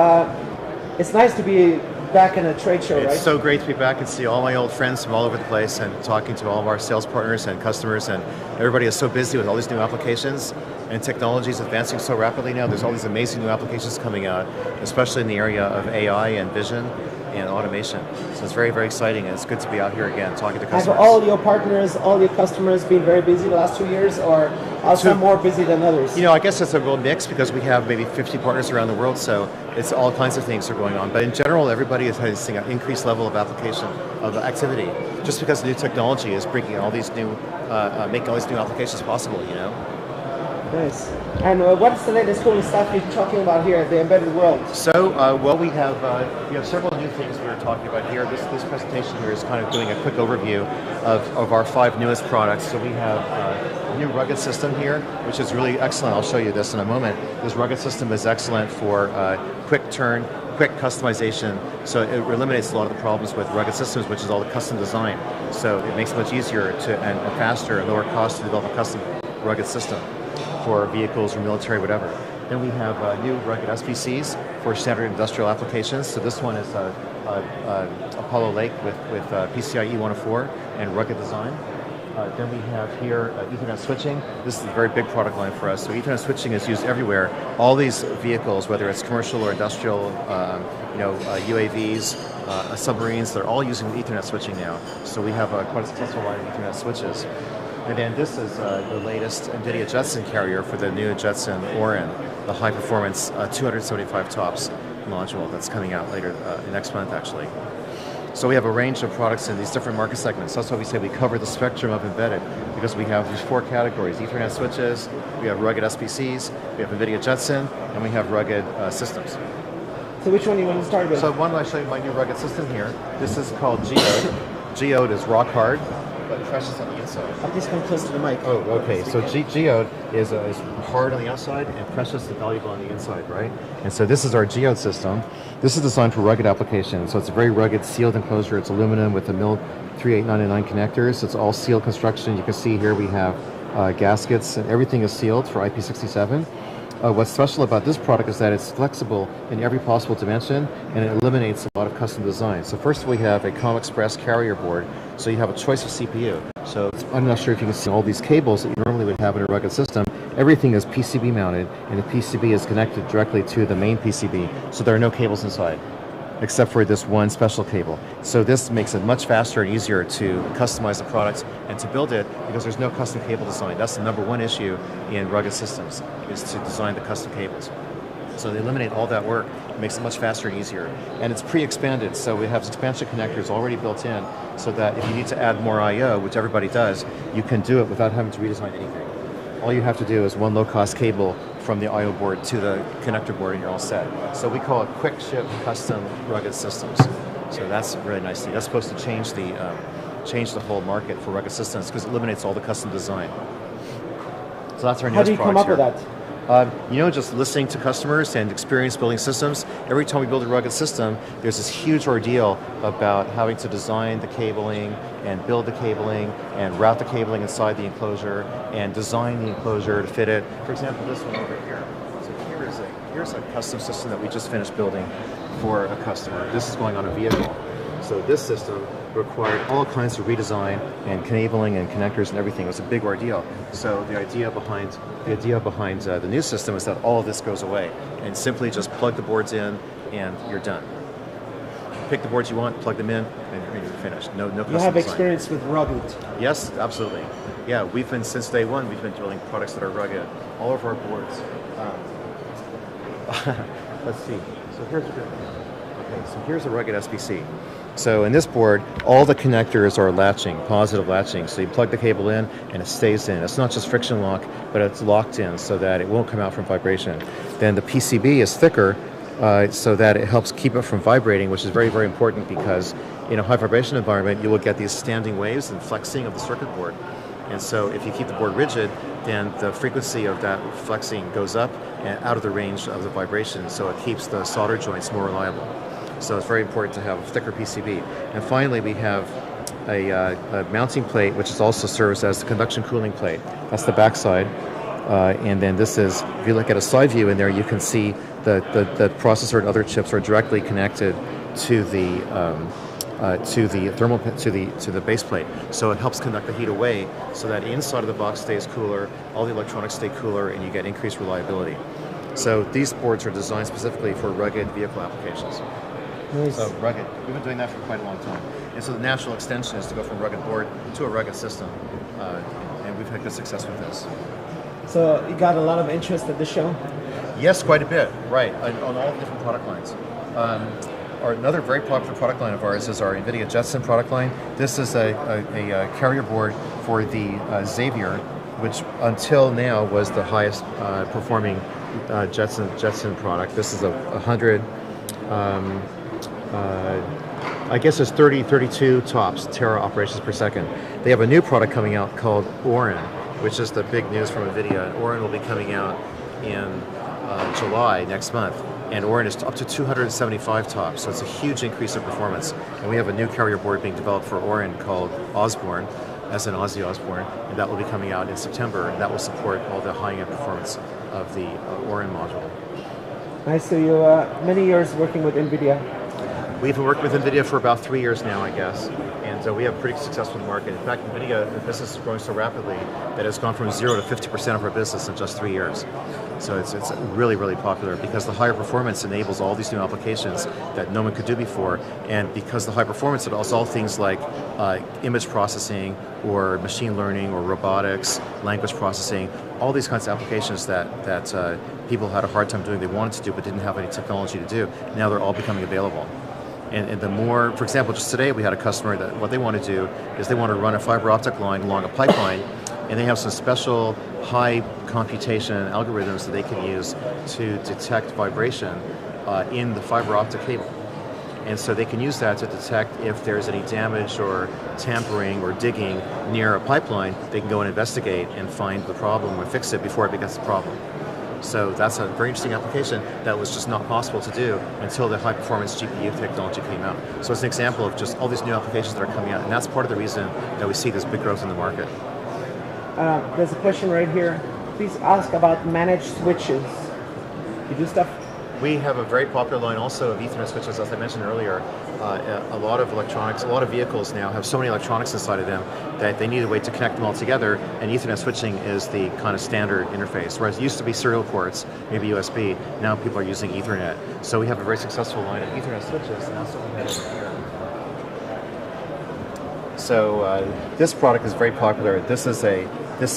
it's nice to be back in a trade show, right? It's so great to be back and see all my old friends from all over the place and talking to all of our sales partners and customers, and everybody is so busy with all these new applications, and technology is advancing so rapidly now. There's all these amazing new applications coming out, especially in the area of AI and vision and automation. So it's very, very exciting, and it's good to be out here again talking to customers. Have all your partners, all your customers been very busy the last 2 years, or are some more busy than others? You know, I guess it's a real mix because we have maybe 50 partners around the world, so it's all kinds of things are going on. But in general, everybody is having an increased level of application, of activity, just because the new technology is bringing all these new, making all these new applications possible, you know? Nice. And what's the latest cool stuff you're talking about here at the Embedded World? So, well, we have several new things we were talking about here. This presentation here is kind of doing a quick overview of our 5 newest products. So we have a new rugged system here, which is really excellent. I'll show you this in a moment. This rugged system is excellent for quick turn, quick customization. So it eliminates a lot of the problems with rugged systems, which is all the custom design. So it makes it much easier and faster and lower cost to develop a custom rugged system. for vehicles or military, whatever. Then we have new rugged SBCs for standard industrial applications. So this one is Apollo Lake with PCIe 104 and rugged design. Then we have here Ethernet switching. This is a very big product line for us. So Ethernet switching is used everywhere. All these vehicles, whether it's commercial or industrial, UAVs, submarines, they're all using Ethernet switching now. So we have quite a successful line of Ethernet switches. And then this is the latest NVIDIA Jetson carrier for the new Jetson Orin, the high performance 275 TOPS module that's coming out later next month actually. So we have a range of products in these different market segments. That's why we say we cover the spectrum of embedded, because we have these 4 categories: Ethernet switches, we have rugged SBCs, we have NVIDIA Jetson, and we have rugged systems. So which one do you want to start with? So one, I'll show you my new rugged system here. This is called Geode. Geode is rock hard, but precious on the inside. Please come close to the mic. Oh, okay. So Geode is hard on the outside and precious and valuable on the inside, right? And so this is our Geode system. This is designed for rugged applications. So it's a very rugged sealed enclosure. It's aluminum with the MIL 38999 connectors. It's all sealed construction. You can see here we have gaskets, and everything is sealed for IP67. What's special about this product is that it's flexible in every possible dimension, and it eliminates a lot of custom design. So first we have a COM Express carrier board, so you have a choice of CPU. So I'm not sure if you can see all these cables that you normally would have in a rugged system. Everything is PCB mounted, and the PCB is connected directly to the main PCB, so there are no cables inside, except for this one special cable. So this makes it much faster and easier to customize the products and to build it, because there's no custom cable design. That's the number one issue in rugged systems, is to design the custom cables. So they eliminate all that work. It makes it much faster and easier. And it's pre-expanded, so we have expansion connectors already built in, so that if you need to add more I/O, which everybody does, you can do it without having to redesign anything. All you have to do is one low-cost cable from the I/O board to the connector board, and you're all set. So we call it quick ship custom rugged systems. So that's really nice. That's supposed to change the whole market for rugged systems, because it eliminates all the custom design. So that's our newest product. How do you come up with that? Just listening to customers and experience building systems. Every time we build a rugged system, there's this huge ordeal about having to design the cabling and build the cabling and route the cabling inside the enclosure and design the enclosure to fit it. For example, this one over here. So here's a custom system that we just finished building for a customer. This is going on a vehicle. So this system required all kinds of redesign and cabling and connectors and everything. It was a big ordeal. So the idea behind the new system is that all of this goes away, and simply just plug the boards in and you're done. Pick the boards you want, plug them in, and you're finished. No custom You have design. experience with rugged. Yes, absolutely. Yeah, since day one, we've been building products that are rugged. All of our boards. Let's see. So here's a rugged SBC. So in this board, all the connectors are latching, positive latching. So you plug the cable in and it stays in. It's not just friction lock, but it's locked in so that it won't come out from vibration. Then the PCB is thicker so that it helps keep it from vibrating, which is very, very important, because in a high vibration environment, you will get these standing waves and flexing of the circuit board. And so if you keep the board rigid, then the frequency of that flexing goes up and out of the range of the vibration, so it keeps the solder joints more reliable. So it's very important to have a thicker PCB. And finally, we have a mounting plate, which is also serves as the conduction cooling plate. That's the backside. And then this is, if you look at a side view in there, you can see the processor and other chips are directly connected to the to the base plate. So it helps conduct the heat away, so that inside of the box stays cooler, all the electronics stay cooler, and you get increased reliability. So these boards are designed specifically for rugged vehicle applications. Nice. So rugged. We've been doing that for quite a long time. And so the natural extension is to go from a rugged board to a rugged system. And we've had good success with this. So you got a lot of interest at the show? Yes, quite a bit, right, on all different product lines. Another very popular product line of ours is our NVIDIA Jetson product line. This is a carrier board for the Xavier, which until now was the highest performing Jetson product. This is a 100, I guess it's 32 TOPS, tera operations per second. They have a new product coming out called Orin, which is the big news from NVIDIA. Orin will be coming out in July next month. And Orin is up to 275 TOPS, so it's a huge increase in performance. And we have a new carrier board being developed for Orin called Osborne, as an Ozzy Osbourne, and that will be coming out in September, and that will support all the high-end performance of the Orin module. Nice. So you many years working with NVIDIA. We've been working with NVIDIA for about 3 years now, I guess, and we have pretty successful in the market. In fact, NVIDIA, the business is growing so rapidly that it's gone from 0 to 50% of our business in just 3 years. So it's really, really popular because the higher performance enables all these new applications that no one could do before, and because the high performance, it allows all things like image processing or machine learning or robotics, language processing, all these kinds of applications that people had a hard time doing, they wanted to do but didn't have any technology to do. Now they're all becoming available. And the more, for example, just today we had a customer that what they want to do is they want to run a fiber optic line along a pipeline, and they have some special high computation algorithms that they can use to detect vibration in the fiber optic cable. And so they can use that to detect if there's any damage or tampering or digging near a pipeline. They can go and investigate and find the problem and fix it before it becomes a problem. So that's a very interesting application that was just not possible to do until the high-performance GPU technology came out. So it's an example of just all these new applications that are coming out, and that's part of the reason that we see this big growth in the market. There's a question right here. Please ask about managed switches. You do stuff? We have a very popular line also of Ethernet switches, as I mentioned earlier. A lot of electronics, a lot of vehicles now have so many electronics inside of them that they need a way to connect them all together, and Ethernet switching is the kind of standard interface. Whereas it used to be serial ports, maybe USB, now people are using Ethernet. So we have a very successful line of Ethernet switches, and that's what we have over here. So this product is very popular. This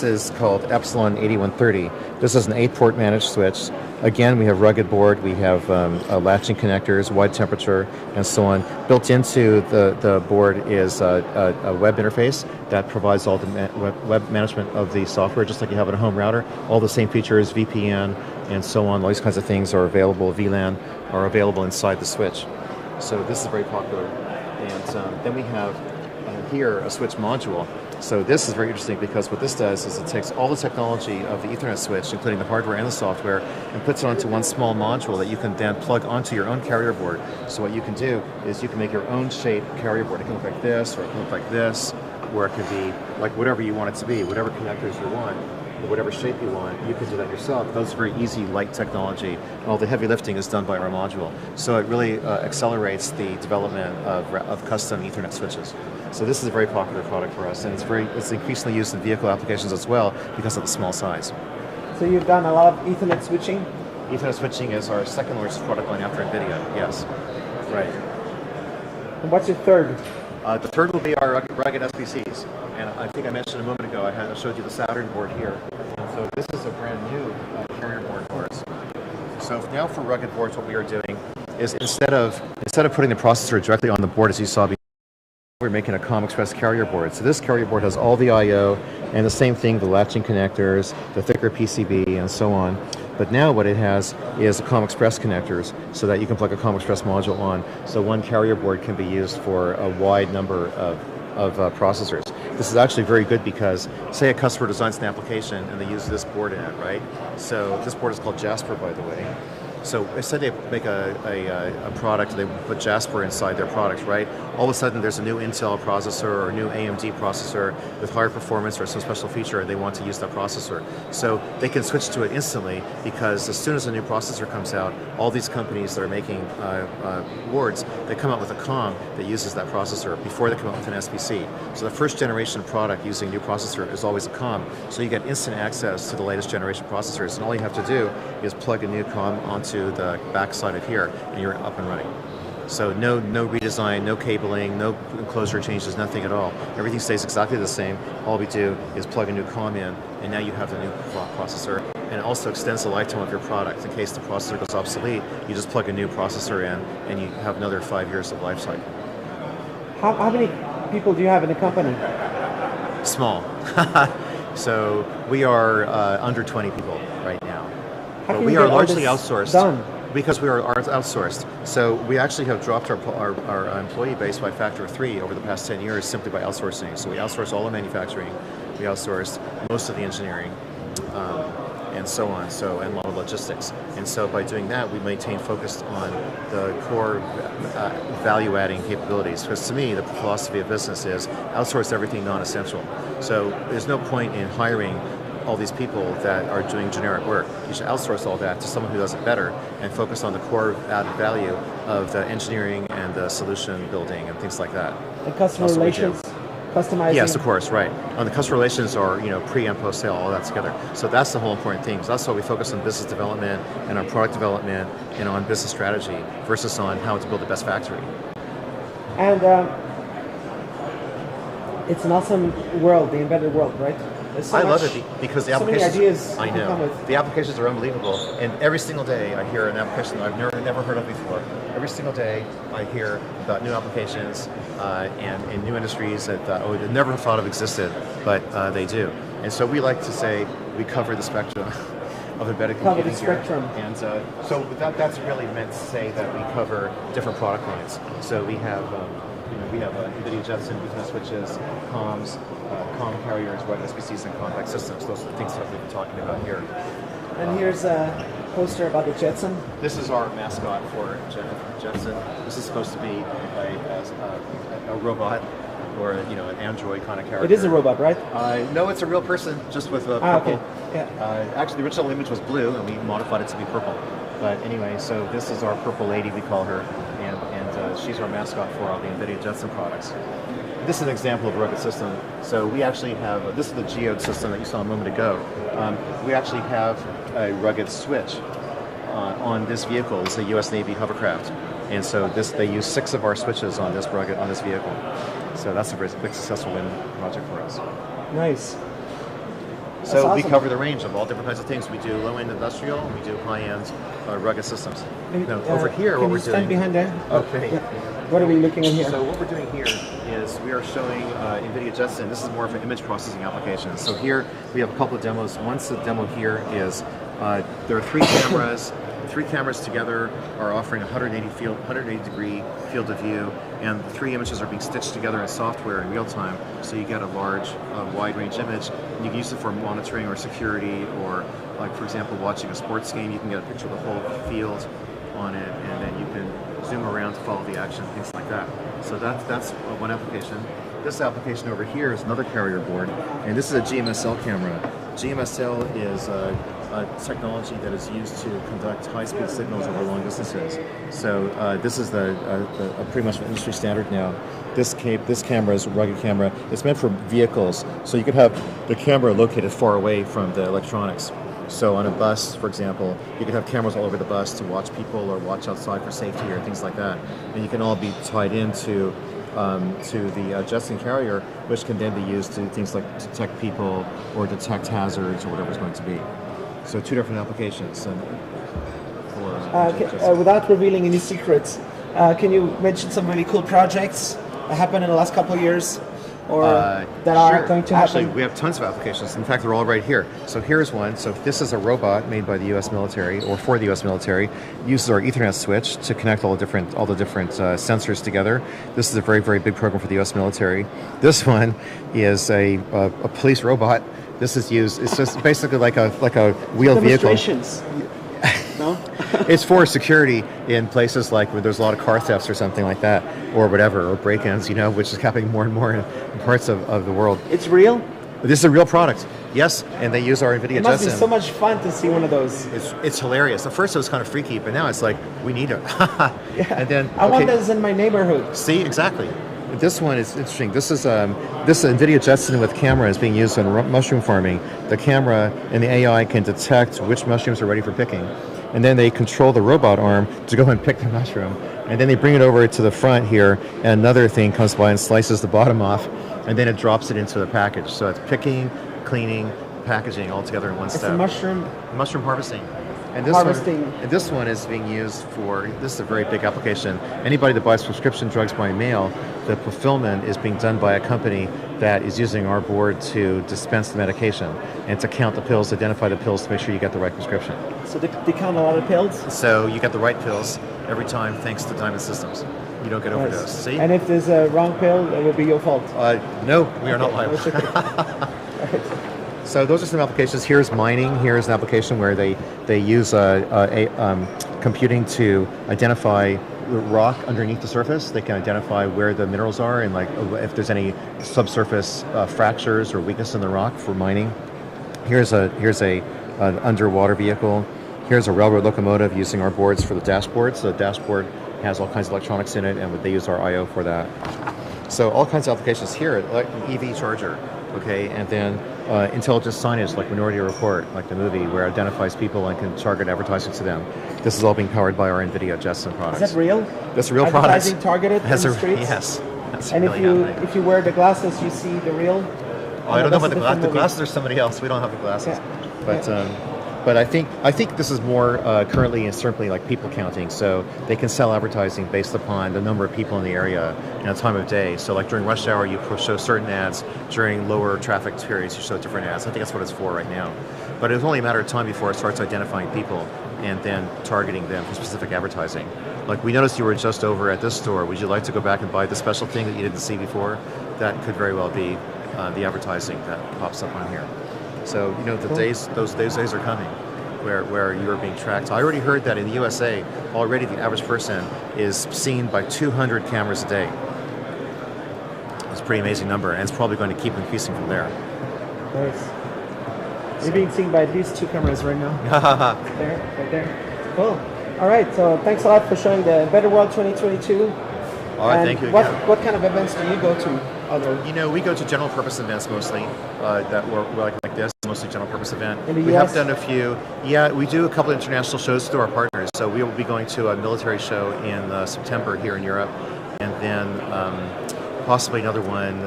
is called Epsilon 8130. This is an 8-port managed switch. Again, we have rugged board, we have latching connectors, wide temperature, and so on. Built into the board is a web interface that provides all the web management of the software, just like you have in a home router. All the same features, VPN, and so on, all these kinds of things are available, VLAN, are available inside the switch. So this is very popular. And then we have here a switch module. So this is very interesting because what this does is it takes all the technology of the Ethernet switch, including the hardware and the software, and puts it onto one small module that you can then plug onto your own carrier board. So what you can do is you can make your own shape carrier board. It can look like this, or it can look like this, or it could be like whatever you want it to be, whatever connectors you want, or whatever shape you want. You can do that yourself. Those are very easy, light technology. All the heavy lifting is done by our module. So it really accelerates the development of custom Ethernet switches. So this is a very popular product for us, and it's increasingly used in vehicle applications as well because of the small size. So you've done a lot of Ethernet switching? Ethernet switching is our second largest product line after NVIDIA, yes. Right. And what's your third? The third will be our rugged SBCs. And I think I mentioned a moment ago, I showed you the Saturn board here. So this is a brand new carrier board for us. So now for rugged boards, what we are doing is instead of putting the processor directly on the board as you saw before, we're making a COM Express carrier board. So this carrier board has all the I/O and the same thing, the latching connectors, the thicker PCB, and so on. But now what it has is COM Express connectors so that you can plug a COM Express module on. So one carrier board can be used for a wide number of processors. This is actually very good because, say a customer designs an application and they use this board in it, right? So this board is called Jasper, by the way. So say they make a product, they put Jasper inside their product, right? All of a sudden there's a new Intel processor or a new AMD processor with higher performance or some special feature and they want to use that processor. So they can switch to it instantly because as soon as a new processor comes out, all these companies that are making boards, they come out with a COM that uses that processor before they come out with an SBC. So the first generation product using new processor is always a COM. So you get instant access to the latest generation processors, and all you have to do is plug a new COM onto the back side of here, and you're up and running. So no redesign, no cabling, no enclosure changes, nothing at all. Everything stays exactly the same. All we do is plug a new COM in, and now you have the new processor. And it also extends the lifetime of your product. In case the processor goes obsolete, you just plug a new processor in, and you have another 5 years of life cycle. How many people do you have in the company? Small. So we are under 20 people right now. But we are largely outsourced. Done? Because we are outsourced. So we actually have dropped our employee base by a factor of 3 over the past 10 years simply by outsourcing. So we outsource all the manufacturing, we outsource most of the engineering, and so on, and a lot of logistics. And so by doing that, we maintain focus on the core value-adding capabilities. Because to me, the philosophy of business is outsource everything non-essential. So there's no point in hiring all these people that are doing generic work. You should outsource all that to someone who does it better and focus on the core added value of the engineering and the solution building and things like that. And customer relations, customizing. Yes, of course, right. On the customer relations or pre and post sale, all that together. So that's the whole important thing. So that's why we focus on business development and on product development and on business strategy versus on how to build the best factory. And it's an awesome world, the embedded world, right? I love it because the applications. So many ideas. I know the applications are unbelievable, and every single day I hear an application that I've never heard of before. Every single day I hear about new applications and in new industries that I would never have thought of existed, but they do. And so we like to say we cover the spectrum of embedded computing here. Spectrum. And so that's really meant to say that we cover different product lines. So we have. We have NVIDIA Jetson, Ethernet switches, comms, comm carriers, web SBCs, and compact systems. Those are the things that we've been talking about here. And here's a poster about the Jetson. This is our mascot for Jetson. This is supposed to be a robot or an android kind of character. It is a robot, right? No, it's a real person, just with purple. Okay. Yeah. Actually, the original image was blue, and we modified it to be purple. But anyway, so this is our purple lady, we call her, and she's our mascot for all the NVIDIA Jetson products. This is an example of a rugged system. So we actually have, this is the Zhiyun system that you saw a moment ago. We actually have a rugged switch on this vehicle. It's a U.S. Navy hovercraft. And so they use 6 of our switches on this vehicle. So that's a very big successful win project for us. Nice. So awesome. We cover the range of all different kinds of things. We do low-end industrial, and we do high-end rugged systems. Now, over here, what we're doing... Stand behind there? Okay. Yeah. What are we looking at here? So what we're doing here is we are showing NVIDIA Jetson. This is more of an image processing application. So here we have a couple of demos. Once the demo here is, there are 3 cameras. 3 cameras together are offering 180 degree field of view, and the 3 images are being stitched together in software in real time, so you get a large, wide range image, and you can use it for monitoring or security, or like for example watching a sports game, you can get a picture of the whole field on it, and then you can zoom around to follow the action, things like that. So that's one application. This application over here is another carrier board, and this is a GMSL camera. GMSL is a technology that is used to conduct high-speed signals over long distances. So this is a pretty much an industry standard now. This camera is a rugged camera. It's meant for vehicles, so you could have the camera located far away from the electronics. So on a bus, for example, you could have cameras all over the bus to watch people or watch outside for safety or things like that. And you can all be tied into the Jetson carrier, which can then be used to things like detect people or detect hazards or whatever it's going to be. So 2 different applications. Without revealing any secrets, can you mention some really cool projects that happened in the last couple of years, or that are going to happen? Actually, we have tons of applications. In fact, they're all right here. So here's one. So this is a robot made by the U.S. military, or for the U.S. military. It uses our Ethernet switch to connect all the different sensors together. This is a very, very big program for the U.S. military. This one is a police robot. This is used. It's just basically like a wheeled vehicle. Demonstrations. No? It's for security in places like where there's a lot of car thefts or something like that, or whatever, or break-ins, which is happening more and more in parts of the world. It's real? This is a real product, yes, and they use our NVIDIA Jetson. It must be so much fun to see one of those. It's hilarious. At first it was kind of freaky, but now it's like, we need it. Yeah. And then, I want those in my neighborhood. See, exactly. This one is interesting. This is NVIDIA Jetson with camera is being used in mushroom farming. The camera and the AI can detect which mushrooms are ready for picking, and then they control the robot arm to go and pick the mushroom, and then they bring it over to the front here, and another thing comes by and slices the bottom off, and then it drops it into the package. So it's picking, cleaning, packaging all together in one step. It's mushroom harvesting. And this one is being used for, this is a very big application. Anybody that buys prescription drugs by mail, the fulfillment is being done by a company that is using our board to dispense the medication and to count the pills, identify the pills to make sure you get the right prescription. So they count a lot of pills? So you get the right pills every time thanks to Diamond Systems. You don't get overdosed. See? And if there's a wrong pill, it will be your fault? No, we are not liable. So those are some applications. Here's mining. Here's an application where they use computing to identify the rock underneath the surface. They can identify where the minerals are and like if there's any subsurface fractures or weakness in the rock for mining. Here's an underwater vehicle. Here's a railroad locomotive using our boards for the dashboard. So the dashboard has all kinds of electronics in it, and they use our I/O for that. So all kinds of applications here, like an EV charger, okay, and then intelligent signage like Minority Report, like the movie, where it identifies people and can target advertising to them. This is all being powered by our NVIDIA Jetson products. Is that real? That's a real product. Advertising targeted in the streets? Yes. That's And really if you wear the glasses, you see the real. Oh, I don't know about the glasses. The glasses are somebody else. We don't have the glasses. Yeah. But I think this is more currently and certainly like people counting. So they can sell advertising based upon the number of people in the area and the time of day. So like during rush hour, you show certain ads. During lower traffic periods, you show different ads. I think that's what it's for right now. But it's only a matter of time before it starts identifying people and then targeting them for specific advertising. Like we noticed you were just over at this store. Would you like to go back and buy the special thing that you didn't see before? That could very well be the advertising that pops up on here. So those days are coming, where you're being tracked. I already heard that in the USA, already the average person is seen by 200 cameras a day. It's a pretty amazing number, and it's probably going to keep increasing from there. Nice. You're being seen by at least 2 cameras right now. Right there. Cool. All right. So thanks a lot for showing the Better World 2022. All right, thank you. What kind of events do you go to? We go to general purpose events mostly that we're like this, mostly general purpose event. In the we US? have done a few. Yeah, we do a couple of international shows through our partners. So we will be going to a military show in September here in Europe, and then possibly another one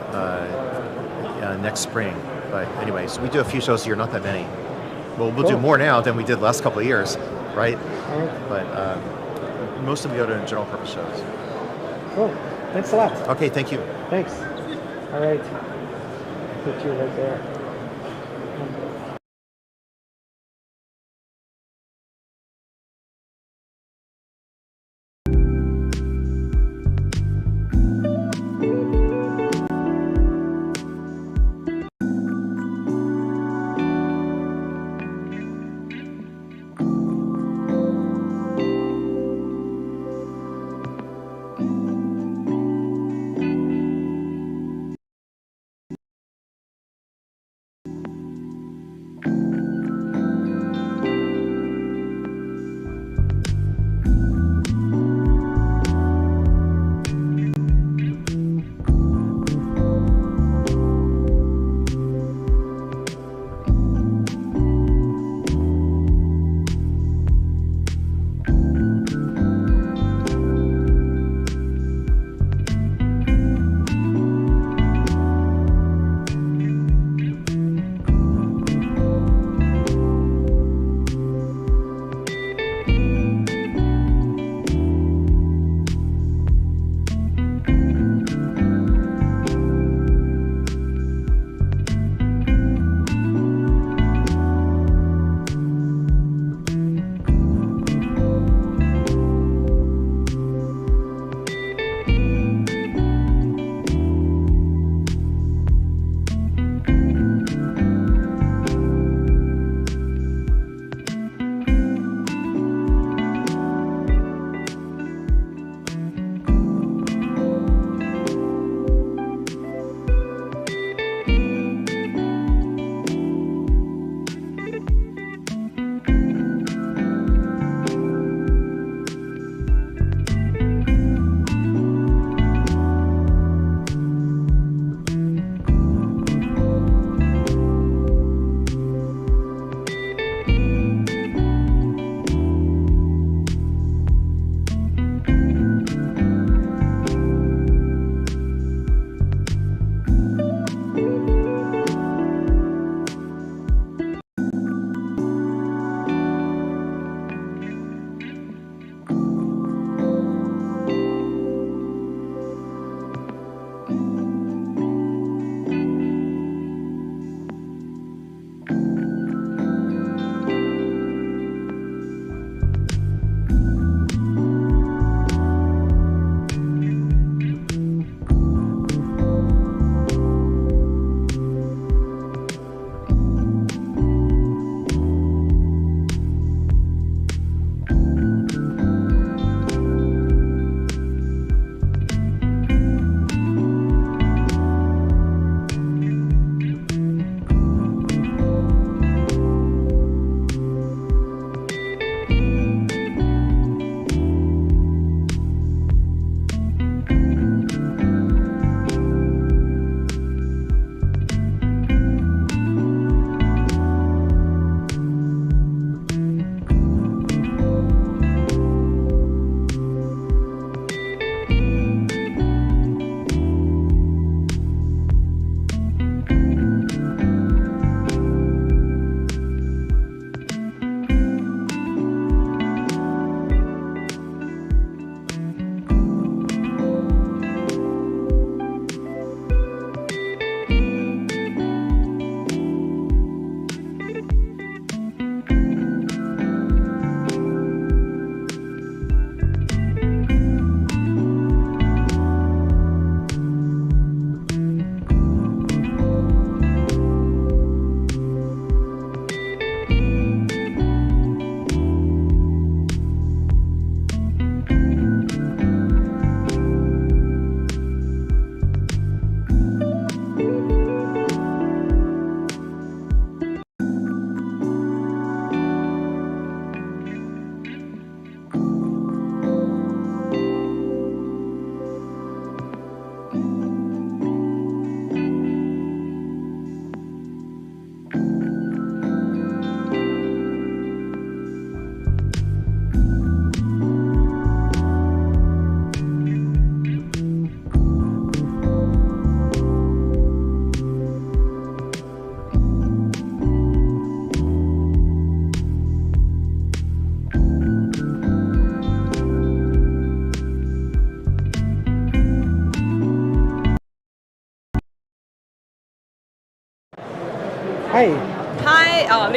next spring. But anyways, we do a few shows a year, not that many. Well, we'll do more now than we did the last couple of years, right? But mostly we go to general purpose shows. Cool. Thanks a lot. Okay, thank you. Thanks. All right. Put you right there.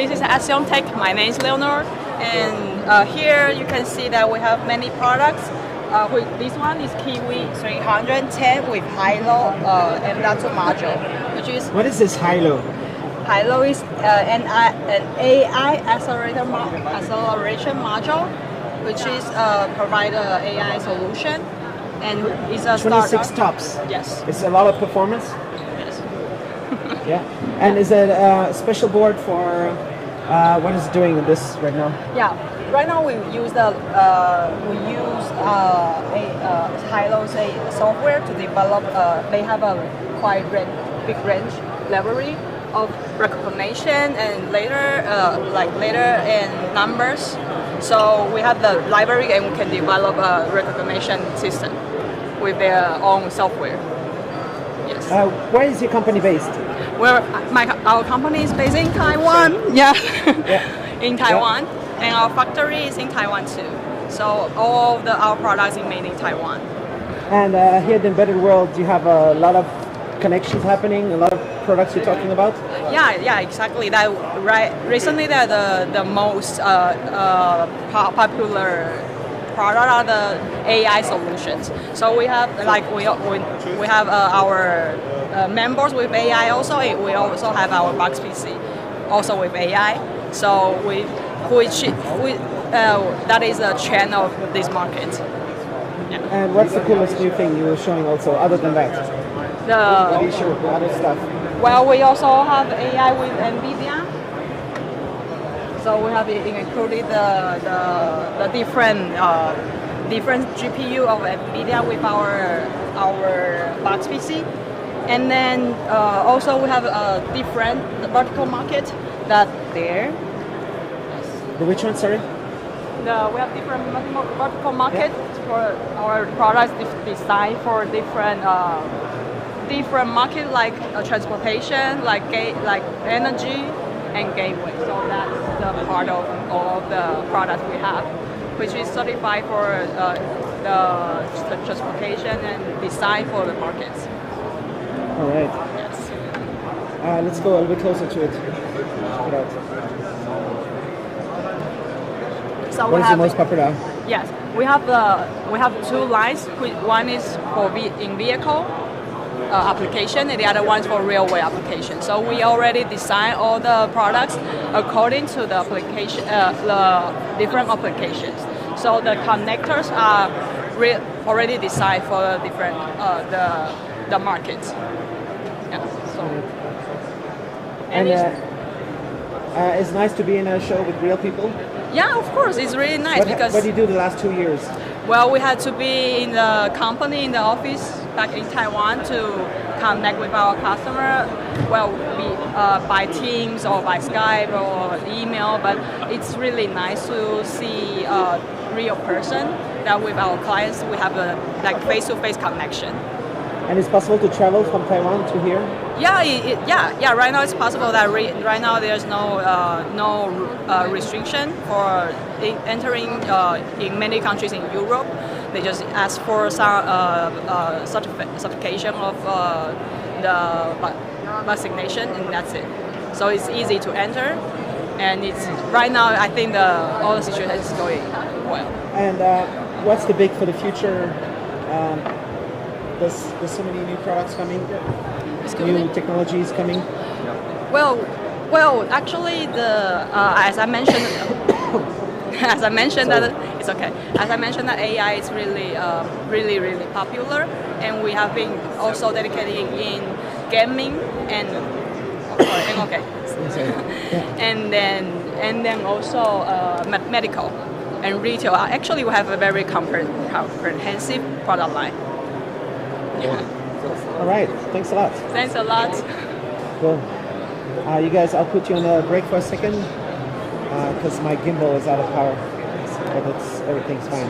this is Axiom Tech. My name is Leonor, and here you can see that we have many products. This one is Kiwi 310 with high-low M.2 module, which is... What is this high-low? High-low is an AI acceleration module, which is provide an AI solution, and it's a 26 startup. tops. Yes. It's a lot of performance. Yes. Yeah. And is it a special board for what is doing this right now? Yeah. Right now we use high-low software to develop. They have a quite big range library of recognition and later and numbers. So we have the library and we can develop a recognition system with their own software. Yes. Where is your company based? Our company is based in Taiwan. Yeah. In Taiwan. And our factory is in Taiwan too. So all of our products are made in Taiwan. And here in the embedded world, you have a lot of connections happening, a lot of products you're talking about? Yeah, exactly. That recently, the most popular product are the AI solutions. So we have we have our members with AI also. We also have our box PC also with AI. So that is a trend of this market. Yeah. And what's the coolest new thing you were showing also, other than that? What do you show? Other stuff? Well, we also have AI with NVIDIA. So we have included the different GPU of NVIDIA with our box PC. And then also we have a different vertical market that there. Which one, sorry? We have different vertical markets for our products designed for different market like transportation, like energy and gateway. So that's the part of all of the products we have, which is certified for the transportation and design for the markets. All right. Yes. Let's go a little bit closer to it. Check it out. So what is the most popular? Yes, we have two lines. One is for in vehicle application, and the other one is for railway application. So we already design all the products according to the application, the different applications. So the connectors are already designed for the different the markets. Yeah. So. And it's nice to be in a show with real people. Yeah, of course, it's really nice because. What did you do the last 2 years? Well, we had to be in the company, in the office back in Taiwan to connect with our customer. Well, by Teams or by Skype or email, but it's really nice to see a real person. That with our clients, we have a face-to-face connection. And it's possible to travel from Taiwan to here? Yeah. Right now it's possible that right now there's no restriction for entering in many countries in Europe. They just ask for some certification of the vaccination, and that's it. So it's easy to enter, and it's right now I think all the situation is going well. And what's the big for the future? There's so many new products coming, new technologies coming. Well, actually, as I mentioned, that it's okay. As I mentioned, that AI is really popular, and we have been also dedicating in gaming and and then also medical and retail. Actually, we have a very comprehensive product line. Yeah. All right. Thanks a lot. Thanks a lot. Cool. You guys, I'll put you on a break for a second because my gimbal is out of power, but everything's fine.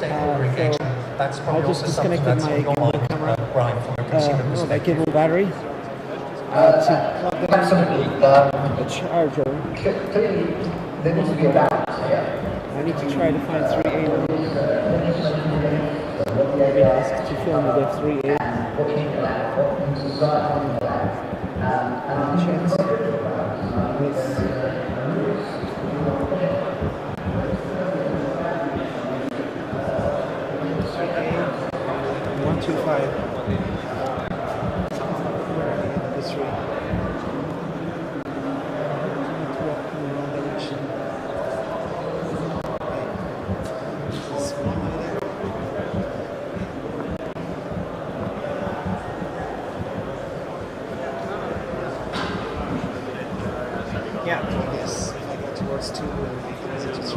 stakeholder engagement. That's probably I just also something disconnected that's my on your gimbal mind, camera, Brian, from a consumer my perspective. gimbal battery, to plug them Absolutely. in a charger. There needs to be a balance here. I need to try to find 3A. Maybe ask to film with F3A. Chance. Yes. 125. This way. Yeah, yes. If I go towards 2, we'll increase it to 3.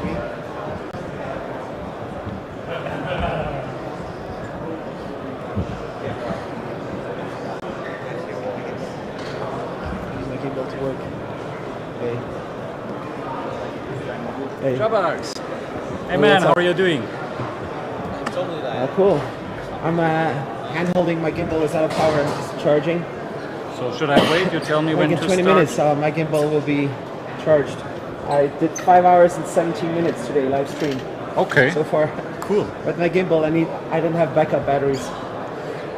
My gimbal to work. Hey. Hey. Yolobox. Hey Oh, man, what's how up? are you doing? Cool. I'm hand holding my gimbal is out of power and just charging. So should I wait? You tell me Like when in to 20 start. minutes, my gimbal will be charged. I did 5 hours and 17 minutes today live stream. Okay. So far. Cool. But my gimbal, I don't have backup batteries.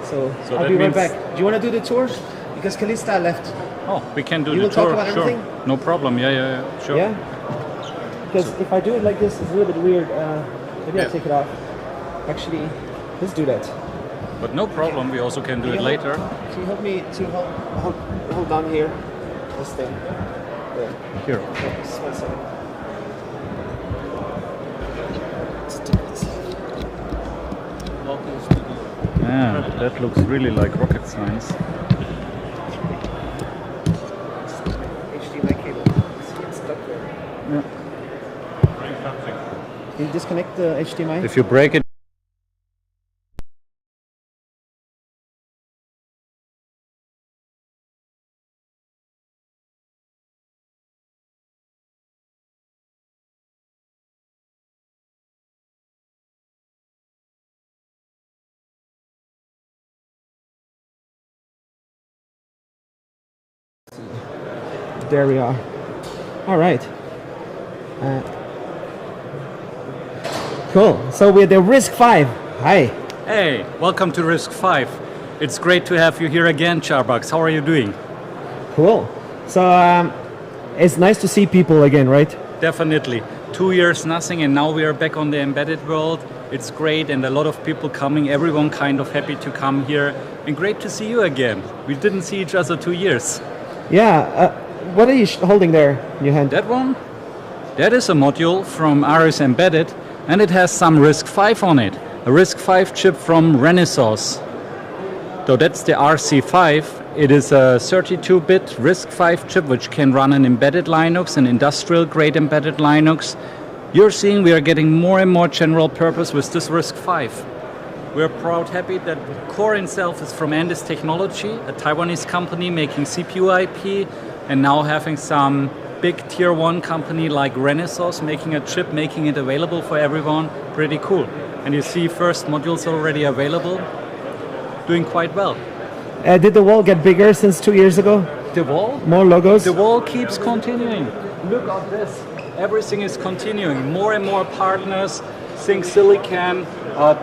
So So I'll that be right means- back. Do you want to do the tour? Because Kalista left. Oh, we can do You the will talk tour. about Sure. everything? No problem. Yeah. Sure. Yeah? Because if I do it like this, it's a little bit weird. Maybe I'll Yeah. take it off. Actually, let's do that. But no problem. We also can do Can it you later. Can you help me to hold down here? This thing. There. Here. Just 1 second. Yeah, that looks really like rocket science. HDMI cable. See, it's stuck there. Yeah. Can you disconnect the HDMI? If you break it. There we are. All right. Cool. So we're the Risk 5. Hi. Hey, welcome to Risk 5. It's great to have you here again, Yolobox. How are you doing? Cool. So it's nice to see people again, right? Definitely. 2 years, nothing, and now we are back on the embedded world. It's great, and a lot of people coming. Everyone kind of happy to come here. And great to see you again. We didn't see each other 2 years. Yeah. What are you holding there in your hand? That one? That is a module from Aris Embedded, and it has some Risk 5 on it. A Risk 5 chip from Renesas. So that's the RC5. It is a 32-bit Risk 5 chip which can run an embedded Linux, an industrial-grade embedded Linux. You're seeing we are getting more and more general purpose with this Risk 5. We're proud, happy that core itself is from Andes Technology, a Taiwanese company making CPU IP, and now having some big tier 1 company like Renesas making a chip, making it available for everyone. Pretty cool. And you see first modules already available, doing quite well. Did the wall get bigger since 2 years ago? The wall? More logos? The wall keeps continuing. Look at this. Everything is continuing. More and more partners, Think Silicon,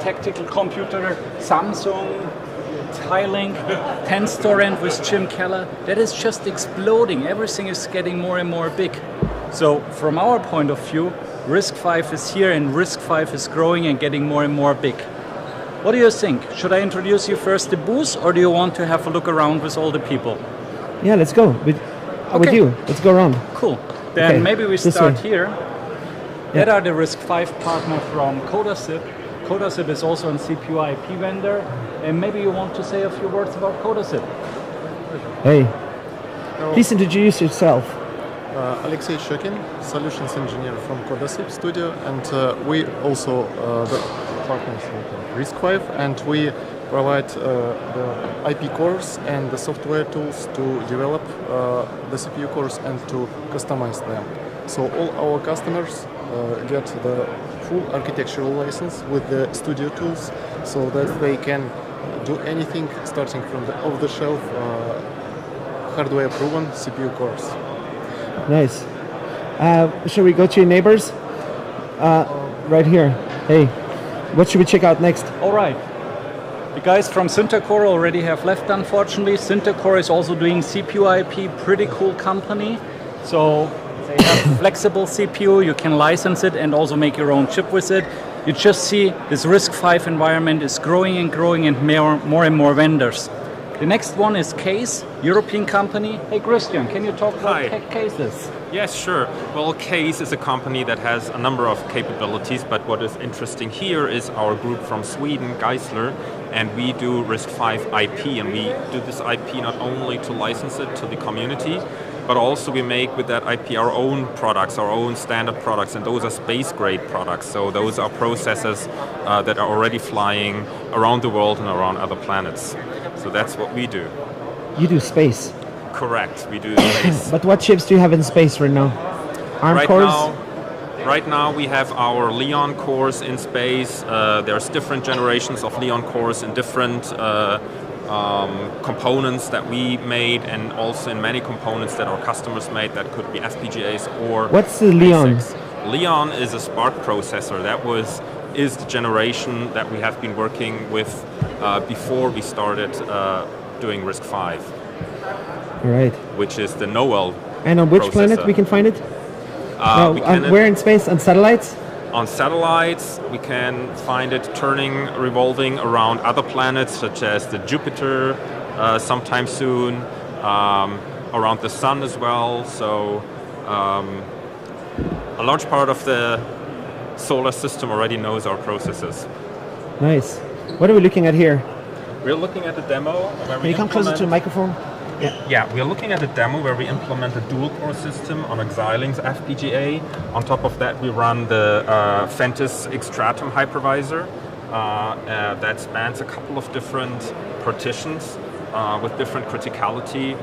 Tactical Computer, Samsung, Thailand, 10 store end with Jim Keller. That is just exploding. Everything is getting more and more big. So from our point of view, Risk 5 is here and Risk 5 is growing and getting more and more big. What do you think? Should I introduce you first the booth, or do you want to have a look around with all the people? Yeah, let's go. With you. Let's go around. Cool. Then Okay, maybe we this start way. here. That are the Risk 5 partner from CodaSip. CodaSip is also a CPU IP vendor. And maybe you want to say a few words about CodaSip. Hey. Please introduce yourself. Alexei Shokin, solutions engineer from CodaSip Studio, and we also the partners with Risk 5, and we provide the IP cores and the software tools to develop the CPU cores and to customize them. So all our customers get the full architectural license with the studio tools, so that they can do anything starting from the off-the-shelf hardware-proven CPU cores. Nice. Should we go to your neighbors? Right here. Hey, what should we check out next? All right. The guys from Syntacore already have left, unfortunately. Syntacore is also doing CPU IP, pretty cool company. So they have flexible CPU, you can license it and also make your own chip with it. You just see this RISC-V environment is growing and growing and more and more vendors. The next one is Case, European company. Hey Christian, can you talk about Case is? Yes, sure. Well, Case is a company that has a number of capabilities, but what is interesting here is our group from Sweden, Geisler, and we do RISC-V IP, and we do this IP not only to license it to the community, but also we make with that IP our own products, our own standard products, and those are space-grade products. So those are processors that are already flying around the world and around other planets. So that's what we do. You do space. Correct, we do space. But what chips do you have in space right now? ARM cores? Right now we have our Leon cores in space. There's different generations of Leon cores in different components that we made, and also in many components that our customers made. That could be FPGAs or What's the Leon? ASICs. Leon is a Spark processor. That is the generation that we have been working with before we started doing RISC-V. Right. Which is the Noel. And on which processor. planet we can find it? Where in space? On satellites? On satellites, we can find it revolving around other planets such as the Jupiter sometime soon, around the Sun as well. So a large part of the solar system already knows our processes. Nice. What are we looking at here? We're looking at a demo where Can you come closer to the microphone? Yeah, we're looking at a demo where we implement a dual-core system on a Xilinx FPGA. On top of that, we run the Ventus Xtratum hypervisor that spans a couple of different partitions with different criticality.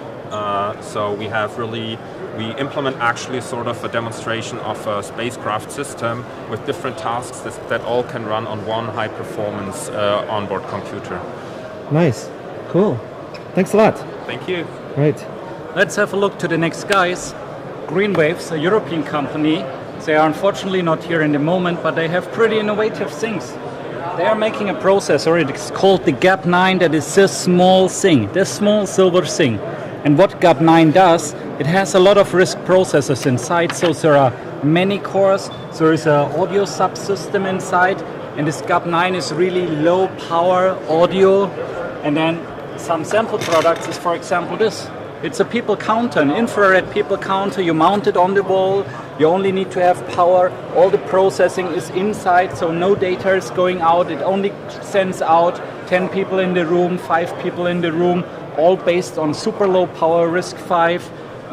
So we implement actually sort of a demonstration of a spacecraft system with different tasks that all can run on one high-performance onboard computer. Nice. Cool. Thanks a lot. Thank you. Right. Let's have a look to the next guys. Greenwaves, a European company. They are unfortunately not here in the moment, but they have pretty innovative things. They are making a processor, it's called the GAP9, that is this small thing, this small silver thing. And what GAP9 does, it has a lot of RISC processors inside, so there are many cores, there is an audio subsystem inside, and this GAP9 is really low power audio. And then some sample products is, for example, this. It's a people counter, an infrared people counter. You mount it on the wall. You only need to have power. All the processing is inside, so no data is going out. It only sends out 10 people in the room, 5 people in the room, all based on super low power RISC-V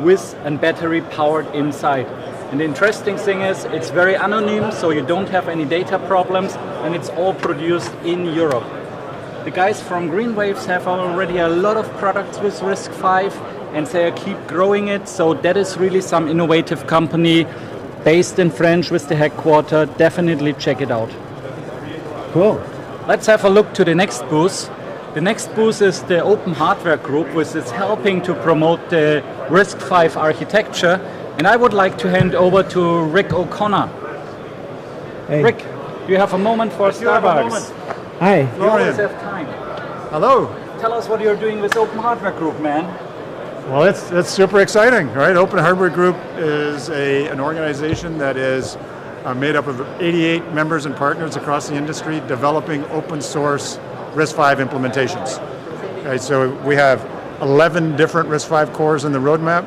with a battery powered inside. And the interesting thing is it's very anonymous, so you don't have any data problems, and it's all produced in Europe. The guys from Greenwaves have already a lot of products with RISC-V, and they keep growing it, so that is really some innovative company based in France with the headquarters. Definitely check it out. Cool. Let's have a look to the next booth. The next booth is the Open Hardware Group, which is helping to promote the RISC-V architecture, and I would like to hand over to Rick O'Connor. Hey. Rick, do you have a moment for Starbucks? Hi. You always have time. Hello. Tell us what you're doing with Open Hardware Group, man. Well, it's super exciting, right? Open Hardware Group is an organization that is made up of 88 members and partners across the industry developing open source RISC-V implementations. Okay, so we have 11 different RISC-V cores in the roadmap.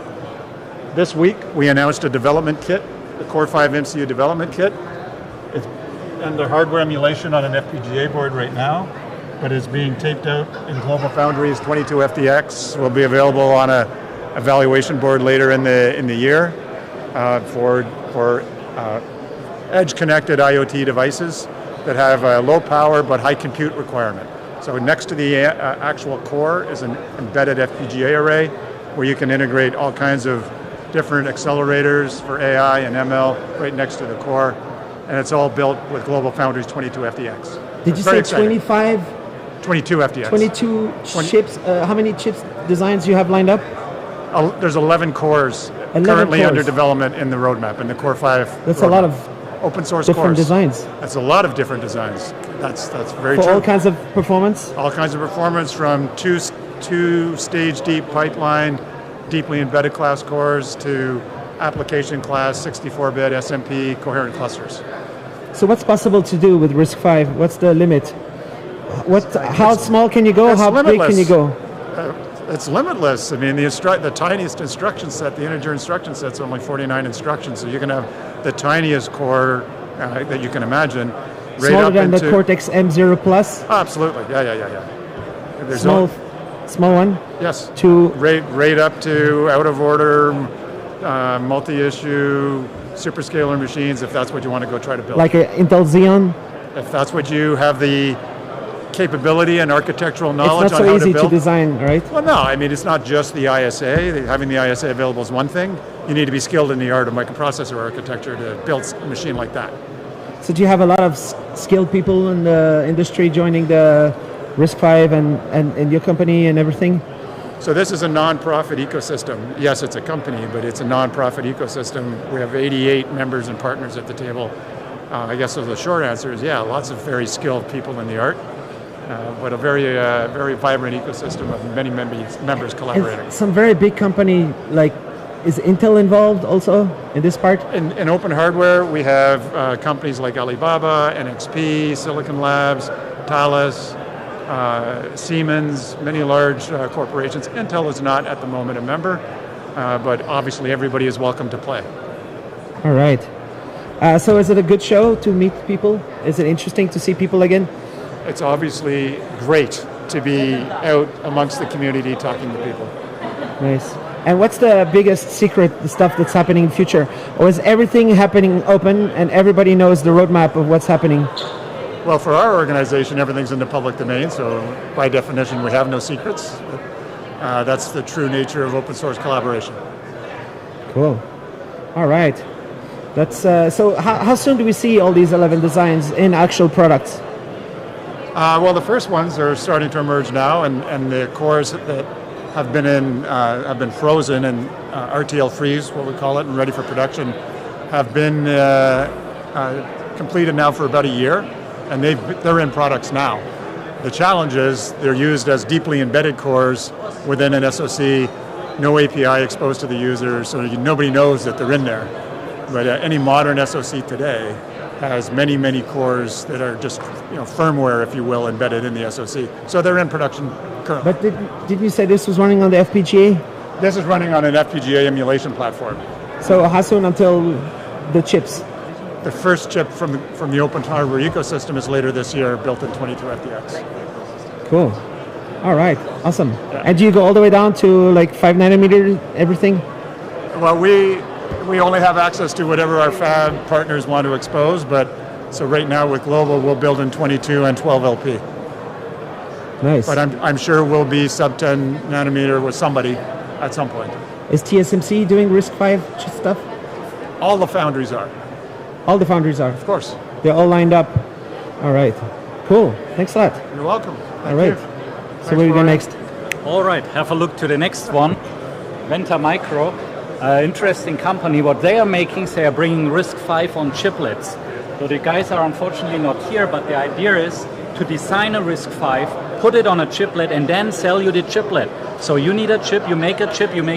This week we announced a development kit, the Core 5 MCU development kit. It's under hardware emulation on an FPGA board right now, but is being taped out in Global Foundries 22FDX. Will be available on a evaluation board later in the year for edge-connected IoT devices that have a low power but high compute requirement. So next to the actual core is an embedded FPGA array where you can integrate all kinds of different accelerators for AI and ML right next to the core. and it's all built with Global Foundries 22 FDX. Did you say 25? 22 FDX. 22 chips. How many chips designs you have lined up? There's 11 cores 11 currently cores. under development in the roadmap, in the Core 5. That's roadmap. a lot of open source different cores. designs. That's a lot of different designs. That's very For true. all kinds of performance? All kinds of performance, from two stage deep pipeline, deeply embedded class cores, to application class 64-bit SMP coherent clusters. So what's possible to do with RISC-V? What's the limit? How small can you go? It's How big can you go? It's limitless. I mean, the tiniest instruction set, the integer instruction set, is only 49 instructions. So you can have the tiniest core that you can imagine. Right Smaller up than into, the Cortex M0 Plus? Absolutely. Yeah. There's Small one? Yes. To right up to out of order, multi-issue, superscalar machines, if that's what you want to go try to build. like an Intel Xeon? If that's what you have the capability and architectural knowledge It's not on so how easy to build. to design, right? Well, no, I mean, it's not just the ISA. Having the ISA available is one thing. You need to be skilled in the art of microprocessor architecture to build a machine like that. So do you have a lot of skilled people in the industry joining the RISC-V and your company and everything? So this is a non-profit ecosystem. Yes, it's a company, but it's a non-profit ecosystem. We have 88 members and partners at the table. I guess so the short answer is, yeah, lots of very skilled people in the art, but a very vibrant ecosystem of many members collaborating. And some very big company, like, is Intel involved also in this part? In open hardware, we have companies like Alibaba, NXP, Silicon Labs, Thales, Siemens, many large corporations. Intel is not at the moment a member, but obviously everybody is welcome to play. All right. So is it a good show to meet people? Is it interesting to see people again? It's obviously great to be out amongst the community talking to people. Nice. And what's the biggest secret, the stuff that's happening in the future? Or is everything happening open and everybody knows the roadmap of what's happening? Well, for our organization, everything's in the public domain, so by definition, we have no secrets. That's the true nature of open source collaboration. Cool. All right. That's so. How soon do we see all these 11 designs in actual products? Well, the first ones are starting to emerge now, and the cores that have been frozen and RTL freeze, what we call it, and ready for production, have been completed now for about a year, and they're in products now. The challenge is they're used as deeply embedded cores within an SoC, no API exposed to the user, so nobody knows that they're in there. But any modern SoC today has many cores that are just firmware, if you will, embedded in the SoC. So they're in production currently. But did you say this was running on the FPGA? This is running on an FPGA emulation platform. So how soon until the chips? The first chip from the open hardware ecosystem is later this year, built in 22 FDX. Cool. All right. Awesome. Yeah. And do you go all the way down to like 5 nanometer, everything? Well, we only have access to whatever our fab partners want to expose, but so right now with Global, we'll build in 22 and 12 LP. Nice. But I'm sure we'll be sub 10 nanometer with somebody at some point. Is TSMC doing RISC-V stuff? All the foundries are. All the foundries are? Of course. They're all lined up. All right. Cool. Thanks a lot. You're welcome. All right. So where do we go next? All right. Have a look to the next one. Venta Micro. Interesting company. What they are making, they are bringing RISC-V on chiplets. So the guys are unfortunately not here, but the idea is to design a RISC-V, put it on a chiplet, and then sell you the chiplet. So you need a chip, you make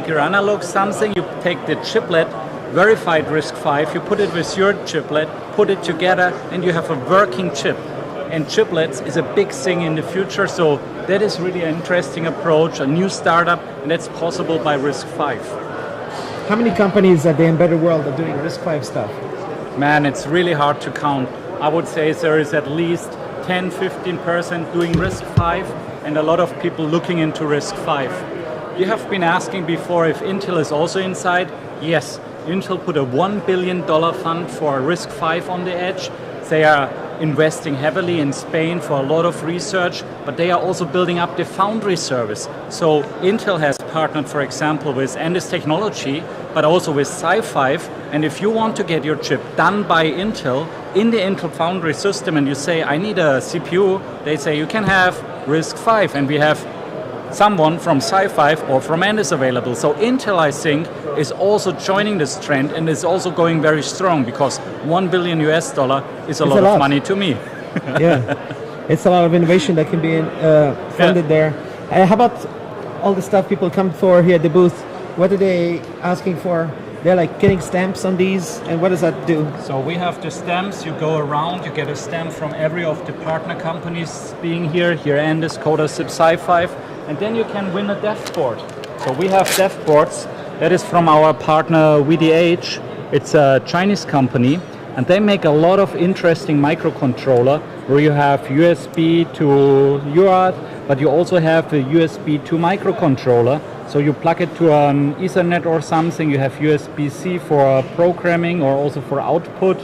your analog something, you take the chiplet, verified RISC-V, you put it with your chiplet, put it together, and you have a working chip. And chiplets is a big thing in the future, so that is really an interesting approach, a new startup, and that's possible by RISC-V. How many companies at the embedded world are doing RISC-V stuff? Man, it's really hard to count. I would say there is at least 10-15% doing RISC-V and a lot of people looking into RISC-V. You have been asking before if Intel is also inside. Yes, Intel put a $1 billion fund for RISC-V on the edge. They are investing heavily in Spain for a lot of research, but they are also building up the foundry service. So Intel has partnered, for example, with Andes Technology, but also with Sci5. And if you want to get your chip done by Intel in the Intel foundry system and you say, I need a CPU, they say you can have RISC-V, and we have someone from Sci5 or from Andes available. So Intel, I think, is also joining this trend and is also going very strong, because $1 billion is a lot of money to me. Yeah, it's a lot of innovation that can be funded there. How about all the stuff people come for here at the booth? What are they asking for? They're like getting stamps on these, and what does that do? So we have the stamps. You go around, you get a stamp from every of the partner companies being here Andes, Codasip, Sci5, and then you can win a dev board. So we have dev boards. That is from our partner VDH. It's a Chinese company, and they make a lot of interesting microcontroller where you have USB to UART, but you also have a USB to microcontroller. So you plug it to an Ethernet or something, you have USB-C for programming or also for output,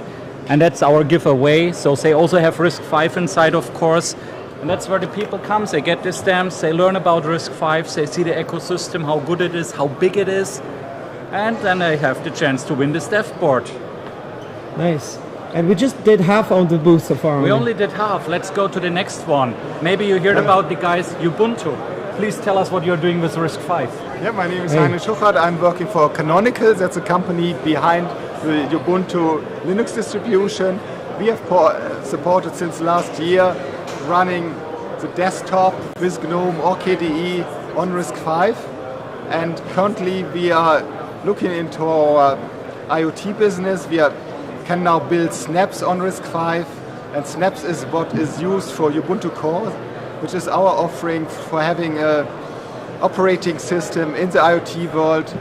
and that's our giveaway. So they also have RISC-V inside, of course, and that's where the people come. They get the stamps, they learn about RISC-V, they see the ecosystem, how good it is, how big it is, and then they have the chance to win this dev board. Nice. And we just did half on the booth so far. We only did half. Let's go to the next one. Maybe you heard about the guys Ubuntu. Please tell us what you're doing with RISC-V. Yeah, my name is Heinrich Schuchert. I'm working for Canonical. That's a company behind the Ubuntu Linux distribution. We have supported since last year running the desktop with GNOME or KDE on RISC-V. And currently we are looking into our IoT business. We can now build snaps on RISC-V. And snaps is what is used for Ubuntu Core, which is our offering for having an operating system in the IoT world.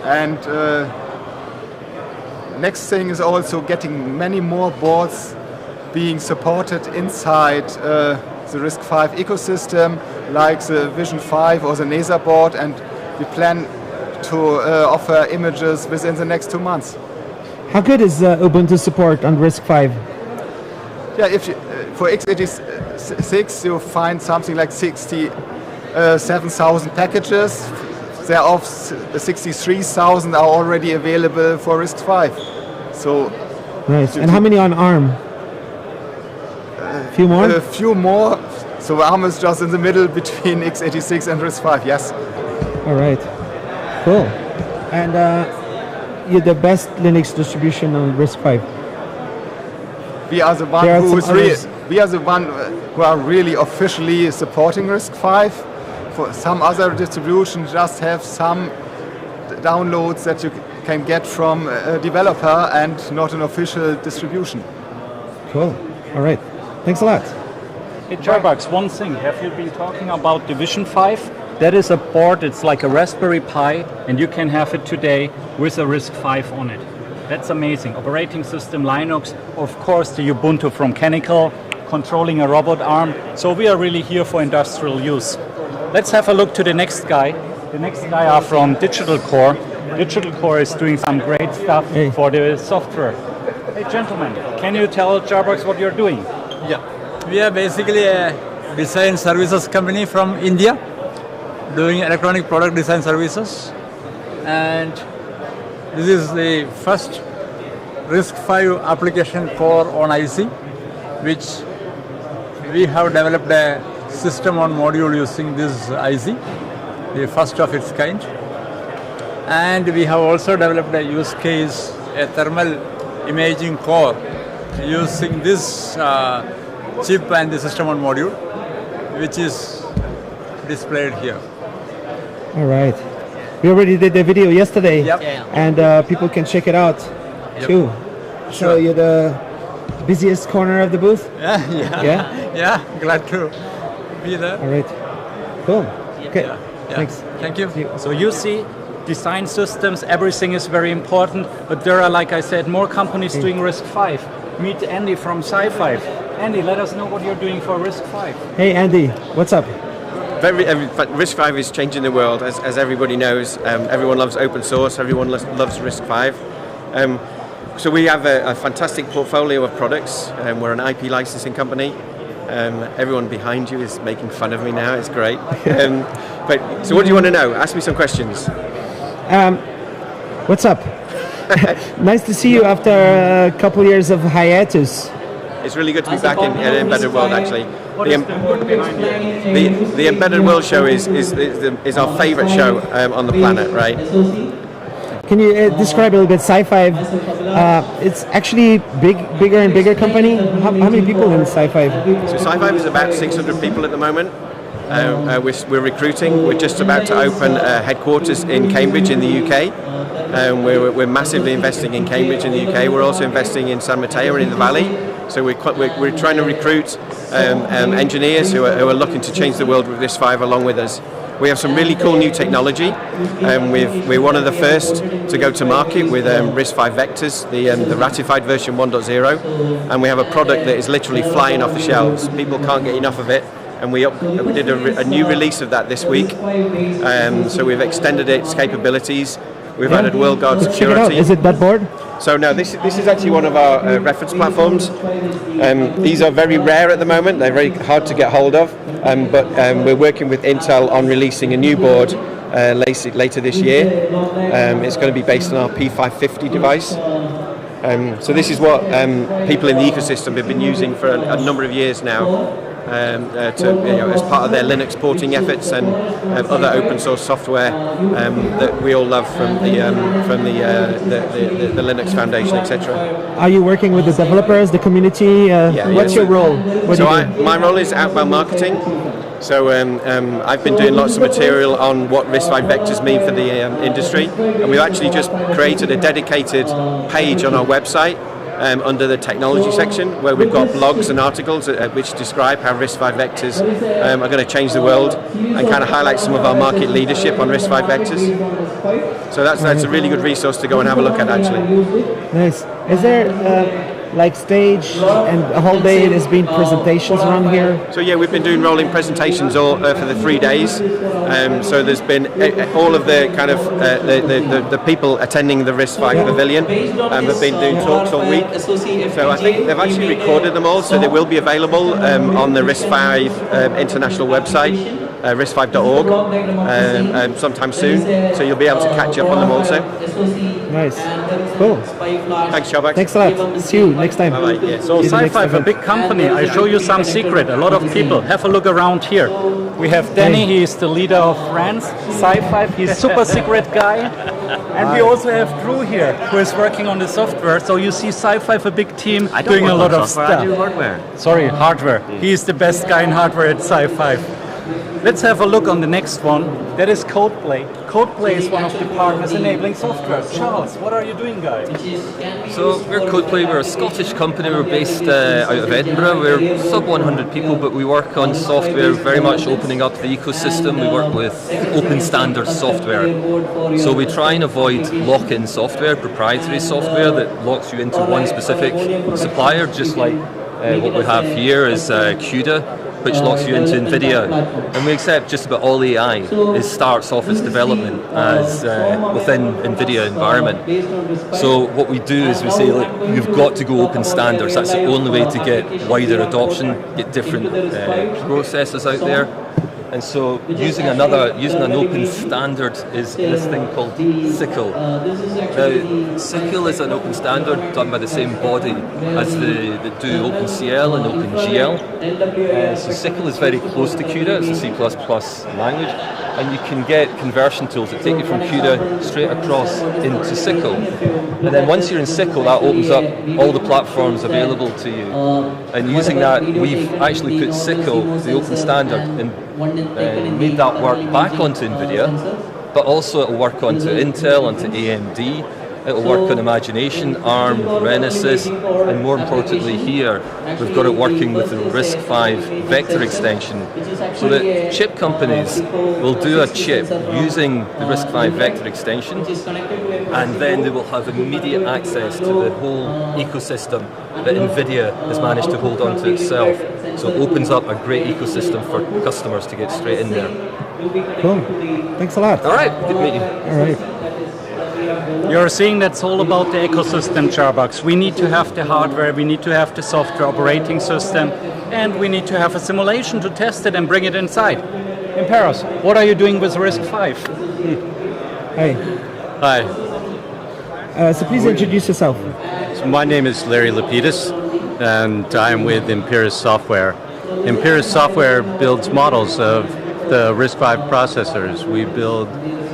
And next thing is also getting many more boards being supported inside the RISC-V ecosystem, like the Vision 5 or the NASA board, and we plan to offer images within the next 2 months. How good is Ubuntu support on RISC-V? Yeah, if you, for x86 you find something like 67,000 packages. Thereof 63,000 are already available for RISC-V. So nice. And how many on ARM? A few more? A few more. So ARM is just in the middle between x86 and RISC-V. Yes. All right. Cool. And you're the best Linux distribution on RISC-V. We are the one who are really officially supporting RISC-V. For some other distributions, just have some downloads that you can get from a developer and not an official distribution. Cool. All right. Thanks a lot. Hey, Jarbox, one thing. Have you been talking about the Vision 5? That is a board. It's like a Raspberry Pi, and you can have it today with a RISC-V on it. That's amazing. Operating system, Linux, of course the Ubuntu from Canonical, controlling a robot arm. So we are really here for industrial use. Let's have a look to the next guy. The next guy are from Digital Core. Digital Core is doing some great stuff for the software. Hey gentlemen, can you tell Jarbox what you're doing? Yeah, we are basically a design services company from India, doing electronic product design services, and this is the first RISC-V application core on IC, which we have developed a system on module using this IC, the first of its kind. And we have also developed a use case, a thermal imaging core using this chip and the system on module, which is displayed here. All right. We already did the video yesterday, Yep. and people can check it out too. So you're the busiest corner of the booth? Yeah, glad to be there. All right. Cool. Okay. Thanks. Thank you. So you see, design systems, everything is very important, but there are, like I said, more companies doing RISC-V. Meet Andy from Sci5. Andy, let us know what you're doing for RISC-V. Hey Andy, what's up? RISC-V is changing the world, as everybody knows. Everyone loves open source. Everyone loves RISC-V. So we have a fantastic portfolio of products. We're an IP licensing company. Everyone behind you is making fun of me now. It's great. But so, what do you want to know? Ask me some questions. What's up? Nice to see you after a couple years of hiatus. It's really good to be back in the Embedded World, actually. The Embedded World show is our favourite show on the planet, right? Can you describe a little bit Sci-Fi? It's actually bigger and bigger company. How many people in Sci-Fi? So Sci-Fi is about 600 people at the moment. We're recruiting. We're just about to open headquarters in Cambridge in the UK. We're massively investing in Cambridge in the UK. We're also investing in San Mateo in the Valley. So we're trying to recruit engineers who are looking to change the world with RISC-V along with us. We have some really cool new technology. We're one of the first to go to market with RISC-V vectors, the ratified version 1.0, and we have a product that is literally flying off the shelves. People can't get enough of it, and we did a new release of that this week. So we've extended its capabilities. We've added WorldGuard security. Check it out. Is it that board? So no, this is actually one of our reference platforms. These are very rare at the moment. They're very hard to get hold of. But we're working with Intel on releasing a new board later this year. It's going to be based on our P550 device. So this is what people in the ecosystem have been using for a number of years now. As part of their Linux porting efforts and other open source software that we all love from the Linux Foundation, etc. Are you working with the developers, the community? What's your role? My role is outbound marketing. So I've been doing lots of material on what RISC-V vectors mean for the industry, and we've actually just created a dedicated page on our website under the technology section, where we've got blogs and articles which describe how RISC-V vectors are going to change the world and kind of highlight some of our market leadership on RISC-V vectors. So that's a really good resource to go and have a look at, actually. Nice. Is there like stage and a whole day there's been presentations around here? So yeah, we've been doing rolling presentations all for the 3 days. So there's been all of the kind of the people attending the RISC-V Pavilion have been doing talks all week. So I think they've actually recorded them all, so they will be available on the RISC-V international website, risc5.org, sometime soon. So you'll be able to catch up on them also. Nice. Cool. Thanks, Shobak. Thanks a lot. See you next time. Bye-bye. Yeah. So Sci-Fi, a big company. I show you some secret. A lot of people. Have a look around here. We have Danny. He is the leader of France. Sci-Fi. He's super secret guy. And we also have Drew here, who is working on the software. So you see Sci-Fi, a big team, doing a lot of stuff. I do hardware. Sorry, hardware. He is the best guy in hardware at Sci-Fi. Let's have a look on the next one. That is CodePlay. CodePlay is one of the partners enabling software. Charles, what are you doing, guys? So we're CodePlay. We're a Scottish company. We're based out of Edinburgh. We're sub 100 people, but we work on software, very much opening up the ecosystem. We work with open standard software. So we try and avoid lock-in software, proprietary software that locks you into one specific supplier, just like what we have here is CUDA, which locks you into NVIDIA, and we accept just about all AI. It starts off its development as within NVIDIA environment. So what we do is we say, look, you've got to go open standards. That's the only way to get wider adoption, get different processes out there. And so using an open standard is this thing called SYCL. Now, SYCL is an open standard done by the same body as that do OpenCL and OpenGL. So SYCL is very close to CUDA. It's a C++ language, and you can get conversion tools that take you from CUDA straight across into SYCL. And then once you're in SYCL, that opens up all the platforms available to you. And using that, we've actually put SYCL, the open standard, and made that work back onto NVIDIA, but also it'll work onto Intel, onto AMD, it'll work on Imagination, ARM, Renesas, and more importantly here, we've got it working with the RISC-V vector extension, so that chip companies will do a chip using the RISC-V vector extension, and then they will have immediate access to the whole ecosystem that NVIDIA has managed to hold on to itself. So it opens up a great ecosystem for customers to get straight in there. Cool. Thanks a lot. All right. Good to meet you. All right. You're seeing that's all about the ecosystem, Jarbox. We need to have the hardware, we need to have the software operating system, and we need to have a simulation to test it and bring it inside. In Paris, what are you doing with RISC-V? Hi. Hi. So please introduce yourself. So my name is Larry Lapidus, and I'm with Imperis Software. Imperis Software builds models of the RISC-V processors. We build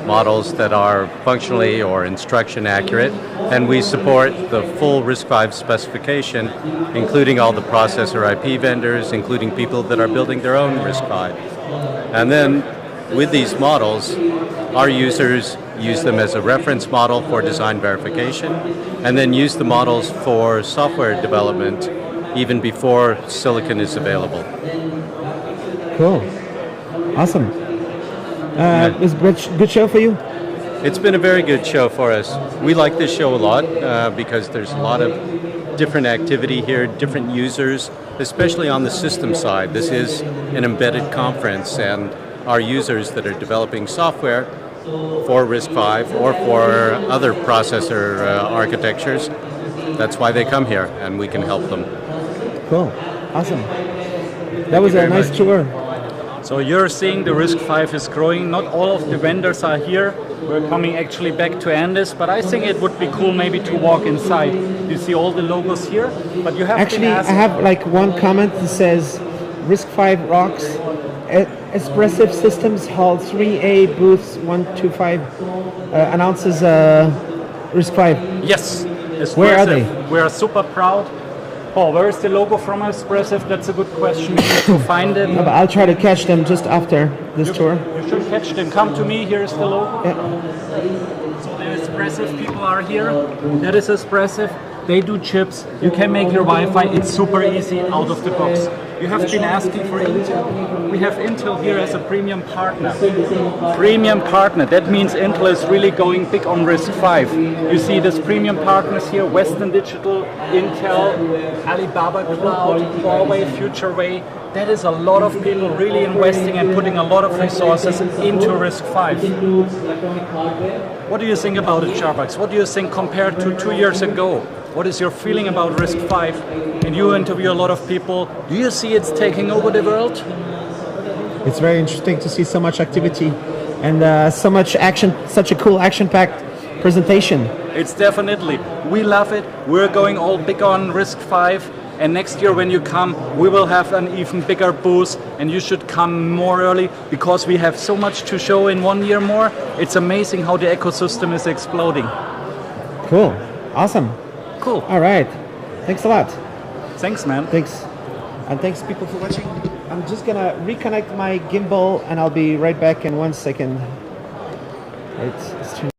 models that are functionally or instruction accurate, and we support the full RISC-V specification, including all the processor IP vendors, including people that are building their own RISC-V. And then with these models, our users use them as a reference model for design verification, and then use the models for software development even before silicon is available. Cool. Awesome. It was a good show for you? It's been a very good show for us. We like this show a lot because there's a lot of different activity here, different users, especially on the system side. This is an embedded conference, and our users that are developing software for RISC-V or for other processor architectures, that's why they come here, and we can help them. Cool. Awesome. That was a nice tour. So you're seeing the RISC-V is growing. Not all of the vendors are here. We're coming actually back to Andes, but I think it would be cool maybe to walk inside. You see all the logos here, but you have Actually, I have like one comment that says RISC-V rocks. Espressive Systems Hall 3A booth 125 announces RISC-V. Yes. Where are they? We are super proud. Paul, where is the logo from Espressive? That's a good question. We have to find it. But I'll try to catch them just after this tour. You should catch them. Come to me. Here's the logo. Yeah. So the Espressive people are here. That is Espressive. They do chips. You can make your Wi-Fi. It's super easy out of the box. You have been asking for Intel. We have Intel here as a premium partner. Premium partner. That means Intel is really going big on RISC-V. You see these premium partners here: Western Digital, Intel, Alibaba Cloud, Huawei, FutureWay. That is a lot of people really investing and putting a lot of resources into RISC-V. What do you think about it, Jarbox? What do you think compared to 2 years ago? What is your feeling about RISC-V? And you interview a lot of people. Do you see it's taking over the world? It's very interesting to see so much activity and so much action, such a cool action-packed presentation. It's definitely. We love it. We're going all big on RISC-V. And next year when you come, we will have an even bigger booth, and you should come more early because we have so much to show in 1 year more. It's amazing how the ecosystem is exploding. Cool. Awesome. Cool. All right. Thanks a lot. Thanks, man. Thanks. And thanks, people, for watching. I'm just going to reconnect my gimbal, and I'll be right back in 1 second. Let's turn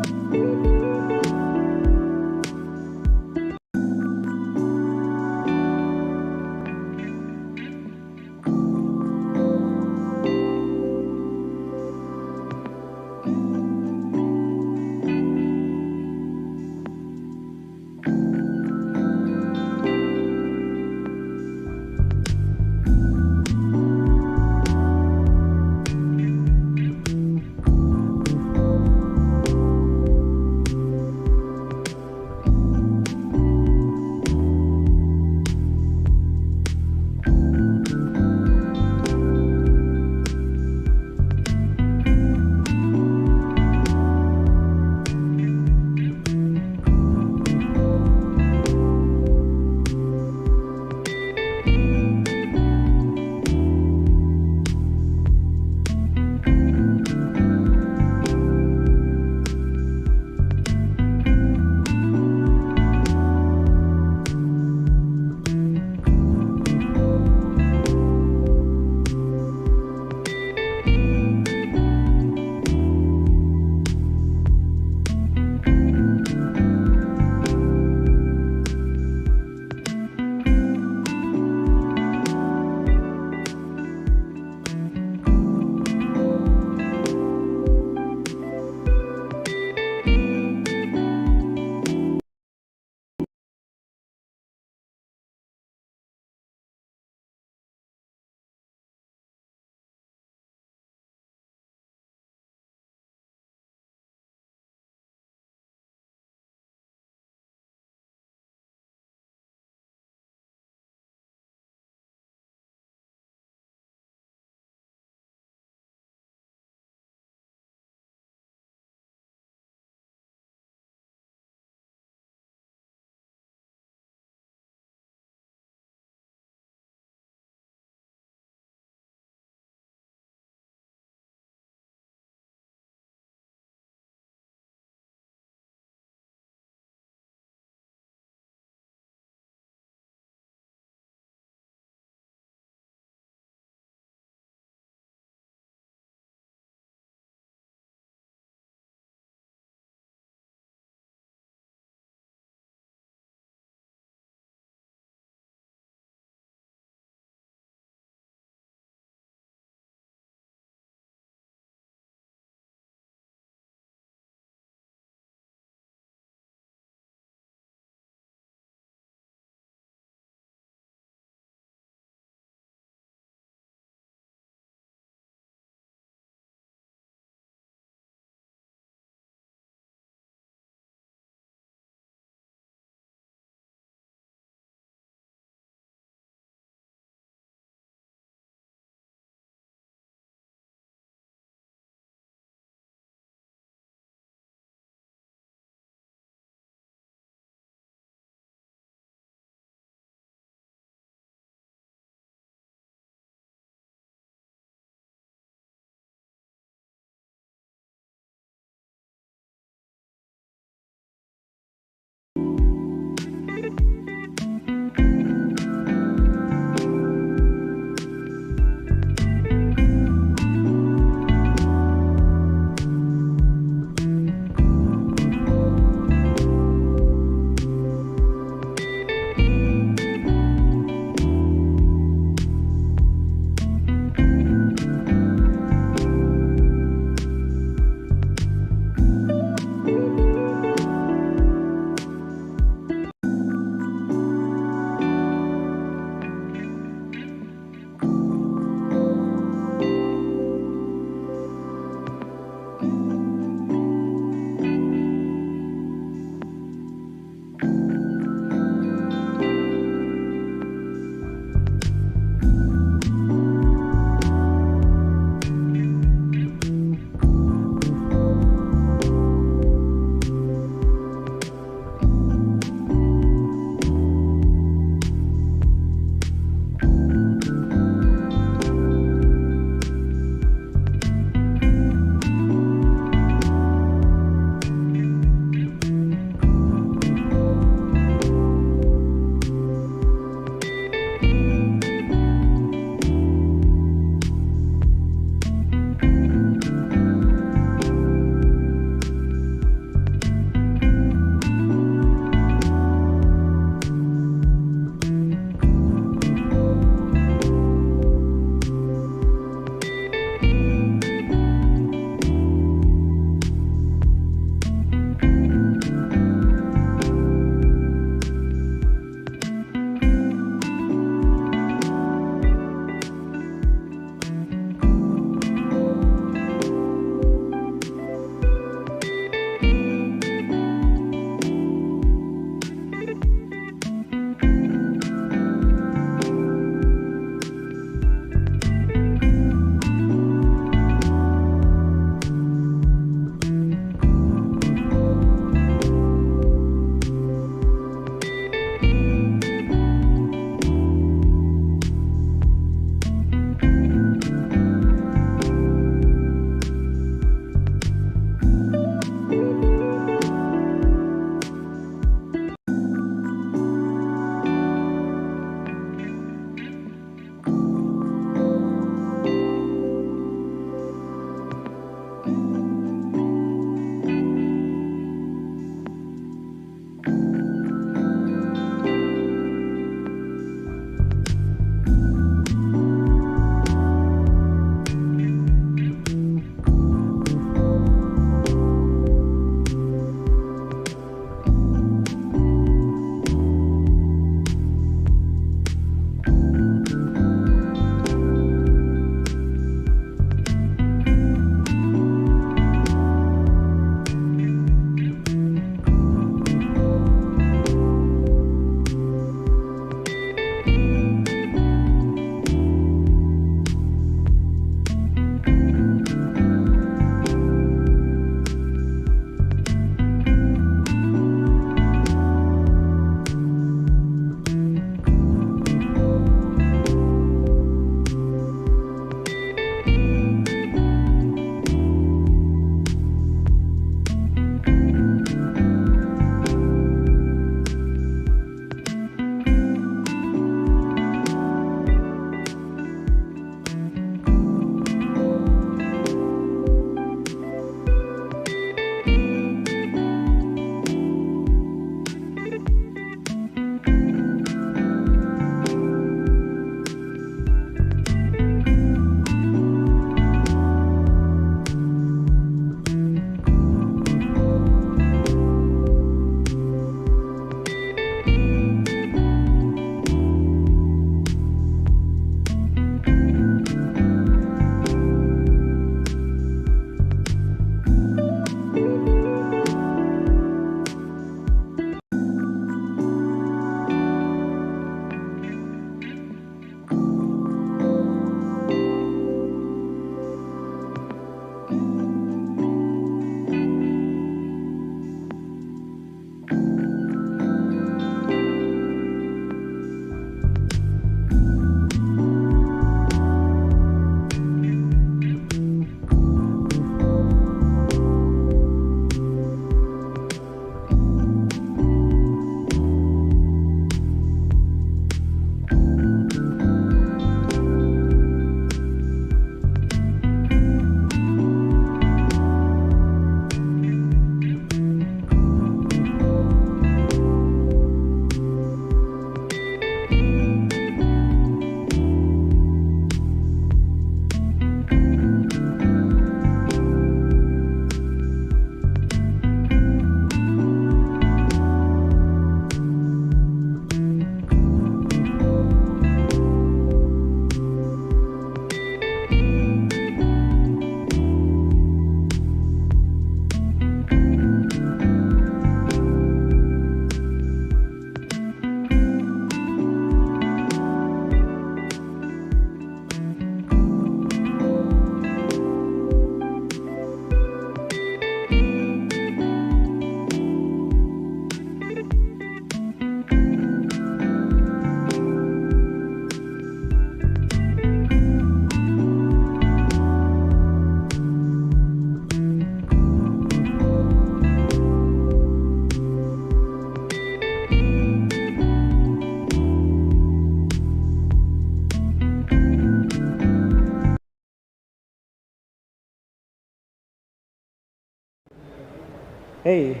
Hey,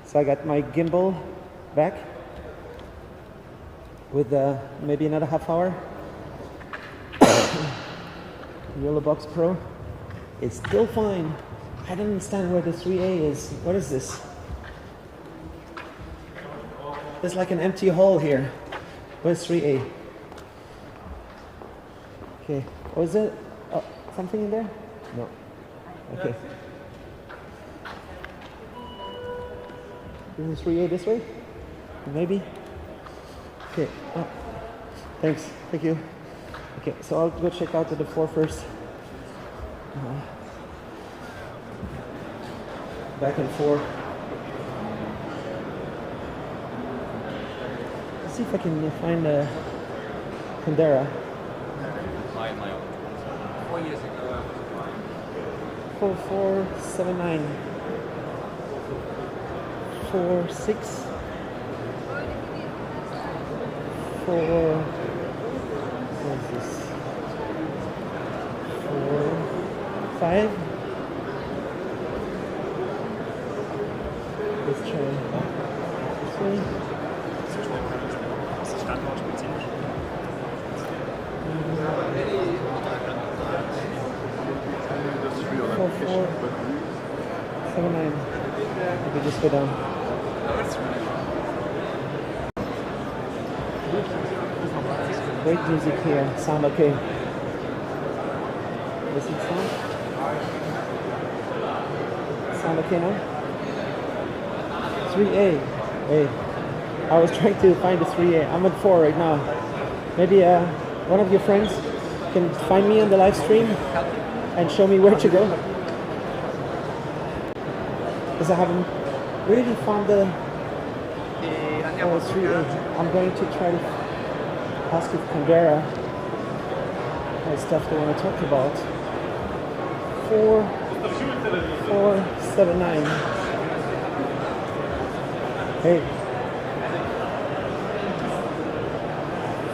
so I got my gimbal back with maybe another half hour. Yolobox Pro. It's still fine. I don't understand where the 3A is. What is this? There's like an empty hole here. Where's 3A? Okay, what is it? Oh, something in there? No. Okay. Is 3A this way? Maybe? Okay. Oh. Thanks. Thank you. Okay, so I'll go check out the 4 first. Back and forth. Let's see if I can find a Kandera. 4 years ago. 4479. 46. 4. What is this? 4, 5. Let's try this way. 4, 4, 7, 9. Okay, just go down. Great music here. Sound okay? Listen sound. Sound okay now? 3A. Hey, I was trying to find the 3A. I'm at 4 right now. Maybe one of your friends can find me on the live stream and show me where to go. Because I haven't really found the 3A. I'm going to try to ask if Kandera has stuff they want to talk about. 4, 4, 7, 9. Hey.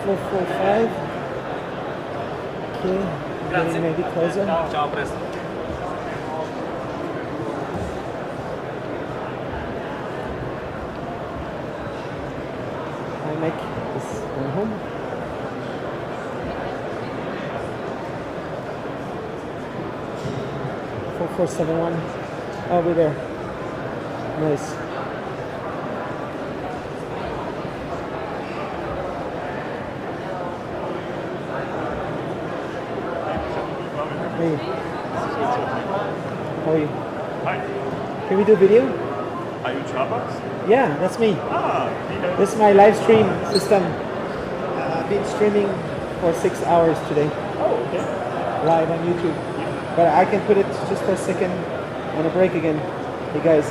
4, 4, 5. Okay. Getting maybe closer. I make this going home. 4471. Over there. Nice. Hey. How are you? Hi. Can we do video? Are you Dropbox? Yeah, that's me. Ah, This is my live stream system. I've been streaming for 6 hours today. Oh, okay. Live on YouTube. But I can put it just for a second on a break again. Hey guys,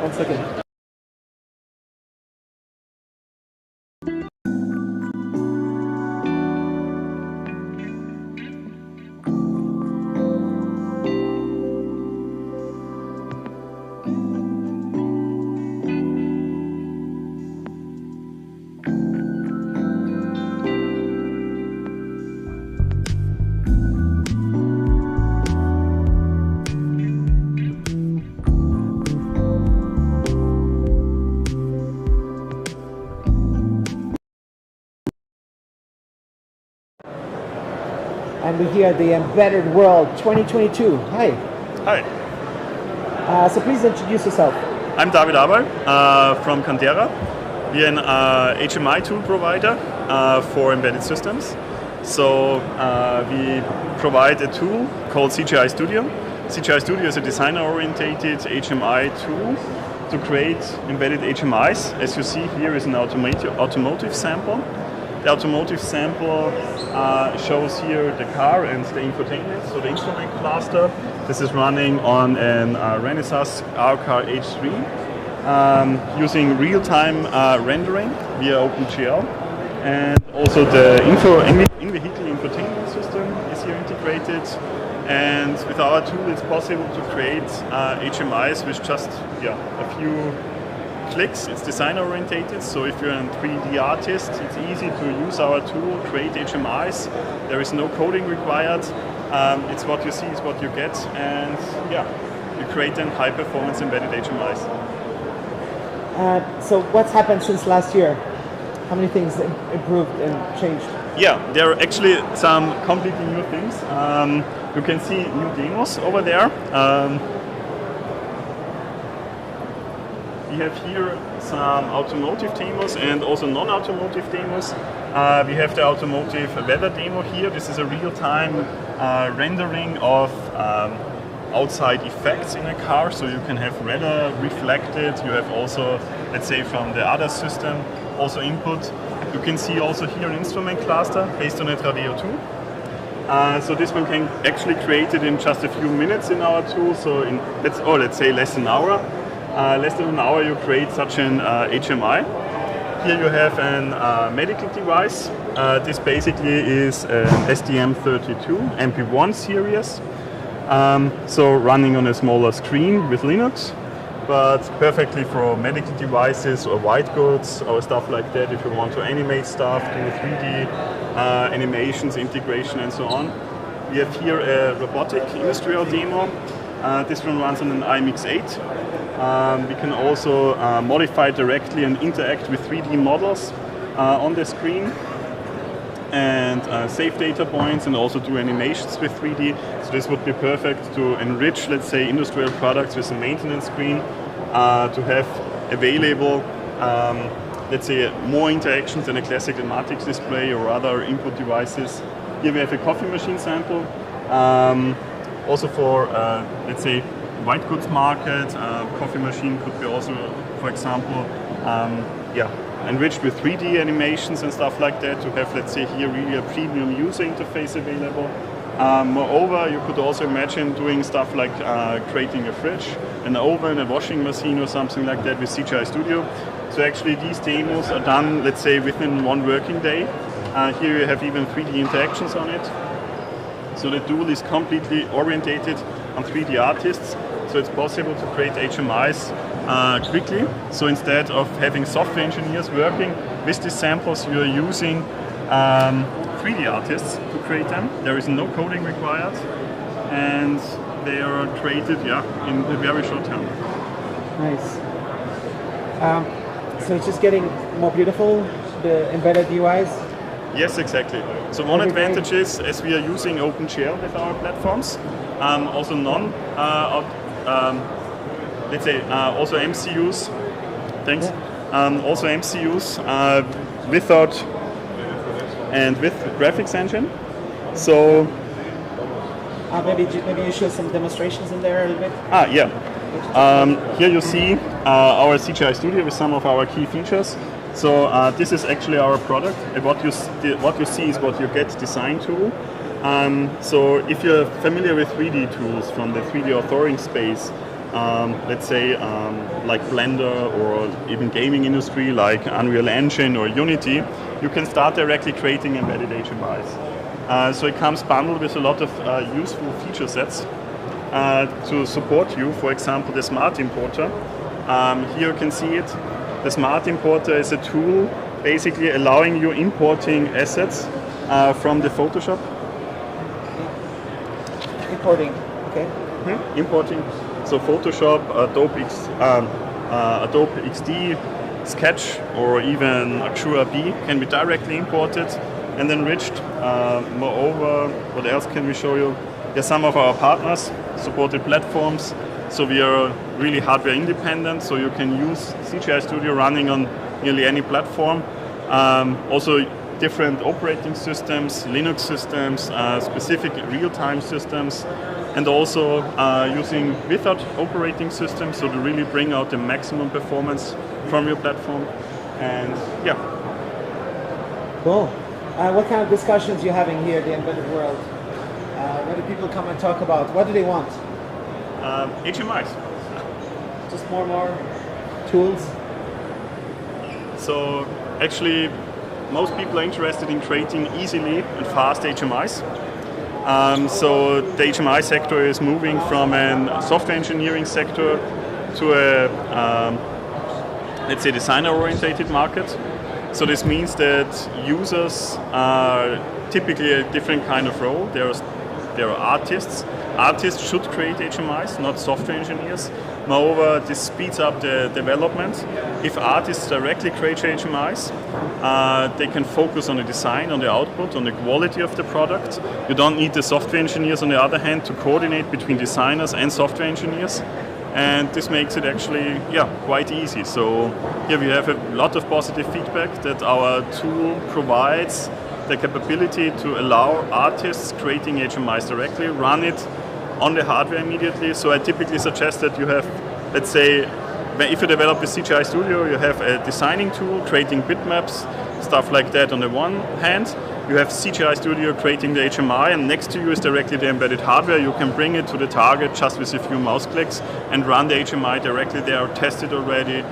1 second. And we're here at the Embedded World 2022. Hi. Hi. So please introduce yourself. I'm David Abal from Kandera. We're an HMI tool provider for embedded systems. So we provide a tool called CGI Studio. CGI Studio is a designer-orientated HMI tool to create embedded HMIs. As you see here is an automotive sample. The automotive sample shows here the car and the infotainment, so the instrument cluster. This is running on an Renesas R-Car H3 using real-time rendering via OpenGL. And also the in-vehicle infotainment system is here integrated. And with our tool it's possible to create HMIs with just a few clicks. It's design orientated, so if you're a 3D artist, it's easy to use our tool, create HMIs. There is no coding required. It's what you see is what you get, and you create then high-performance embedded HMIs. So what's happened since last year? How many things improved and changed? Yeah, there are actually some completely new things. You can see new demos over there. We have here some automotive demos and also non-automotive demos. We have the automotive weather demo here. This is a real-time rendering of outside effects in a car, so you can have weather reflected. You have also, let's say, from the other system, also input. You can see also here an instrument cluster based on a Traveo 2. So this one can actually create it in just a few minutes in our tool. So in let's say less than an hour. Less than an hour you create such an HMI. Here you have a medical device. This basically is an STM32 MP1 series. So running on a smaller screen with Linux, but perfectly for medical devices or white goods or stuff like that if you want to animate stuff, do 3D animations, integration and so on. We have here a robotic industrial demo. This one runs on an iMix-8. We can also modify directly and interact with 3D models on the screen and save data points and also do animations with 3D. So this would be perfect to enrich, let's say, industrial products with a maintenance screen to have available, let's say, more interactions than a classical matrix display or other input devices. Here we have a coffee machine sample. Also for, let's say, white goods market, coffee machine could be also, for example, enriched with 3D animations and stuff like that to have, let's say, here really a premium user interface available. Moreover, you could also imagine doing stuff like creating a fridge, an oven, a washing machine or something like that with CGI Studio. So actually these demos are done, let's say, within one working day. Here you have even 3D interactions on it. So the tool is completely orientated on 3D artists. So it's possible to create HMIs quickly. So instead of having software engineers working with these samples, you are using 3D artists to create them. There is no coding required, and they are created in a very short time. Nice. So it's just getting more beautiful, the embedded UIs? Yes, exactly. So one advantage is, as we are using OpenGL with our platforms, also let's say also MCUs. Thanks. Also MCUs without and with graphics engine. So maybe you show some demonstrations in there a little bit. Here you see our CGI Studio with some of our key features. So this is actually our product. And what you see is what you get design tool. So if you're familiar with 3D tools from the 3D authoring space, let's say like Blender or even gaming industry like Unreal Engine or Unity, you can start directly creating embedded HMIs. So it comes bundled with a lot of useful feature sets to support you. For example, the Smart Importer. Here you can see it. The Smart Importer is a tool basically allowing you importing assets from the Photoshop. Importing, okay. Importing. So Photoshop, Adobe XD, Sketch, or even Axura B can be directly imported and enriched. Moreover, what else can we show you? There's some of our partners supported platforms. So we are really hardware independent, so you can use CGI Studio running on nearly any platform. Also different operating systems, Linux systems, specific real-time systems, and also using without operating systems, so to really bring out the maximum performance from your platform. And Cool. What kind of discussions are you having here at the Embedded World? What do people come and talk about? What do they want? HMIs. Just more tools? So actually, most people are interested in creating easily and fast HMIs. So the HMI sector is moving from a software engineering sector to a, let's say, designer-oriented market. So this means that users are typically a different kind of role. There are artists, artists should create HMIs, not software engineers. Moreover, this speeds up the development. If artists directly create HMIs, they can focus on the design, on the output, on the quality of the product. You don't need the software engineers, on the other hand, to coordinate between designers and software engineers. And this makes it actually, quite easy. So here we have a lot of positive feedback that our tool provides the capability to allow artists creating HMIs directly, run it on the hardware immediately. So I typically suggest that you have, let's say, if you develop with CGI Studio, you have a designing tool, creating bitmaps, stuff like that on the one hand. You have CGI Studio creating the HMI, and next to you is directly the embedded hardware. You can bring it to the target just with a few mouse clicks and run the HMI directly there, test it already,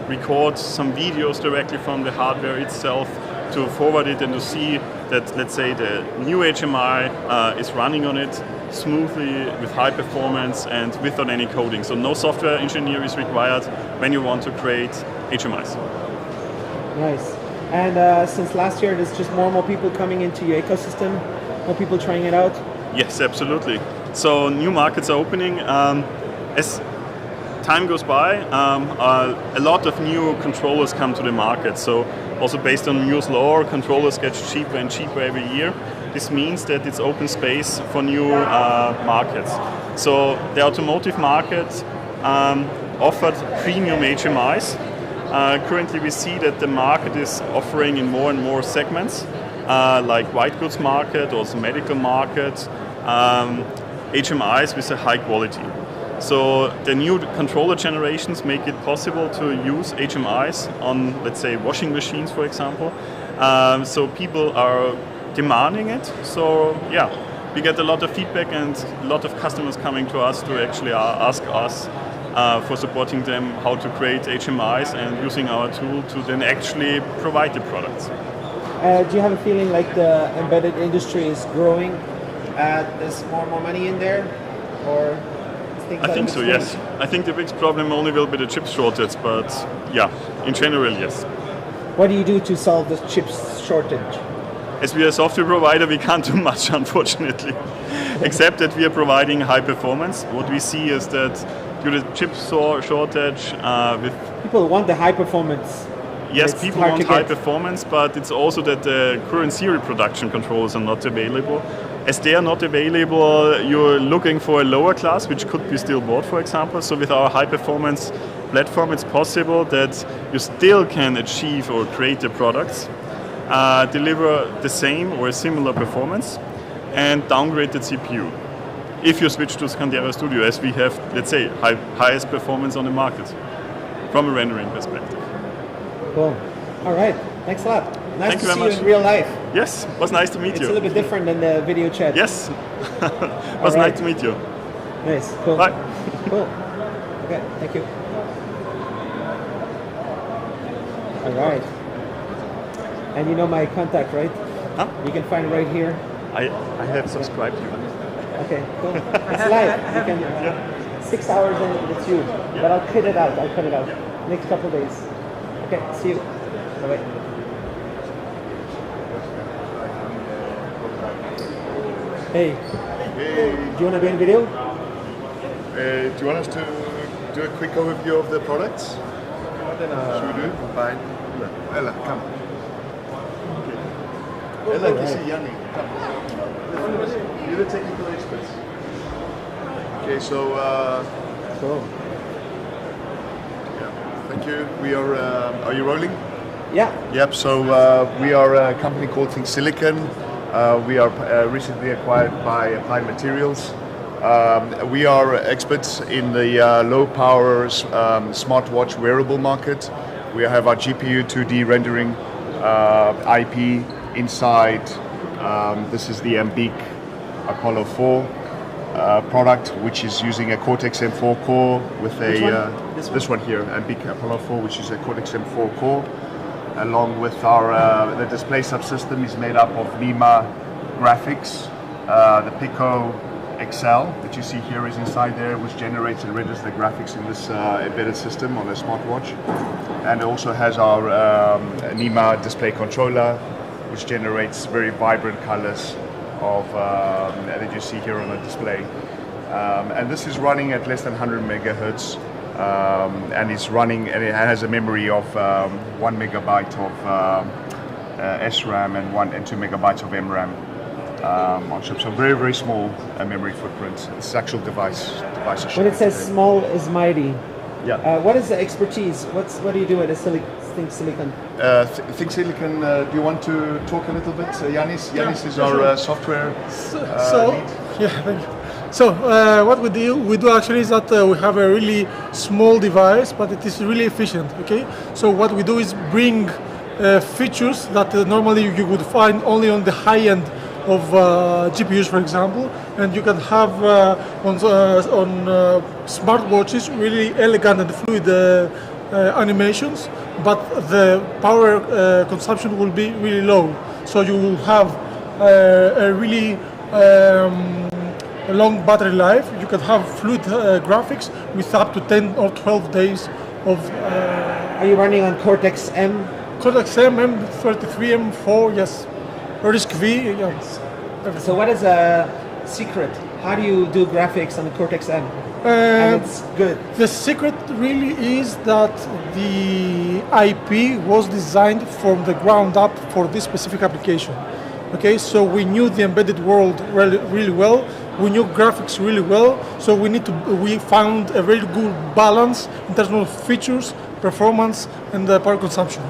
record some videos directly from the hardware itself to forward it and to see that, let's say, the new HMI is running on it smoothly with high performance and without any coding. So no software engineer is required when you want to create HMIs. Nice. And since last year, there's just more and more people coming into your ecosystem, more people trying it out? Yes, absolutely. So new markets are opening. As time goes by, a lot of new controllers come to the market. So also based on Moore's law, controllers get cheaper and cheaper every year. This means that it's open space for new markets. So the automotive market offered premium HMIs. Currently we see that the market is offering in more and more segments, like white goods market, also medical market, HMIs with a high quality. So the new controller generations make it possible to use HMIs on, let's say, washing machines, for example. So people are demanding it. So we get a lot of feedback and a lot of customers coming to us to actually ask us for supporting them how to create HMIs and using our tool to then actually provide the products. Do you have a feeling like the embedded industry is growing? There's more and more money in there? Or I think so, yes. I think the big problem only will be the chip shortage, but in general, yes. What do you do to solve the chip shortage? As we are a software provider, we can't do much, unfortunately, except that we are providing high performance. What we see is that due to chip shortage, with people want the high performance. Yes, people want high performance, but it's also that the current serial production controllers are not available. As they are not available, you're looking for a lower class, which could be still bought, for example. So with our high performance platform, it's possible that you still can achieve or create the products, deliver the same or a similar performance, and downgrade the CPU. If you switch to Scandera Studio, as we have, let's say, highest performance on the market from a rendering perspective. Cool. All right. Thanks a lot. Nice Thank to you see very you much. in real life. Yes, it was nice to meet you. It's a little bit different than the video chat. Yes. It was nice to meet you. Nice. Cool. Bye. Cool. Okay. Thank you. All right. And you know my contact, right? Huh? You can find it right here. I have subscribed to you. Okay, cool. It's live. You can, 6 hours and it's you. But I'll cut it out. Next couple of days. Okay, see you. Bye-bye. Hey. Hey. Do you want to be in video? Do you want us to do a quick overview of the products? Should we do? Fine. Ella, come. Okay. Ella, you see Yanni. Come. You're the technical experts. Okay, so. Cool. Yeah. Thank you. We are you rolling? Yeah. Yep, so we are a company called Think Silicon. We are recently acquired by Applied Materials. We are experts in the low power smartwatch wearable market. We have our GPU 2D rendering IP inside. This is the Ambiq Apollo 4 product, which is using a Cortex M4 core with a this one here, Ambiq Apollo 4, which is a Cortex M4 core. Along with our the display subsystem is made up of NEMA graphics, the Pico XL that you see here is inside there, which generates and renders the graphics in this embedded system on a smartwatch, and also has our NEMA display controller, which generates very vibrant colors that you see here on the display. And this is running at less than 100 megahertz, and it's running, and it has a memory of 1 megabyte of SRAM and 2 megabytes of MRAM on chip. So very, very small memory footprint. It's actual device. When it says small is mighty, yeah. What is the expertise? What do you do at Think Silicon? Think Silicon, do you want to talk a little bit? Yanis? Yanis is our software lead. Yeah, thank you. So what we do actually is that we have a really small device, but it is really efficient. Okay, so what we do is bring features that normally you would find only on the high end of GPUs, for example, and you can have on smartwatches really elegant and fluid animations, but the power consumption will be really low. So you will have a really long battery life. You can have fluid graphics with up to 10 or 12 days of. Are you running on Cortex M? Cortex M, M33, M4, yes. RISC-V, yes. So what is a secret? How do you do graphics on the Cortex M? And it's good. The secret really is that the IP was designed from the ground up for this specific application. Okay, so we knew the embedded world really well. We knew graphics really well. So we found a very good balance in terms of features, performance, and power consumption.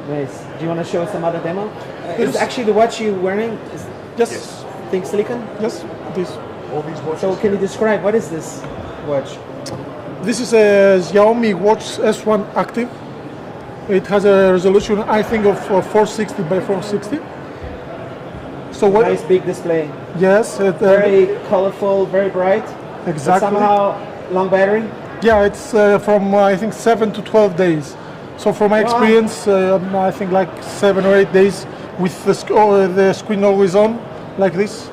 Nice. Do you want to show us some other demo? Is actually the watch you're wearing? Yes. Think Silicon? Yes, this. All these watches. So can you describe what is this watch? This is a Xiaomi Watch S1 Active. It has a resolution, I think, of 460 by 460. So what? Nice big display. Yes. Very colorful, very bright. Exactly. But somehow long battery. Yeah, it's from I think 7 to 12 days. So from my experience, I think like 7 or 8 days with the screen always on, like this.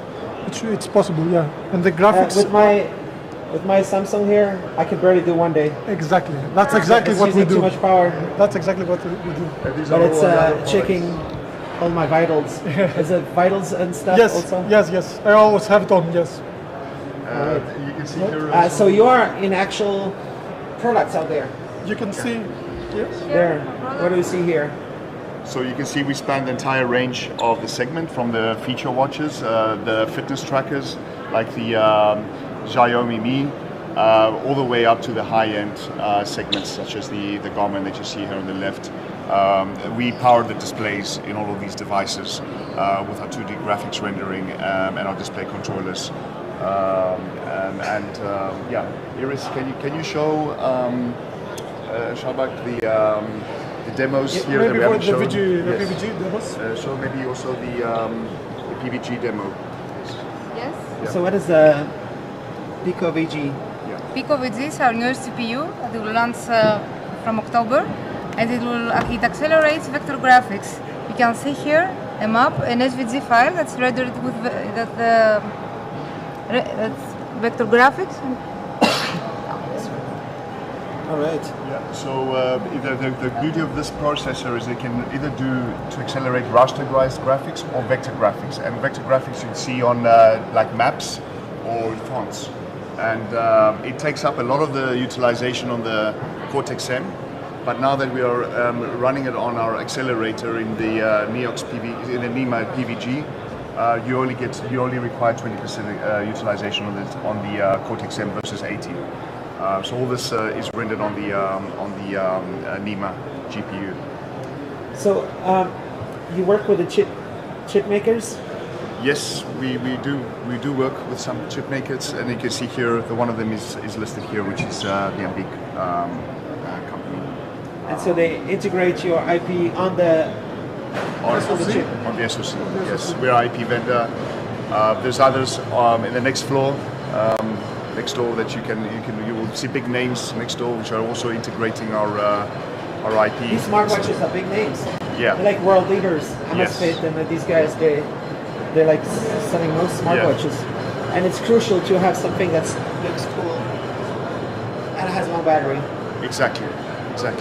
It's possible, yeah. And the graphics. With my Samsung here, I can barely do one day. Exactly. That's exactly what we do. Too much power. That's exactly what we do. But it's checking all my vitals. Is it vitals and stuff yes, also? Yes. I always have it on, yes. You can see here. So you are in actual products out there. You can see. Yes. There. What do we see here? So you can see we span the entire range of the segment, from the feature watches, the fitness trackers like the Xiaomi Mi, all the way up to the high-end segments such as the Garmin that you see here on the left. We power the displays in all of these devices with our 2D graphics rendering and our display controllers. Yeah, Iris, can you show Shabak the demos here that we haven't shown? The PVG demos? Show maybe also the PVG demo. Yes. Yeah. So what is the Pico VG? Pico VG is our newest CPU that will launch from October, and it accelerates vector graphics. You can see here a map, an SVG file that's rendered with that's vector graphics. All right. Yeah. So the beauty of this processor is it can either do to accelerate rasterized graphics or vector graphics. And vector graphics you can see on like maps or fonts. And it takes up a lot of the utilization on the Cortex M. But now that we are running it on our accelerator in the NEMA PVG, you only require 20% utilization on the Cortex M versus 80. So all this is rendered on the NEMA GPU. So you work with the chip makers? Yes, we do work with some chip makers, and you can see here the one of them is listed here, which is the Ambiq company. And so they integrate your IP on the chip. On the SoC. Yes, we're an IP vendor. There's others in the next floor. Next door that you will see big names next door which are also integrating our IP. These smartwatches are big names. Yeah. They're like world leaders. Amazfit and these guys, they're like selling most smartwatches. Yeah. And it's crucial to have something that looks cool and has long battery. Exactly.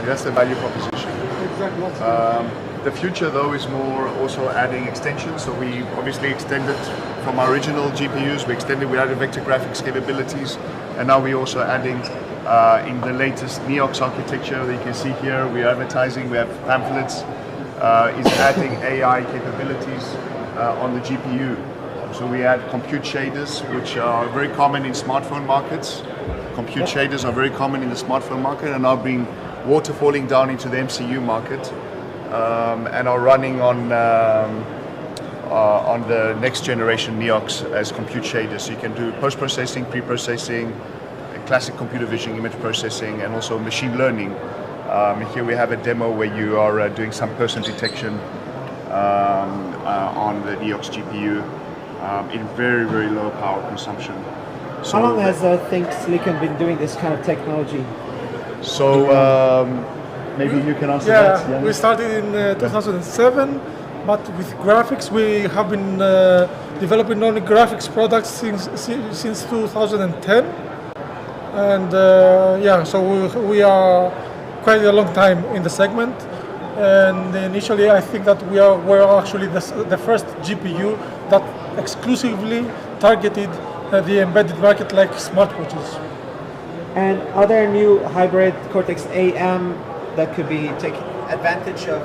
That's the value proposition. Exactly. The future though is more also adding extensions. So we obviously extended from our original GPUs, we added vector graphics capabilities, and now we're also adding in the latest Neox architecture that you can see here, we're advertising, we have pamphlets, is adding AI capabilities on the GPU. So we add compute shaders, which are very common in smartphone markets. Compute shaders are very common in the smartphone market and now being waterfalling down into the MCU market and are running on the next generation Neox as compute shaders. So you can do post-processing, pre-processing, classic computer vision, image processing, and also machine learning. Here we have a demo where you are doing some person detection on the Neox GPU in very, very low power consumption. So how long has Think Silicon been doing this kind of technology? So maybe you can answer that. Yeah, we started in 2007, but with graphics we have been developing only graphics products since 2010. And yeah, so we are quite a long time in the segment. And initially, I think that we're actually the first GPU that exclusively targeted the embedded market, like smartwatches. And are there new hybrid Cortex-AM that could be taking advantage of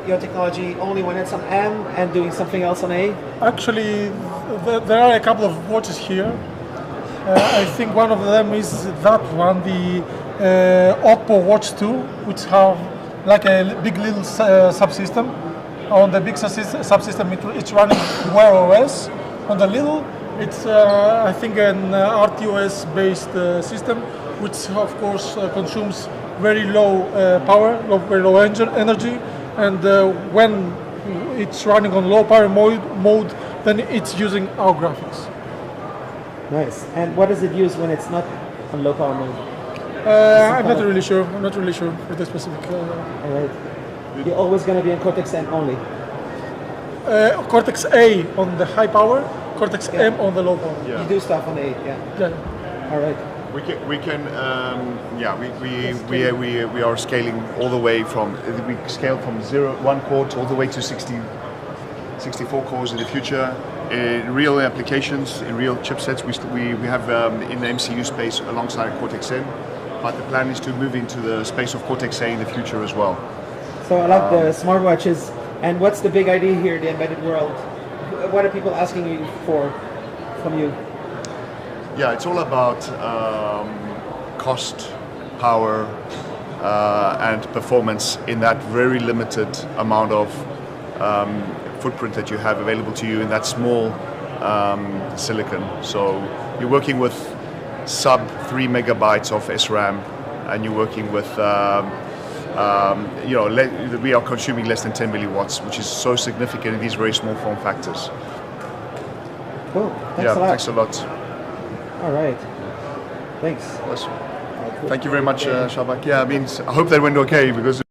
your technology only when it's on M and doing something else on A? Actually, there are a couple of watches here. I think one of them is that one, the Oppo Watch 2, which have like a big little subsystem. On the big subsystem, it's running Wear OS. On the little, it's I think an RTOS-based system, which of course consumes very low power, very low energy, and when it's running on low power mode, then it's using our graphics. Nice. And what does it use when it's not on low power mode? I'm not really sure. I'm not really sure for the specific. All right. You're always going to be in Cortex-M only. Cortex-A on the high power, Cortex-M on the low power. Yeah. You do stuff on A, yeah. Yeah. All right. We are scaling all the way from, we scale from 1 core all the way to 64 cores in the future. In real applications, in real chipsets, we have in the MCU space alongside Cortex-M, but the plan is to move into the space of Cortex-A in the future as well. So I love the smartwatches. And what's the big idea here, the embedded world? What are people asking you from you? Yeah, it's all about cost, power, and performance in that very limited amount of footprint that you have available to you in that small silicon. So you're working with sub 3 megabytes of SRAM, and you're working with we are consuming less than 10 milliwatts, which is so significant in these very small form factors. Cool. Thanks a lot. Thanks a lot. All right. Thanks. Thank you very much, Shabak. Yeah, I hope that went okay because.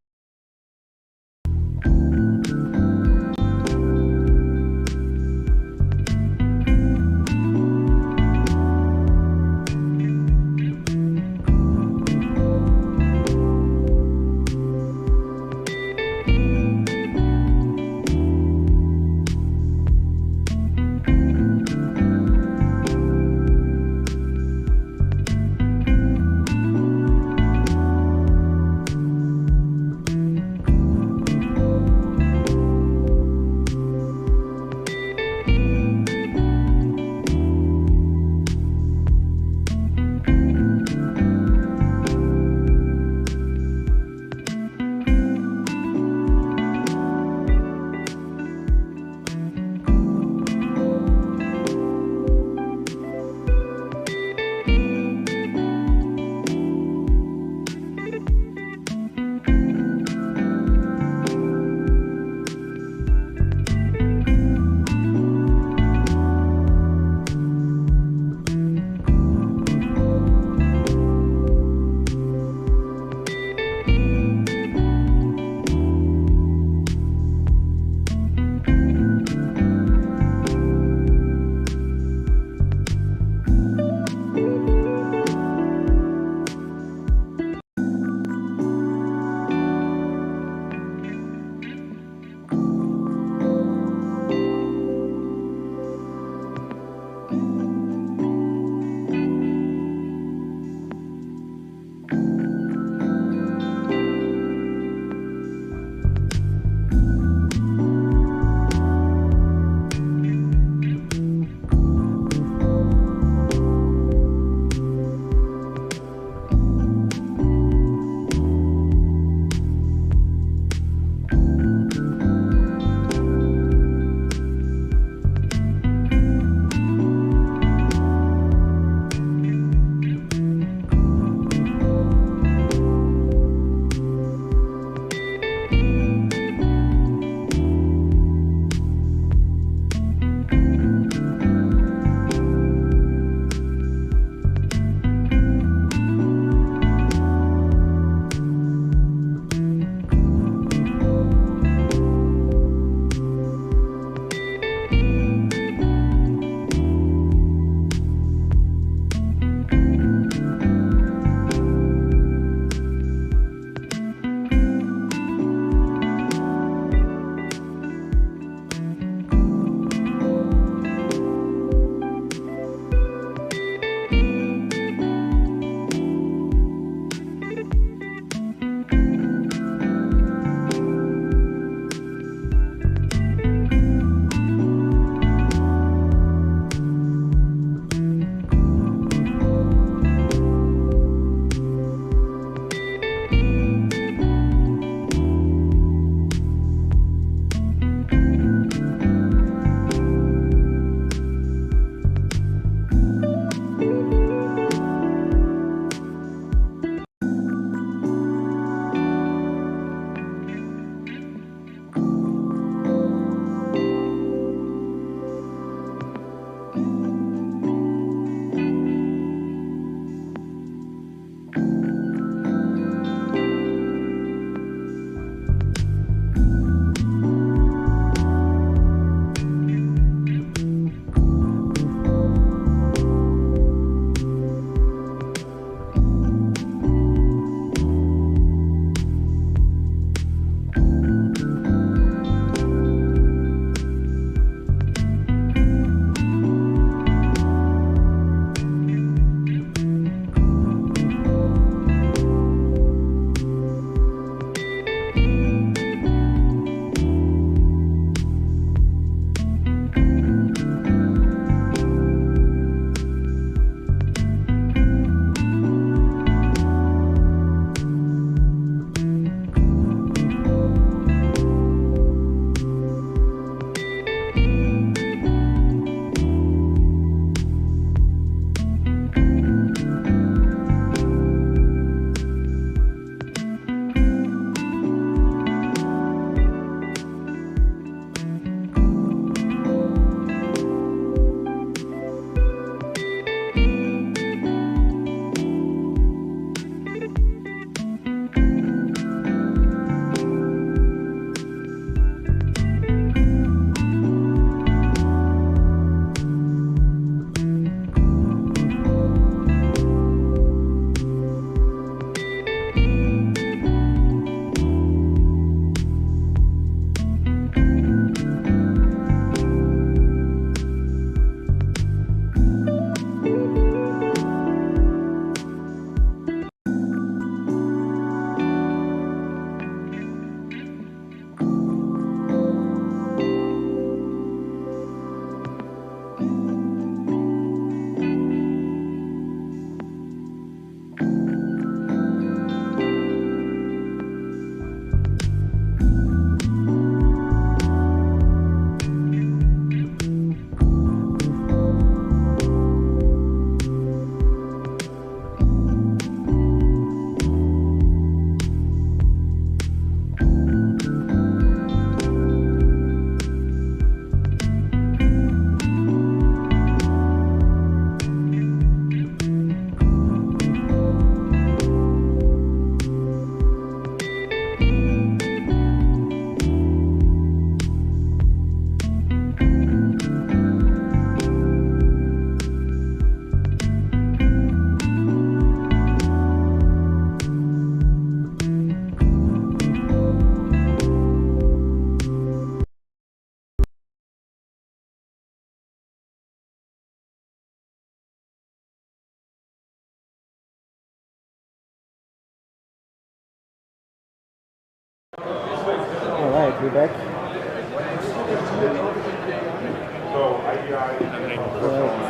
Be back.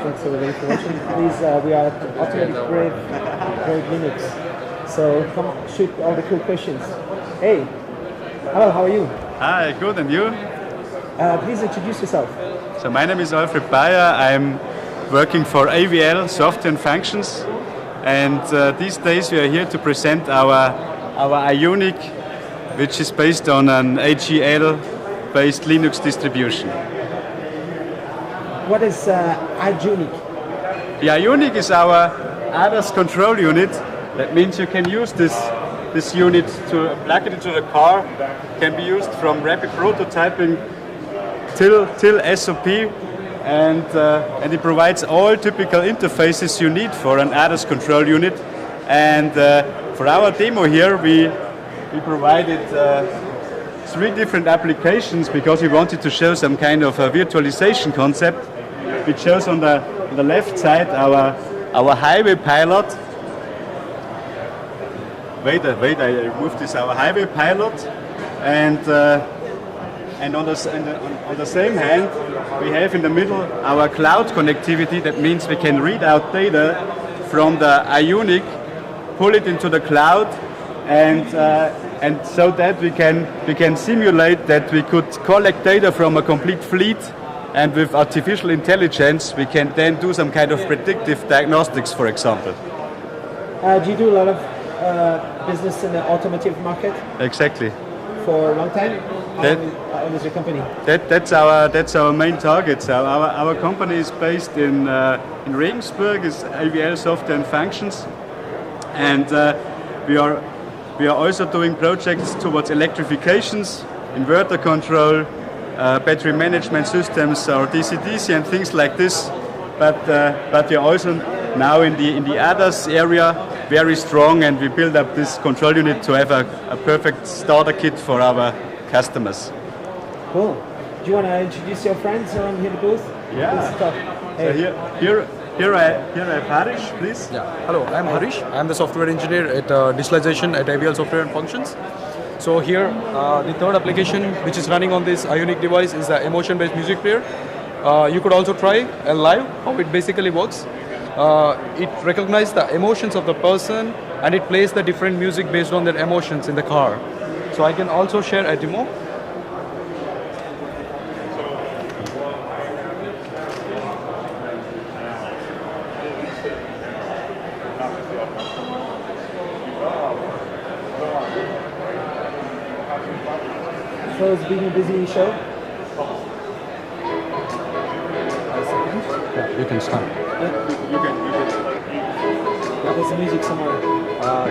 Thanks everybody for watching. Please, we are at Automatic Brave Linux. So come shoot all the cool questions. Hey, hello, how are you? Hi, good, and you? Please introduce yourself. So my name is Alfred Bayer. I'm working for AVL Software and Functions, and these days we are here to present our Ionic, which is based on an AGL-based Linux distribution. What is Ionic? The Ionic is our ADAS control unit. That means you can use this unit to plug it into the car. It can be used from rapid prototyping till SOP, and it provides all typical interfaces you need for an ADAS control unit. And for our demo here, we provided 3 different applications because we wanted to show some kind of a virtualization concept. It shows on the left side our highway pilot. Wait, I moved this, our highway pilot, and on the same hand we have in the middle our cloud connectivity. That means we can read out data from the Ionic, pull it into the cloud, and so that we can simulate that we could collect data from a complete fleet, and with artificial intelligence we can then do some kind of predictive diagnostics, for example. Do you do a lot of business in the automotive market? Exactly. For a long time? How is your company? That's our main target. So our company is based in Regensburg. It's AVL Software and Functions, and we are also doing projects towards electrifications, inverter control, battery management systems, or DC-DC and things like this. But we are also now in the ADAS area very strong, and we build up this control unit to have a perfect starter kit for our customers. Cool. Do you want to introduce your friends around here in the booth? Yeah. Hey. So here I have Harish, please. Yeah. Hello, I'm Harish. I'm the software engineer at digitalization at AVL Software and Functions. So here, the third application which is running on this Ionic device is the emotion-based music player. You could also try live how it basically works. It recognizes the emotions of the person, and it plays the different music based on their emotions in the car. So I can also share a demo. So it's been a busy show? Yeah, you can start. You can. There's some music somewhere.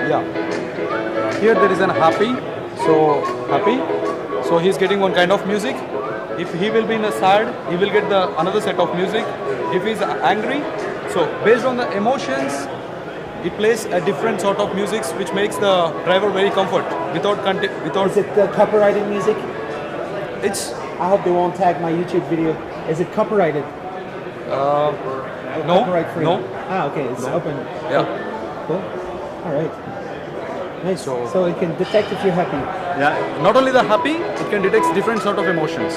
Yeah. Here there is an happy. So happy. So he's getting one kind of music. If he will be in a sad, he will get another set of music. If he's angry, so based on the emotions, it plays a different sort of music, which makes the driver very comfort without. Is it copyrighted music? It's. I hope they won't tag my YouTube video. Is it copyrighted? No. Copyright free. No. Ah, okay. It's open. Yeah. Cool. All right. Nice. So it can detect if you're happy. Yeah. Not only the happy, it can detect different sort of emotions.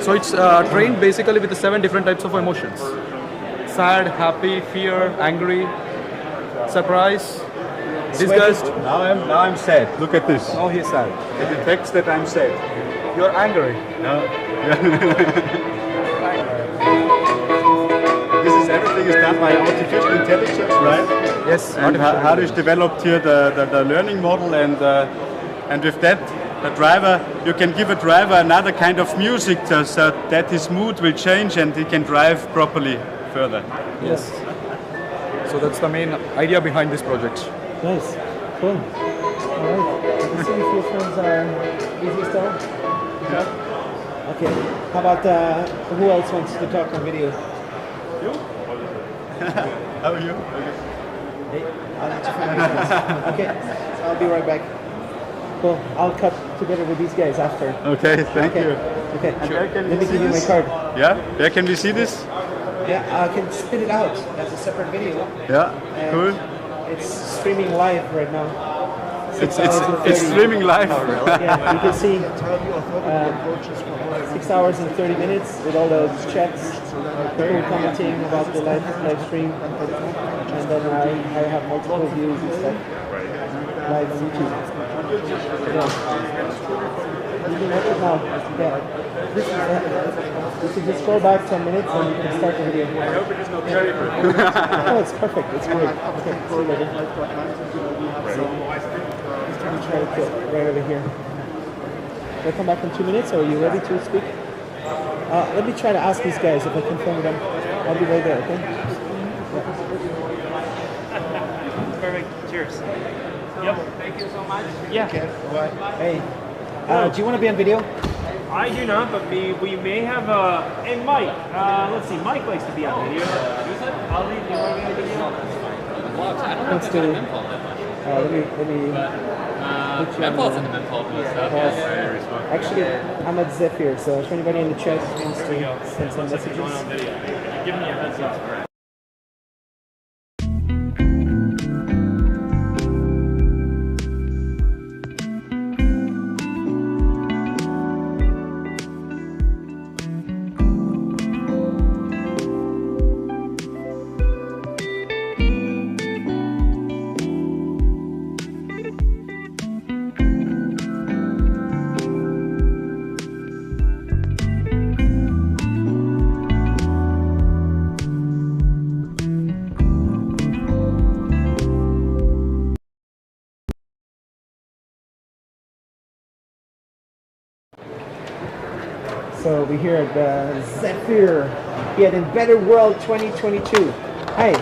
So it's trained basically with the 7 different types of emotions: sad, happy, fear, angry, surprise, disgust. Now I'm sad. Look at this. Oh, he's sad. It detects that I'm sad. You're angry. No. Everything is done by artificial intelligence, right? Yes. And Harish developed here the learning model, and with that, the driver, you can give a driver another kind of music so that his mood will change and he can drive properly further. Yes. So that's the main idea behind this project. Nice. Cool. All right. Let's see if your friends are easy still. Yeah. Okay. How about who else wants to talk on video? You? How are you? Hey, I'll let you find your friends. Okay. So I'll be right back. Cool. I'll cut together with these guys after. Okay. Thank you. Okay. Sure. Let me give you my card. Yeah. Where can we see this? Yeah, I can spit it out as a separate video. Yeah. And cool. It's streaming live right now. It's streaming live. Yeah, you can see 6 hours and 30 minutes with all those chats, people commenting about the live stream, and then I have multiple views and stuff live on YouTube. Yeah. You can watch it now. Yeah. You can just scroll back 10 minutes and you can start the video. I hope it is not very good. No, it's perfect. It's great. Okay, see you later. So, let me try to put right over here. We'll come back in 2 minutes. Are you ready to speak? Let me try to ask these guys if I can film them. I'll be right there, okay? Perfect. Cheers. Yep. Thank you so much. Yeah. Hey, do you want to be on video? I do not, but we may have and Mike. Let's see. Mike likes to be on video. Ali, do you want to be on video? Let's do. Let me. Mempol's in the Mempol stuff. Actually, I'm at Zephyr, so if anybody in the chat wants to send some messages. Give me a heads up. So we're here at Zephyr, here at Embedded World 2022. Hi,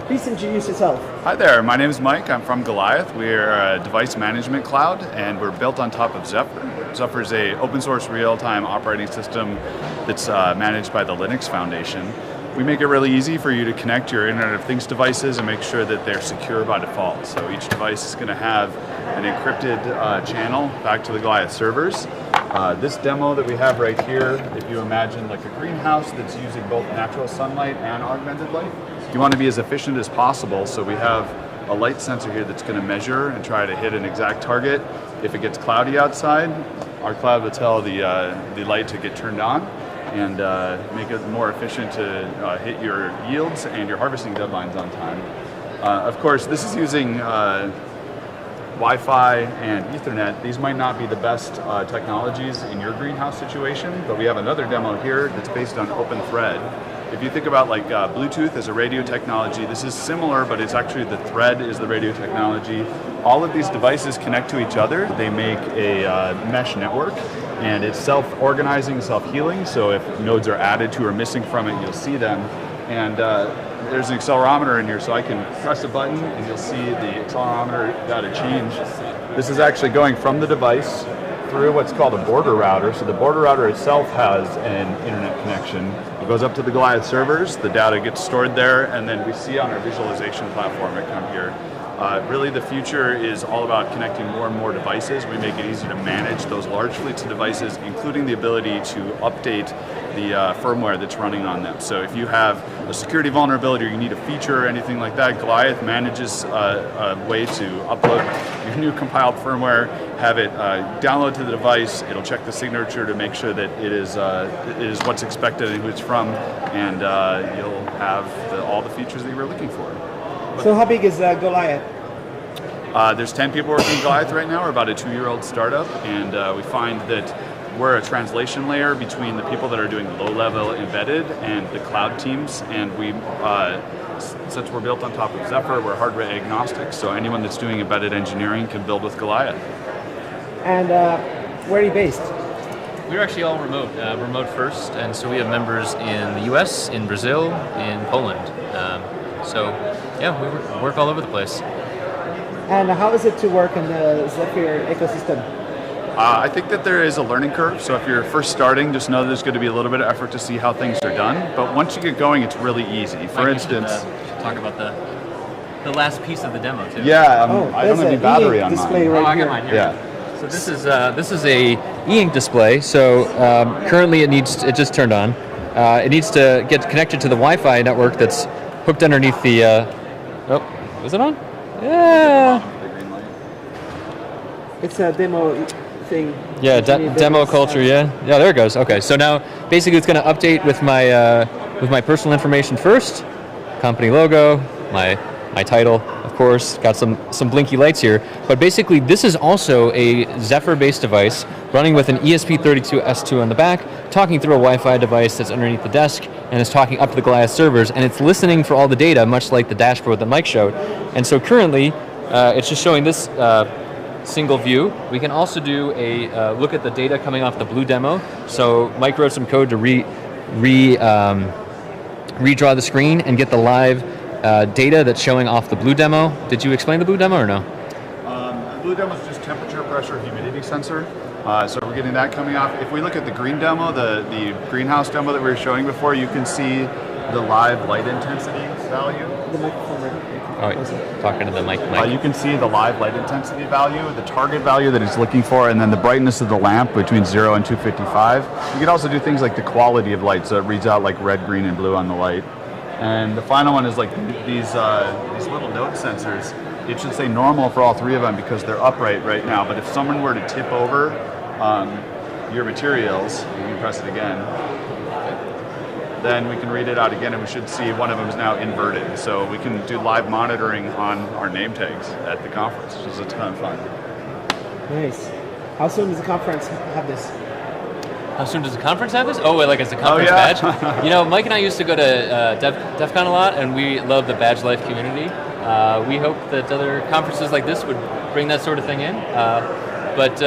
please introduce yourself. Hi there, my name is Mike. I'm from Goliath. We're a device management cloud and we're built on top of Zephyr. Zephyr is an open source real-time operating system that's managed by the Linux Foundation. We make it really easy for you to connect your Internet of Things devices and make sure that they're secure by default. So each device is going to have an encrypted channel back to the Goliath servers. This demo that we have right here, if you imagine like a greenhouse that's using both natural sunlight and augmented light, you want to be as efficient as possible. So we have a light sensor here that's going to measure and try to hit an exact target. If it gets cloudy outside, our cloud will tell the light to get turned on and make it more efficient to hit your yields and your harvesting deadlines on time. Of course, this is using Wi-Fi and Ethernet. These might not be the best technologies in your greenhouse situation, but we have another demo here that's based on Open Thread. If you think about like Bluetooth as a radio technology, this is similar, but it's actually the thread is the radio technology. All of these devices connect to each other. They make a mesh network, and it's self-organizing, self-healing. So if nodes are added to or missing from it, you'll see them. And there's an accelerometer in here, so I can press a button and you'll see the accelerometer data change. This is actually going from the device through what's called a border router. So the border router itself has an internet connection. It goes up to the Goliath servers, the data gets stored there, and then we see on our visualization platform it come here. Really the future is all about connecting more and more devices. We make it easy to manage those large fleets of devices, including the ability to update the firmware that's running on them. So if you have a security vulnerability or you need a feature or anything like that, Goliath manages a way to upload your new compiled firmware, have it download to the device, it'll check the signature to make sure that it is what's expected and who it's from, and you'll have all the features that you were looking for. So how big is Goliath? There's 10 people working Goliath right now. We're about a 2-year-old startup, and we find that we're a translation layer between the people that are doing low-level embedded and the cloud teams. And we, since we're built on top of Zephyr, we're hardware agnostic, so anyone that's doing embedded engineering can build with Goliath. And where are you based? We're actually all remote, remote first, and so we have members in the US, in Brazil, in Poland. So yeah, we work all over the place. And how is it to work in the Zephyr ecosystem? I think that there is a learning curve, so if you're first starting, just know there's going to be a little bit of effort to see how things are done, but once you get going, it's really easy. For instance... talk about the last piece of the demo, too. Yeah, I don't have any battery on mine. Right I got mine here. Yeah. So this is a e-ink display, so currently it just turned on. It needs to get connected to the Wi-Fi network that's hooked underneath the... oh, is it on? Yeah. It's a demo thing. Yeah, demo culture. Yeah, there it goes. Okay, so now basically it's going to update with my personal information first, company logo, my title, of course. Got some blinky lights here, but basically this is also a Zephyr-based device running with an ESP32S2 on the back, talking through a Wi-Fi device that's underneath the desk, and is talking up to the Goliath servers, and it's listening for all the data, much like the dashboard that Mike showed. And so currently, it's just showing this single view. We can also do a look at the data coming off the blue demo. So Mike wrote some code to redraw the screen and get the live data that's showing off the blue demo. Did you explain the blue demo or no? The blue demo is just temperature, pressure, humidity sensor. So we're getting that coming off. If we look at the green demo, the greenhouse demo that we were showing before, you can see the live light intensity value. The microphone right. Oh, wait, talking to the mic. You can see the live light intensity value, the target value that it's looking for, and then the brightness of the lamp between 0 and 255. You can also do things like the quality of light, so it reads out like red, green, and blue on the light. And the final one is like these little note sensors. It should say normal for all three of them because they're upright right now, but if someone were to tip over your materials, you can press it again, then we can read it out again and we should see one of them is now inverted. So we can do live monitoring on our name tags at the conference, which is a ton of fun. Nice. How soon does the conference have this? How soon does the conference have this? Oh, like as a conference badge? You know, Mike and I used to go to DEF CON a lot, and we love the badge life community. We hope that other conferences like this would bring that sort of thing in. But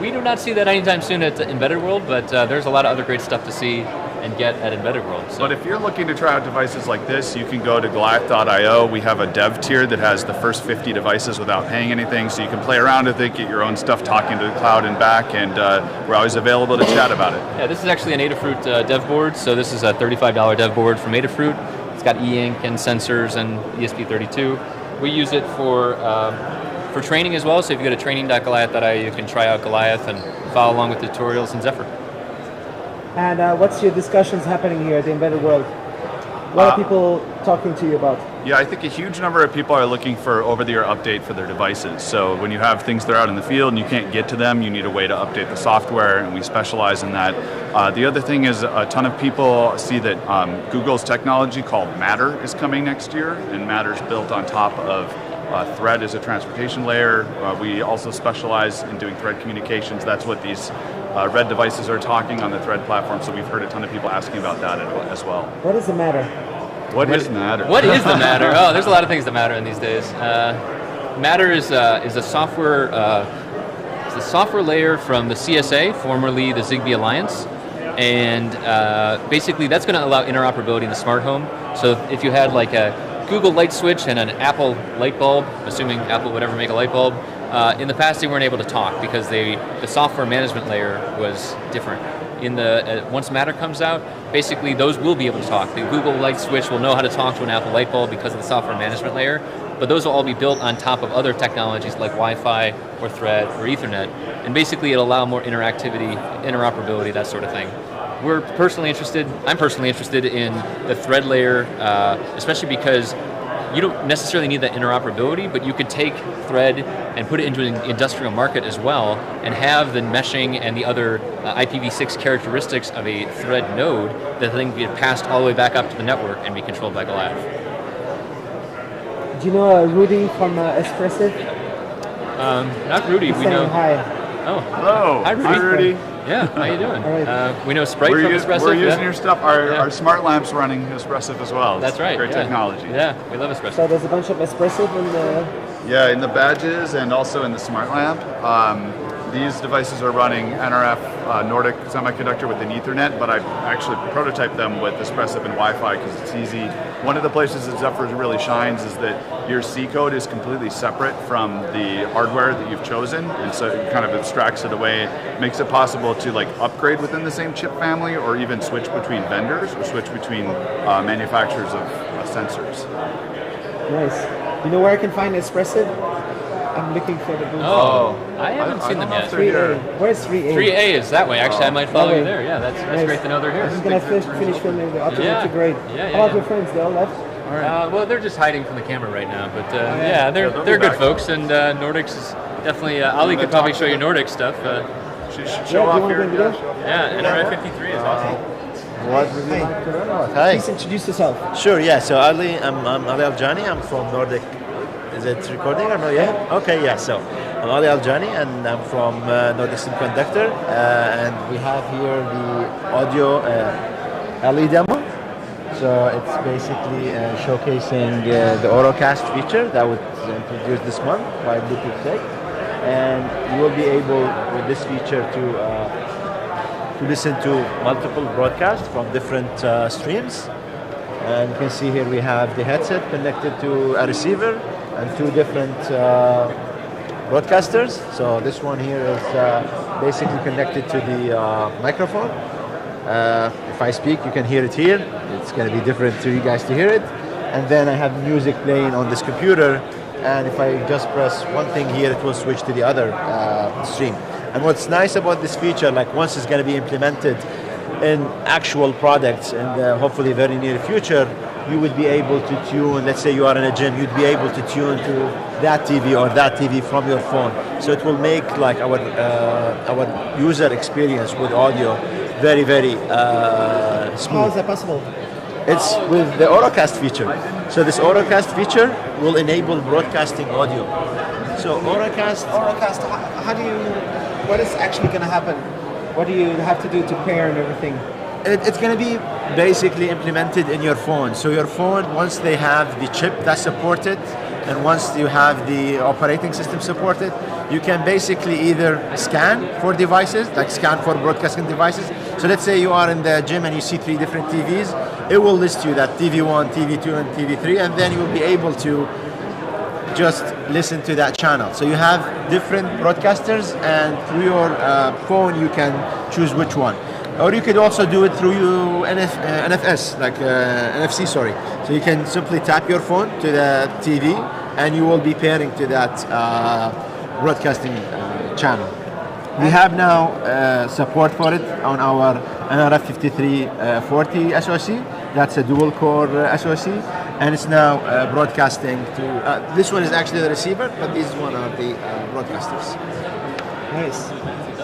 we do not see that anytime soon at Embedded World, but there's a lot of other great stuff to see and get at Embedded World. So. But if you're looking to try out devices like this, you can go to Goliath.io. We have a dev tier that has the first 50 devices without paying anything, so you can play around with it, get your own stuff talking to the cloud and back, and we're always available to chat about it. Yeah, this is actually an Adafruit dev board, so this is a $35 dev board from Adafruit. It's got e-ink and sensors and ESP32. We use it for training as well, so if you go to training.goliath.io, you can try out Goliath and follow along with tutorials in Zephyr. And what's your discussions happening here at the Embedded World? What are people talking to you about? Yeah, I think a huge number of people are looking for over-the-air update for their devices. So when you have things that are out in the field and you can't get to them, you need a way to update the software, and we specialize in that. The other thing is a ton of people see that Google's technology called Matter is coming next year, and Matter's built on top of Thread as a transportation layer. We also specialize in doing thread communications. That's what these red devices are talking on the Thread platform, so we've heard a ton of people asking about that as well. What is the Matter? What is Matter? What is the Matter? Oh, there's a lot of things that matter in these days. Matter is a software layer from the CSA, formerly the Zigbee Alliance, and basically that's going to allow interoperability in the smart home. So if you had like a Google light switch and an Apple light bulb, assuming Apple would ever make a light bulb, in the past they weren't able to talk because the software management layer was different. Once Matter comes out, basically those will be able to talk. The Google light switch will know how to talk to an Apple light bulb because of the software management layer, but those will all be built on top of other technologies like Wi-Fi or Thread or Ethernet, and basically it'll allow more interactivity, interoperability, that sort of thing. I'm personally interested in the Thread layer, especially because you don't necessarily need that interoperability, but you could take Thread and put it into an industrial market as well and have the meshing and the other IPv6 characteristics of a Thread node that then get passed all the way back up to the network and be controlled by Goliath. Do you know Rudy from Espressive? Not Rudy. We know. Hi. Oh. Hello. Hi, Rudy. Hi, Rudy. Yeah, how you doing? Right. We know Sprite from Espressive. We're using your stuff. Our smart lamp's running Espressive as well. That's right. Great technology. Yeah, we love Espressive. So there's a bunch of Espressive in the... Yeah, in the badges and also in the smart lamp. These devices are running NRF Nordic semiconductor with an Ethernet, but I actually prototyped them with Espressive and Wi-Fi because it's easy. One of the places that Zephyr really shines is that your C code is completely separate from the hardware that you've chosen, and so it kind of abstracts it away, makes it possible to like upgrade within the same chip family or even switch between vendors or switch between manufacturers of sensors. Nice. You know where I can find Espressive? I'm looking for the booth. Oh, I haven't seen them yet. 3A. Where's 3A? 3A is that way. Actually, I might follow you there. Yeah, that's great to know they're here. I'm just going to finish filming the automotive grade. How about your friends? They all left? Well, they're just hiding from the camera right now, but they're good folks, and Nordics Definitely, Ali could probably show you Nordic stuff. Show off here. Yeah, NRF53 is awesome. What would you like to learn about? Hi. Please introduce yourself. Sure, yeah. So Ali, I'm Ali Aljani. I'm from Nordic. Is it recording or no? Yeah? Okay, yeah. So I'm Ali Aljani and I'm from Nordic Semiconductor. And we have here the audio LE demo. So it's basically showcasing the Orocast feature that was introduced this month by Bluetooth Tech. And you will be able, with this feature, to listen to multiple broadcasts from different streams. And you can see here we have the headset connected to a receiver and two different broadcasters. So this one here is basically connected to the microphone. If I speak, you can hear it here. It's going to be different to you guys to hear it. And then I have music playing on this computer. And if I just press one thing here, it will switch to the other stream. And what's nice about this feature, like once it's going to be implemented in actual products in the hopefully very near future, you would be able to tune, let's say you are in a gym, you'd be able to tune to that TV or that TV from your phone. So it will make like our user experience with audio very, very smooth. How is that possible? It's with the Orocast feature. So this Orocast feature will enable broadcasting audio. So Orocast, how do you, what is actually going to happen? What do you have to do to pair and everything? It's going to be basically implemented in your phone. So your phone, once they have the chip that's supported, and once you have the operating system supported, you can basically either scan for devices, like scan for broadcasting devices. So let's say you are in the gym and you see 3 different TVs, it will list you that TV1, TV2, and TV3, and then you will be able to just listen to that channel. So you have different broadcasters, and through your phone you can choose which one. Or you could also do it through NFS, like NFC, sorry. So you can simply tap your phone to the TV, and you will be pairing to that broadcasting channel. We have now support for it on our NRF5340 SoC. That's a dual core SoC, and it's now broadcasting to. This one is actually the receiver, but these one are the broadcasters. Nice,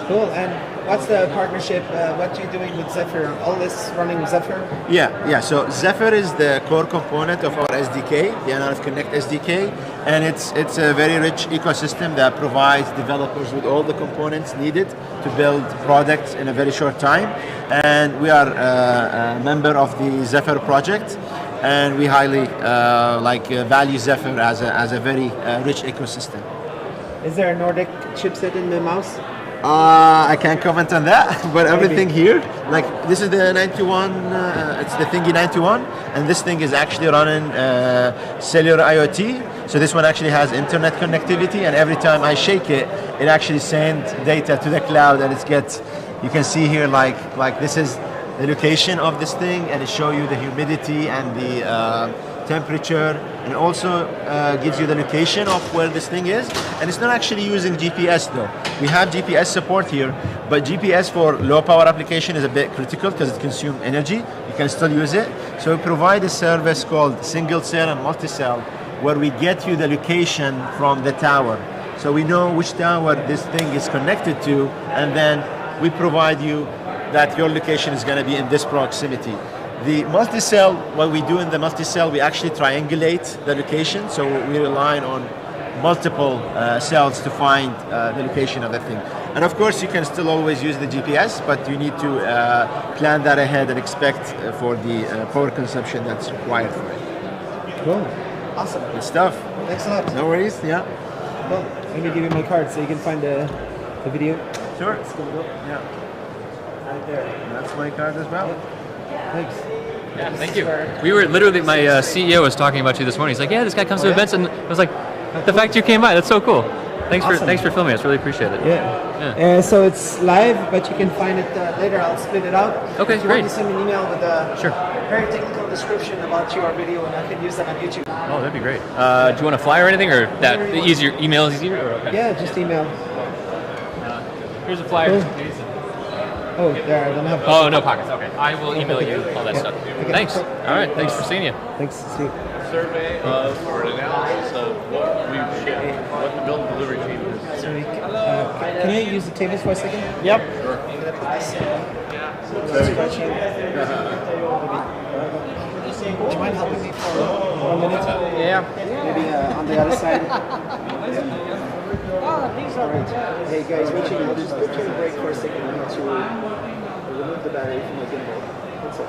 cool. And what's the partnership? What are you doing with Zephyr? All this running with Zephyr? Yeah. So Zephyr is the core component of our SDK, the NRF Connect SDK, and it's a very rich ecosystem that provides developers with all the components needed to build products in a very short time. And we are a member of the Zephyr project, and we highly value Zephyr as a very rich ecosystem. Is there a Nordic chipset in the mouse? I can't comment on that, but everything here, like this is the 91, it's the Thingy 91, and this thing is actually running cellular IoT. So this one actually has internet connectivity, and every time I shake it, it actually sends data to the cloud, and you can see here like this is the location of this thing, and it shows you the humidity and the temperature, and also gives you the location of where this thing is. And it's not actually using GPS though. We have GPS support here, but GPS for low power application is a bit critical because it consumes energy. You can still use it. So we provide a service called single cell and multi-cell, where we get you the location from the tower. So we know which tower this thing is connected to, and then we provide you that your location is going to be in this proximity. The multi-cell, what we do in the multi-cell, we actually triangulate the location, so we rely on multiple cells to find the location of the thing. And of course, you can still always use the GPS, but you need to plan that ahead and expect for the power consumption that's required for it. Cool. Awesome. Good stuff. Thanks a lot. No worries, yeah. Well, let me give you my card so you can find the video. Sure. It's going to go. Yeah. Right there. That's my card as well. Thanks. Yeah, thank you. We were literally, my CEO was talking about you this morning. He's like, yeah, this guy comes to events, and I was like, the fact you came by, that's so cool. Thanks for filming us. Really appreciate it. Yeah. So it's live, but you can find it later. I'll split it out. Okay, if you great. Want to send me an email with a Sure. very technical description about your video, and I can use that on YouTube. Oh, that'd be great. Do you want to fly or anything, or that easier? Email is easier? Or, okay. Yeah, just email. Here's a flyer. Cool. Oh, there, I don't have. Oh, no pockets. Okay. I will email you all that stuff. Okay. Thanks. All right. Thanks for seeing you. Thanks. See you. Survey of or an analysis of what we've shipped, what the build and delivery team has use the tables for a second? Yep. Sure. Would you mind helping me for 1 minute? Yeah. Maybe on the other side. Alright. Hey guys, we'll take a break for a second. I need to remove the battery from the gimbal. That's it.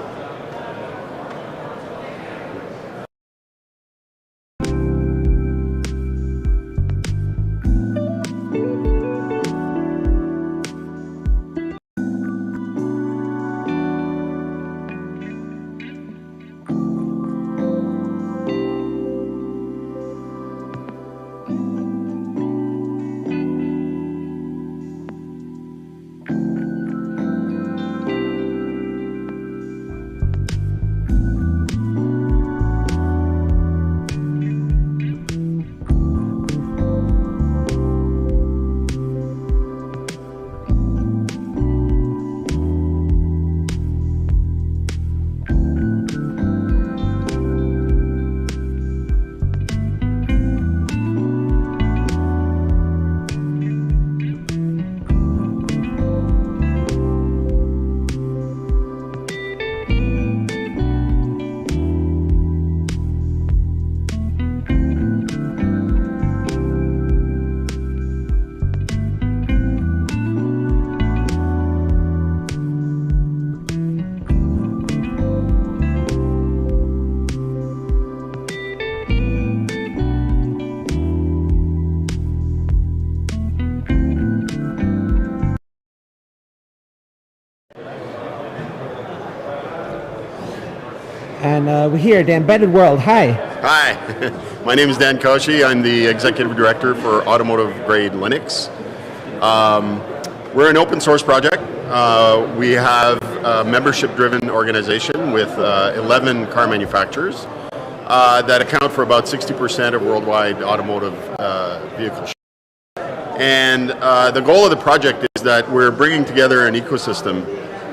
And we're here at the Embedded World. Hi. Hi, my name is Dan Koshi. I'm the Executive Director for Automotive Grade Linux. We're an open source project. We have a membership-driven organization with 11 car manufacturers that account for about 60% of worldwide automotive vehicle. And the goal of the project is that we're bringing together an ecosystem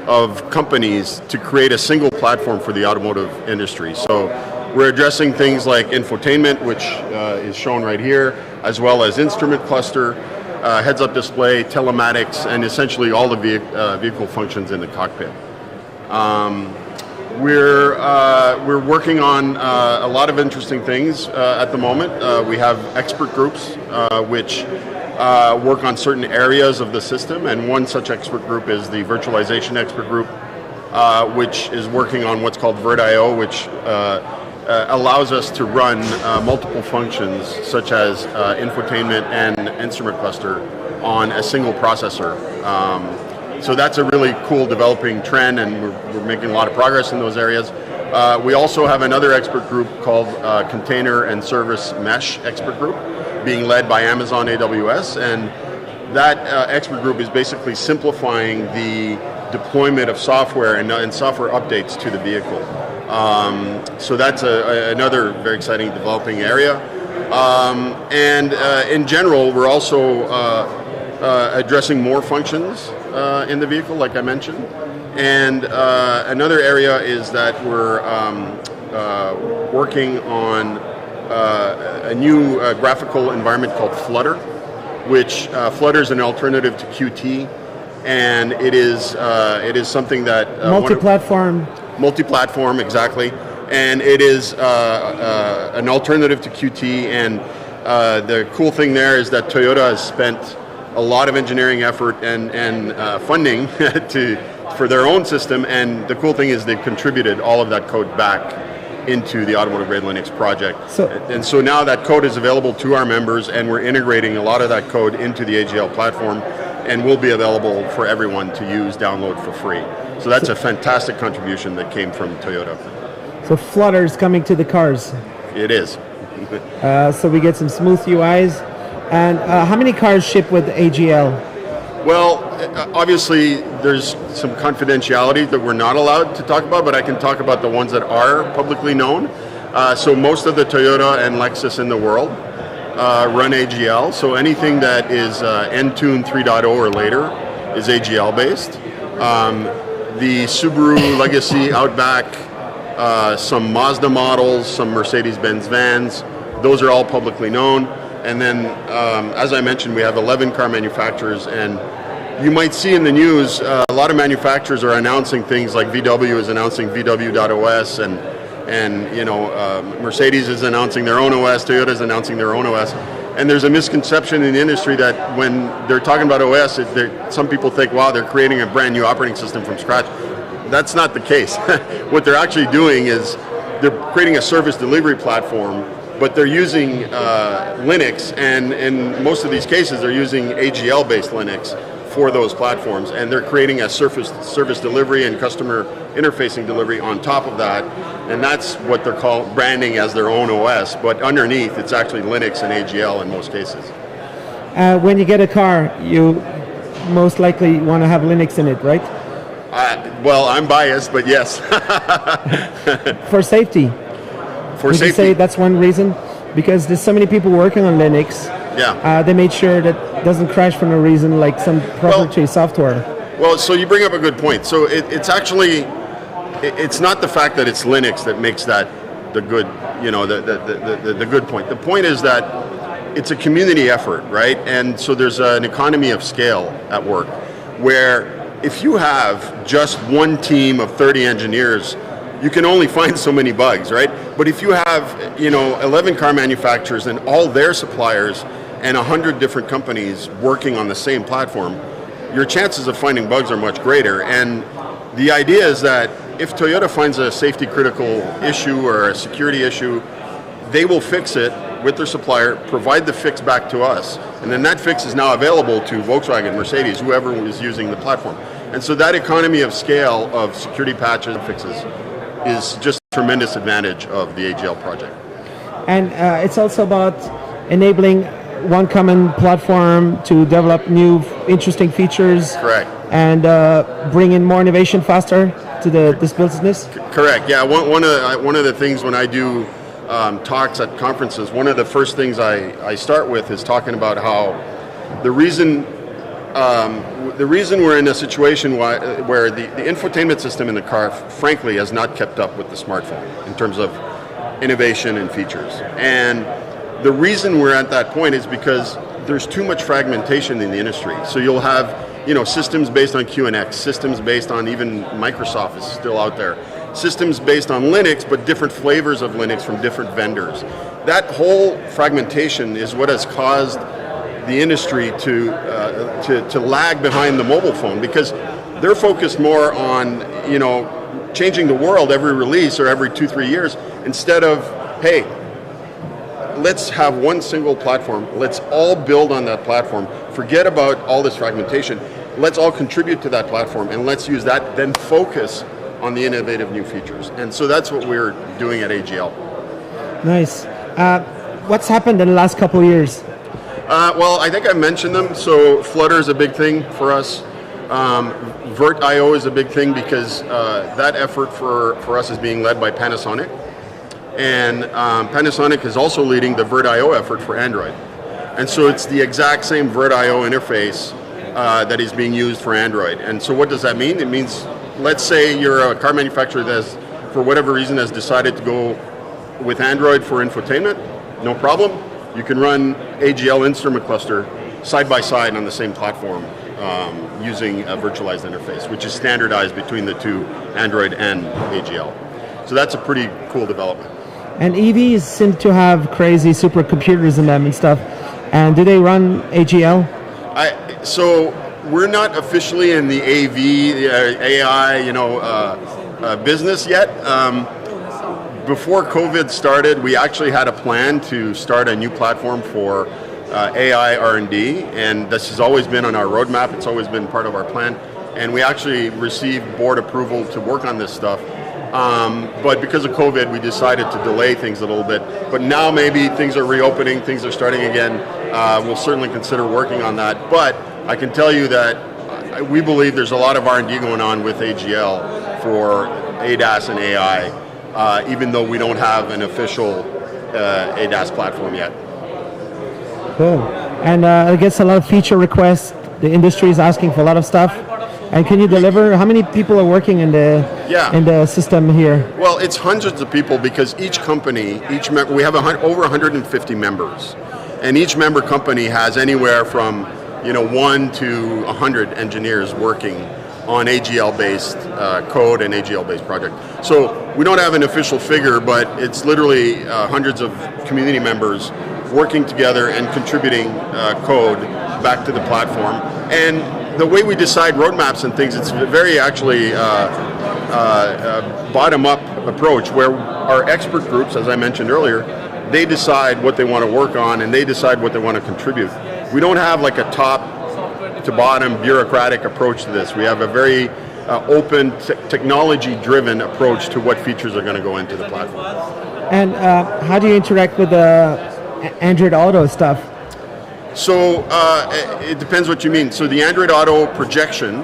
of companies to create a single platform for the automotive industry. So we're addressing things like infotainment, which is shown right here, as well as instrument cluster, heads-up display, telematics, and essentially all the vehicle functions in the cockpit. We're working on a lot of interesting things at the moment. We have expert groups which work on certain areas of the system, and one such expert group is the virtualization expert group, which is working on what's called VirtIO, which allows us to run multiple functions such as infotainment and instrument cluster on a single processor. So that's a really cool developing trend, and we're making a lot of progress in those areas. We also have another expert group called Container and Service Mesh Expert Group, being led by Amazon AWS, and that expert group is basically simplifying the deployment of software and software updates to the vehicle. So that's another very exciting developing area. And in general, we're also addressing more functions in the vehicle, like I mentioned. And another area is that we're working on a new graphical environment called Flutter, which Flutter is an alternative to Qt, and it is something that multi-platform. Multi-platform, exactly, and it is an alternative to Qt. And the cool thing there is that Toyota has spent a lot of engineering effort and funding for their own system, and the cool thing is they've contributed all of that code back into the Automotive Grade Linux project. So now that code is available to our members, and we're integrating a lot of that code into the AGL platform, and will be available for everyone to use, download for free. So that's a fantastic contribution that came from Toyota. So Flutter is coming to the cars. It is. So we get some smooth UIs. And how many cars ship with AGL? Well, obviously there's some confidentiality that we're not allowed to talk about, but I can talk about the ones that are publicly known. So most of the Toyota and Lexus in the world run AGL. So anything that is Entune 3.0 or later is AGL based. The Subaru Legacy, Outback, some Mazda models, some Mercedes-Benz vans, those are all publicly known. And then, as I mentioned, we have 11 car manufacturers, and you might see in the news a lot of manufacturers are announcing things like VW is announcing VW.OS, and you know, Mercedes is announcing their own OS, Toyota is announcing their own OS. And there's a misconception in the industry that when they're talking about OS, some people think, wow, they're creating a brand new operating system from scratch. That's not the case. What they're actually doing is they're creating a service delivery platform, but they're using Linux, and in most of these cases, they're using AGL-based Linux for those platforms, and they're creating a service delivery and customer interfacing delivery on top of that, and that's what they're branding as their own OS, but underneath it's actually Linux and AGL in most cases. When you get a car, you most likely want to have Linux in it, right? Well, I'm biased, but yes. For safety. Would you say that's one reason? Because there's so many people working on Linux. Yeah. They made sure that it doesn't crash for no reason, like some proprietary software. Well, so you bring up a good point. So it's actually, it's not the fact that it's Linux that makes that the good, you know, the good point. The point is that it's a community effort, right? And so there's an economy of scale at work, where if you have just one team of 30 engineers, you can only find so many bugs, right? But if you have, you know, 11 car manufacturers and all their suppliers and 100 different companies working on the same platform, your chances of finding bugs are much greater. And the idea is that if Toyota finds a safety critical issue or a security issue, they will fix it with their supplier, provide the fix back to us, and then that fix is now available to Volkswagen, Mercedes, whoever is using the platform. And so that economy of scale of security patches and fixes is just a tremendous advantage of the AGL project. And it's also about enabling one common platform to develop new interesting features. Correct. And bring in more innovation faster to this business. Correct. Yeah. One of the things when I do talks at conferences, one of the first things I start with is talking about how the reason we're in a situation where the infotainment system in the car, frankly, has not kept up with the smartphone in terms of innovation and features. And the reason we're at that point is because there's too much fragmentation in the industry. So you'll have, you know, systems based on QNX, systems based on even Microsoft is still out there, systems based on Linux, but different flavors of Linux from different vendors. That whole fragmentation is what has caused the industry to lag behind the mobile phone, because they're focused more on, you know, changing the world every release or every 2-3 years, instead of, hey, let's have one single platform, let's all build on that platform, forget about all this fragmentation, let's all contribute to that platform, and let's use that, then focus on the innovative new features. And so that's what we're doing at AGL. Nice. What's happened in the last couple of years? Well, I think I mentioned them. So Flutter is a big thing for us. Vert.io is a big thing because that effort for us is being led by Panasonic. And Panasonic is also leading the Vert.io effort for Android. And so it's the exact same Vert.io interface that is being used for Android. And so what does that mean? It means, let's say you're a car manufacturer that has, for whatever reason, has decided to go with Android for infotainment, no problem. You can run AGL instrument cluster side by side on the same platform using a virtualized interface, which is standardized between the two, Android and AGL. So that's a pretty cool development. And EVs seem to have crazy supercomputers in them and stuff. And do they run AGL? So we're not officially in the AV, AI, you know, business yet. Before COVID started, we actually had a plan to start a new platform for AI R&D, and this has always been on our roadmap. It's always been part of our plan, and we actually received board approval to work on this stuff. But because of COVID, we decided to delay things a little bit. But now maybe things are reopening, things are starting again. We'll certainly consider working on that. But I can tell you that we believe there's a lot of R&D going on with AGL for ADAS and AI. Even though we don't have an official ADAS platform yet. Cool. And I guess a lot of feature requests. The industry is asking for a lot of stuff. And can you deliver? How many people are working in the system here? Well, it's hundreds of people because each company, we have over 150 members. And each member company has anywhere from 1 to 100 engineers working on AGL-based code and AGL-based project. So we don't have an official figure, but it's literally hundreds of community members working together and contributing code back to the platform. And the way we decide roadmaps and things, it's very actually bottom-up approach, where our expert groups, as I mentioned earlier, they decide what they want to work on and they decide what they want to contribute. We don't have like a top to bottom bureaucratic approach to this. We have a very open, technology-driven approach to what features are going to go into the platform. And how do you interact with the Android Auto stuff? So it depends what you mean. So the Android Auto projection,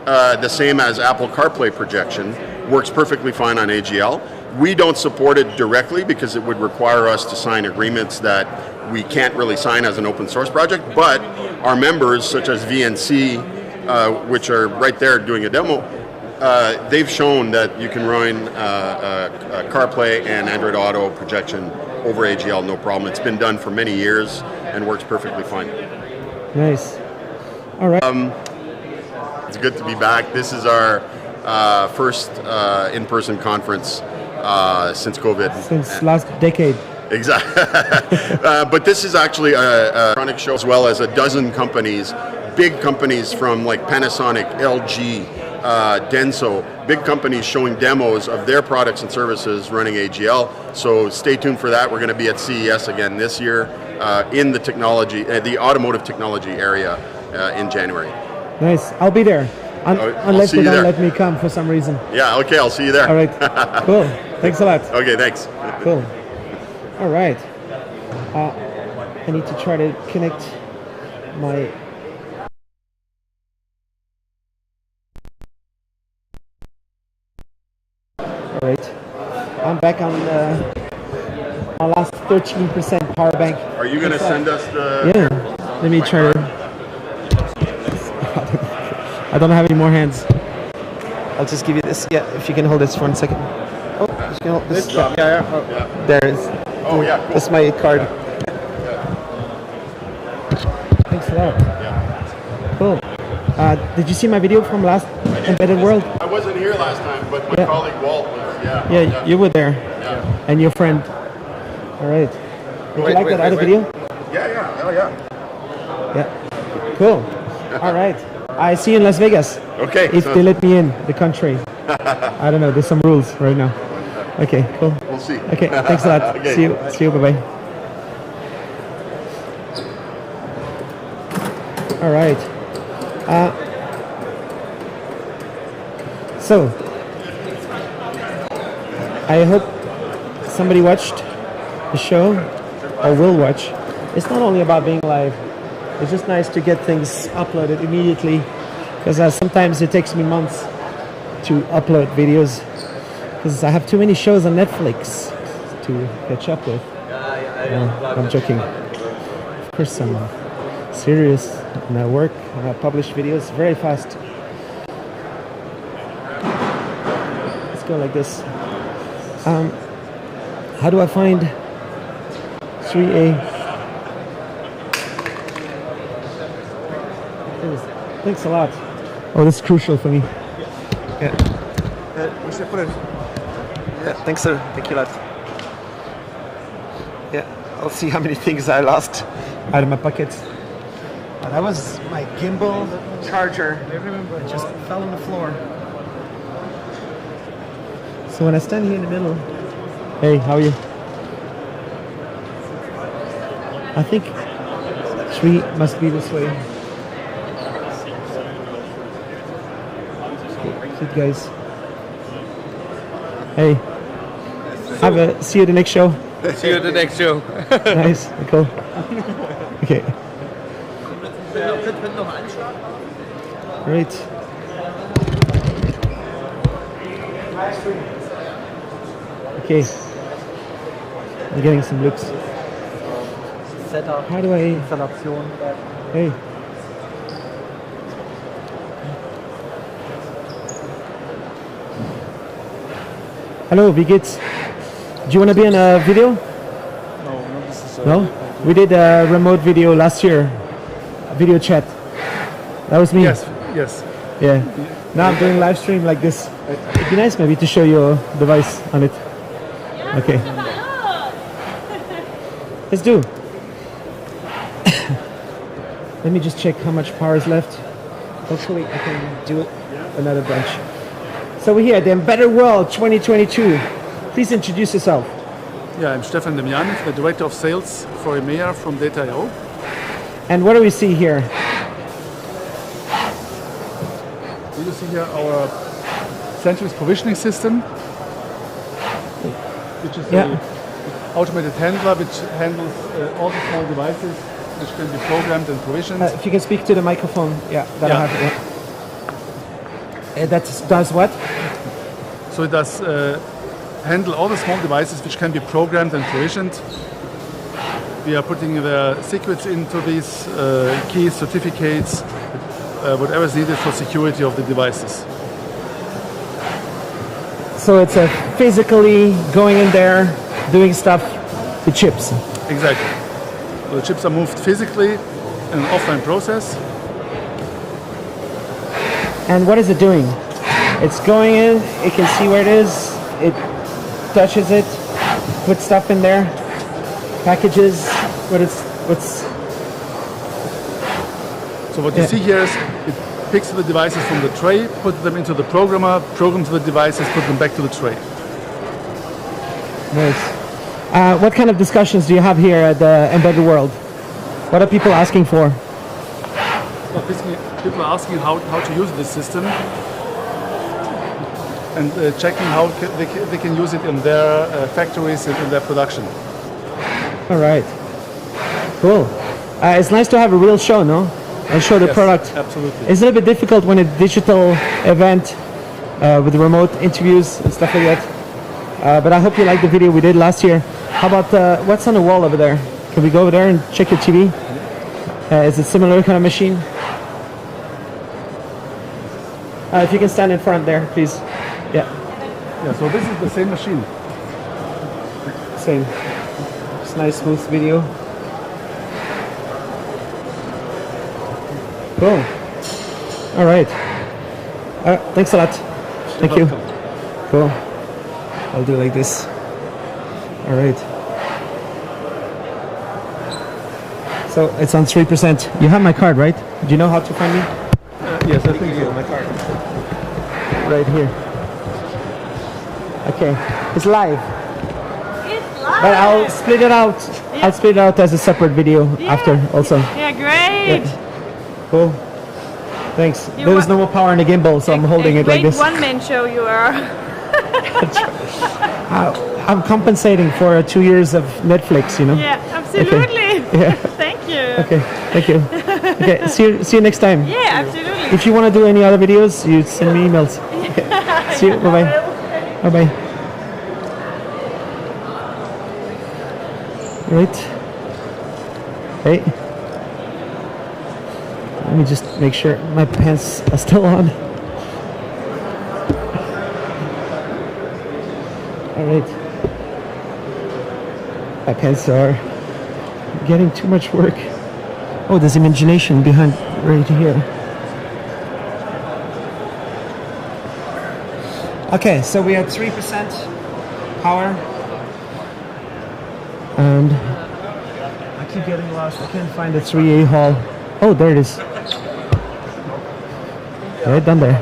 the same as Apple CarPlay projection, works perfectly fine on AGL. We don't support it directly because it would require us to sign agreements that we can't really sign as an open source project, but our members, such as VNC, which are right there doing a demo, they've shown that you can run CarPlay and Android Auto projection over AGL, no problem. It's been done for many years and works perfectly fine. Nice. All right. It's good to be back. This is our first in-person conference since COVID. Since last decade. Exactly. But this is actually a electronic show, as well as a dozen companies, big companies from like Panasonic, LG, Denso, big companies showing demos of their products and services running AGL. So stay tuned for that. We're going to be at CES again this year in the technology, the automotive technology area in January. Nice. I'll be there. Unless they don't let me come for some reason. Yeah, okay, I'll see you there. All right. Cool. Thanks a lot. Okay, thanks. Cool. All right. I need to try to connect my... All right. I'm back on my last 13% power bank. Are you going to send us the... Yeah. Let me try to... I don't have any more hands. I'll just give you this. Yeah, if you can hold this for 1 second. Oh, you can hold this. Yeah. Oh, there it is. Oh, yeah, cool. That's my card. Thanks a lot. Yeah. Cool. Did you see my video from last Embedded World? I wasn't here last time, but my colleague Walt was, Yeah, you were there. Yeah. And your friend. All right. Did you like that other video? Yeah. Oh, yeah. Yeah. Cool. All right. I see you in Las Vegas. Okay. If they let me in the country. I don't know. There's some rules right now. Okay, cool. We'll see. Okay, thanks a lot. Okay. See you. Bye-bye. All right. So, I hope somebody watched the show or will watch. It's not only about being live. It's just nice to get things uploaded immediately, because sometimes it takes me months to upload videos because I have too many shows on Netflix to catch up with. No, I'm joking. Of course I'm serious and I work and I publish videos very fast. Let's go like this. How do I find 3A? Thanks a lot. Oh, this is crucial for me. Yeah. We should put it. Yeah, thanks, sir. Thank you a lot. Yeah, I'll see how many things I lost out of my pocket. That was my gimbal charger. It just fell on the floor. So when I stand here in the middle, hey, how are you? I think 3 must be this way. Good guys. Hey, see you at the next show. See you at the next show. Nice, cool. Okay. Great. Okay. I'm getting some looks. Setup. How do I? Installation. Hey. Hello, wie geht's? Do you want to be in a video? No, not necessarily. No? We did a remote video last year video chat. That was me. Yes, yes. Yeah. Now I'm doing live stream like this. It'd be nice maybe to show your device on it. Okay. Let's do. Let me just check how much power is left. Hopefully I can do another bunch. So we're here at the Embedded World 2022. Please introduce yourself. Yeah, I'm Stefan Demjanov, the Director of Sales for EMEA from Data.io. And what do we see here? You see here our centralized provisioning system, which is an automated handler which handles all the small devices which can be programmed and provisioned. If you can speak to the microphone, that'll have it. Yeah. That does what? So it does handle all the small devices which can be programmed and provisioned. We are putting the secrets into these keys, certificates, whatever is needed for security of the devices. So it's physically going in there, doing stuff with chips. Exactly. So the chips are moved physically in an offline process. And what is it doing? It's going in, it can see where it is, it touches it, puts stuff in there, packages, So what you see here is it picks the devices from the tray, puts them into the programmer, programs the devices, put them back to the tray. Nice. What kind of discussions do you have here at the Embedded World? What are people asking for? Well, basically, people are asking how to use this system and checking how they can use it in their factories and in their production. All right. Cool. It's nice to have a real show, no? And show the product. Absolutely. It's a little bit difficult when a digital event with remote interviews and stuff like that. But I hope you liked the video we did last year. How about what's on the wall over there? Can we go over there and check your TV? Is it similar kind of machine? If you can stand in front there, please. Yeah. Yeah, so this is the same machine. Same. It's nice, smooth video. Cool. All right. Thanks a lot. Thank you. Cool. I'll do like this. All right. So it's on 3%. You have my card, right? Do you know how to find me? Yes, I think so. My card. Right here. Okay. It's live. But I'll split it out. Yeah. I'll split it out as a separate video after also. Yeah, great. Yeah. Cool. Thanks. There's no more power in the gimbal, so I'm holding it like this. Great one-man show you are. I'm compensating for 2 years of Netflix, you know. Yeah, absolutely. Okay. Yeah. Thank you. Okay. Thank you. Okay. See you next time. Yeah, absolutely. If you want to do any other videos, you send me emails. Okay. See you. Bye bye. Bye bye. Right. Hey. Let me just make sure my pants are still on. All right. My pants are getting too much work. Oh, there's imagination behind right here. Okay, so we had 3% power. And I keep getting lost. I can't find the 3A hall. Oh, there it is. Right down there.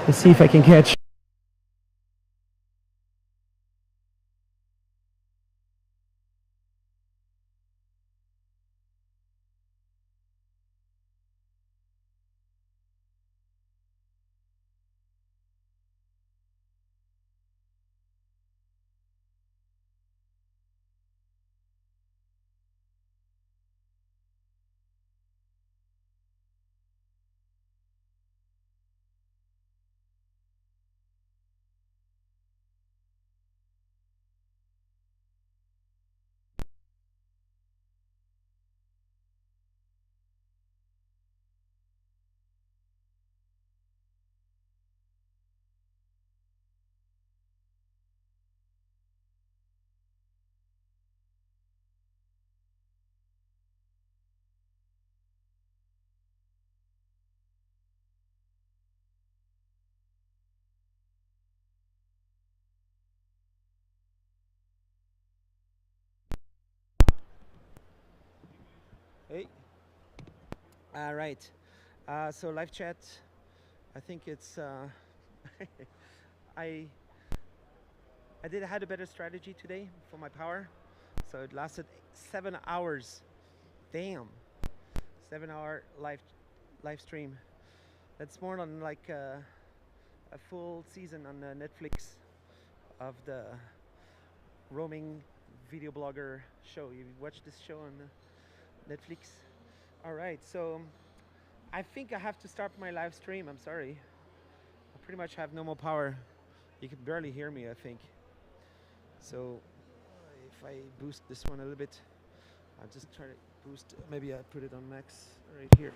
Let's see if I can catch. All right. So live chat. I think it's. I had a better strategy today for my power, so it lasted 7 hours. Damn. 7-hour live stream. That's more than like a full season on Netflix of the roaming video blogger show. You watch this show on Netflix? All right, so I think I have to start my live stream. I'm sorry. I pretty much have no more power. You can barely hear me, I think. So if I boost this one a little bit, I'll just try to boost. Maybe I put it on max right here.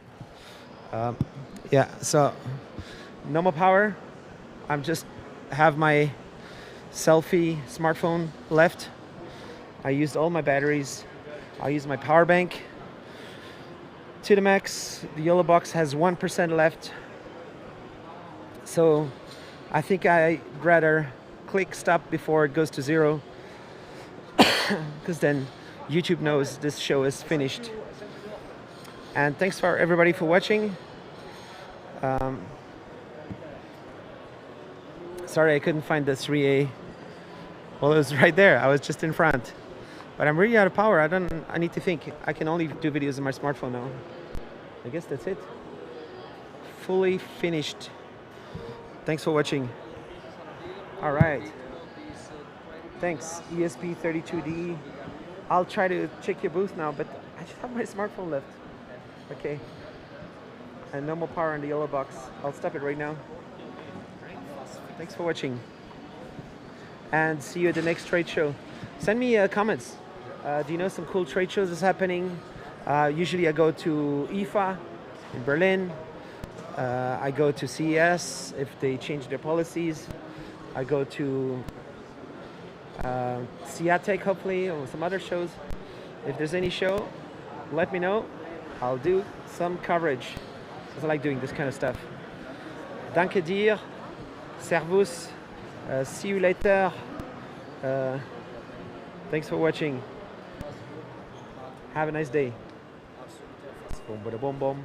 Yeah, so no more power. I'm just have my selfie smartphone left. I used all my batteries. I used my power bank to the max. The Yolobox has 1% left. So I think I'd rather click stop before it goes to 0, because then YouTube knows this show is finished. And thanks for everybody for watching. Sorry I couldn't find the 3A. Well, it was right there. I was just in front. But I'm really out of power. I need to think. I can only do videos on my smartphone now. I guess that's it. Fully finished. Thanks for watching. All right. Thanks, ESP32D. I'll try to check your booth now, but I just have my smartphone left. Okay. And no more power on the Yolobox. I'll stop it right now. Thanks for watching. And see you at the next trade show. Send me comments. Do you know some cool trade shows that's happening? Usually I go to IFA in Berlin. I go to CES if they change their policies. I go to Ciatec hopefully, or some other shows. If there's any show, let me know. I'll do some coverage, because I like doing this kind of stuff. Danke dir. Servus. See you later. Thanks for watching. Have a nice day. Boom, boom, boom, boom.